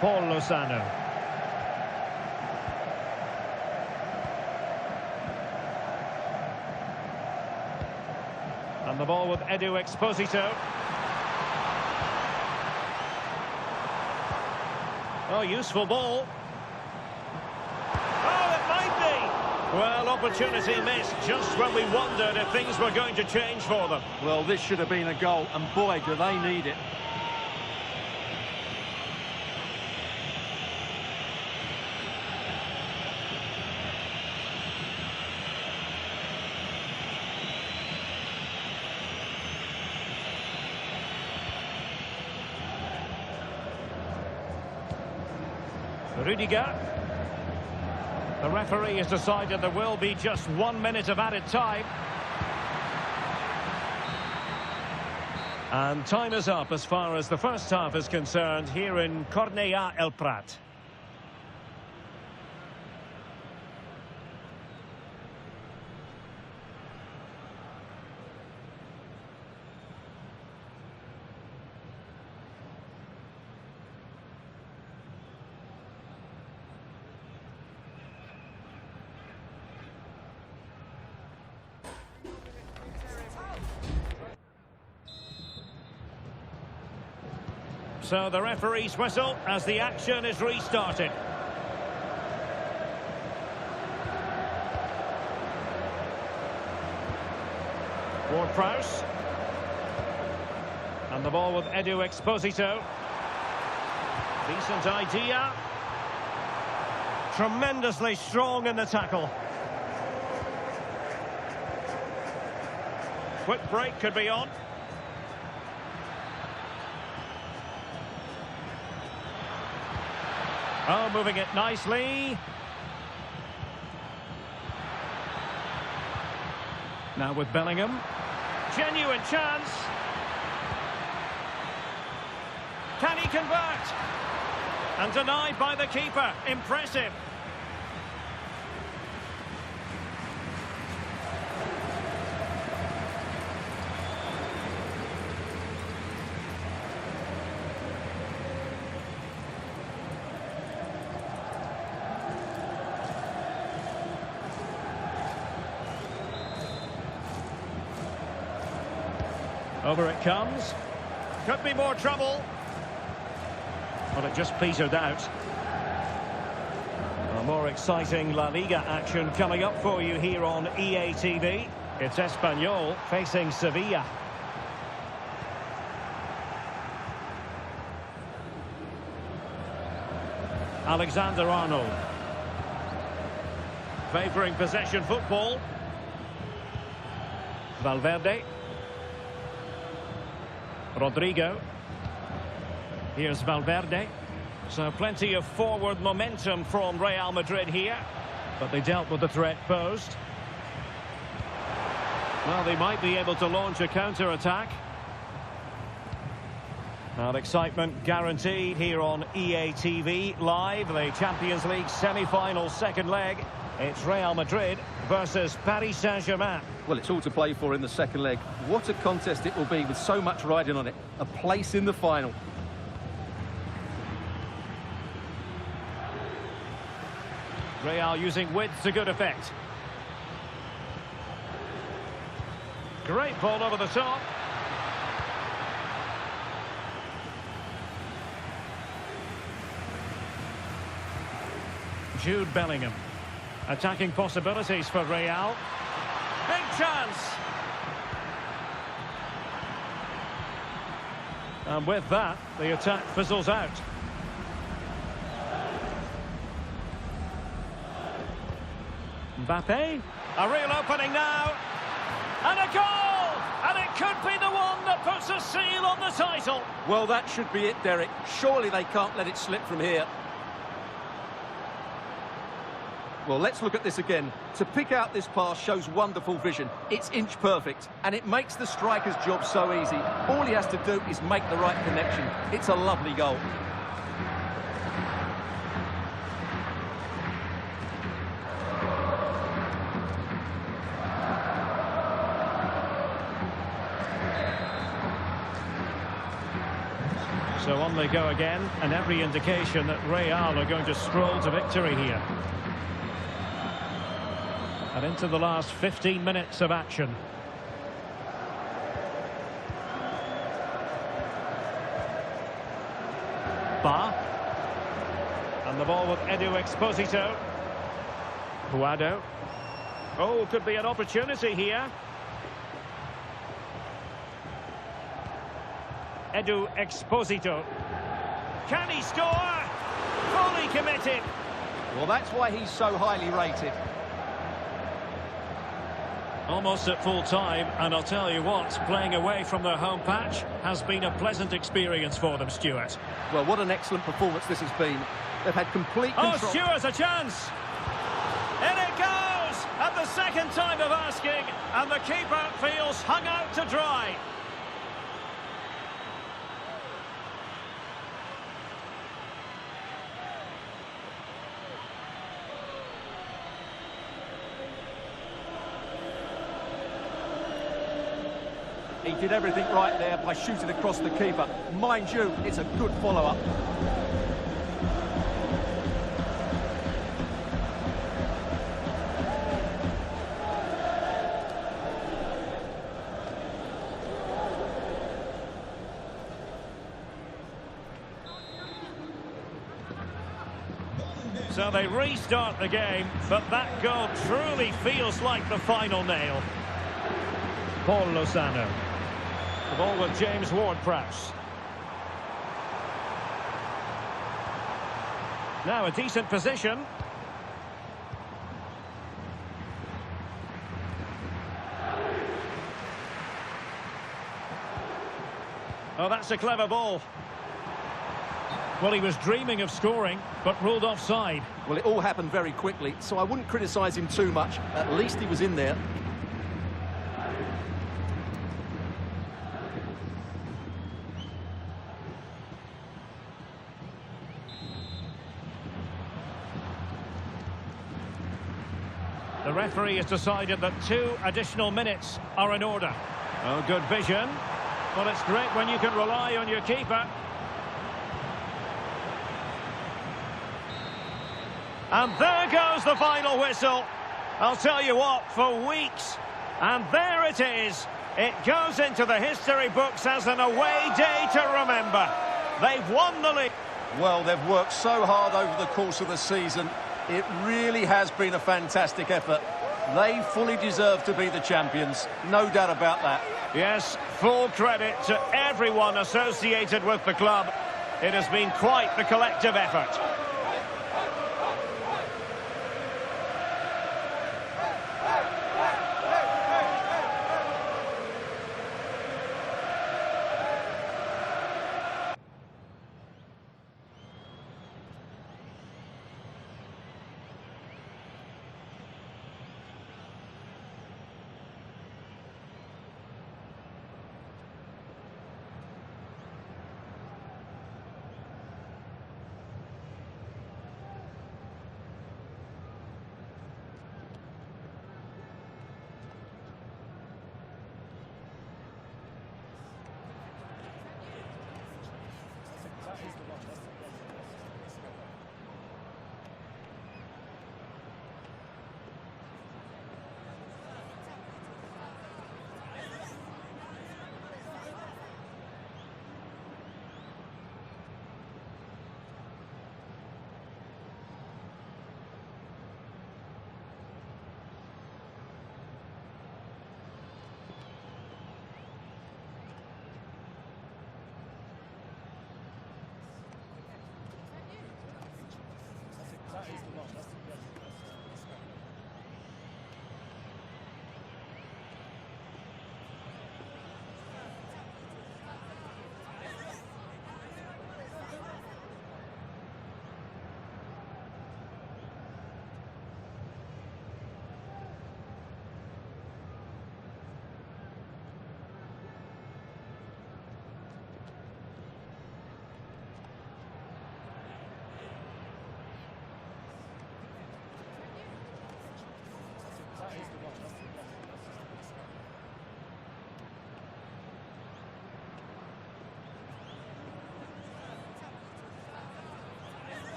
Paul Lozano. And the ball with Edu Exposito. Oh, useful ball. Well, opportunity missed just when we wondered if things were going to change for them. Well, this should have been a goal, and boy, do they need it. Rudiger. The referee has decided there will be just 1 minute of added time. And time is up as far as the first half is concerned here in Cornellà El Prat. So the referee's whistle as the action is restarted. Ward-Prowse. And the ball with Edu Exposito. Decent idea. Tremendously strong in the tackle. Quick break could be on. Oh, moving it nicely. Now with Bellingham. Genuine chance. Can he convert? And denied by the keeper. Impressive. Over it comes. Could be more trouble. But it just petered out. A more exciting La Liga action coming up for you here on EA TV. It's Espanyol facing Sevilla. Alexander-Arnold. Favouring possession football. Valverde. Rodrigo. Here's Valverde. So plenty of forward momentum from Real Madrid here. But they dealt with the threat posed. Well, they might be able to launch a counter-attack. And excitement guaranteed here on EA TV Live, the Champions League semi-final second leg. It's Real Madrid versus Paris Saint-Germain. Well, it's all to play for in the second leg. What a contest it will be with so much riding on it. A place in the final. Real using width to good effect. Great ball over the top. Jude Bellingham. Attacking possibilities for Real. Big chance. And with that, the attack fizzles out. Mbappe. A real opening now. And a goal! And it could be the one that puts a seal on the title. Well, that should be it, Derek. Surely they can't let it slip from here. Well, let's look at this again. To pick out this pass shows wonderful vision. It's inch perfect, and it makes the striker's job so easy. All he has to do is make the right connection. It's a lovely goal. So on they go again, and every indication that Real are going to stroll to victory here. And into the last 15 minutes of action. Ba. And the ball with Edu Exposito. Puado. Oh, could be an opportunity here. Edu Exposito. Can he score? Fully committed. Well, that's why he's so highly rated. Almost at full time, and I'll tell you what, playing away from their home patch has been a pleasant experience for them, Stuart. Well, what an excellent performance this has been. They've had complete control. Oh, Stuart's a chance! In it goes! At the second time of asking, and the keeper feels hung out to dry. He did everything right there by shooting across the keeper. Mind you, it's a good follow-up. So they restart the game, but that goal truly feels like the final nail. Paul Lozano. The ball with James Ward-Prowse. Now a decent position. Oh, that's a clever ball. Well, he was dreaming of scoring, but ruled offside. Well, it all happened very quickly, so I wouldn't criticise him too much. At least he was in there. The referee has decided that 2 additional minutes are in order. Oh, good vision. Well, it's great when you can rely on your keeper. And there goes the final whistle. I'll tell you what, for weeks. And there it is. It goes into the history books as an away day to remember. They've won the league. Well, they've worked so hard over the course of the season. It really has been a fantastic effort. They fully deserve to be the champions. No doubt about that. Yes, full credit to everyone associated with the club. It has been quite the collective effort.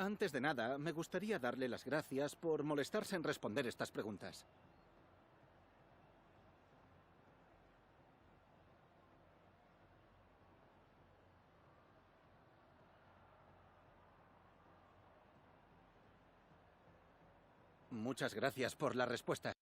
Antes de nada, me gustaría darle las gracias por molestarse en responder estas preguntas. Muchas gracias por la respuesta.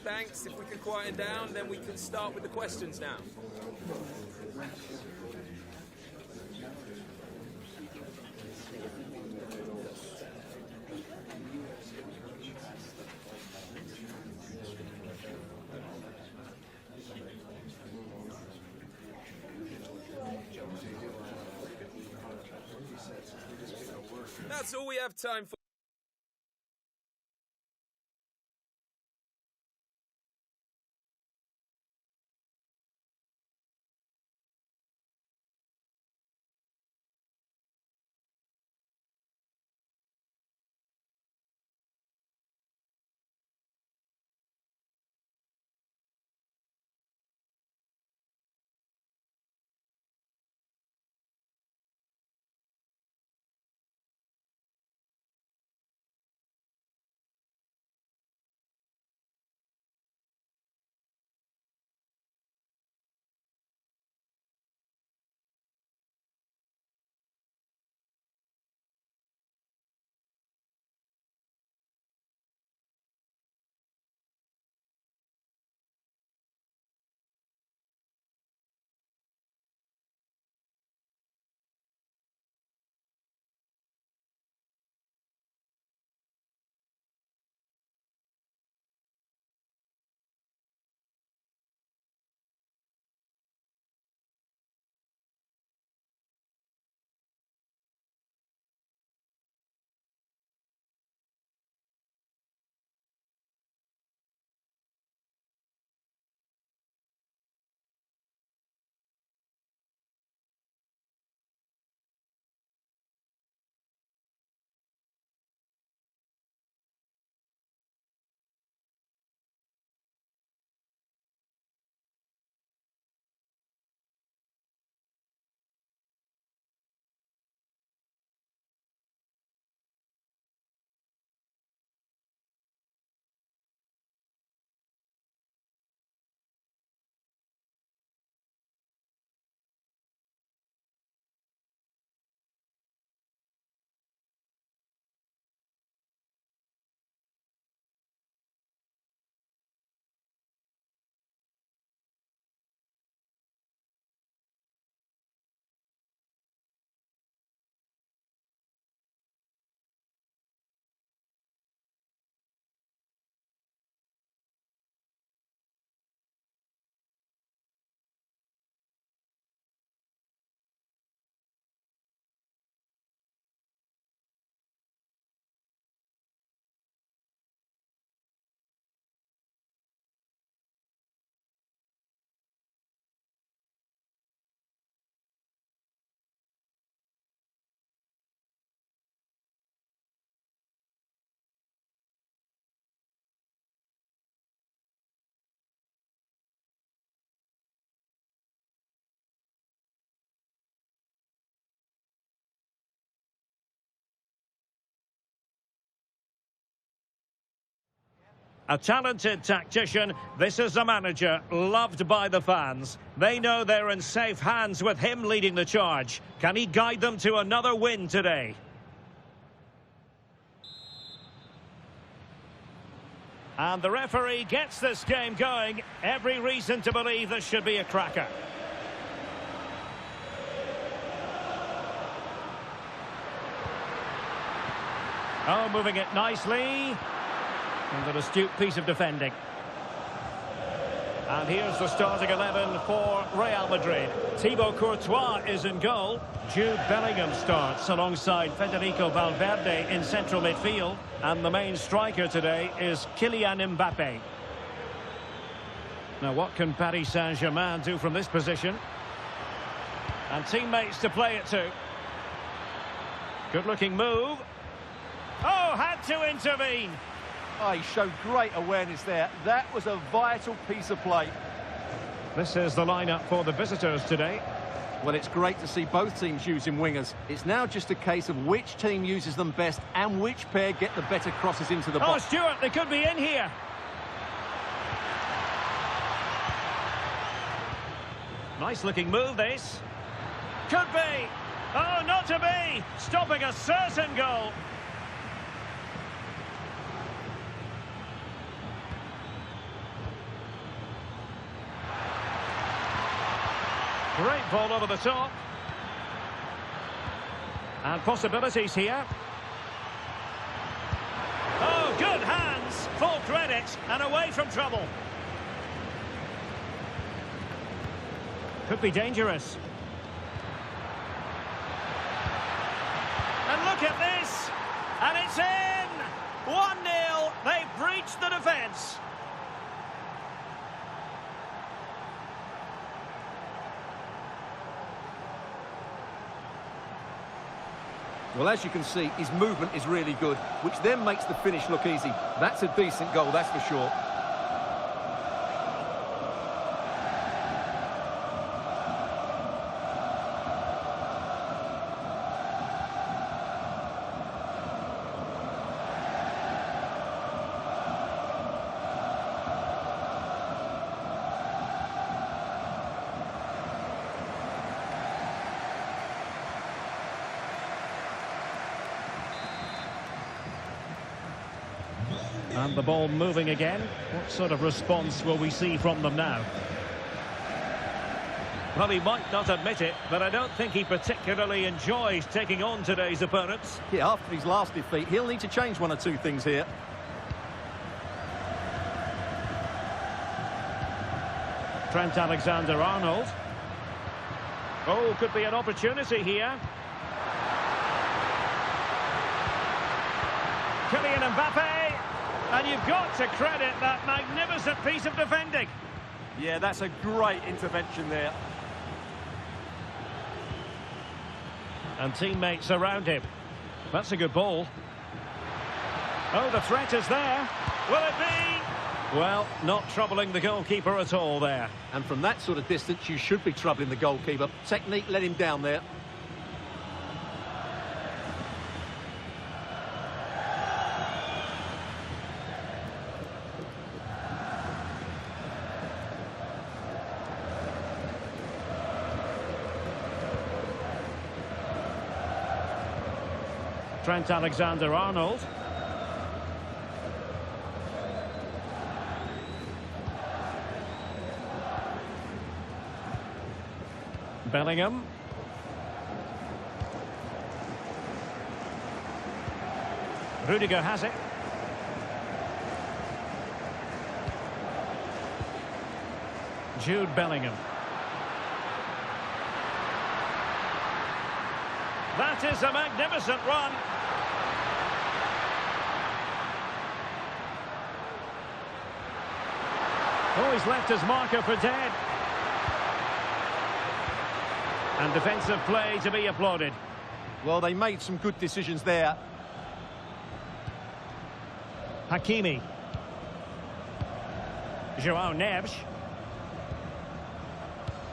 Thanks. If we could quieten down, then we can start with the questions now. That's all we have time for. A talented tactician, this is a manager loved by the fans. They know they're in safe hands with him leading the charge. Can he guide them to another win today? And the referee gets this game going. Every reason to believe this should be a cracker. Oh, moving it nicely. And an astute piece of defending. And here's the starting 11 for Real Madrid. Thibaut Courtois is in goal. Jude Bellingham starts alongside Federico Valverde in central midfield. And the main striker today is Kylian Mbappe. Now, what can Paris Saint-Germain do from this position? And teammates to play it to. Good-looking move. Oh, had to intervene. Oh, he showed great awareness there. That was a vital piece of play. This is the lineup for the visitors today. Well, it's great to see both teams using wingers. It's now just a case of which team uses them best and which pair get the better crosses into the box. Oh, Stuart, they could be in here. Nice-looking move, this. Could be. Oh, not to be. Stopping a certain goal. Great ball over the top. And possibilities here. Oh, good hands. Full credit and away from trouble. Could be dangerous. And look at this. And it's in. 1-0. They've breached the defence. Well, as you can see, his movement is really good, which then makes the finish look easy. That's a decent goal, that's for sure. And the ball moving again. What sort of response will we see from them now? Well, he might not admit it, but I don't think he particularly enjoys taking on today's opponents. Yeah, after his last defeat, he'll need to change one or two things here. Trent Alexander-Arnold. Oh, could be an opportunity here. Kylian Mbappe. And you've got to credit that magnificent piece of defending. Yeah, that's a great intervention there. And teammates around him. That's a good ball. Oh, the threat is there. Will it be? Well, not troubling the goalkeeper at all there. And from that sort of distance, you should be troubling the goalkeeper. Technique let him down there. Trent Alexander-Arnold. Bellingham. Rudiger has it. Jude Bellingham. That is a magnificent run. Oh, he's left his marker for dead. And defensive play to be applauded. Well, they made some good decisions there. Hakimi. João Neves.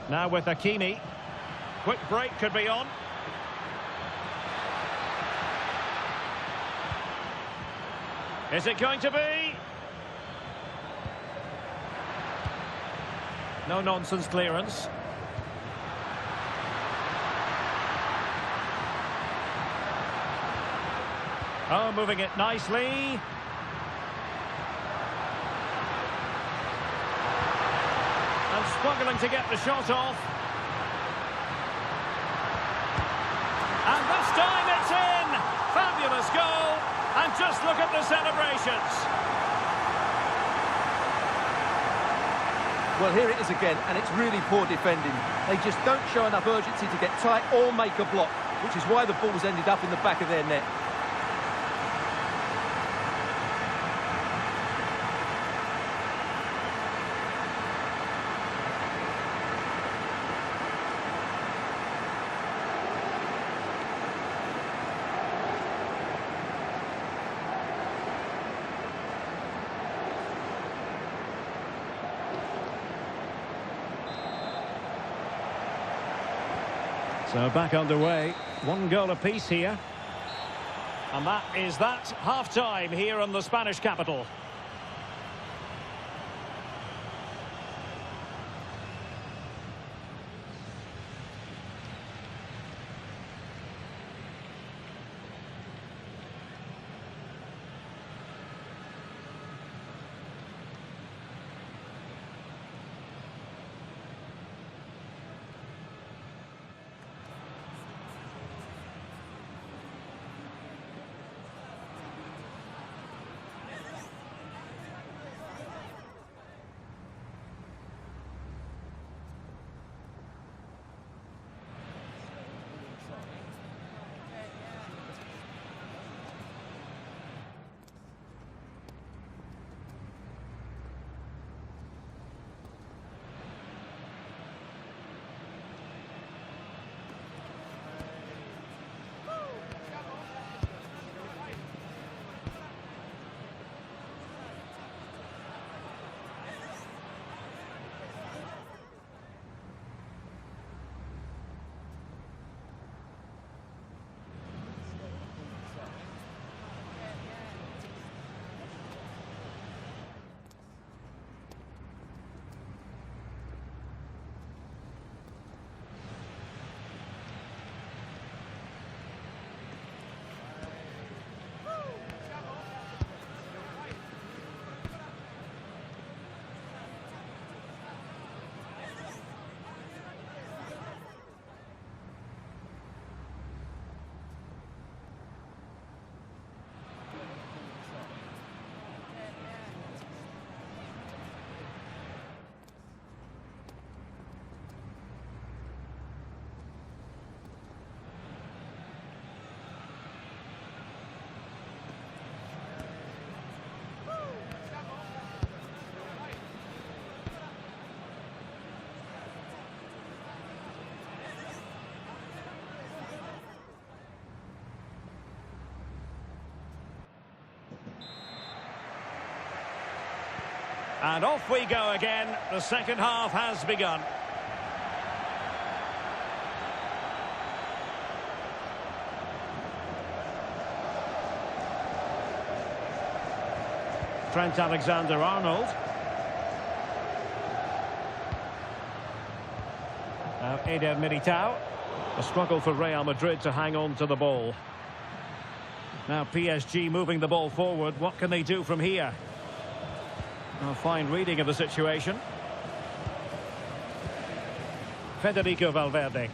Now with Hakimi. Quick break could be on. Is it going to be? No-nonsense clearance. Oh, moving it nicely. And struggling to get the shot off. And this time it's in! Fabulous goal! And just look at the celebrations. Well, here it is again, and it's really poor defending. They just don't show enough urgency to get tight or make a block, which is why the ball's ended up in the back of their net. So back underway, 1 goal apiece here. And that is that, half-time here in the Spanish capital. And off we go again. The second half has begun. Trent Alexander-Arnold. Now Eder Militao. A struggle for Real Madrid to hang on to the ball. Now PSG moving the ball forward. What can they do from here? A fine reading of the situation. Federico Valverde.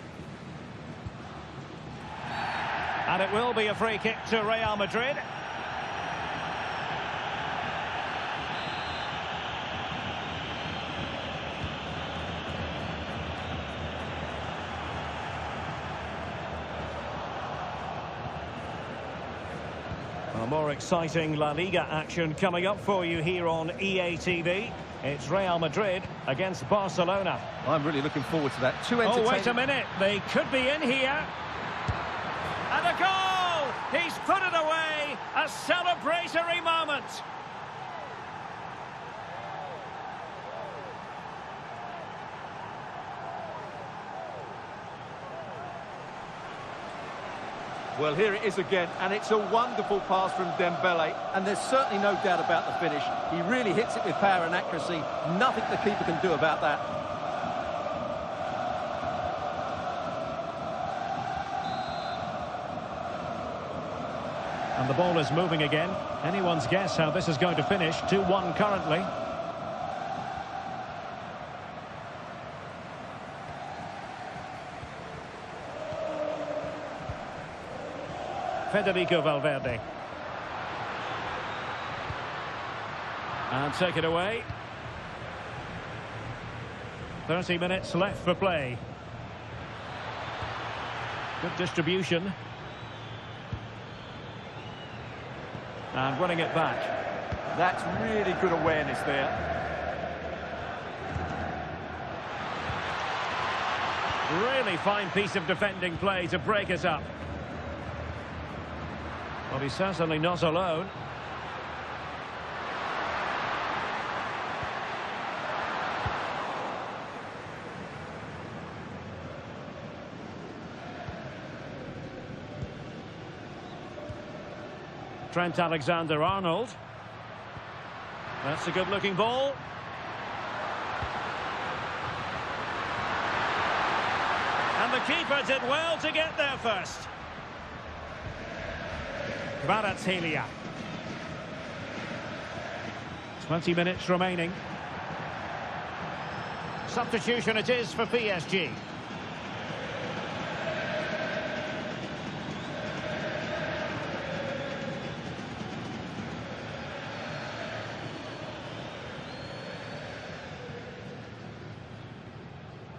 And it will be a free kick to Real Madrid. More exciting La Liga action coming up for you here on EA TV. It's Real Madrid against Barcelona. I'm really looking forward to that. Oh, wait a minute. They could be in here. And a goal! He's put it away. A celebratory moment. Well, here it is again, and it's a wonderful pass from Dembele, and there's certainly no doubt about the finish. He really hits it with power and accuracy. Nothing the keeper can do about that. And the ball is moving again. Anyone's guess how this is going to finish. 2-1 currently. Federico Valverde. And take it away. 30 minutes left for play. Good distribution. And running it back. That's really good awareness there. Really fine piece of defending play to break us up. Well, he's certainly not alone. Trent Alexander-Arnold. That's a good-looking ball. And the keeper did well to get there first. Kvaratskhelia. 20 minutes remaining. Substitution it is for PSG.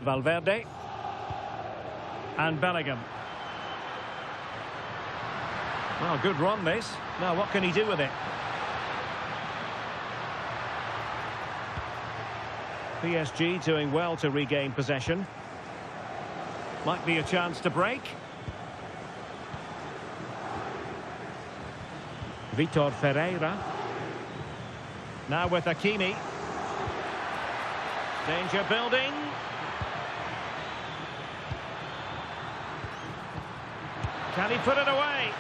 Valverde. And Bellingham. Oh, good run this. Now what can he do with it? PSG doing well to regain possession. Might be a chance to break. Vitor Ferreira. Now with Hakimi. Danger building. Can he put it away?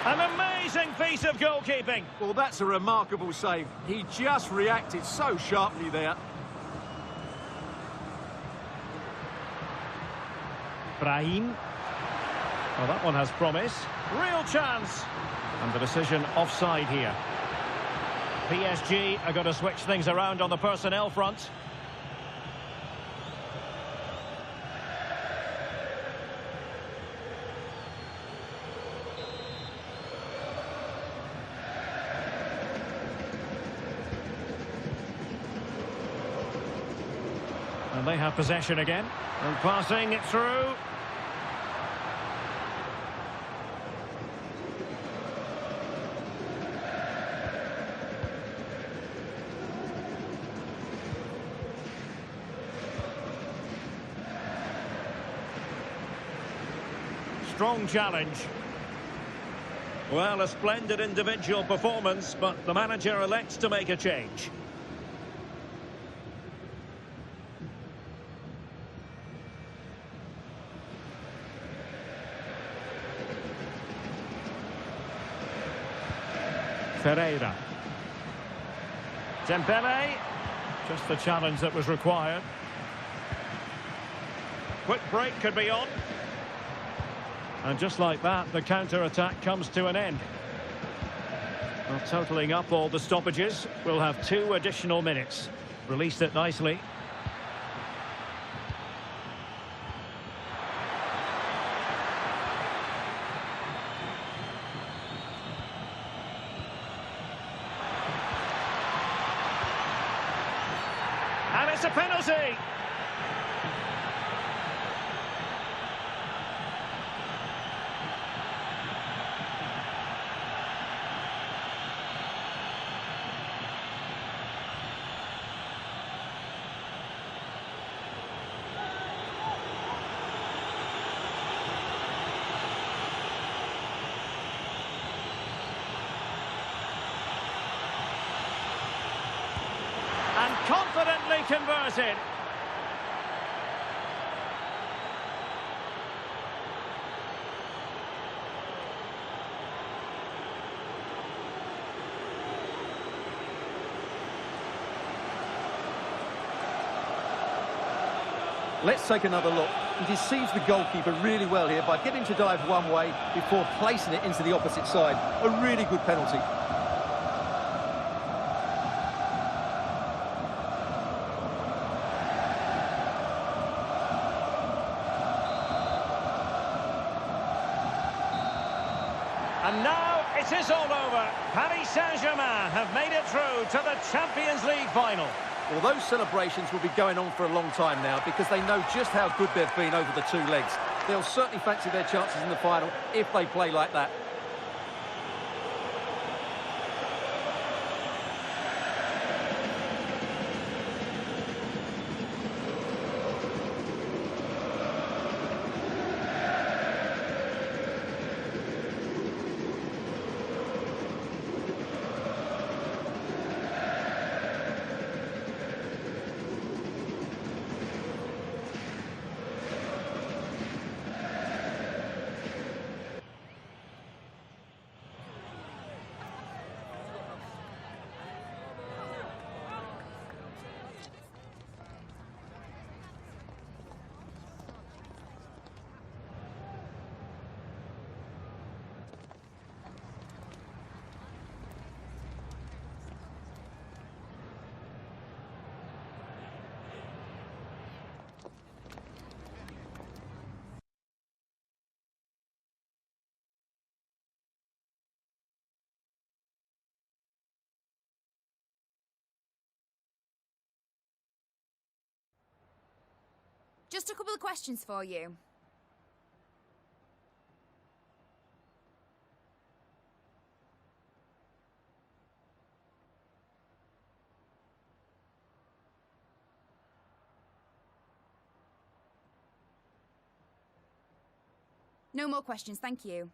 An amazing piece of goalkeeping. Well, that's a remarkable save. He just reacted so sharply there. Brahim. Well, that one has promise. Real chance. And the decision offside here. PSG are going to switch things around on the personnel front. And they have possession again. And passing it through. Strong challenge. Well, a splendid individual performance, but the manager elects to make a change. Ferreira. Dembele. Just the challenge that was required. Quick break could be on. And just like that, the counter-attack comes to an end. Well, totalling up all the stoppages, we'll have 2 additional minutes. Released it nicely. And it's a penalty! And confidently converted. Let's take another look. He deceives the goalkeeper really well here by getting to dive one way before placing it into the opposite side. A really good penalty. And now it is all over. Paris Saint-Germain have made it through to the Champions League final. Well, those celebrations will be going on for a long time now because they know just how good they've been over the two legs. They'll certainly fancy their chances in the final if they play like that. Just a couple of questions for you. No more questions, thank you.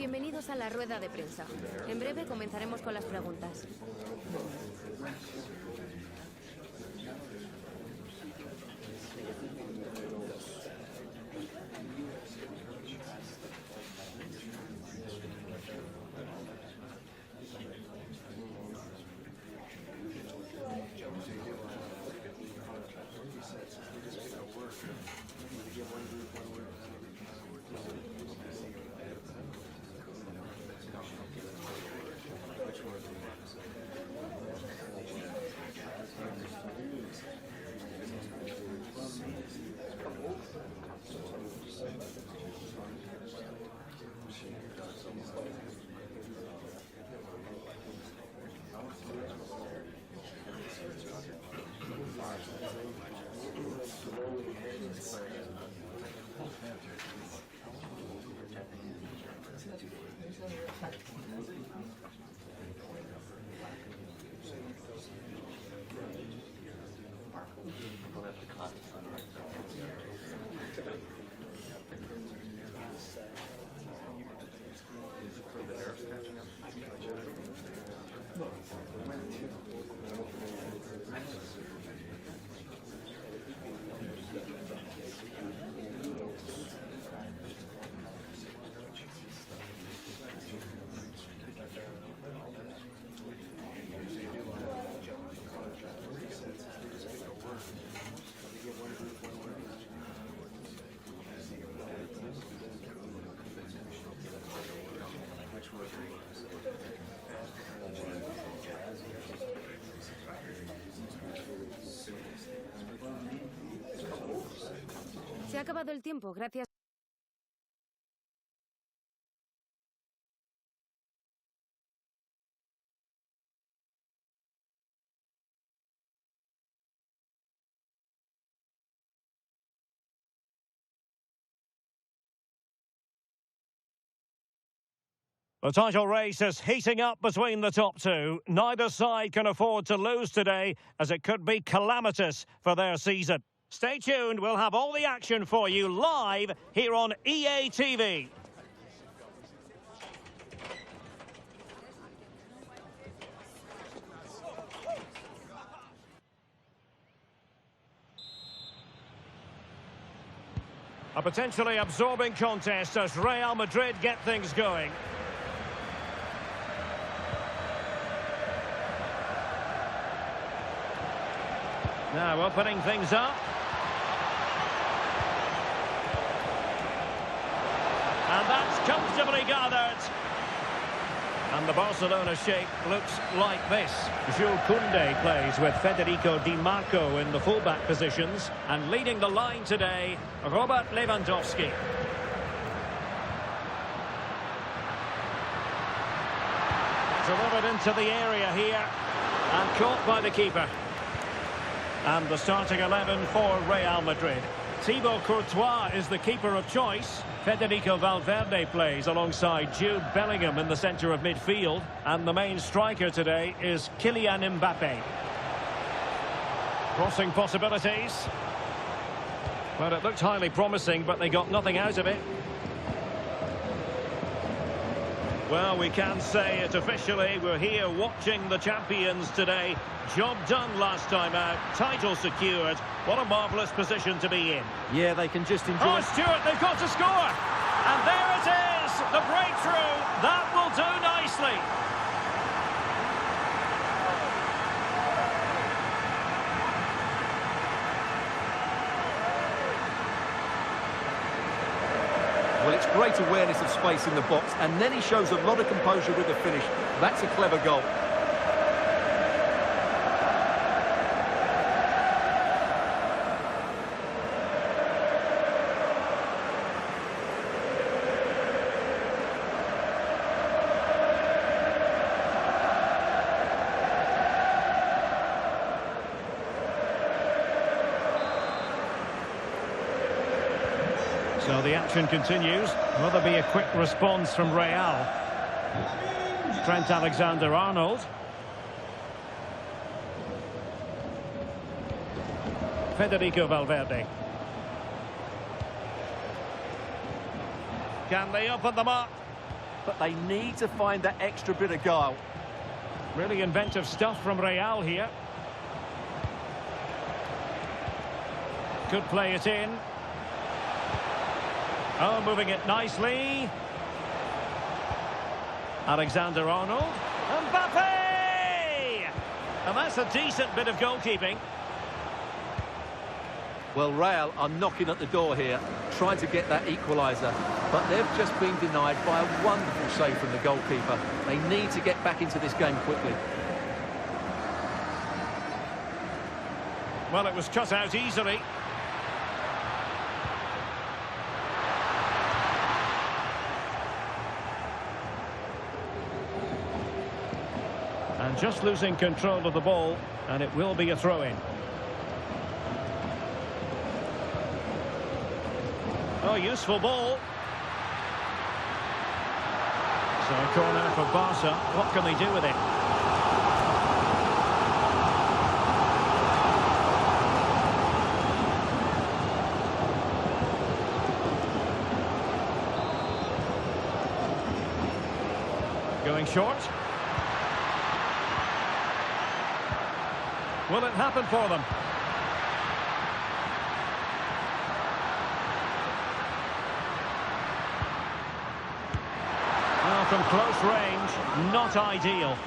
Bienvenidos a la rueda de prensa. En breve comenzaremos con las preguntas. Se ha acabado el tiempo, gracias. The title race is heating up between the top two. Neither side can afford to lose today, as it could be calamitous for their season. Stay tuned, we'll have all the action for you live here on EA TV. A potentially absorbing contest as Real Madrid get things going. Now opening things up. And that's comfortably gathered. And the Barcelona shape looks like this. Jules Koundé plays with Federico Di Marco in the fullback positions. And leading the line today, Robert Lewandowski. Delivered into the area here. And caught by the keeper. And the starting 11 for Real Madrid. Thibaut Courtois is the keeper of choice. Federico Valverde plays alongside Jude Bellingham in the centre of midfield. And the main striker today is Kylian Mbappe. Crossing possibilities. Well, it looked highly promising, but they got nothing out of it. Well, we can say it officially. We're here watching the champions today. Job done last time out. Title secured. What a marvellous position to be in. Yeah, they can just enjoy... Oh, Stuart, they've got to score! And there it is! The breakthrough! That will do nicely! Well, it's great awareness of space in the box, and then he shows a lot of composure with the finish. That's a clever goal. So the action continues. Will there be a quick response from Real? Trent Alexander-Arnold. Federico Valverde. Can they open them up? but they need to find that extra bit of guile. Really inventive stuff from Real here. Could play it in. Oh, moving it nicely. Alexander-Arnold. Mbappe! And that's a decent bit of goalkeeping. Well, Real are knocking at the door here, trying to get that equaliser. But they've just been denied by a wonderful save from the goalkeeper. They need to get back into this game quickly. Well, it was cut out easily. And just losing control of the ball, and it will be a throw-in. Oh, useful ball. So a corner for Barca. What can they do with it? Going short. Will it happen for them? Well, from close range, not ideal.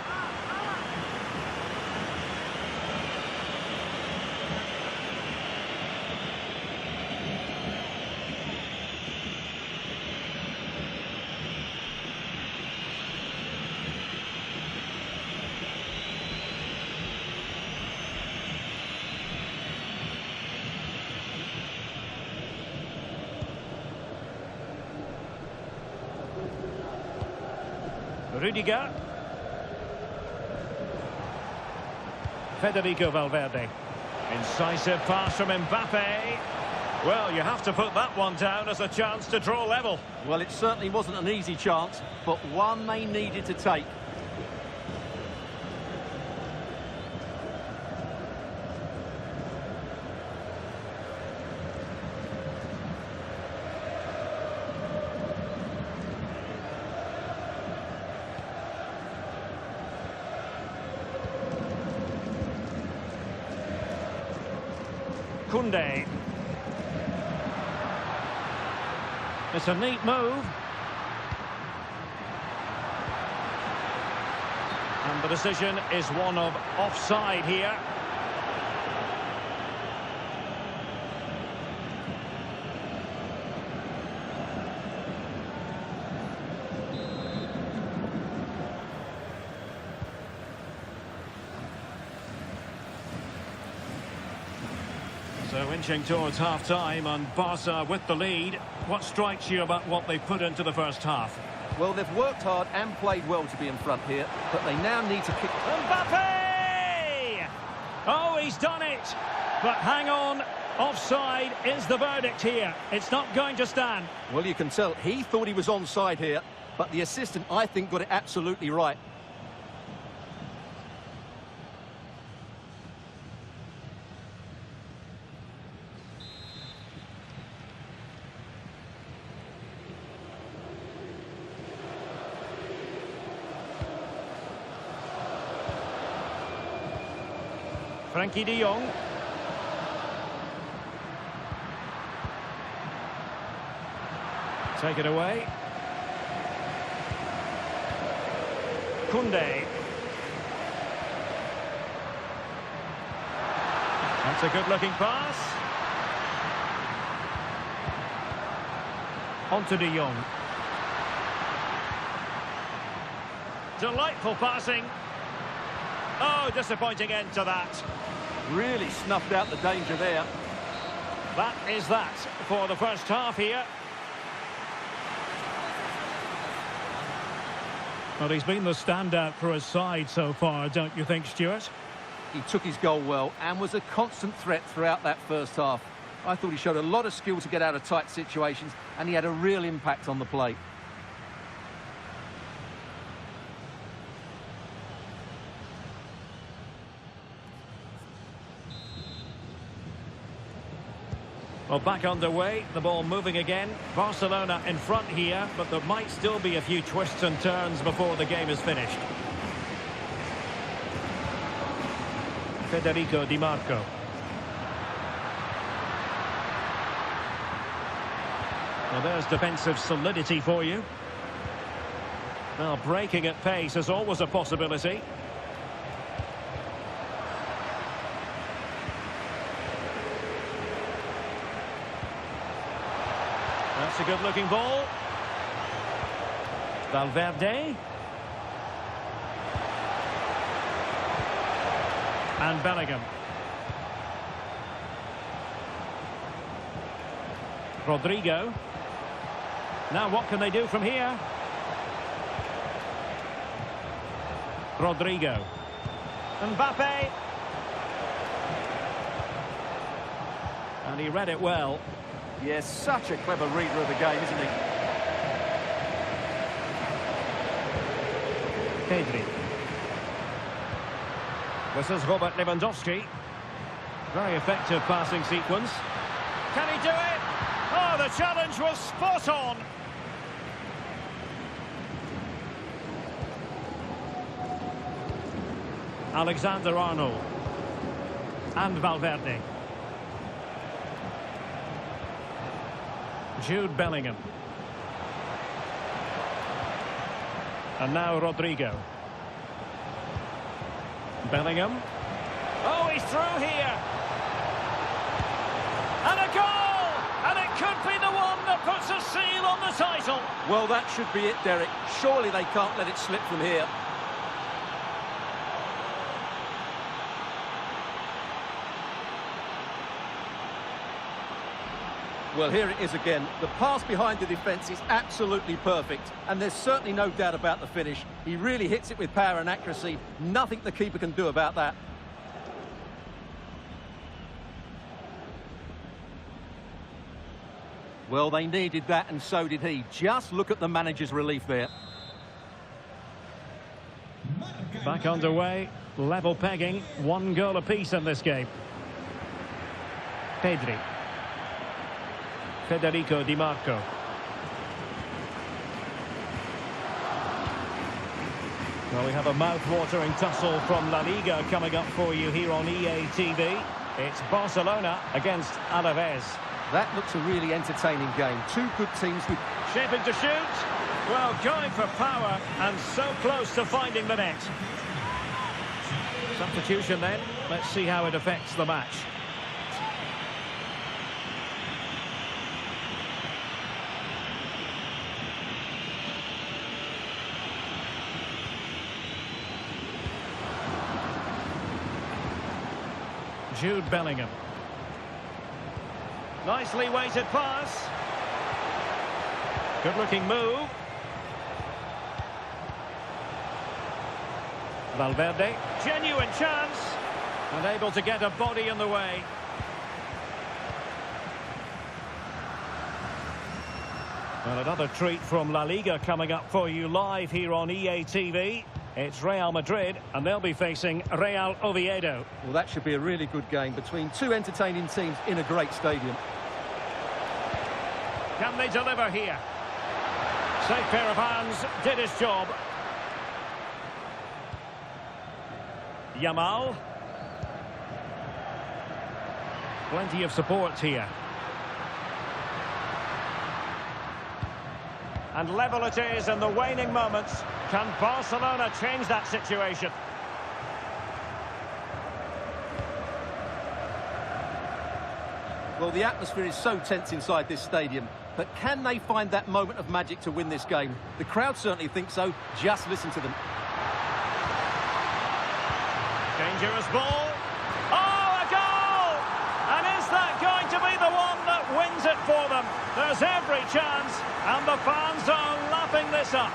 Rudiger. Federico Valverde. Incisive pass from Mbappe. Well, you have to put that one down as a chance to draw level. Well, it certainly wasn't an easy chance, but one they needed to take. Koundé. It's a neat move. And the decision is one of offside here. So inching towards half-time and Barca with the lead. What strikes you about what they put into the first half? Well, they've worked hard and played well to be in front here, but they now need to kick... Mbappe! Oh, he's done it! But hang on, offside is the verdict here. It's not going to stand. Well, you can tell he thought he was onside here, but the assistant, I think, got it absolutely right. Frankie de Jong. Take it away. Koundé. That's a good-looking pass. On to de Jong. Delightful passing. Oh, disappointing end to that. Really snuffed out the danger there. That is that for the first half here. Well, he's been the standout for his side so far, don't you think, Stuart? He took his goal well and was a constant threat throughout that first half. I thought he showed a lot of skill to get out of tight situations, and he had a real impact on the play. Well, back underway, the ball moving again. Barcelona in front here, but there might still be a few twists and turns before the game is finished. Federico Di Marco. Well, there's defensive solidity for you. Now, breaking at pace is always a possibility. That's a good-looking ball. Valverde. And Bellingham. Rodrigo. Now what can they do from here? Rodrigo. Mbappe. And he read it well. Yes, such a clever reader of the game, isn't he? Pedri. This is Robert Lewandowski. Very effective passing sequence. Can he do it? Oh, the challenge was spot on. Alexander-Arnold. And Valverde. Jude Bellingham. And now Rodrigo. Bellingham. Oh, he's through here. And a goal! And it could be the one that puts a seal on the title. Well, that should be it, Derek. Surely they can't let it slip from here. Well, here it is again. The pass behind the defence is absolutely perfect. And there's certainly no doubt about the finish. He really hits it with power and accuracy. Nothing the keeper can do about that. Well, they needed that, and so did he. Just look at the manager's relief there. Back underway. Level pegging. 1 goal apiece in this game. Pedri. Federico Di Marco. Well, we have a mouth-watering tussle from La Liga coming up for you here on EA TV. It's Barcelona against Alaves. That looks a really entertaining game. Two good teams with... Shaping to shoot. Well, going for power and so close to finding the net. Substitution then. Let's see how it affects the match. Jude Bellingham. Nicely weighted pass. Good-looking move. Valverde. Genuine chance. And able to get a body in the way. Well, another treat from La Liga coming up for you live here on EA TV. It's Real Madrid, and they'll be facing Real Oviedo. Well, that should be a really good game between two entertaining teams in a great stadium. Can they deliver here? Safe pair of hands, did his job. Yamal. Plenty of support here. And level it is in the waning moments. Can Barcelona change that situation? Well, the atmosphere is so tense inside this stadium, but can they find that moment of magic to win this game? The crowd certainly think so. Just listen to them. Dangerous ball. Oh, a goal! And is that going to be the one that wins it for them? There's every chance, and the fans are lapping this up.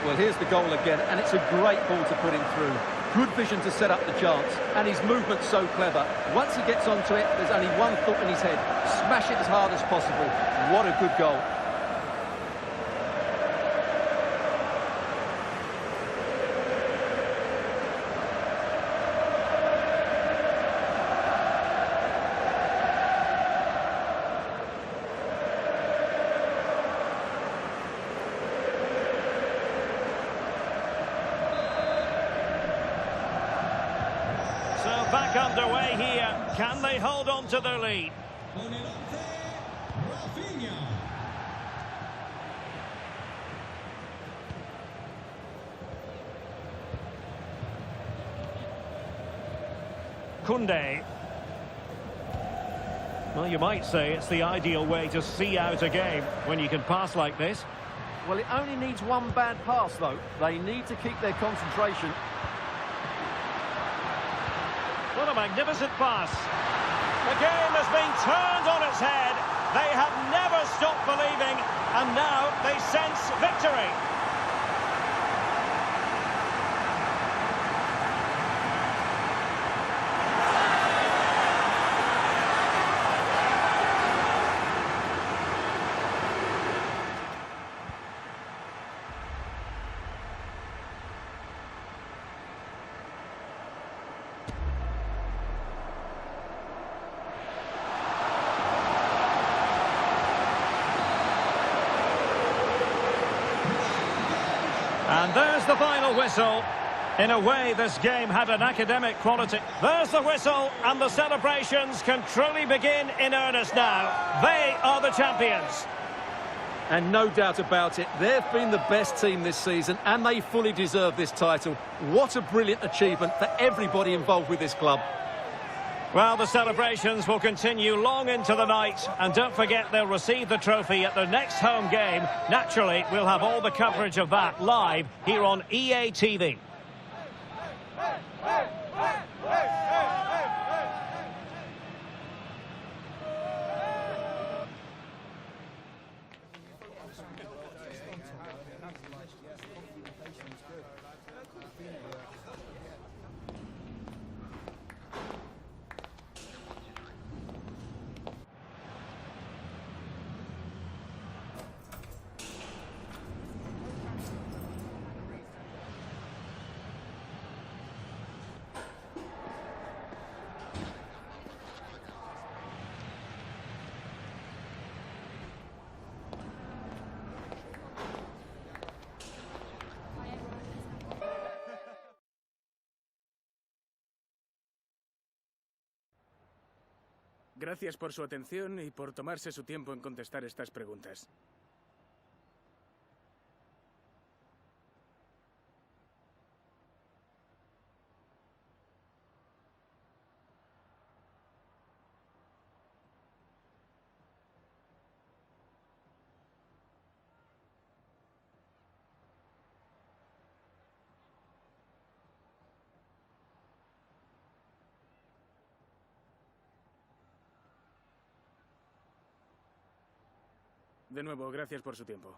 Well, here's the goal again, and it's a great ball to put him through. Good vision to set up the chance, and his movement's so clever. Once he gets onto it, there's only one thought in his head. Smash it as hard as possible. What a good goal. back underway here. Can they hold on to their lead? Koundé. Well, you might say it's the ideal way to see out a game when you can pass like this. Well, it only needs one bad pass, though. They need to keep their concentration. What a magnificent pass. The game has been turned on its head. They have never stopped believing, and now they sense victory. And there's the final whistle. In a way, this game had an academic quality. There's the whistle, and the celebrations can truly begin in earnest now. They are the champions. And no doubt about it, they've been the best team this season, and they fully deserve this title. What a brilliant achievement for everybody involved with this club. Well, the celebrations will continue long into the night, and don't forget they'll receive the trophy at their next home game. Naturally, we'll have all the coverage of that live here on EA TV. Gracias por su atención y por tomarse su tiempo en contestar estas preguntas. De nuevo, gracias por su tiempo.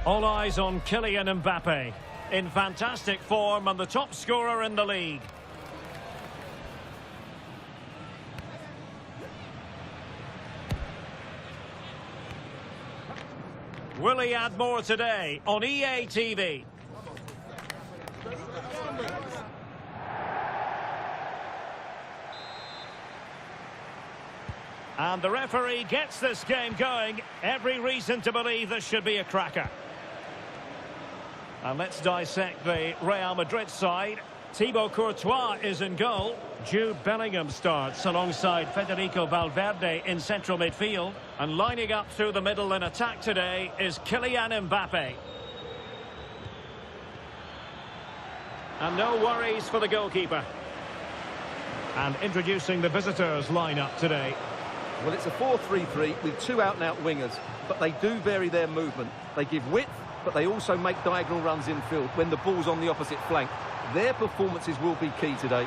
All eyes on Kylian Mbappe. In fantastic form and the top scorer in the league. Will he add more today on EA TV? And the referee gets this game going. Every reason to believe this should be a cracker. And let's dissect the Real Madrid side. Thibaut Courtois is in goal. Jude Bellingham starts alongside Federico Valverde in central midfield. And lining up through the middle in attack today is Kylian Mbappe. And no worries for the goalkeeper. And introducing the visitors lineup today. Well, it's a 4-3-3 with two out-and-out wingers, but they do vary their movement. They give width, but they also make diagonal runs infield when the ball's on the opposite flank. Their performances will be key today.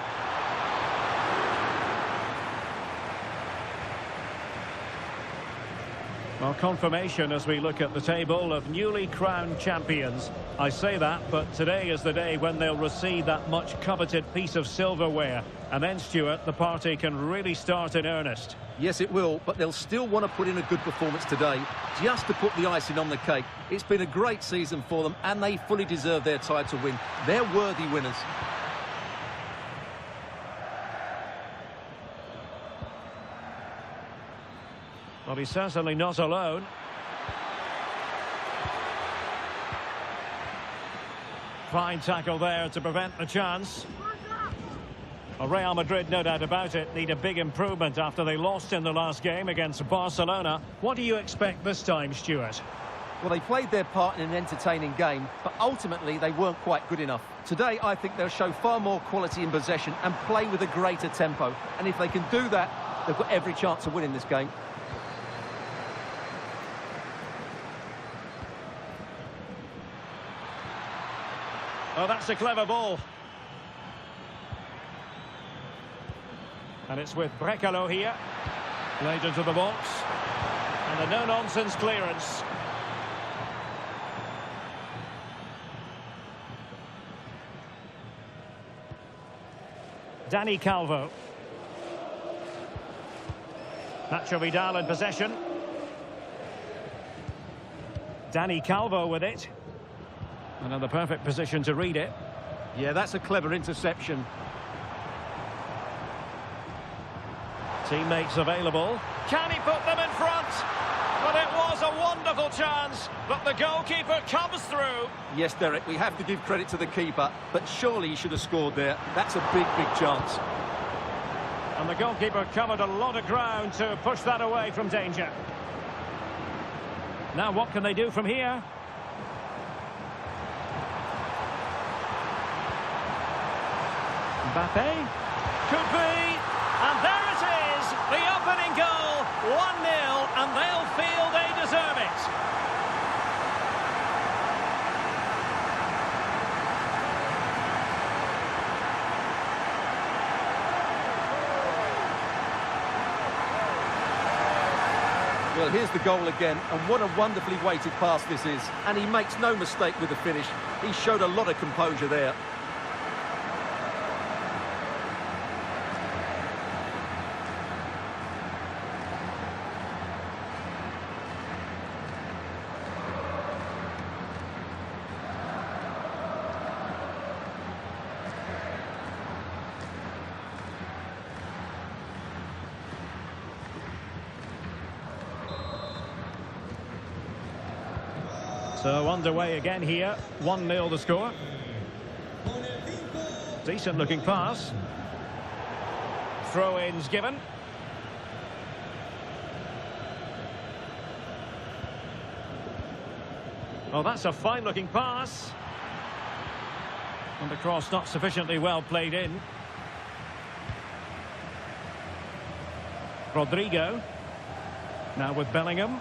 Well, confirmation as we look at the table of newly crowned champions. I say that, but today is the day when they'll receive that much coveted piece of silverware. And then, Stuart, the party can really start in earnest. Yes, it will, but they'll still want to put in a good performance today, just to put the icing on the cake. It's been a great season for them, and they fully deserve their title win. They're worthy winners. Well, he's certainly not alone. Fine tackle there to prevent the chance. Well, Real Madrid, no doubt about it, need a big improvement after they lost in the last game against Barcelona. What do you expect this time, Stuart? Well, they played their part in an entertaining game, but ultimately they weren't quite good enough. Today, I think they'll show far more quality in possession and play with a greater tempo. And if they can do that, they've got every chance of winning this game. Oh, that's a clever ball. And it's with Brekalo here. Played into the box. And a no-nonsense clearance. Dani Calvo. Nacho Vidal in possession. Dani Calvo with it. Another perfect position to read it. Yeah, that's a clever interception. Teammates available. Can he put them in front? But it was a wonderful chance, but the goalkeeper comes through. Yes, Derek, we have to give credit to the keeper, but surely he should have scored there. That's a big, big chance. And the goalkeeper covered a lot of ground to push that away from danger. Now what can they do from here? Mbappe? Could be. And there it is, the opening goal, 1-0, and they'll feel they deserve it. Well, here's the goal again, and what a wonderfully weighted pass this is. And he makes no mistake with the finish. He showed a lot of composure there. So underway again here, 1-0 the score. Decent looking pass. Throw-ins given. Oh, that's a fine looking pass. And the cross not sufficiently well played in. Rodrigo. Now with Bellingham.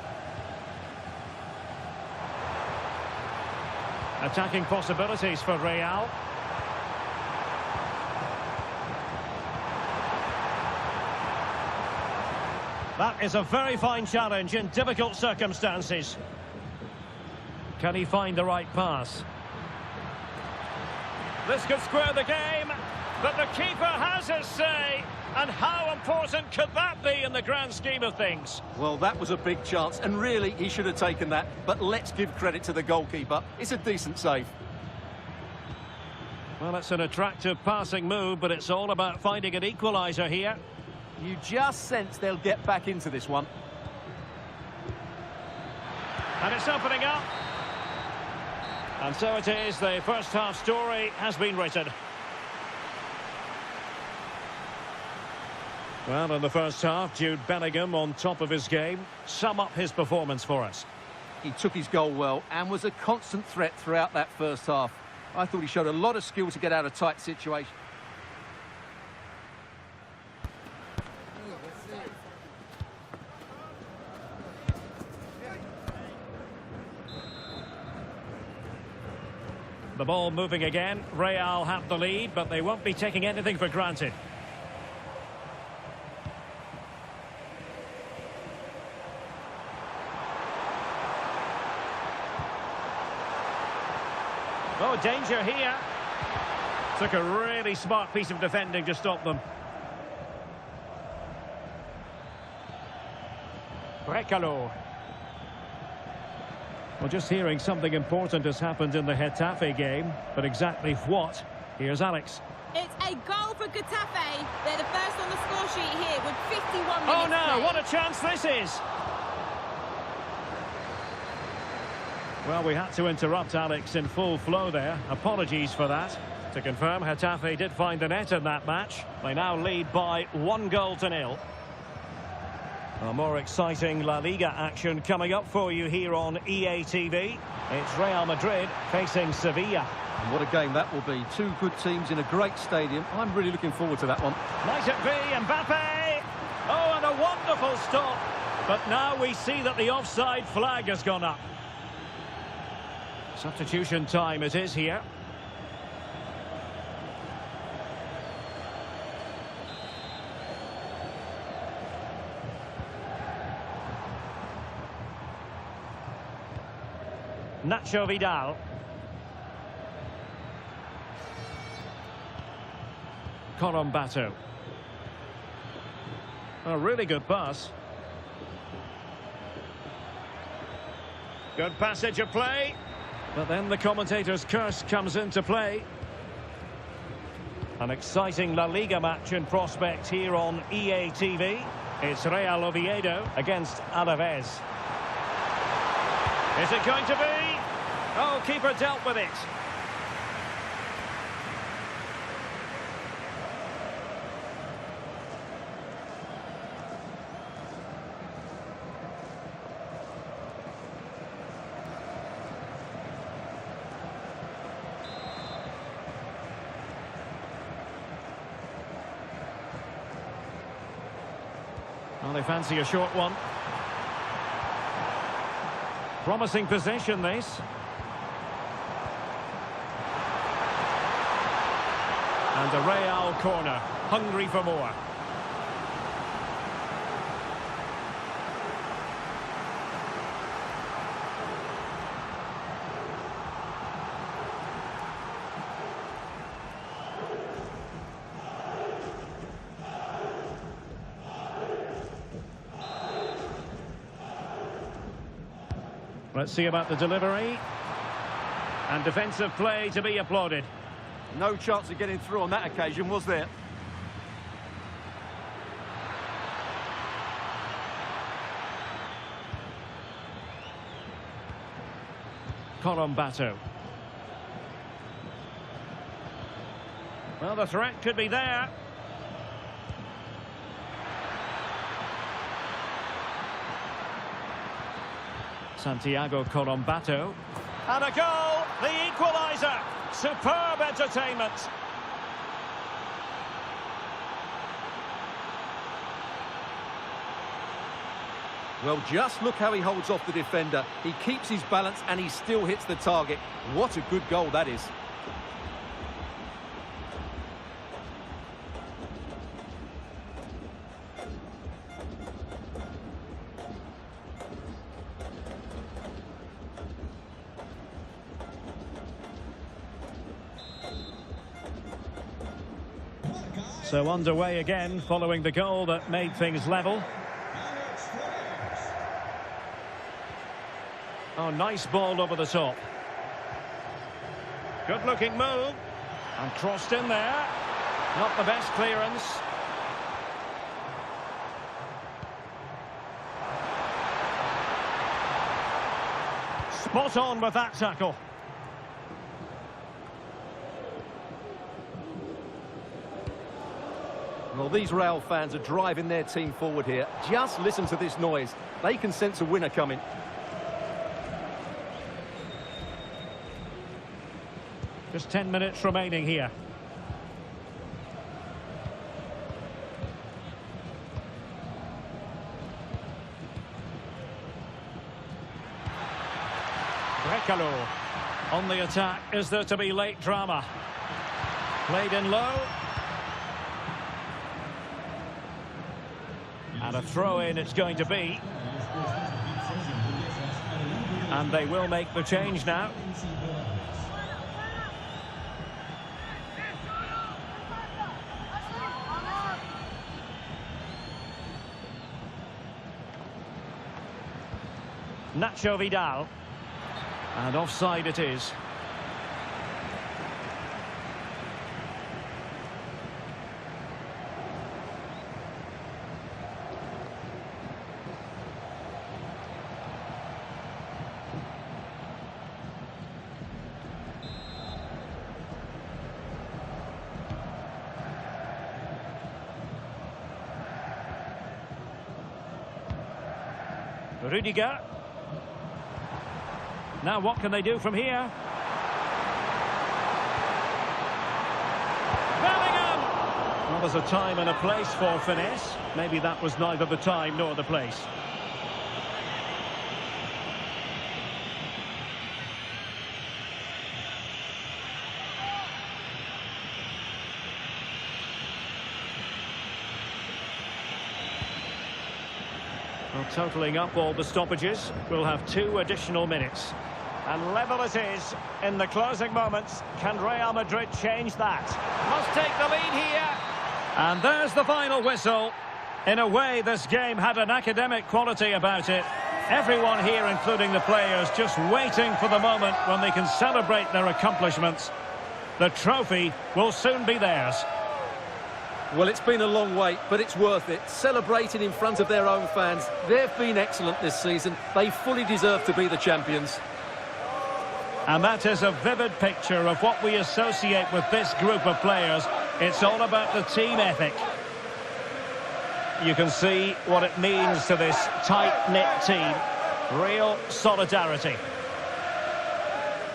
Attacking possibilities for Real. That is a very fine challenge in difficult circumstances. Can he find the right pass? This could square the game, but the keeper has his say. And how important could that be in the grand scheme of things? Well, that was a big chance, and really, he should have taken that. But let's give credit to the goalkeeper. It's a decent save. Well, it's an attractive passing move, but it's all about finding an equaliser here. You just sense they'll get back into this one. And it's opening up. And so it is, the first half story has been written. Well, in the first half, Jude Bellingham on top of his game. Sum up his performance for us. He took his goal well and was a constant threat throughout that first half. I thought he showed a lot of skill to get out of tight situations. The ball moving again. Real have the lead, but they won't be taking anything for granted. Oh, danger here. Took a really smart piece of defending to stop them. Brekalo. Well, just hearing something important has happened in the Getafe game, but exactly what? Here's Alex. It's a goal for Getafe. They're the first on the score sheet here with 51 minutes. Oh no, played. what a chance this is! Well, we had to interrupt Alex in full flow there. Apologies for that. To confirm, Getafe did find the net in that match. They now lead by 1-0. A more exciting La Liga action coming up for you here on EA TV. It's Real Madrid facing Sevilla. And what a game that will be. Two good teams in a great stadium. I'm really looking forward to that one. Might it be Mbappe? Oh, and a wonderful stop. But now we see that the offside flag has gone up. Substitution time it is here. Nacho Vidal. Corombato. A really good pass. Good passage of play. But then the commentator's curse comes into play. An exciting La Liga match in prospect here on EA TV. It's Real Oviedo against Alaves. Is it going to be? Oh, keeper dealt with it. Well, they fancy a short one. Promising possession, this. And a Real corner, hungry for more. Let's see about the delivery. And defensive play to be applauded. No chance of getting through on that occasion, was there? Corombato. Well, the threat could be there. Santiago Corombato. And a goal! The equaliser! Superb entertainment! Well, just look how he holds off the defender. He keeps his balance and he still hits the target. What a good goal that is. So underway again following the goal that made things level. Oh, nice ball over the top. Good looking move. And crossed in there. Not the best clearance. Spot on with that tackle. Well, these Real fans are driving their team forward here. Just listen to this noise. They can sense a winner coming. Just 10 minutes remaining here. Brekalo on the attack. Is there to be late drama? Played in low. And a throw-in it's going to be. And they will make the change now. Nacho Vidal. And offside it is. Rudiger. Now what can they do from here? Bellingham! Well, there's a time and a place for finesse. Maybe that was neither the time nor the place. Well, totalling up all the stoppages, we'll have 2 additional minutes. And level it is in the closing moments. Can Real Madrid change that? Must take the lead here. And there's the final whistle. In a way, this game had an academic quality about it. Everyone here, including the players, just waiting for the moment when they can celebrate their accomplishments. The trophy will soon be theirs. Well, it's been a long wait, but it's worth it. Celebrating in front of their own fans. They've been excellent this season. They fully deserve to be the champions. And that is a vivid picture of what we associate with this group of players. It's all about the team ethic. You can see what it means to this tight-knit team. Real solidarity.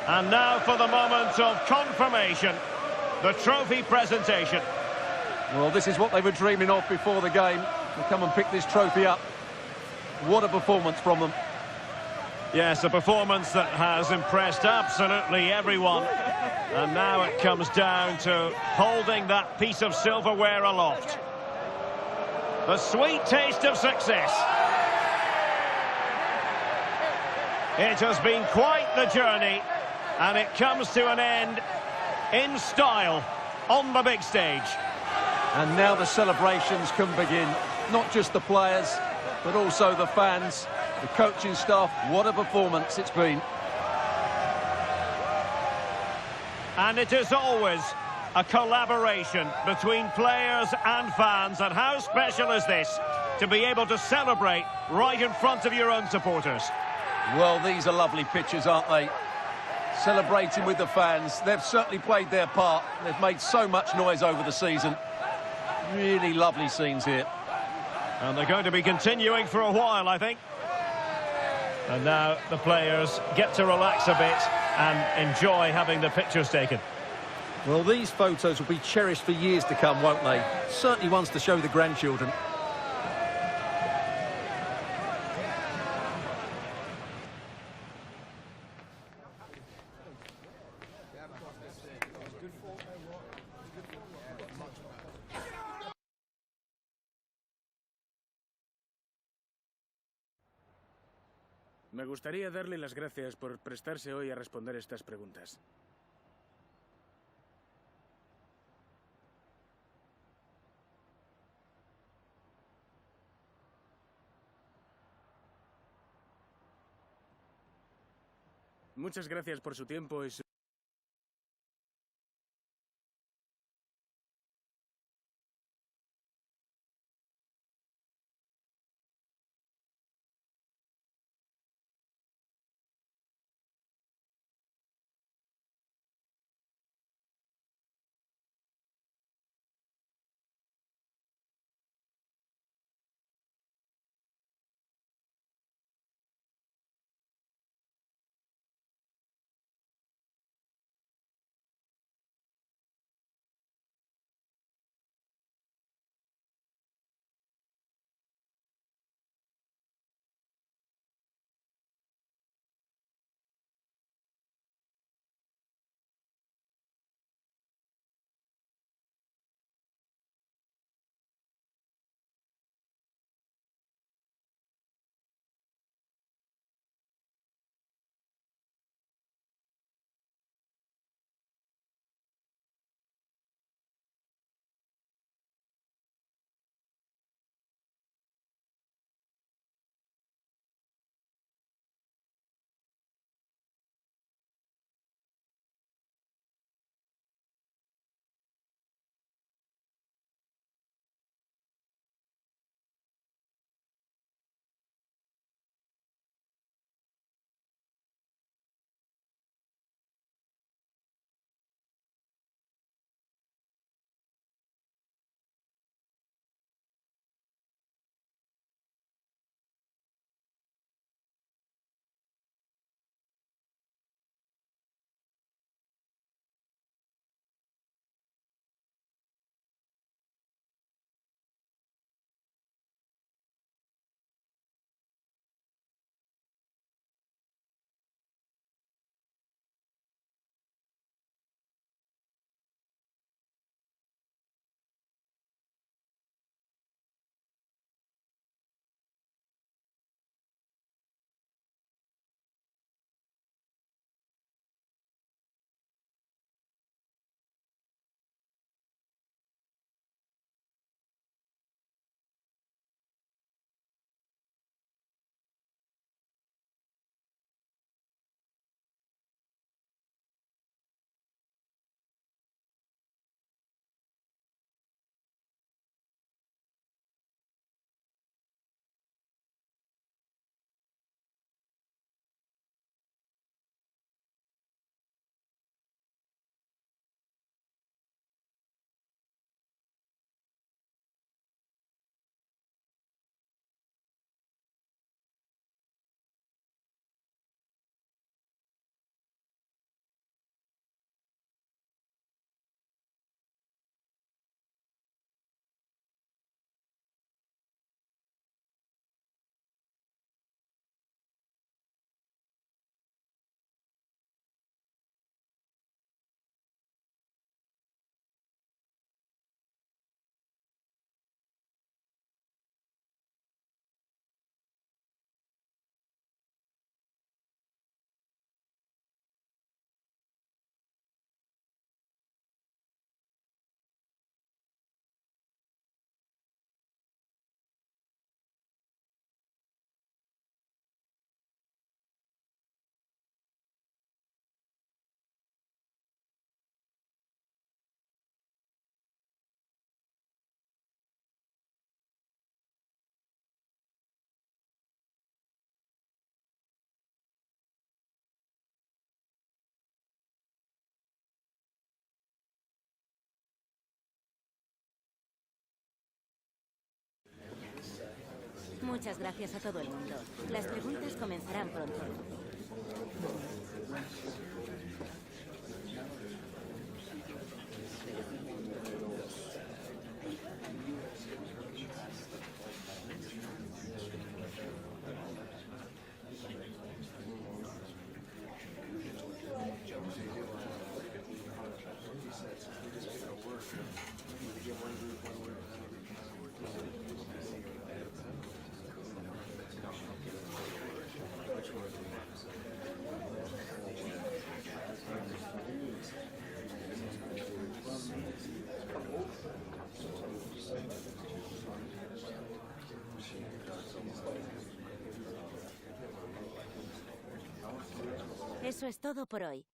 And now for the moment of confirmation. The trophy presentation. Well, this is what they were dreaming of before the game. To come and pick this trophy up. What a performance from them. Yes, a performance that has impressed absolutely everyone. And now it comes down to holding that piece of silverware aloft. The sweet taste of success. It has been quite the journey, and it comes to an end in style on the big stage. And now the celebrations can begin. Not just the players, but also the fans, the coaching staff. What a performance it's been. And it is always a collaboration between players and fans. And how special is this to be able to celebrate right in front of your own supporters? Well, these are lovely pictures, aren't they? Celebrating with the fans. They've certainly played their part. They've made so much noise over the season. Really lovely scenes here. And they're going to be continuing for a while, I think. And now the players get to relax a bit and enjoy having the pictures taken. Well, these photos will be cherished for years to come, won't they? Certainly ones to show the grandchildren. Me gustaría darle las gracias por prestarse hoy a responder estas preguntas. Muchas gracias por su tiempo y su... Muchas gracias a todo el mundo. Las preguntas comenzarán pronto. Eso es todo por hoy.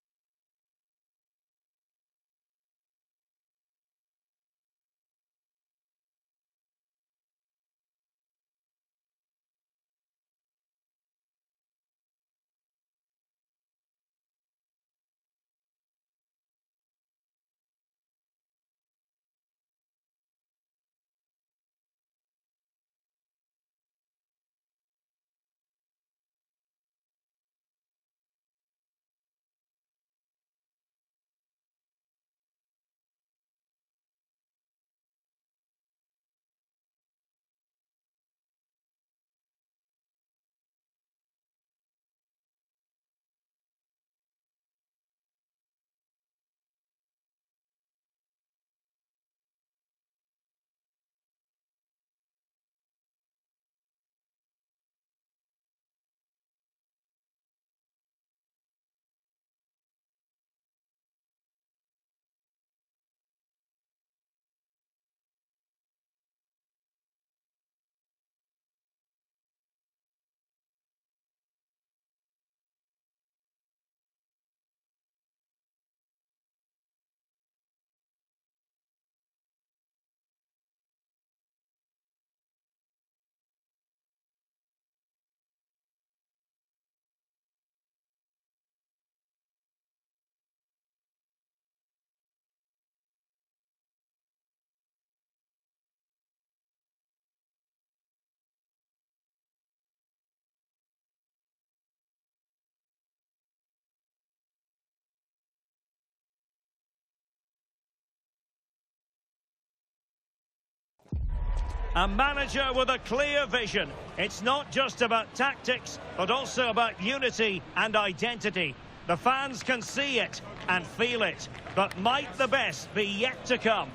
A manager with a clear vision. It's not just about tactics, but also about unity and identity. The fans can see it and feel it, but might the best be yet to come?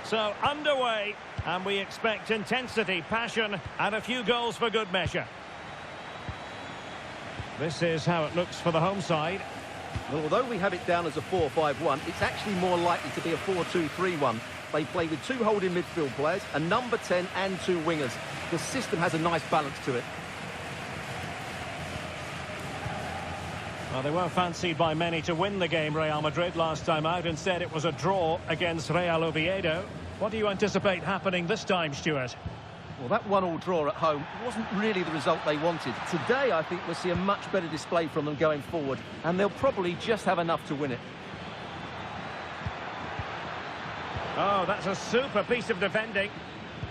So underway, and we expect intensity, passion, and a few goals for good measure. This is how it looks for the home side. Well, although we have it down as a 4-5-1, it's actually more likely to be a 4-2-3-1. They play with two holding midfield players, a number 10 and two wingers. The system has a nice balance to it. Well, they were fancied by many to win the game, Real Madrid, last time out. Instead, it was a draw against Real Oviedo. What do you anticipate happening this time, Stuart? Well, that 1-1 draw at home wasn't really the result they wanted. Today, I think we'll see a much better display from them going forward, and they'll probably just have enough to win it. Oh, that's a super piece of defending.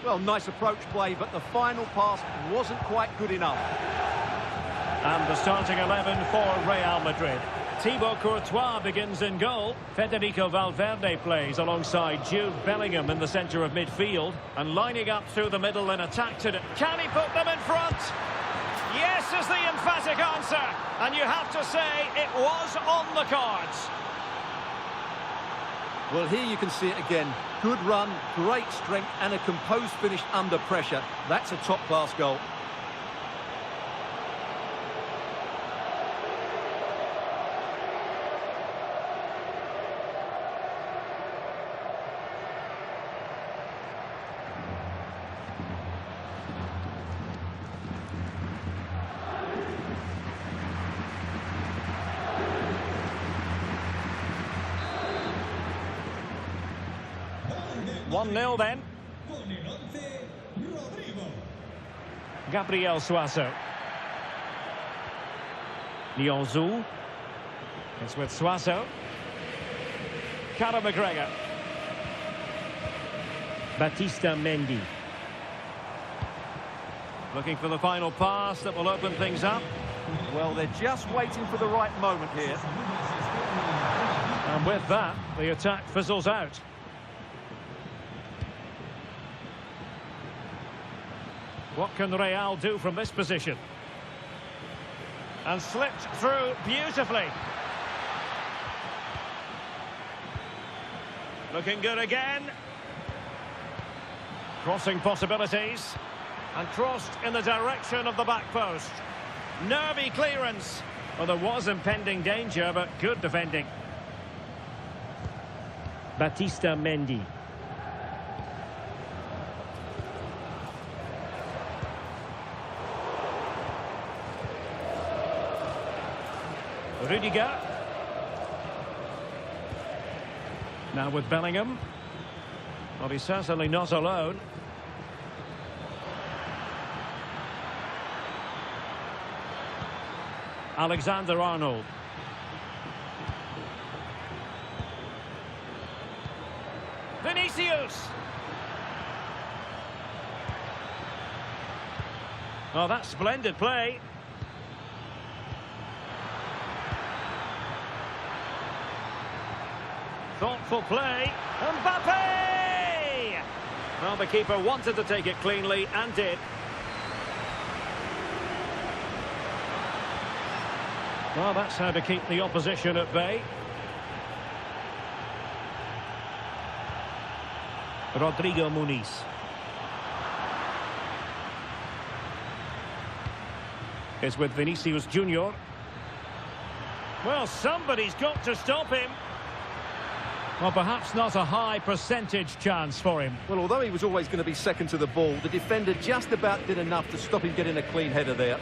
Well, nice approach play, but the final pass wasn't quite good enough. And the starting 11 for Real Madrid. Thibaut Courtois begins in goal. Federico Valverde plays alongside Jude Bellingham in the centre of midfield. And lining up through the middle in attack today. Can he put them in front? Yes is the emphatic answer. And you have to say it was on the cards. Well, here you can see it again. Good run, great strength, and a composed finish under pressure. That's a top-class goal. Nil then. Gabriel Suazo. Lyonzou. It's with Suazo. Cara McGregor. Batista Mendy. Looking for the final pass that will open things up. Well, they're just waiting for the right moment here. And with that, the attack fizzles out. What can Real do from this position? And slipped through beautifully. Looking good again. Crossing possibilities. And crossed in the direction of the back post. Nervy clearance. Well, there was impending danger, but good defending. Batista Mendy. Rudiger. Now with Bellingham. Well, he's certainly not alone. Alexander-Arnold. Vinicius. Oh, that's splendid play. Thoughtful play. Mbappe! Well, the keeper wanted to take it cleanly and did. Well, that's how to keep the opposition at bay. Rodrigo Muniz. It's with Vinicius Junior. Well, somebody's got to stop him. Well, perhaps not a high percentage chance for him. Well, although he was always going to be second to the ball, the defender just about did enough to stop him getting a clean header there.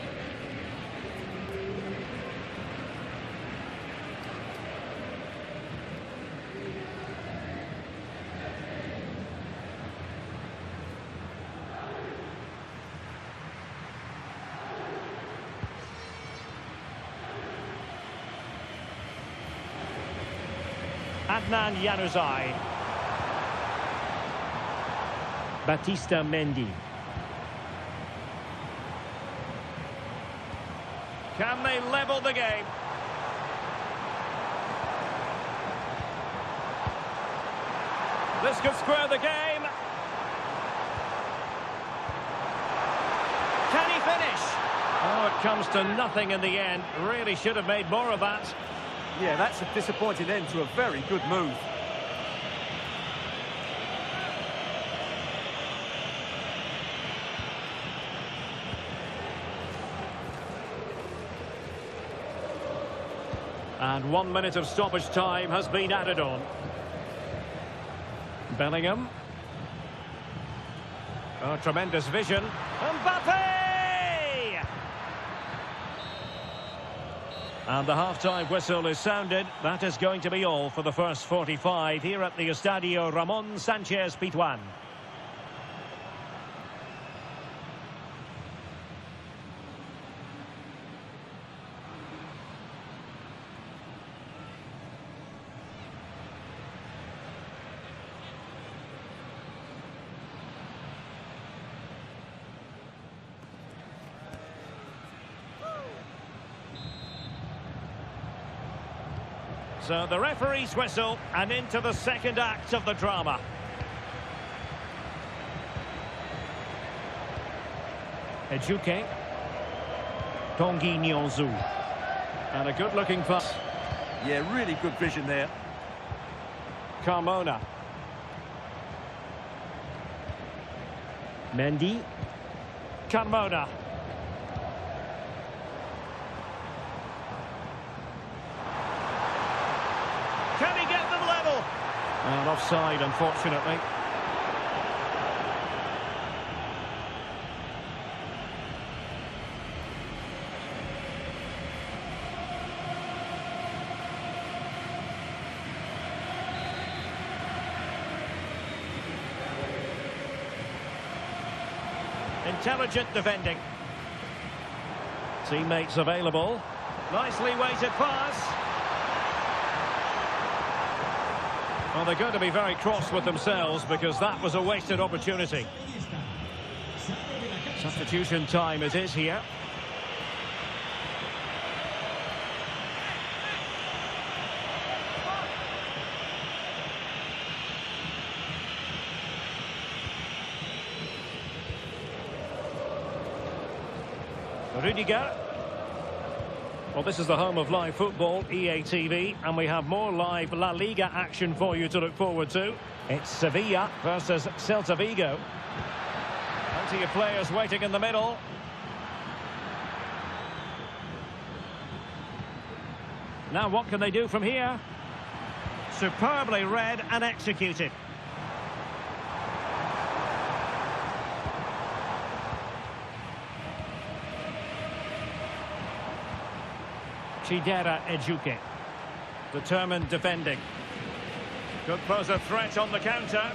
Adnan Januzaj. Batista Mendy. Can they level the game? This could square the game. Can he finish? Oh, it comes to nothing in the end. Really should have made more of that. Yeah, that's a disappointing end to a very good move. And 1 minute of stoppage time has been added on. Bellingham. Oh, tremendous vision. Mbappe! And the half-time whistle is sounded. That is going to be all for the first 45 here at the Estadio Ramón Sánchez Pizjuán. So the referee's whistle, and into the second act of the drama. Ejuke. Tanguy Nianzou. And a good-looking pass. Yeah, really good vision there. Carmona. Mendy. Carmona. Can he get them level? And offside, unfortunately. Intelligent defending. Teammates available. Nicely weighted pass. Well, they're going to be very cross with themselves because that was a wasted opportunity. Substitution time it is here. Rudiger. Well, this is the home of live football, EA TV, and we have more live La Liga action for you to look forward to. It's Sevilla versus Celta Vigo. Plenty of players waiting in the middle. Now, what can they do from here? Superbly read and executed. Chidera Ejuke. Determined defending. Could pose a threat on the counter.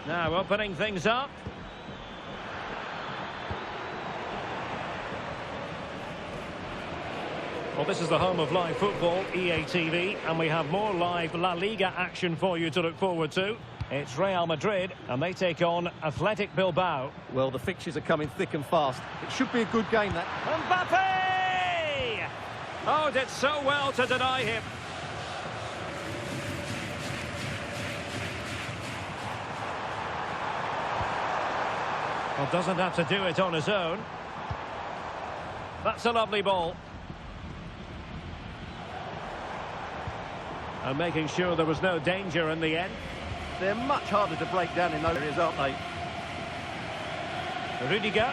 Now opening things up. Well, this is the home of live football, EA TV, and we have more live La Liga action for you to look forward to. It's Real Madrid, and they take on Athletic Bilbao. Well, the fixtures are coming thick and fast. It should be a good game, that. Mbappe! Oh, did so well to deny him. Well, doesn't have to do it on his own. That's a lovely ball. And making sure there was no danger in the end. They're much harder to break down in those areas, aren't they? Rudiger.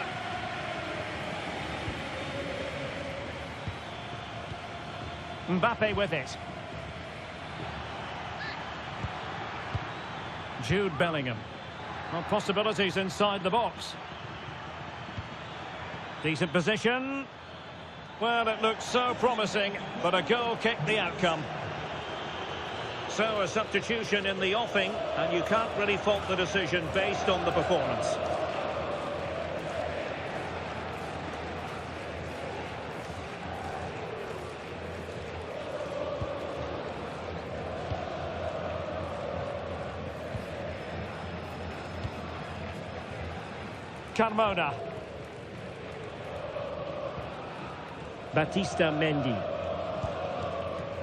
Mbappe with it. Jude Bellingham. Well, possibilities inside the box. Decent position. Well, it looks so promising, but a goal kicked the outcome. So a substitution in the offing, and you can't really fault the decision based on the performance. Carmona. Batista Mendy.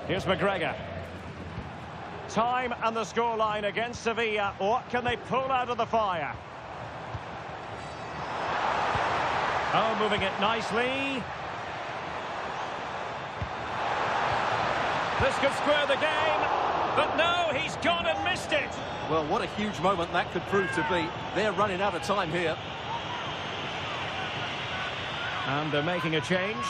Here's McGregor. Time and the scoreline against Sevilla. What can they pull out of the fire? Oh, moving it nicely. This could square the game, but no, he's gone and missed it. Well, what a huge moment that could prove to be. They're running out of time here. And they're making a change.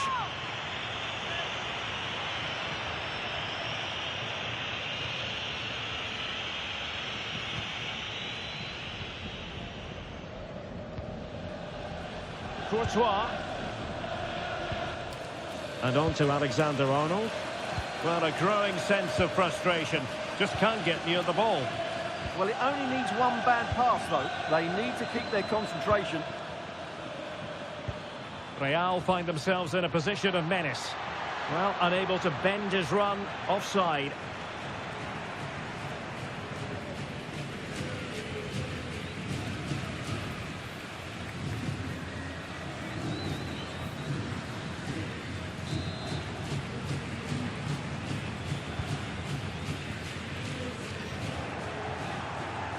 Courtois. And on to Alexander-Arnold. Well, a growing sense of frustration. Just can't get near the ball. Well, it only needs one bad pass, though. They need to keep their concentration. Real find themselves in a position of menace. Well, unable to bend his run, offside.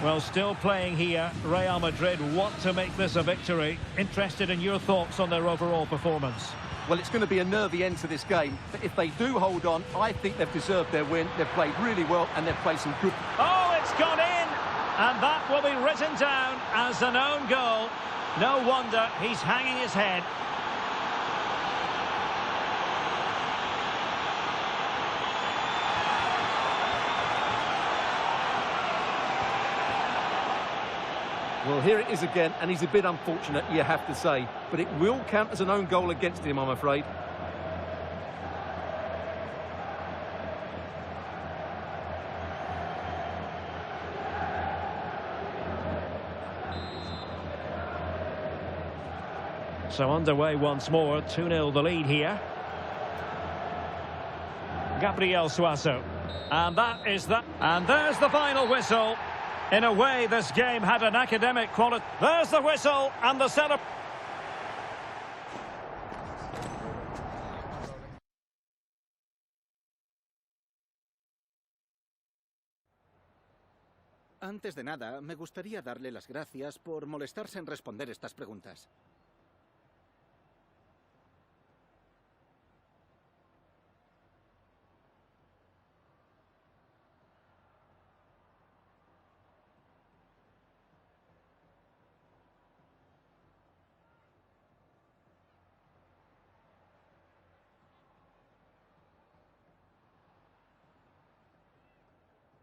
Well, still playing here, Real Madrid want to make this a victory. Interested in your thoughts on their overall performance? Well, it's going to be a nervy end to this game, but if they do hold on, I think they've deserved their win. They've played really well, and they've played some good... Oh, it's gone in! And that will be written down as an own goal. No wonder he's hanging his head. Well, here it is again, and he's a bit unfortunate, you have to say. But it will count as an own goal against him, I'm afraid. So underway once more, 2-0 the lead here. Gabriel Suazo. And that is that. And there's the final whistle. In a way, this game had an academic quality. There's the whistle and the celebration. Antes de nada, me gustaría darle las gracias por molestarse en responder estas preguntas.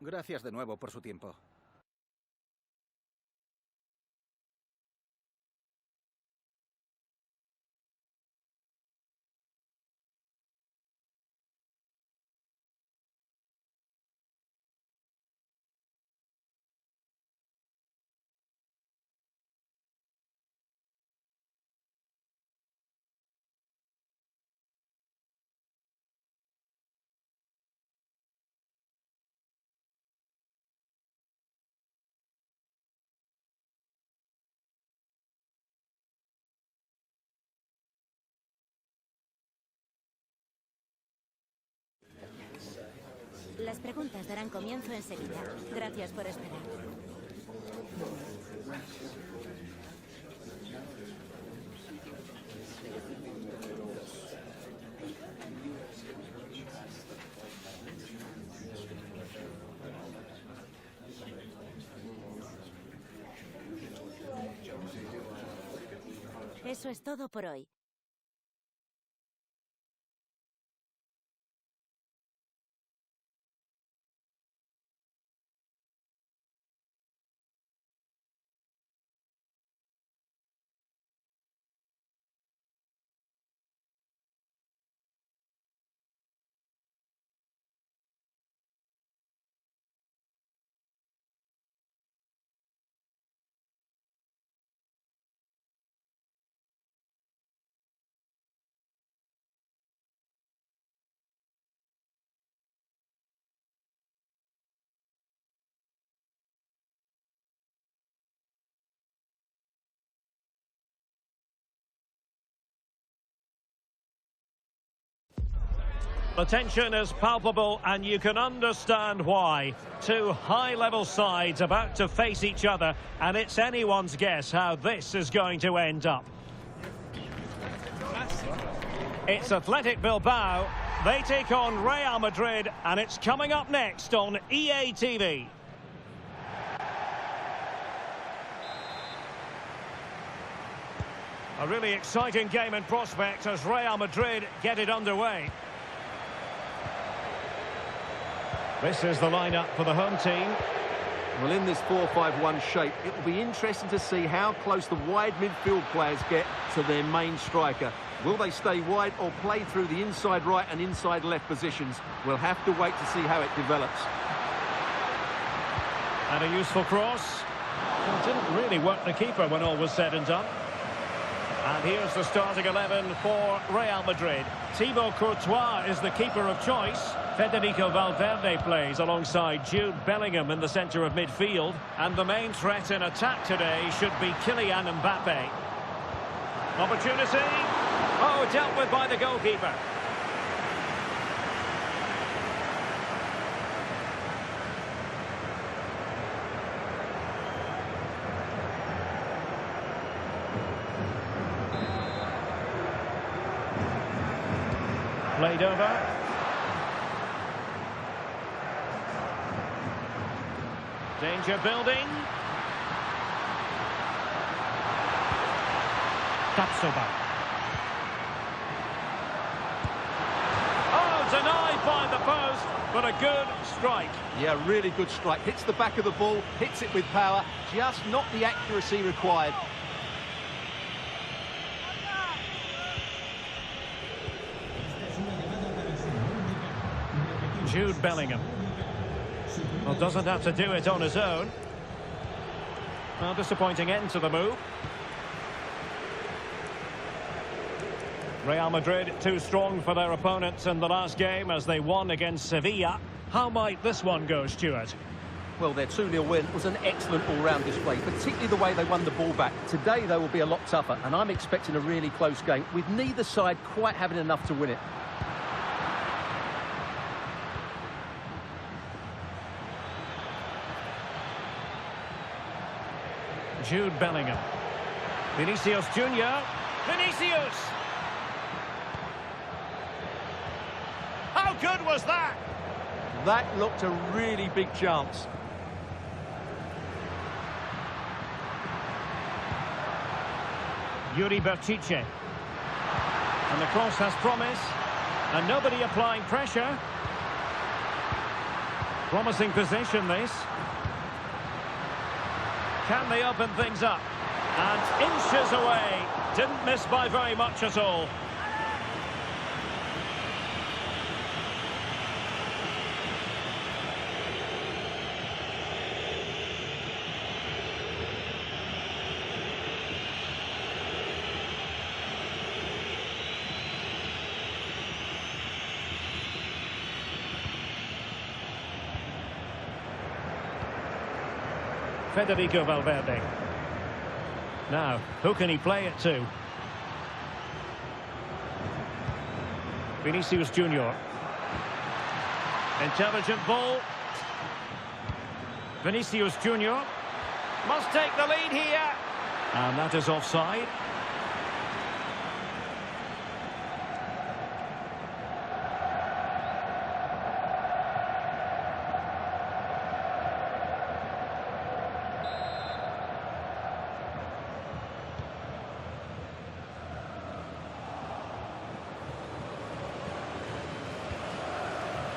Gracias de nuevo por su tiempo. Las preguntas darán comienzo enseguida. Gracias por esperar. Eso es todo por hoy. The tension is palpable and you can understand why. Two high-level sides about to face each other and it's anyone's guess how this is going to end up. It's Athletic Bilbao. They take on Real Madrid and it's coming up next on EA TV. A really exciting game in prospect as Real Madrid get it underway. This is the lineup for the home team. Well, in this 4-5-1 shape, it will be interesting to see how close the wide midfield players get to their main striker. Will they stay wide or play through the inside right and inside left positions? We'll have to wait to see how it develops. And a useful cross. It didn't really work the keeper when all was said and done. And here's the starting 11 for Real Madrid. Thibaut Courtois is the keeper of choice. Federico Valverde plays alongside Jude Bellingham in the centre of midfield. And the main threat in attack today should be Kylian Mbappe. Opportunity. Oh, dealt with by the goalkeeper. Played over. Danger building. Tapsoba. Oh, denied by the post, but a good strike. Yeah, really good strike. Hits the back of the ball, hits it with power, just not the accuracy required. Jude Bellingham. Well, doesn't have to do it on his own. Well, disappointing end to the move. Real Madrid too strong for their opponents in the last game as they won against Sevilla. How might this one go, Stuart? Well, their 2-0 win was an excellent all-round display, particularly the way they won the ball back. Today, they will be a lot tougher, and I'm expecting a really close game, with neither side quite having enough to win it. Jude Bellingham. Vinicius Junior. Vinicius! How good was that? That looked a really big chance. Yuri Bertice. And the cross has promise. And nobody applying pressure. Promising position, this. Can they open things up? And inches away. Didn't miss by very much at all. Federico Valverde. Now, who can he play it to? Vinicius Junior. Intelligent ball. Vinicius Junior must take the lead here. And that is offside.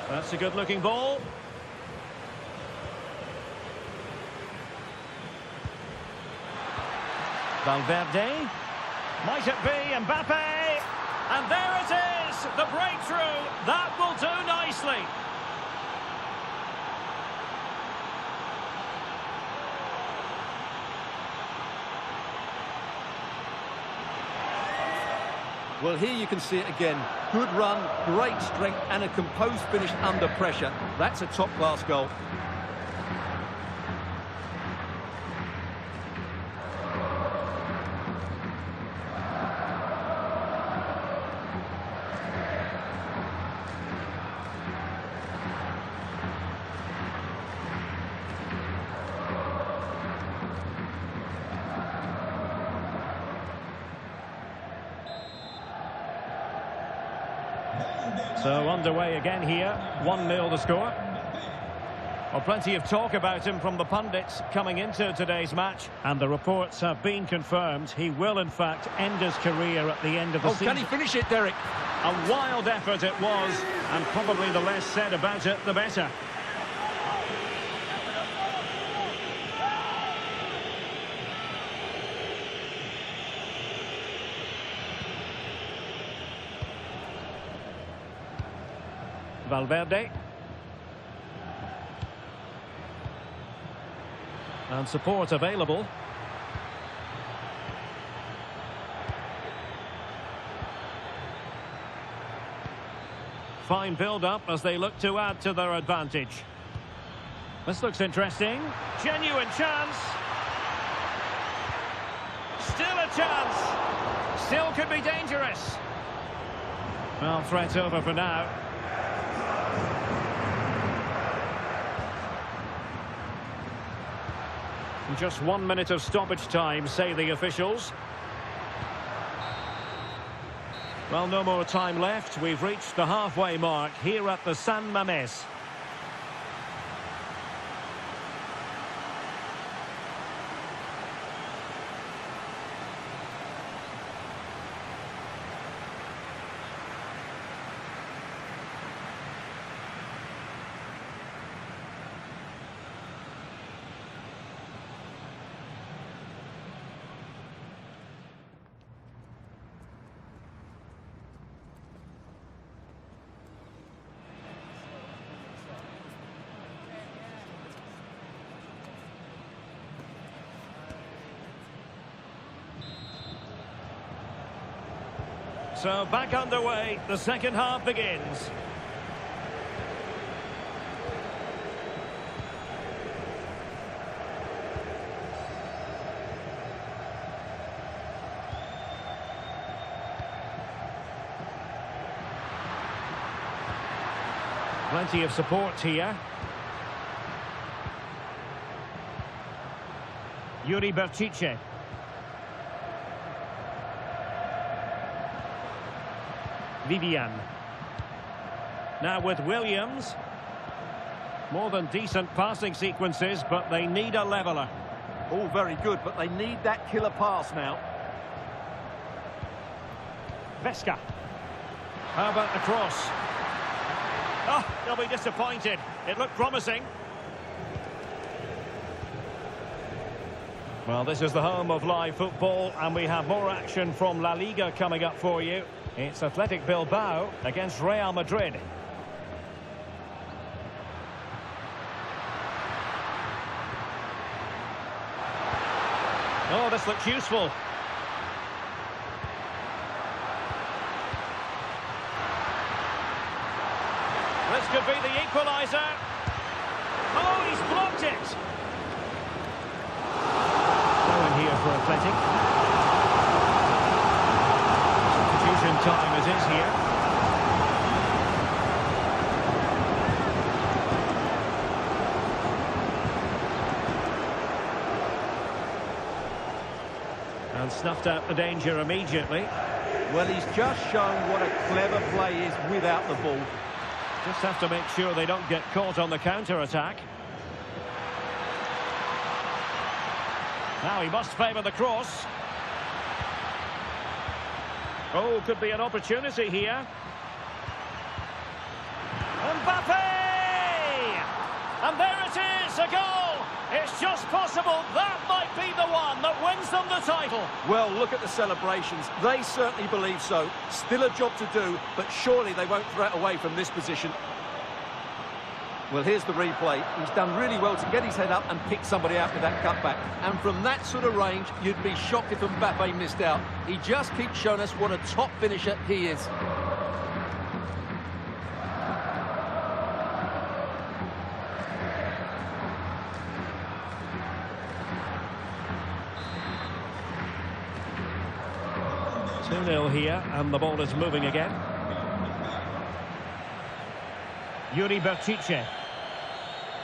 That's a good-looking ball. Valverde. Might it be Mbappe? And there it is! The breakthrough! That will do nicely. Well, here you can see it again. Good run, great strength, and a composed finish under pressure. That's a top-class goal. So underway again here, 1-0 the score. Well, plenty of talk about him from the pundits coming into today's match, and the reports have been confirmed. He will, in fact, end his career at the end of the season. Can he finish it, Derek? A wild effort it was, and probably the less said about it, the better. Valverde. And support available. Fine build-up as they look to add to their advantage. This looks interesting. Genuine chance. Still a chance. Still could be dangerous. Well, threat's over for now. Just 1 minute of stoppage time, say the officials. Well, no more time left. We've reached the halfway mark here at the San Mamés. So back underway, the second half begins. Plenty of support here. Yuri Berchiche. Vivian. Now with Williams. More than decent passing sequences, but they need a leveller. All very good, but they need that killer pass now. Vesca. How about the cross? Oh, they'll be disappointed. It looked promising. Well, this is the home of live football, and we have more action from La Liga coming up for you. It's Athletic Bilbao against Real Madrid. Oh, this looks useful. This could be the equaliser. Oh, he's blocked it. Going here for Athletic. Substitution time it is here. And snuffed out the danger immediately. Well, he's just shown what a clever play is without the ball. Just have to make sure they don't get caught on the counter-attack. Now he must favour the cross. Oh, could be an opportunity here. Mbappe! And there it is, a goal! It's just possible that might be the one that wins them the title. Well, look at the celebrations. They certainly believe so. Still a job to do, but surely they won't throw it away from this position. Well, here's the replay. He's done really well to get his head up and pick somebody out with that cutback. And from that sort of range, you'd be shocked if Mbappe missed out. He just keeps showing us what a top finisher he is. Here, and the ball is moving again. Yuri Berchiche.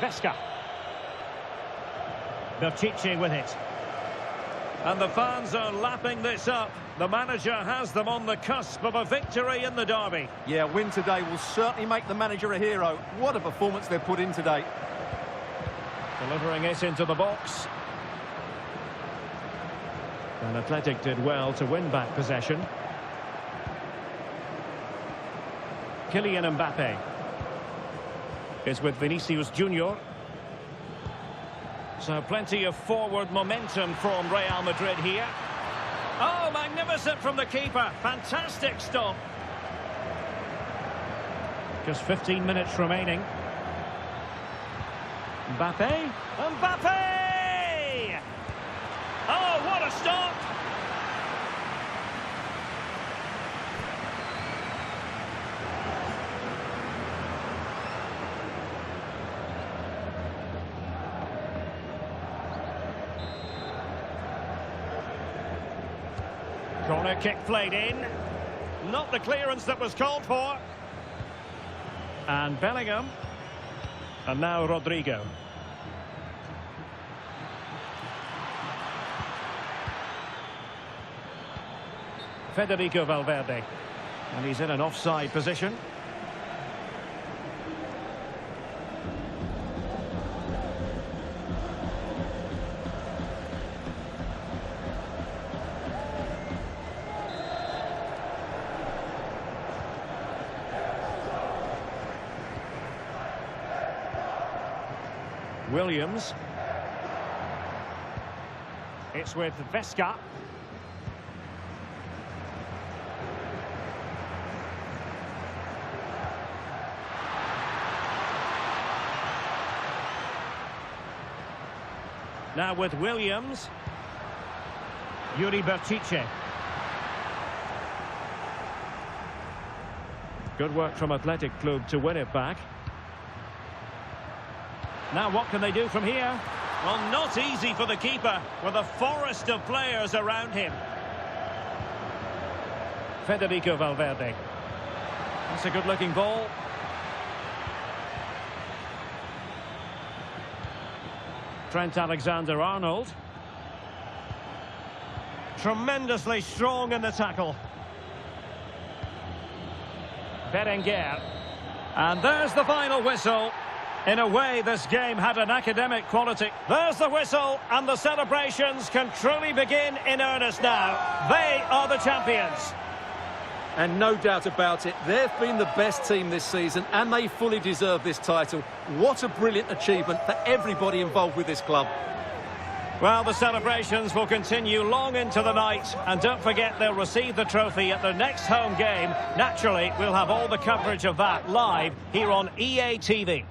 Vesca. Berchiche with it. And the fans are lapping this up. The manager has them on the cusp of a victory in the derby. Yeah, win today will certainly make the manager a hero. What a performance they've put in today. Delivering it into the box. And Athletic did well to win back possession. Kylian Mbappe is with Vinicius Junior. So plenty of forward momentum from Real Madrid here. Oh, magnificent from the keeper. Fantastic stop. Just 15 minutes remaining. Mbappe. Mbappe! Oh, what a stop! Corner kick played in. Not the clearance that was called for. And Bellingham. And now Rodrigo. Federico Valverde. And he's in an offside position. Williams. It's with Vesca. Now with Williams. Yuri Berchiche. Good work from Athletic Club to win it back. Now what can they do from here? Well, not easy for the keeper with a forest of players around him. Federico Valverde. That's a good-looking ball. Trent Alexander-Arnold. Tremendously strong in the tackle. Berenguer. And there's the final whistle. In a way, this game had an academic quality. There's the whistle, and the celebrations can truly begin in earnest now. They are the champions. And no doubt about it, they've been the best team this season and they fully deserve this title. What a brilliant achievement for everybody involved with this club. Well, the celebrations will continue long into the night. And don't forget, they'll receive the trophy at their next home game. Naturally, we'll have all the coverage of that live here on EA TV.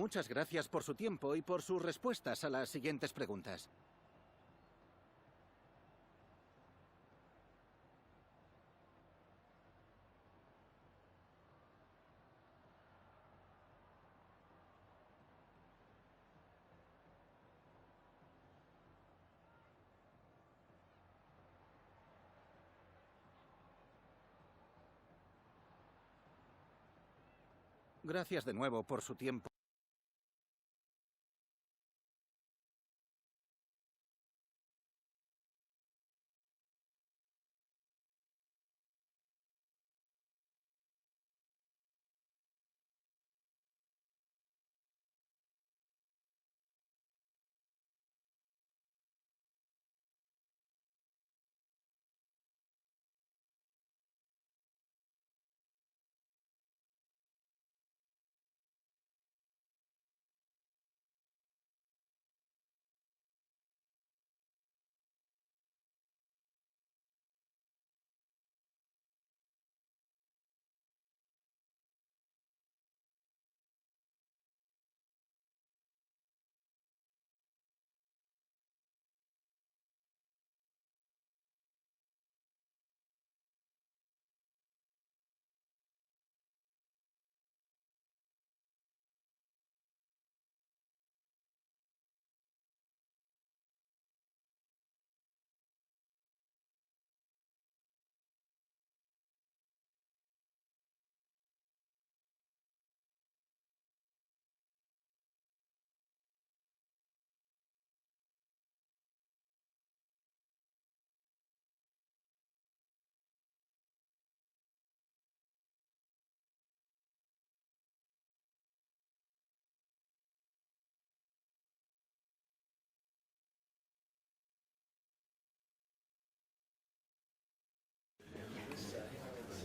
Muchas gracias por su tiempo y por sus respuestas a las siguientes preguntas. Gracias de nuevo por su tiempo.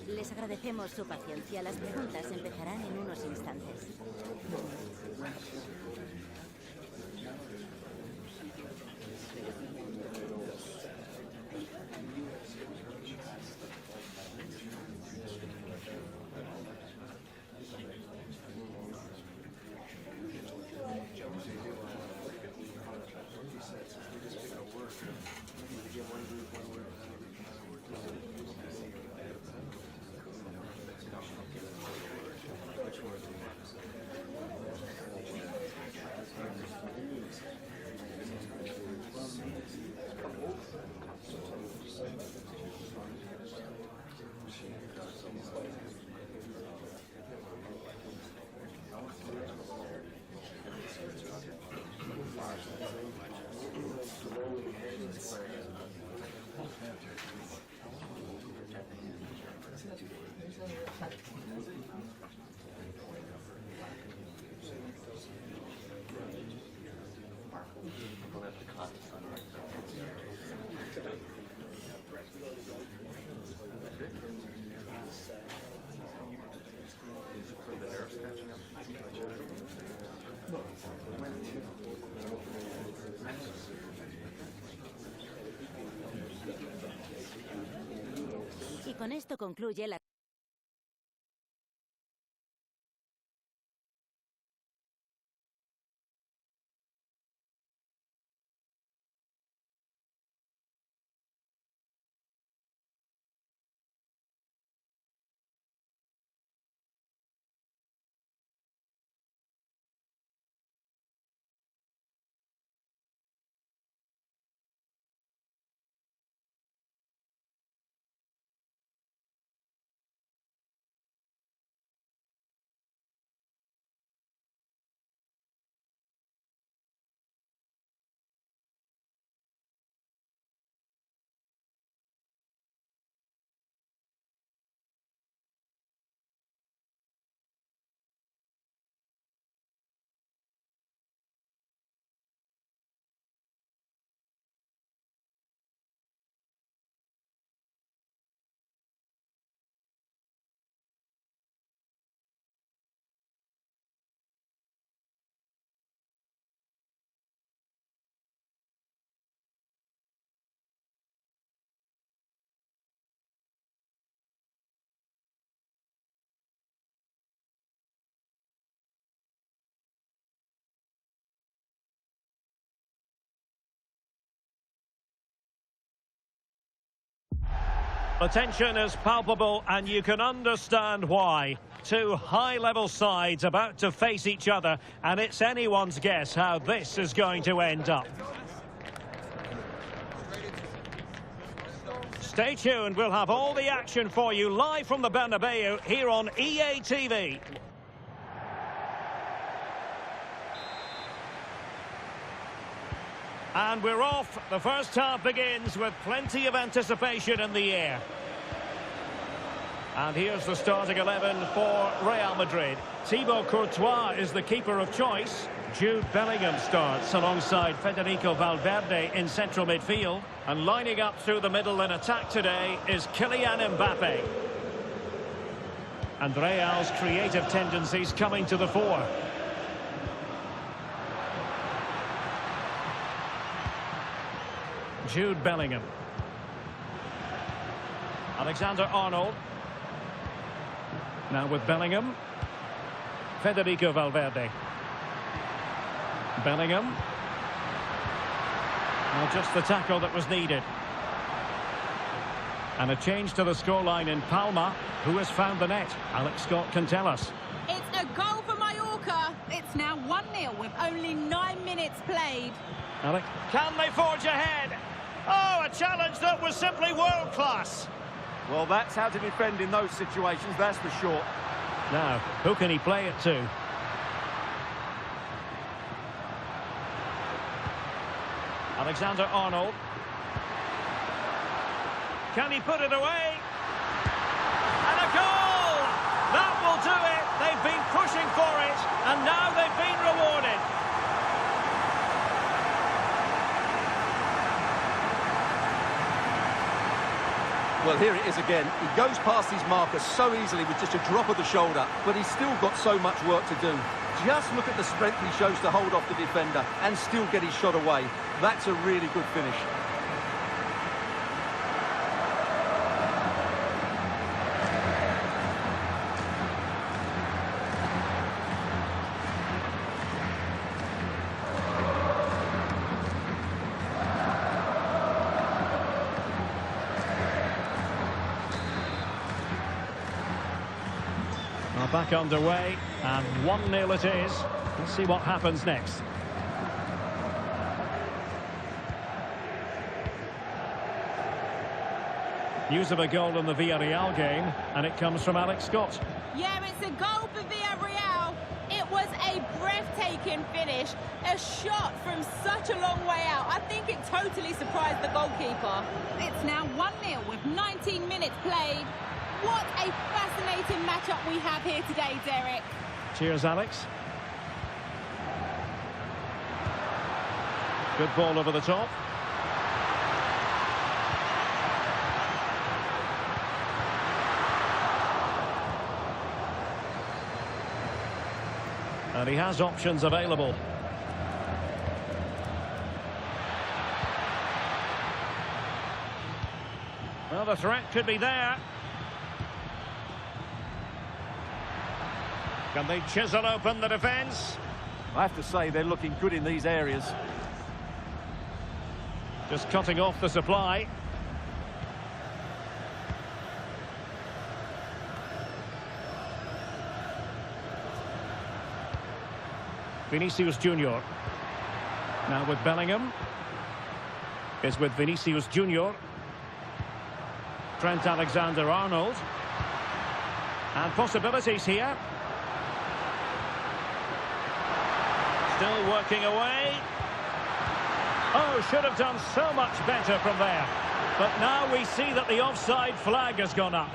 Les agradecemos su paciencia. Las preguntas empezarán en unos instantes. Y con esto concluye la The tension is palpable, and you can understand why. Two high-level sides about to face each other, and it's anyone's guess how this is going to end up. Stay tuned, we'll have all the action for you live from the Bernabeu here on EA TV. And we're off. The first half begins with plenty of anticipation in the air. And here's the starting 11 for Real Madrid. Thibaut Courtois is the keeper of choice. Jude Bellingham starts alongside Federico Valverde in central midfield. And lining up through the middle in attack today is Kylian Mbappe. And Real's creative tendencies coming to the fore. Jude Bellingham. Alexander-Arnold. Now with Bellingham. Federico Valverde. Bellingham. Well, just the tackle that was needed. And a change to the scoreline in Palma, who has found the net. Alex Scott can tell us. It's a goal for Mallorca. It's now 1-0 with only 9 minutes played. Alex, can they forge ahead? Oh, a challenge that was simply world-class. Well, that's how to defend in those situations, that's for sure. Now, who can he play it to? Alexander-Arnold. Can he put it away? And a goal! That will do it. They've been pushing for it, and now they've been rewarded. Well, here it is again. He goes past his marker so easily with just a drop of the shoulder, but he's still got so much work to do. Just look at the strength he shows to hold off the defender and still get his shot away. That's a really good finish. Back underway, and 1-0 it is. Let's see what happens next. News of a goal in the Villarreal game, and it comes from Alex Scott. Yeah, it's a goal for Villarreal. It was a breathtaking finish, a shot from such a long way out. I think it totally surprised the goalkeeper. It's now 1-0 with 19 minutes played. What a fascinating matchup we have here today, Derek. Cheers, Alex. Good ball over the top. And he has options available. Well, the threat could be there. Can they chisel open the defence? I have to say, they're looking good in these areas. Just cutting off the supply. Vinicius Junior. Now with Bellingham. Is with Vinicius Junior. Trent Alexander-Arnold. And possibilities here. Still working away. Oh, should have done so much better from there. But now we see that the offside flag has gone up.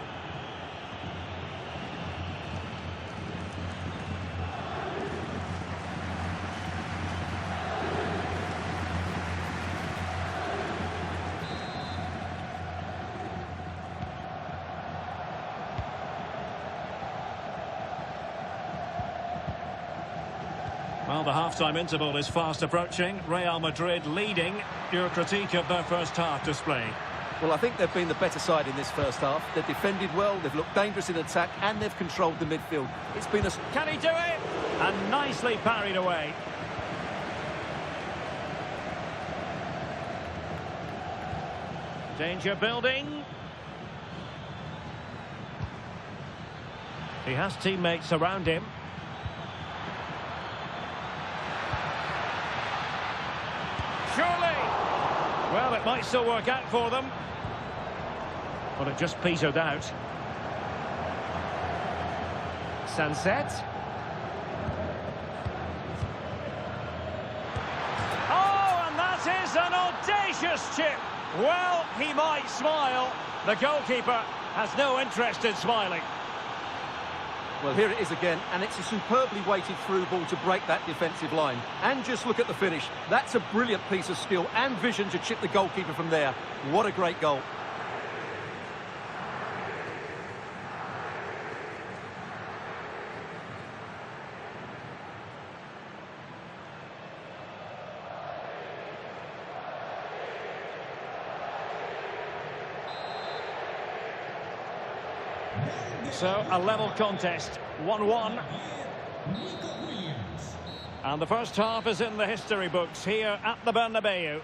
Well, the half-time interval is fast approaching. Real Madrid leading. Your critique of their first half display? Well, I think they've been the better side in this first half. They've defended well, they've looked dangerous in attack, and they've controlled the midfield. It's been a... Can he do it? And nicely parried away. Danger building. He has teammates around him. Surely! Well, it might still work out for them. But it just petered out. Sunset. Oh, and that is an audacious chip. Well, he might smile. The goalkeeper has no interest in smiling. Well, here it is again, and it's a superbly weighted through ball to break that defensive line. And just look at the finish. That's a brilliant piece of skill and vision to chip the goalkeeper from there. What a great goal. So, a level contest, 1-1. And the first half is in the history books here at the Bernabeu.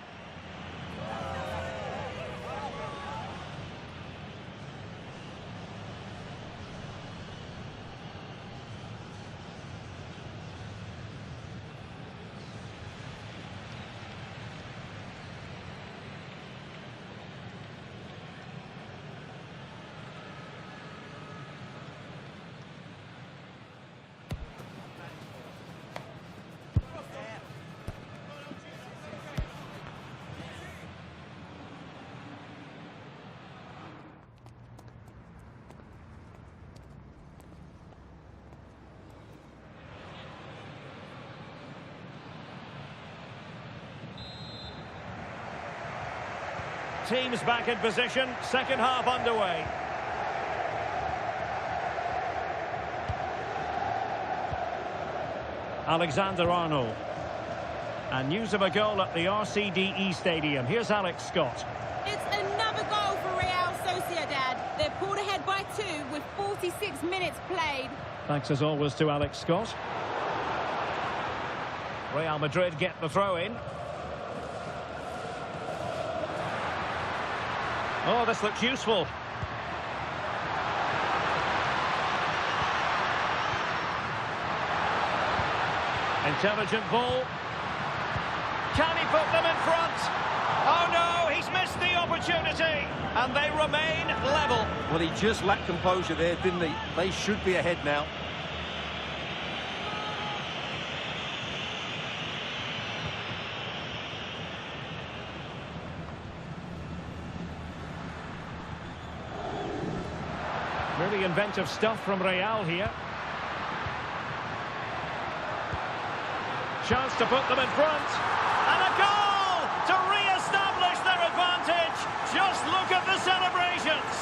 Teams back in position, second half underway. Alexander-Arnold. And news of a goal at the RCDE Stadium. Here's Alex Scott. It's another goal for Real Sociedad. They're pulled ahead by 2 with 46 minutes played. Thanks as always to Alex Scott. Real Madrid get the throw in. Oh, this looks useful. Intelligent ball. Can he put them in front? Oh no, he's missed the opportunity. And they remain level. Well, he just lacked composure there, didn't he? They should be ahead now. Really inventive stuff from Real here. Chance to put them in front. And a goal to re-establish their advantage. Just look at the celebrations.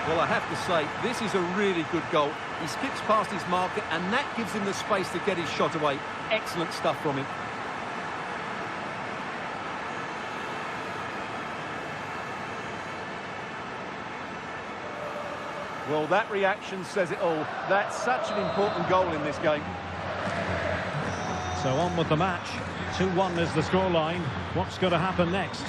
Well, I have to say, this is a really good goal. He skips past his marker, and that gives him the space to get his shot away. Excellent stuff from him. Well, that reaction says it all. That's such an important goal in this game. So on with the match. 2-1 is the scoreline. What's going to happen next?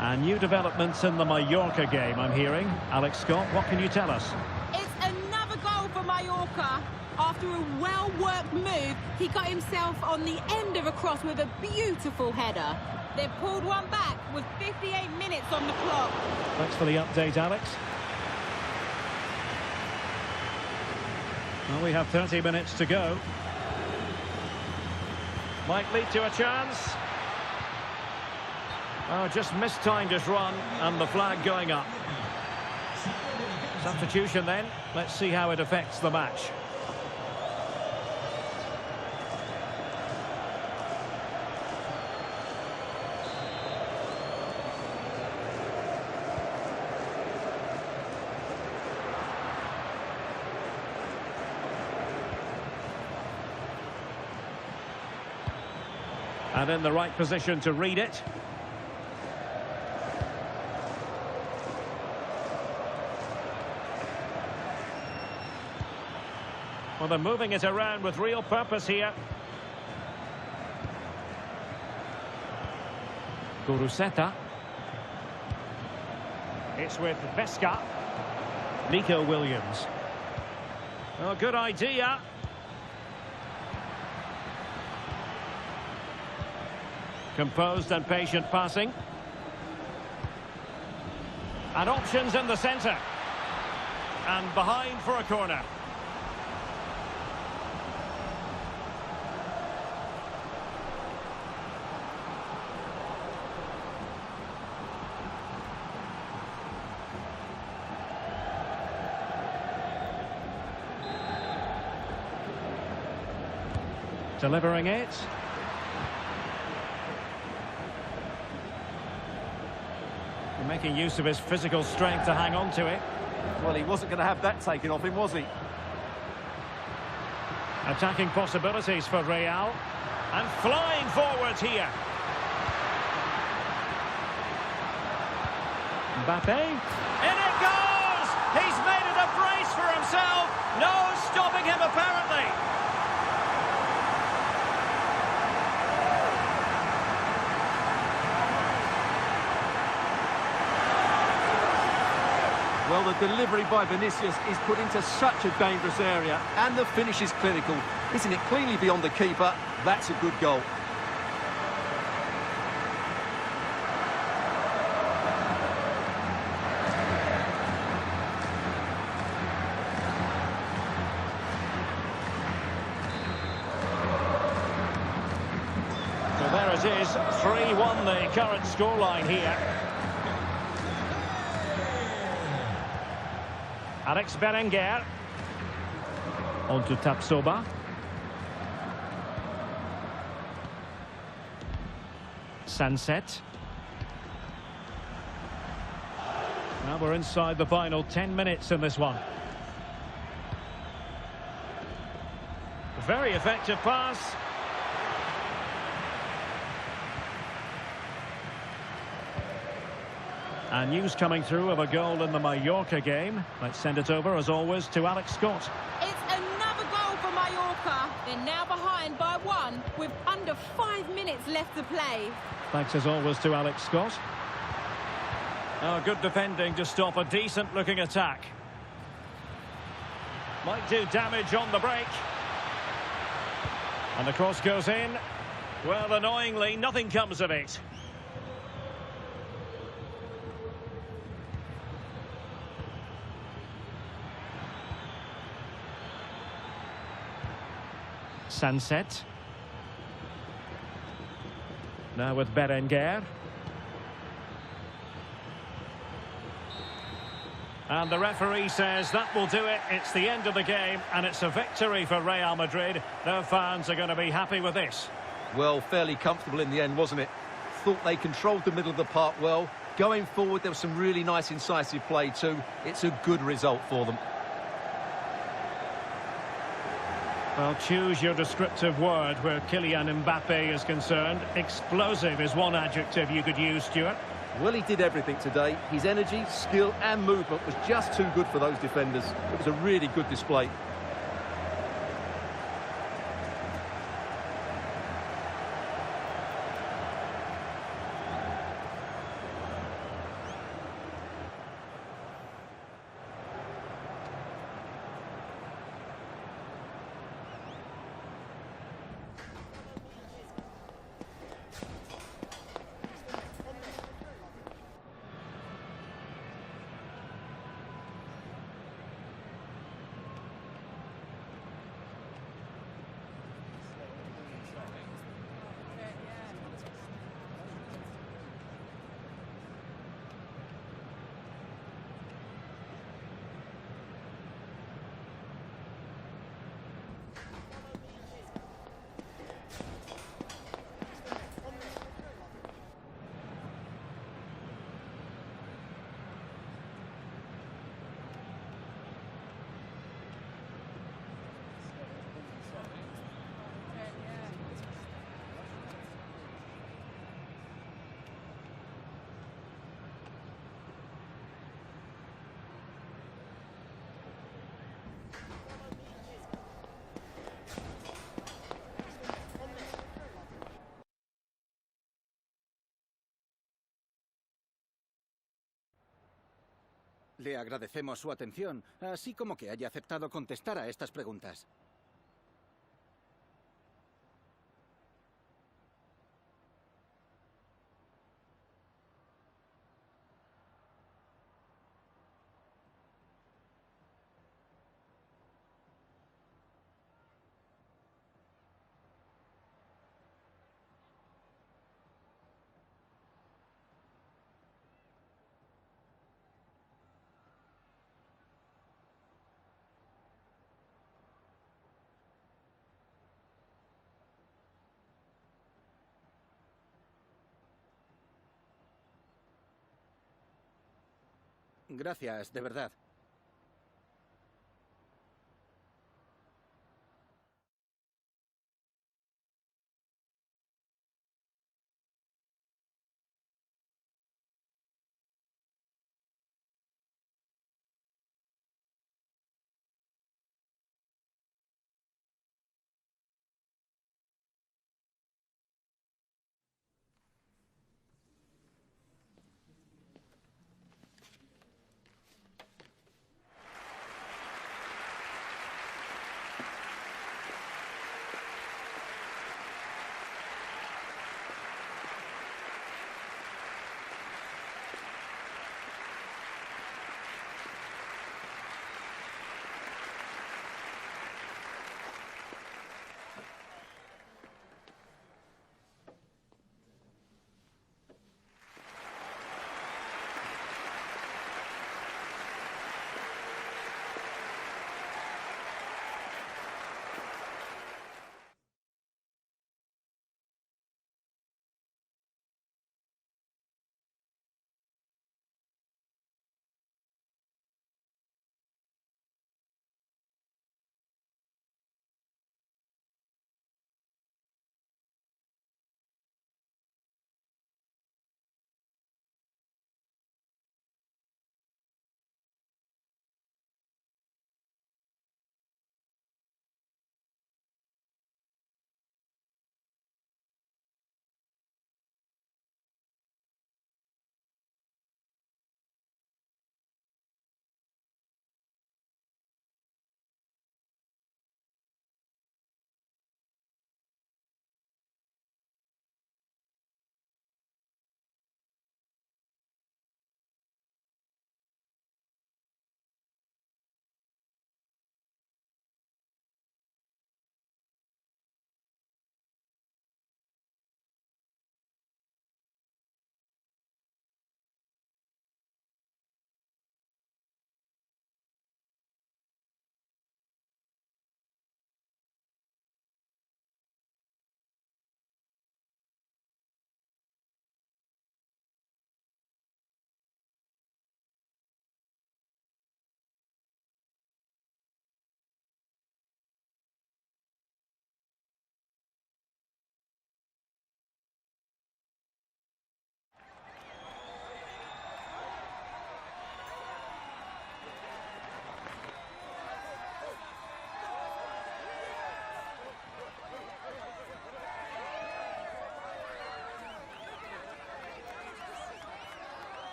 And new developments in the Mallorca game, I'm hearing. Alex Scott, what can you tell us? It's another goal for Mallorca. After a well-worked move, he got himself on the end of a cross with a beautiful header. They've pulled one back with 58 minutes on the clock. Thanks for the update, Alex. Well, we have 30 minutes to go. Might lead to a chance. Oh, just mistimed his run, and the flag going up. Substitution then. Let's see how it affects the match. And in the right position to read it. Well, they're moving it around with real purpose here. Guruseta. It's with Vesca. Nico Williams. Oh, good idea. Composed and patient passing. And options in the centre. And behind for a corner. Delivering it. Making use of his physical strength to hang on to it. Well, he wasn't going to have that taken off him, was he? Attacking possibilities for Real. And flying forwards here. Mbappe. In it goes! He's made it a brace for himself. No stopping him, apparently. Well, the delivery by Vinicius is put into such a dangerous area, and the finish is clinical. Hitting it cleanly beyond the keeper, that's a good goal. So there it is, 3-1 the current scoreline here. Alex Berenguer. On to Tapsoba. Sunset. Now we're inside the final 10 minutes in this one. Very effective pass. And news coming through of a goal in the Mallorca game. Let's send it over, as always, to Alex Scott. It's another goal for Mallorca. They're now behind by 1 with under 5 minutes left to play. Thanks, as always, to Alex Scott. Oh, good defending to stop a decent-looking attack. Might do damage on the break. And the cross goes in. Well, annoyingly, nothing comes of it. Sunset. Now with Berenguer. And the referee says that will do it. It's the end of the game, and it's a victory for Real Madrid. Their fans are going to be happy with this. Well, fairly comfortable in the end, wasn't it? Thought they controlled the middle of the park well. Going forward, there was some really nice incisive play too. It's a good result for them. Well, choose your descriptive word where Kylian Mbappe is concerned. Explosive is one adjective you could use, Stuart. Well, he did everything today. His energy, skill and movement was just too good for those defenders. It was a really good display. Le agradecemos su atención, así como que haya aceptado contestar a estas preguntas. Gracias, de verdad.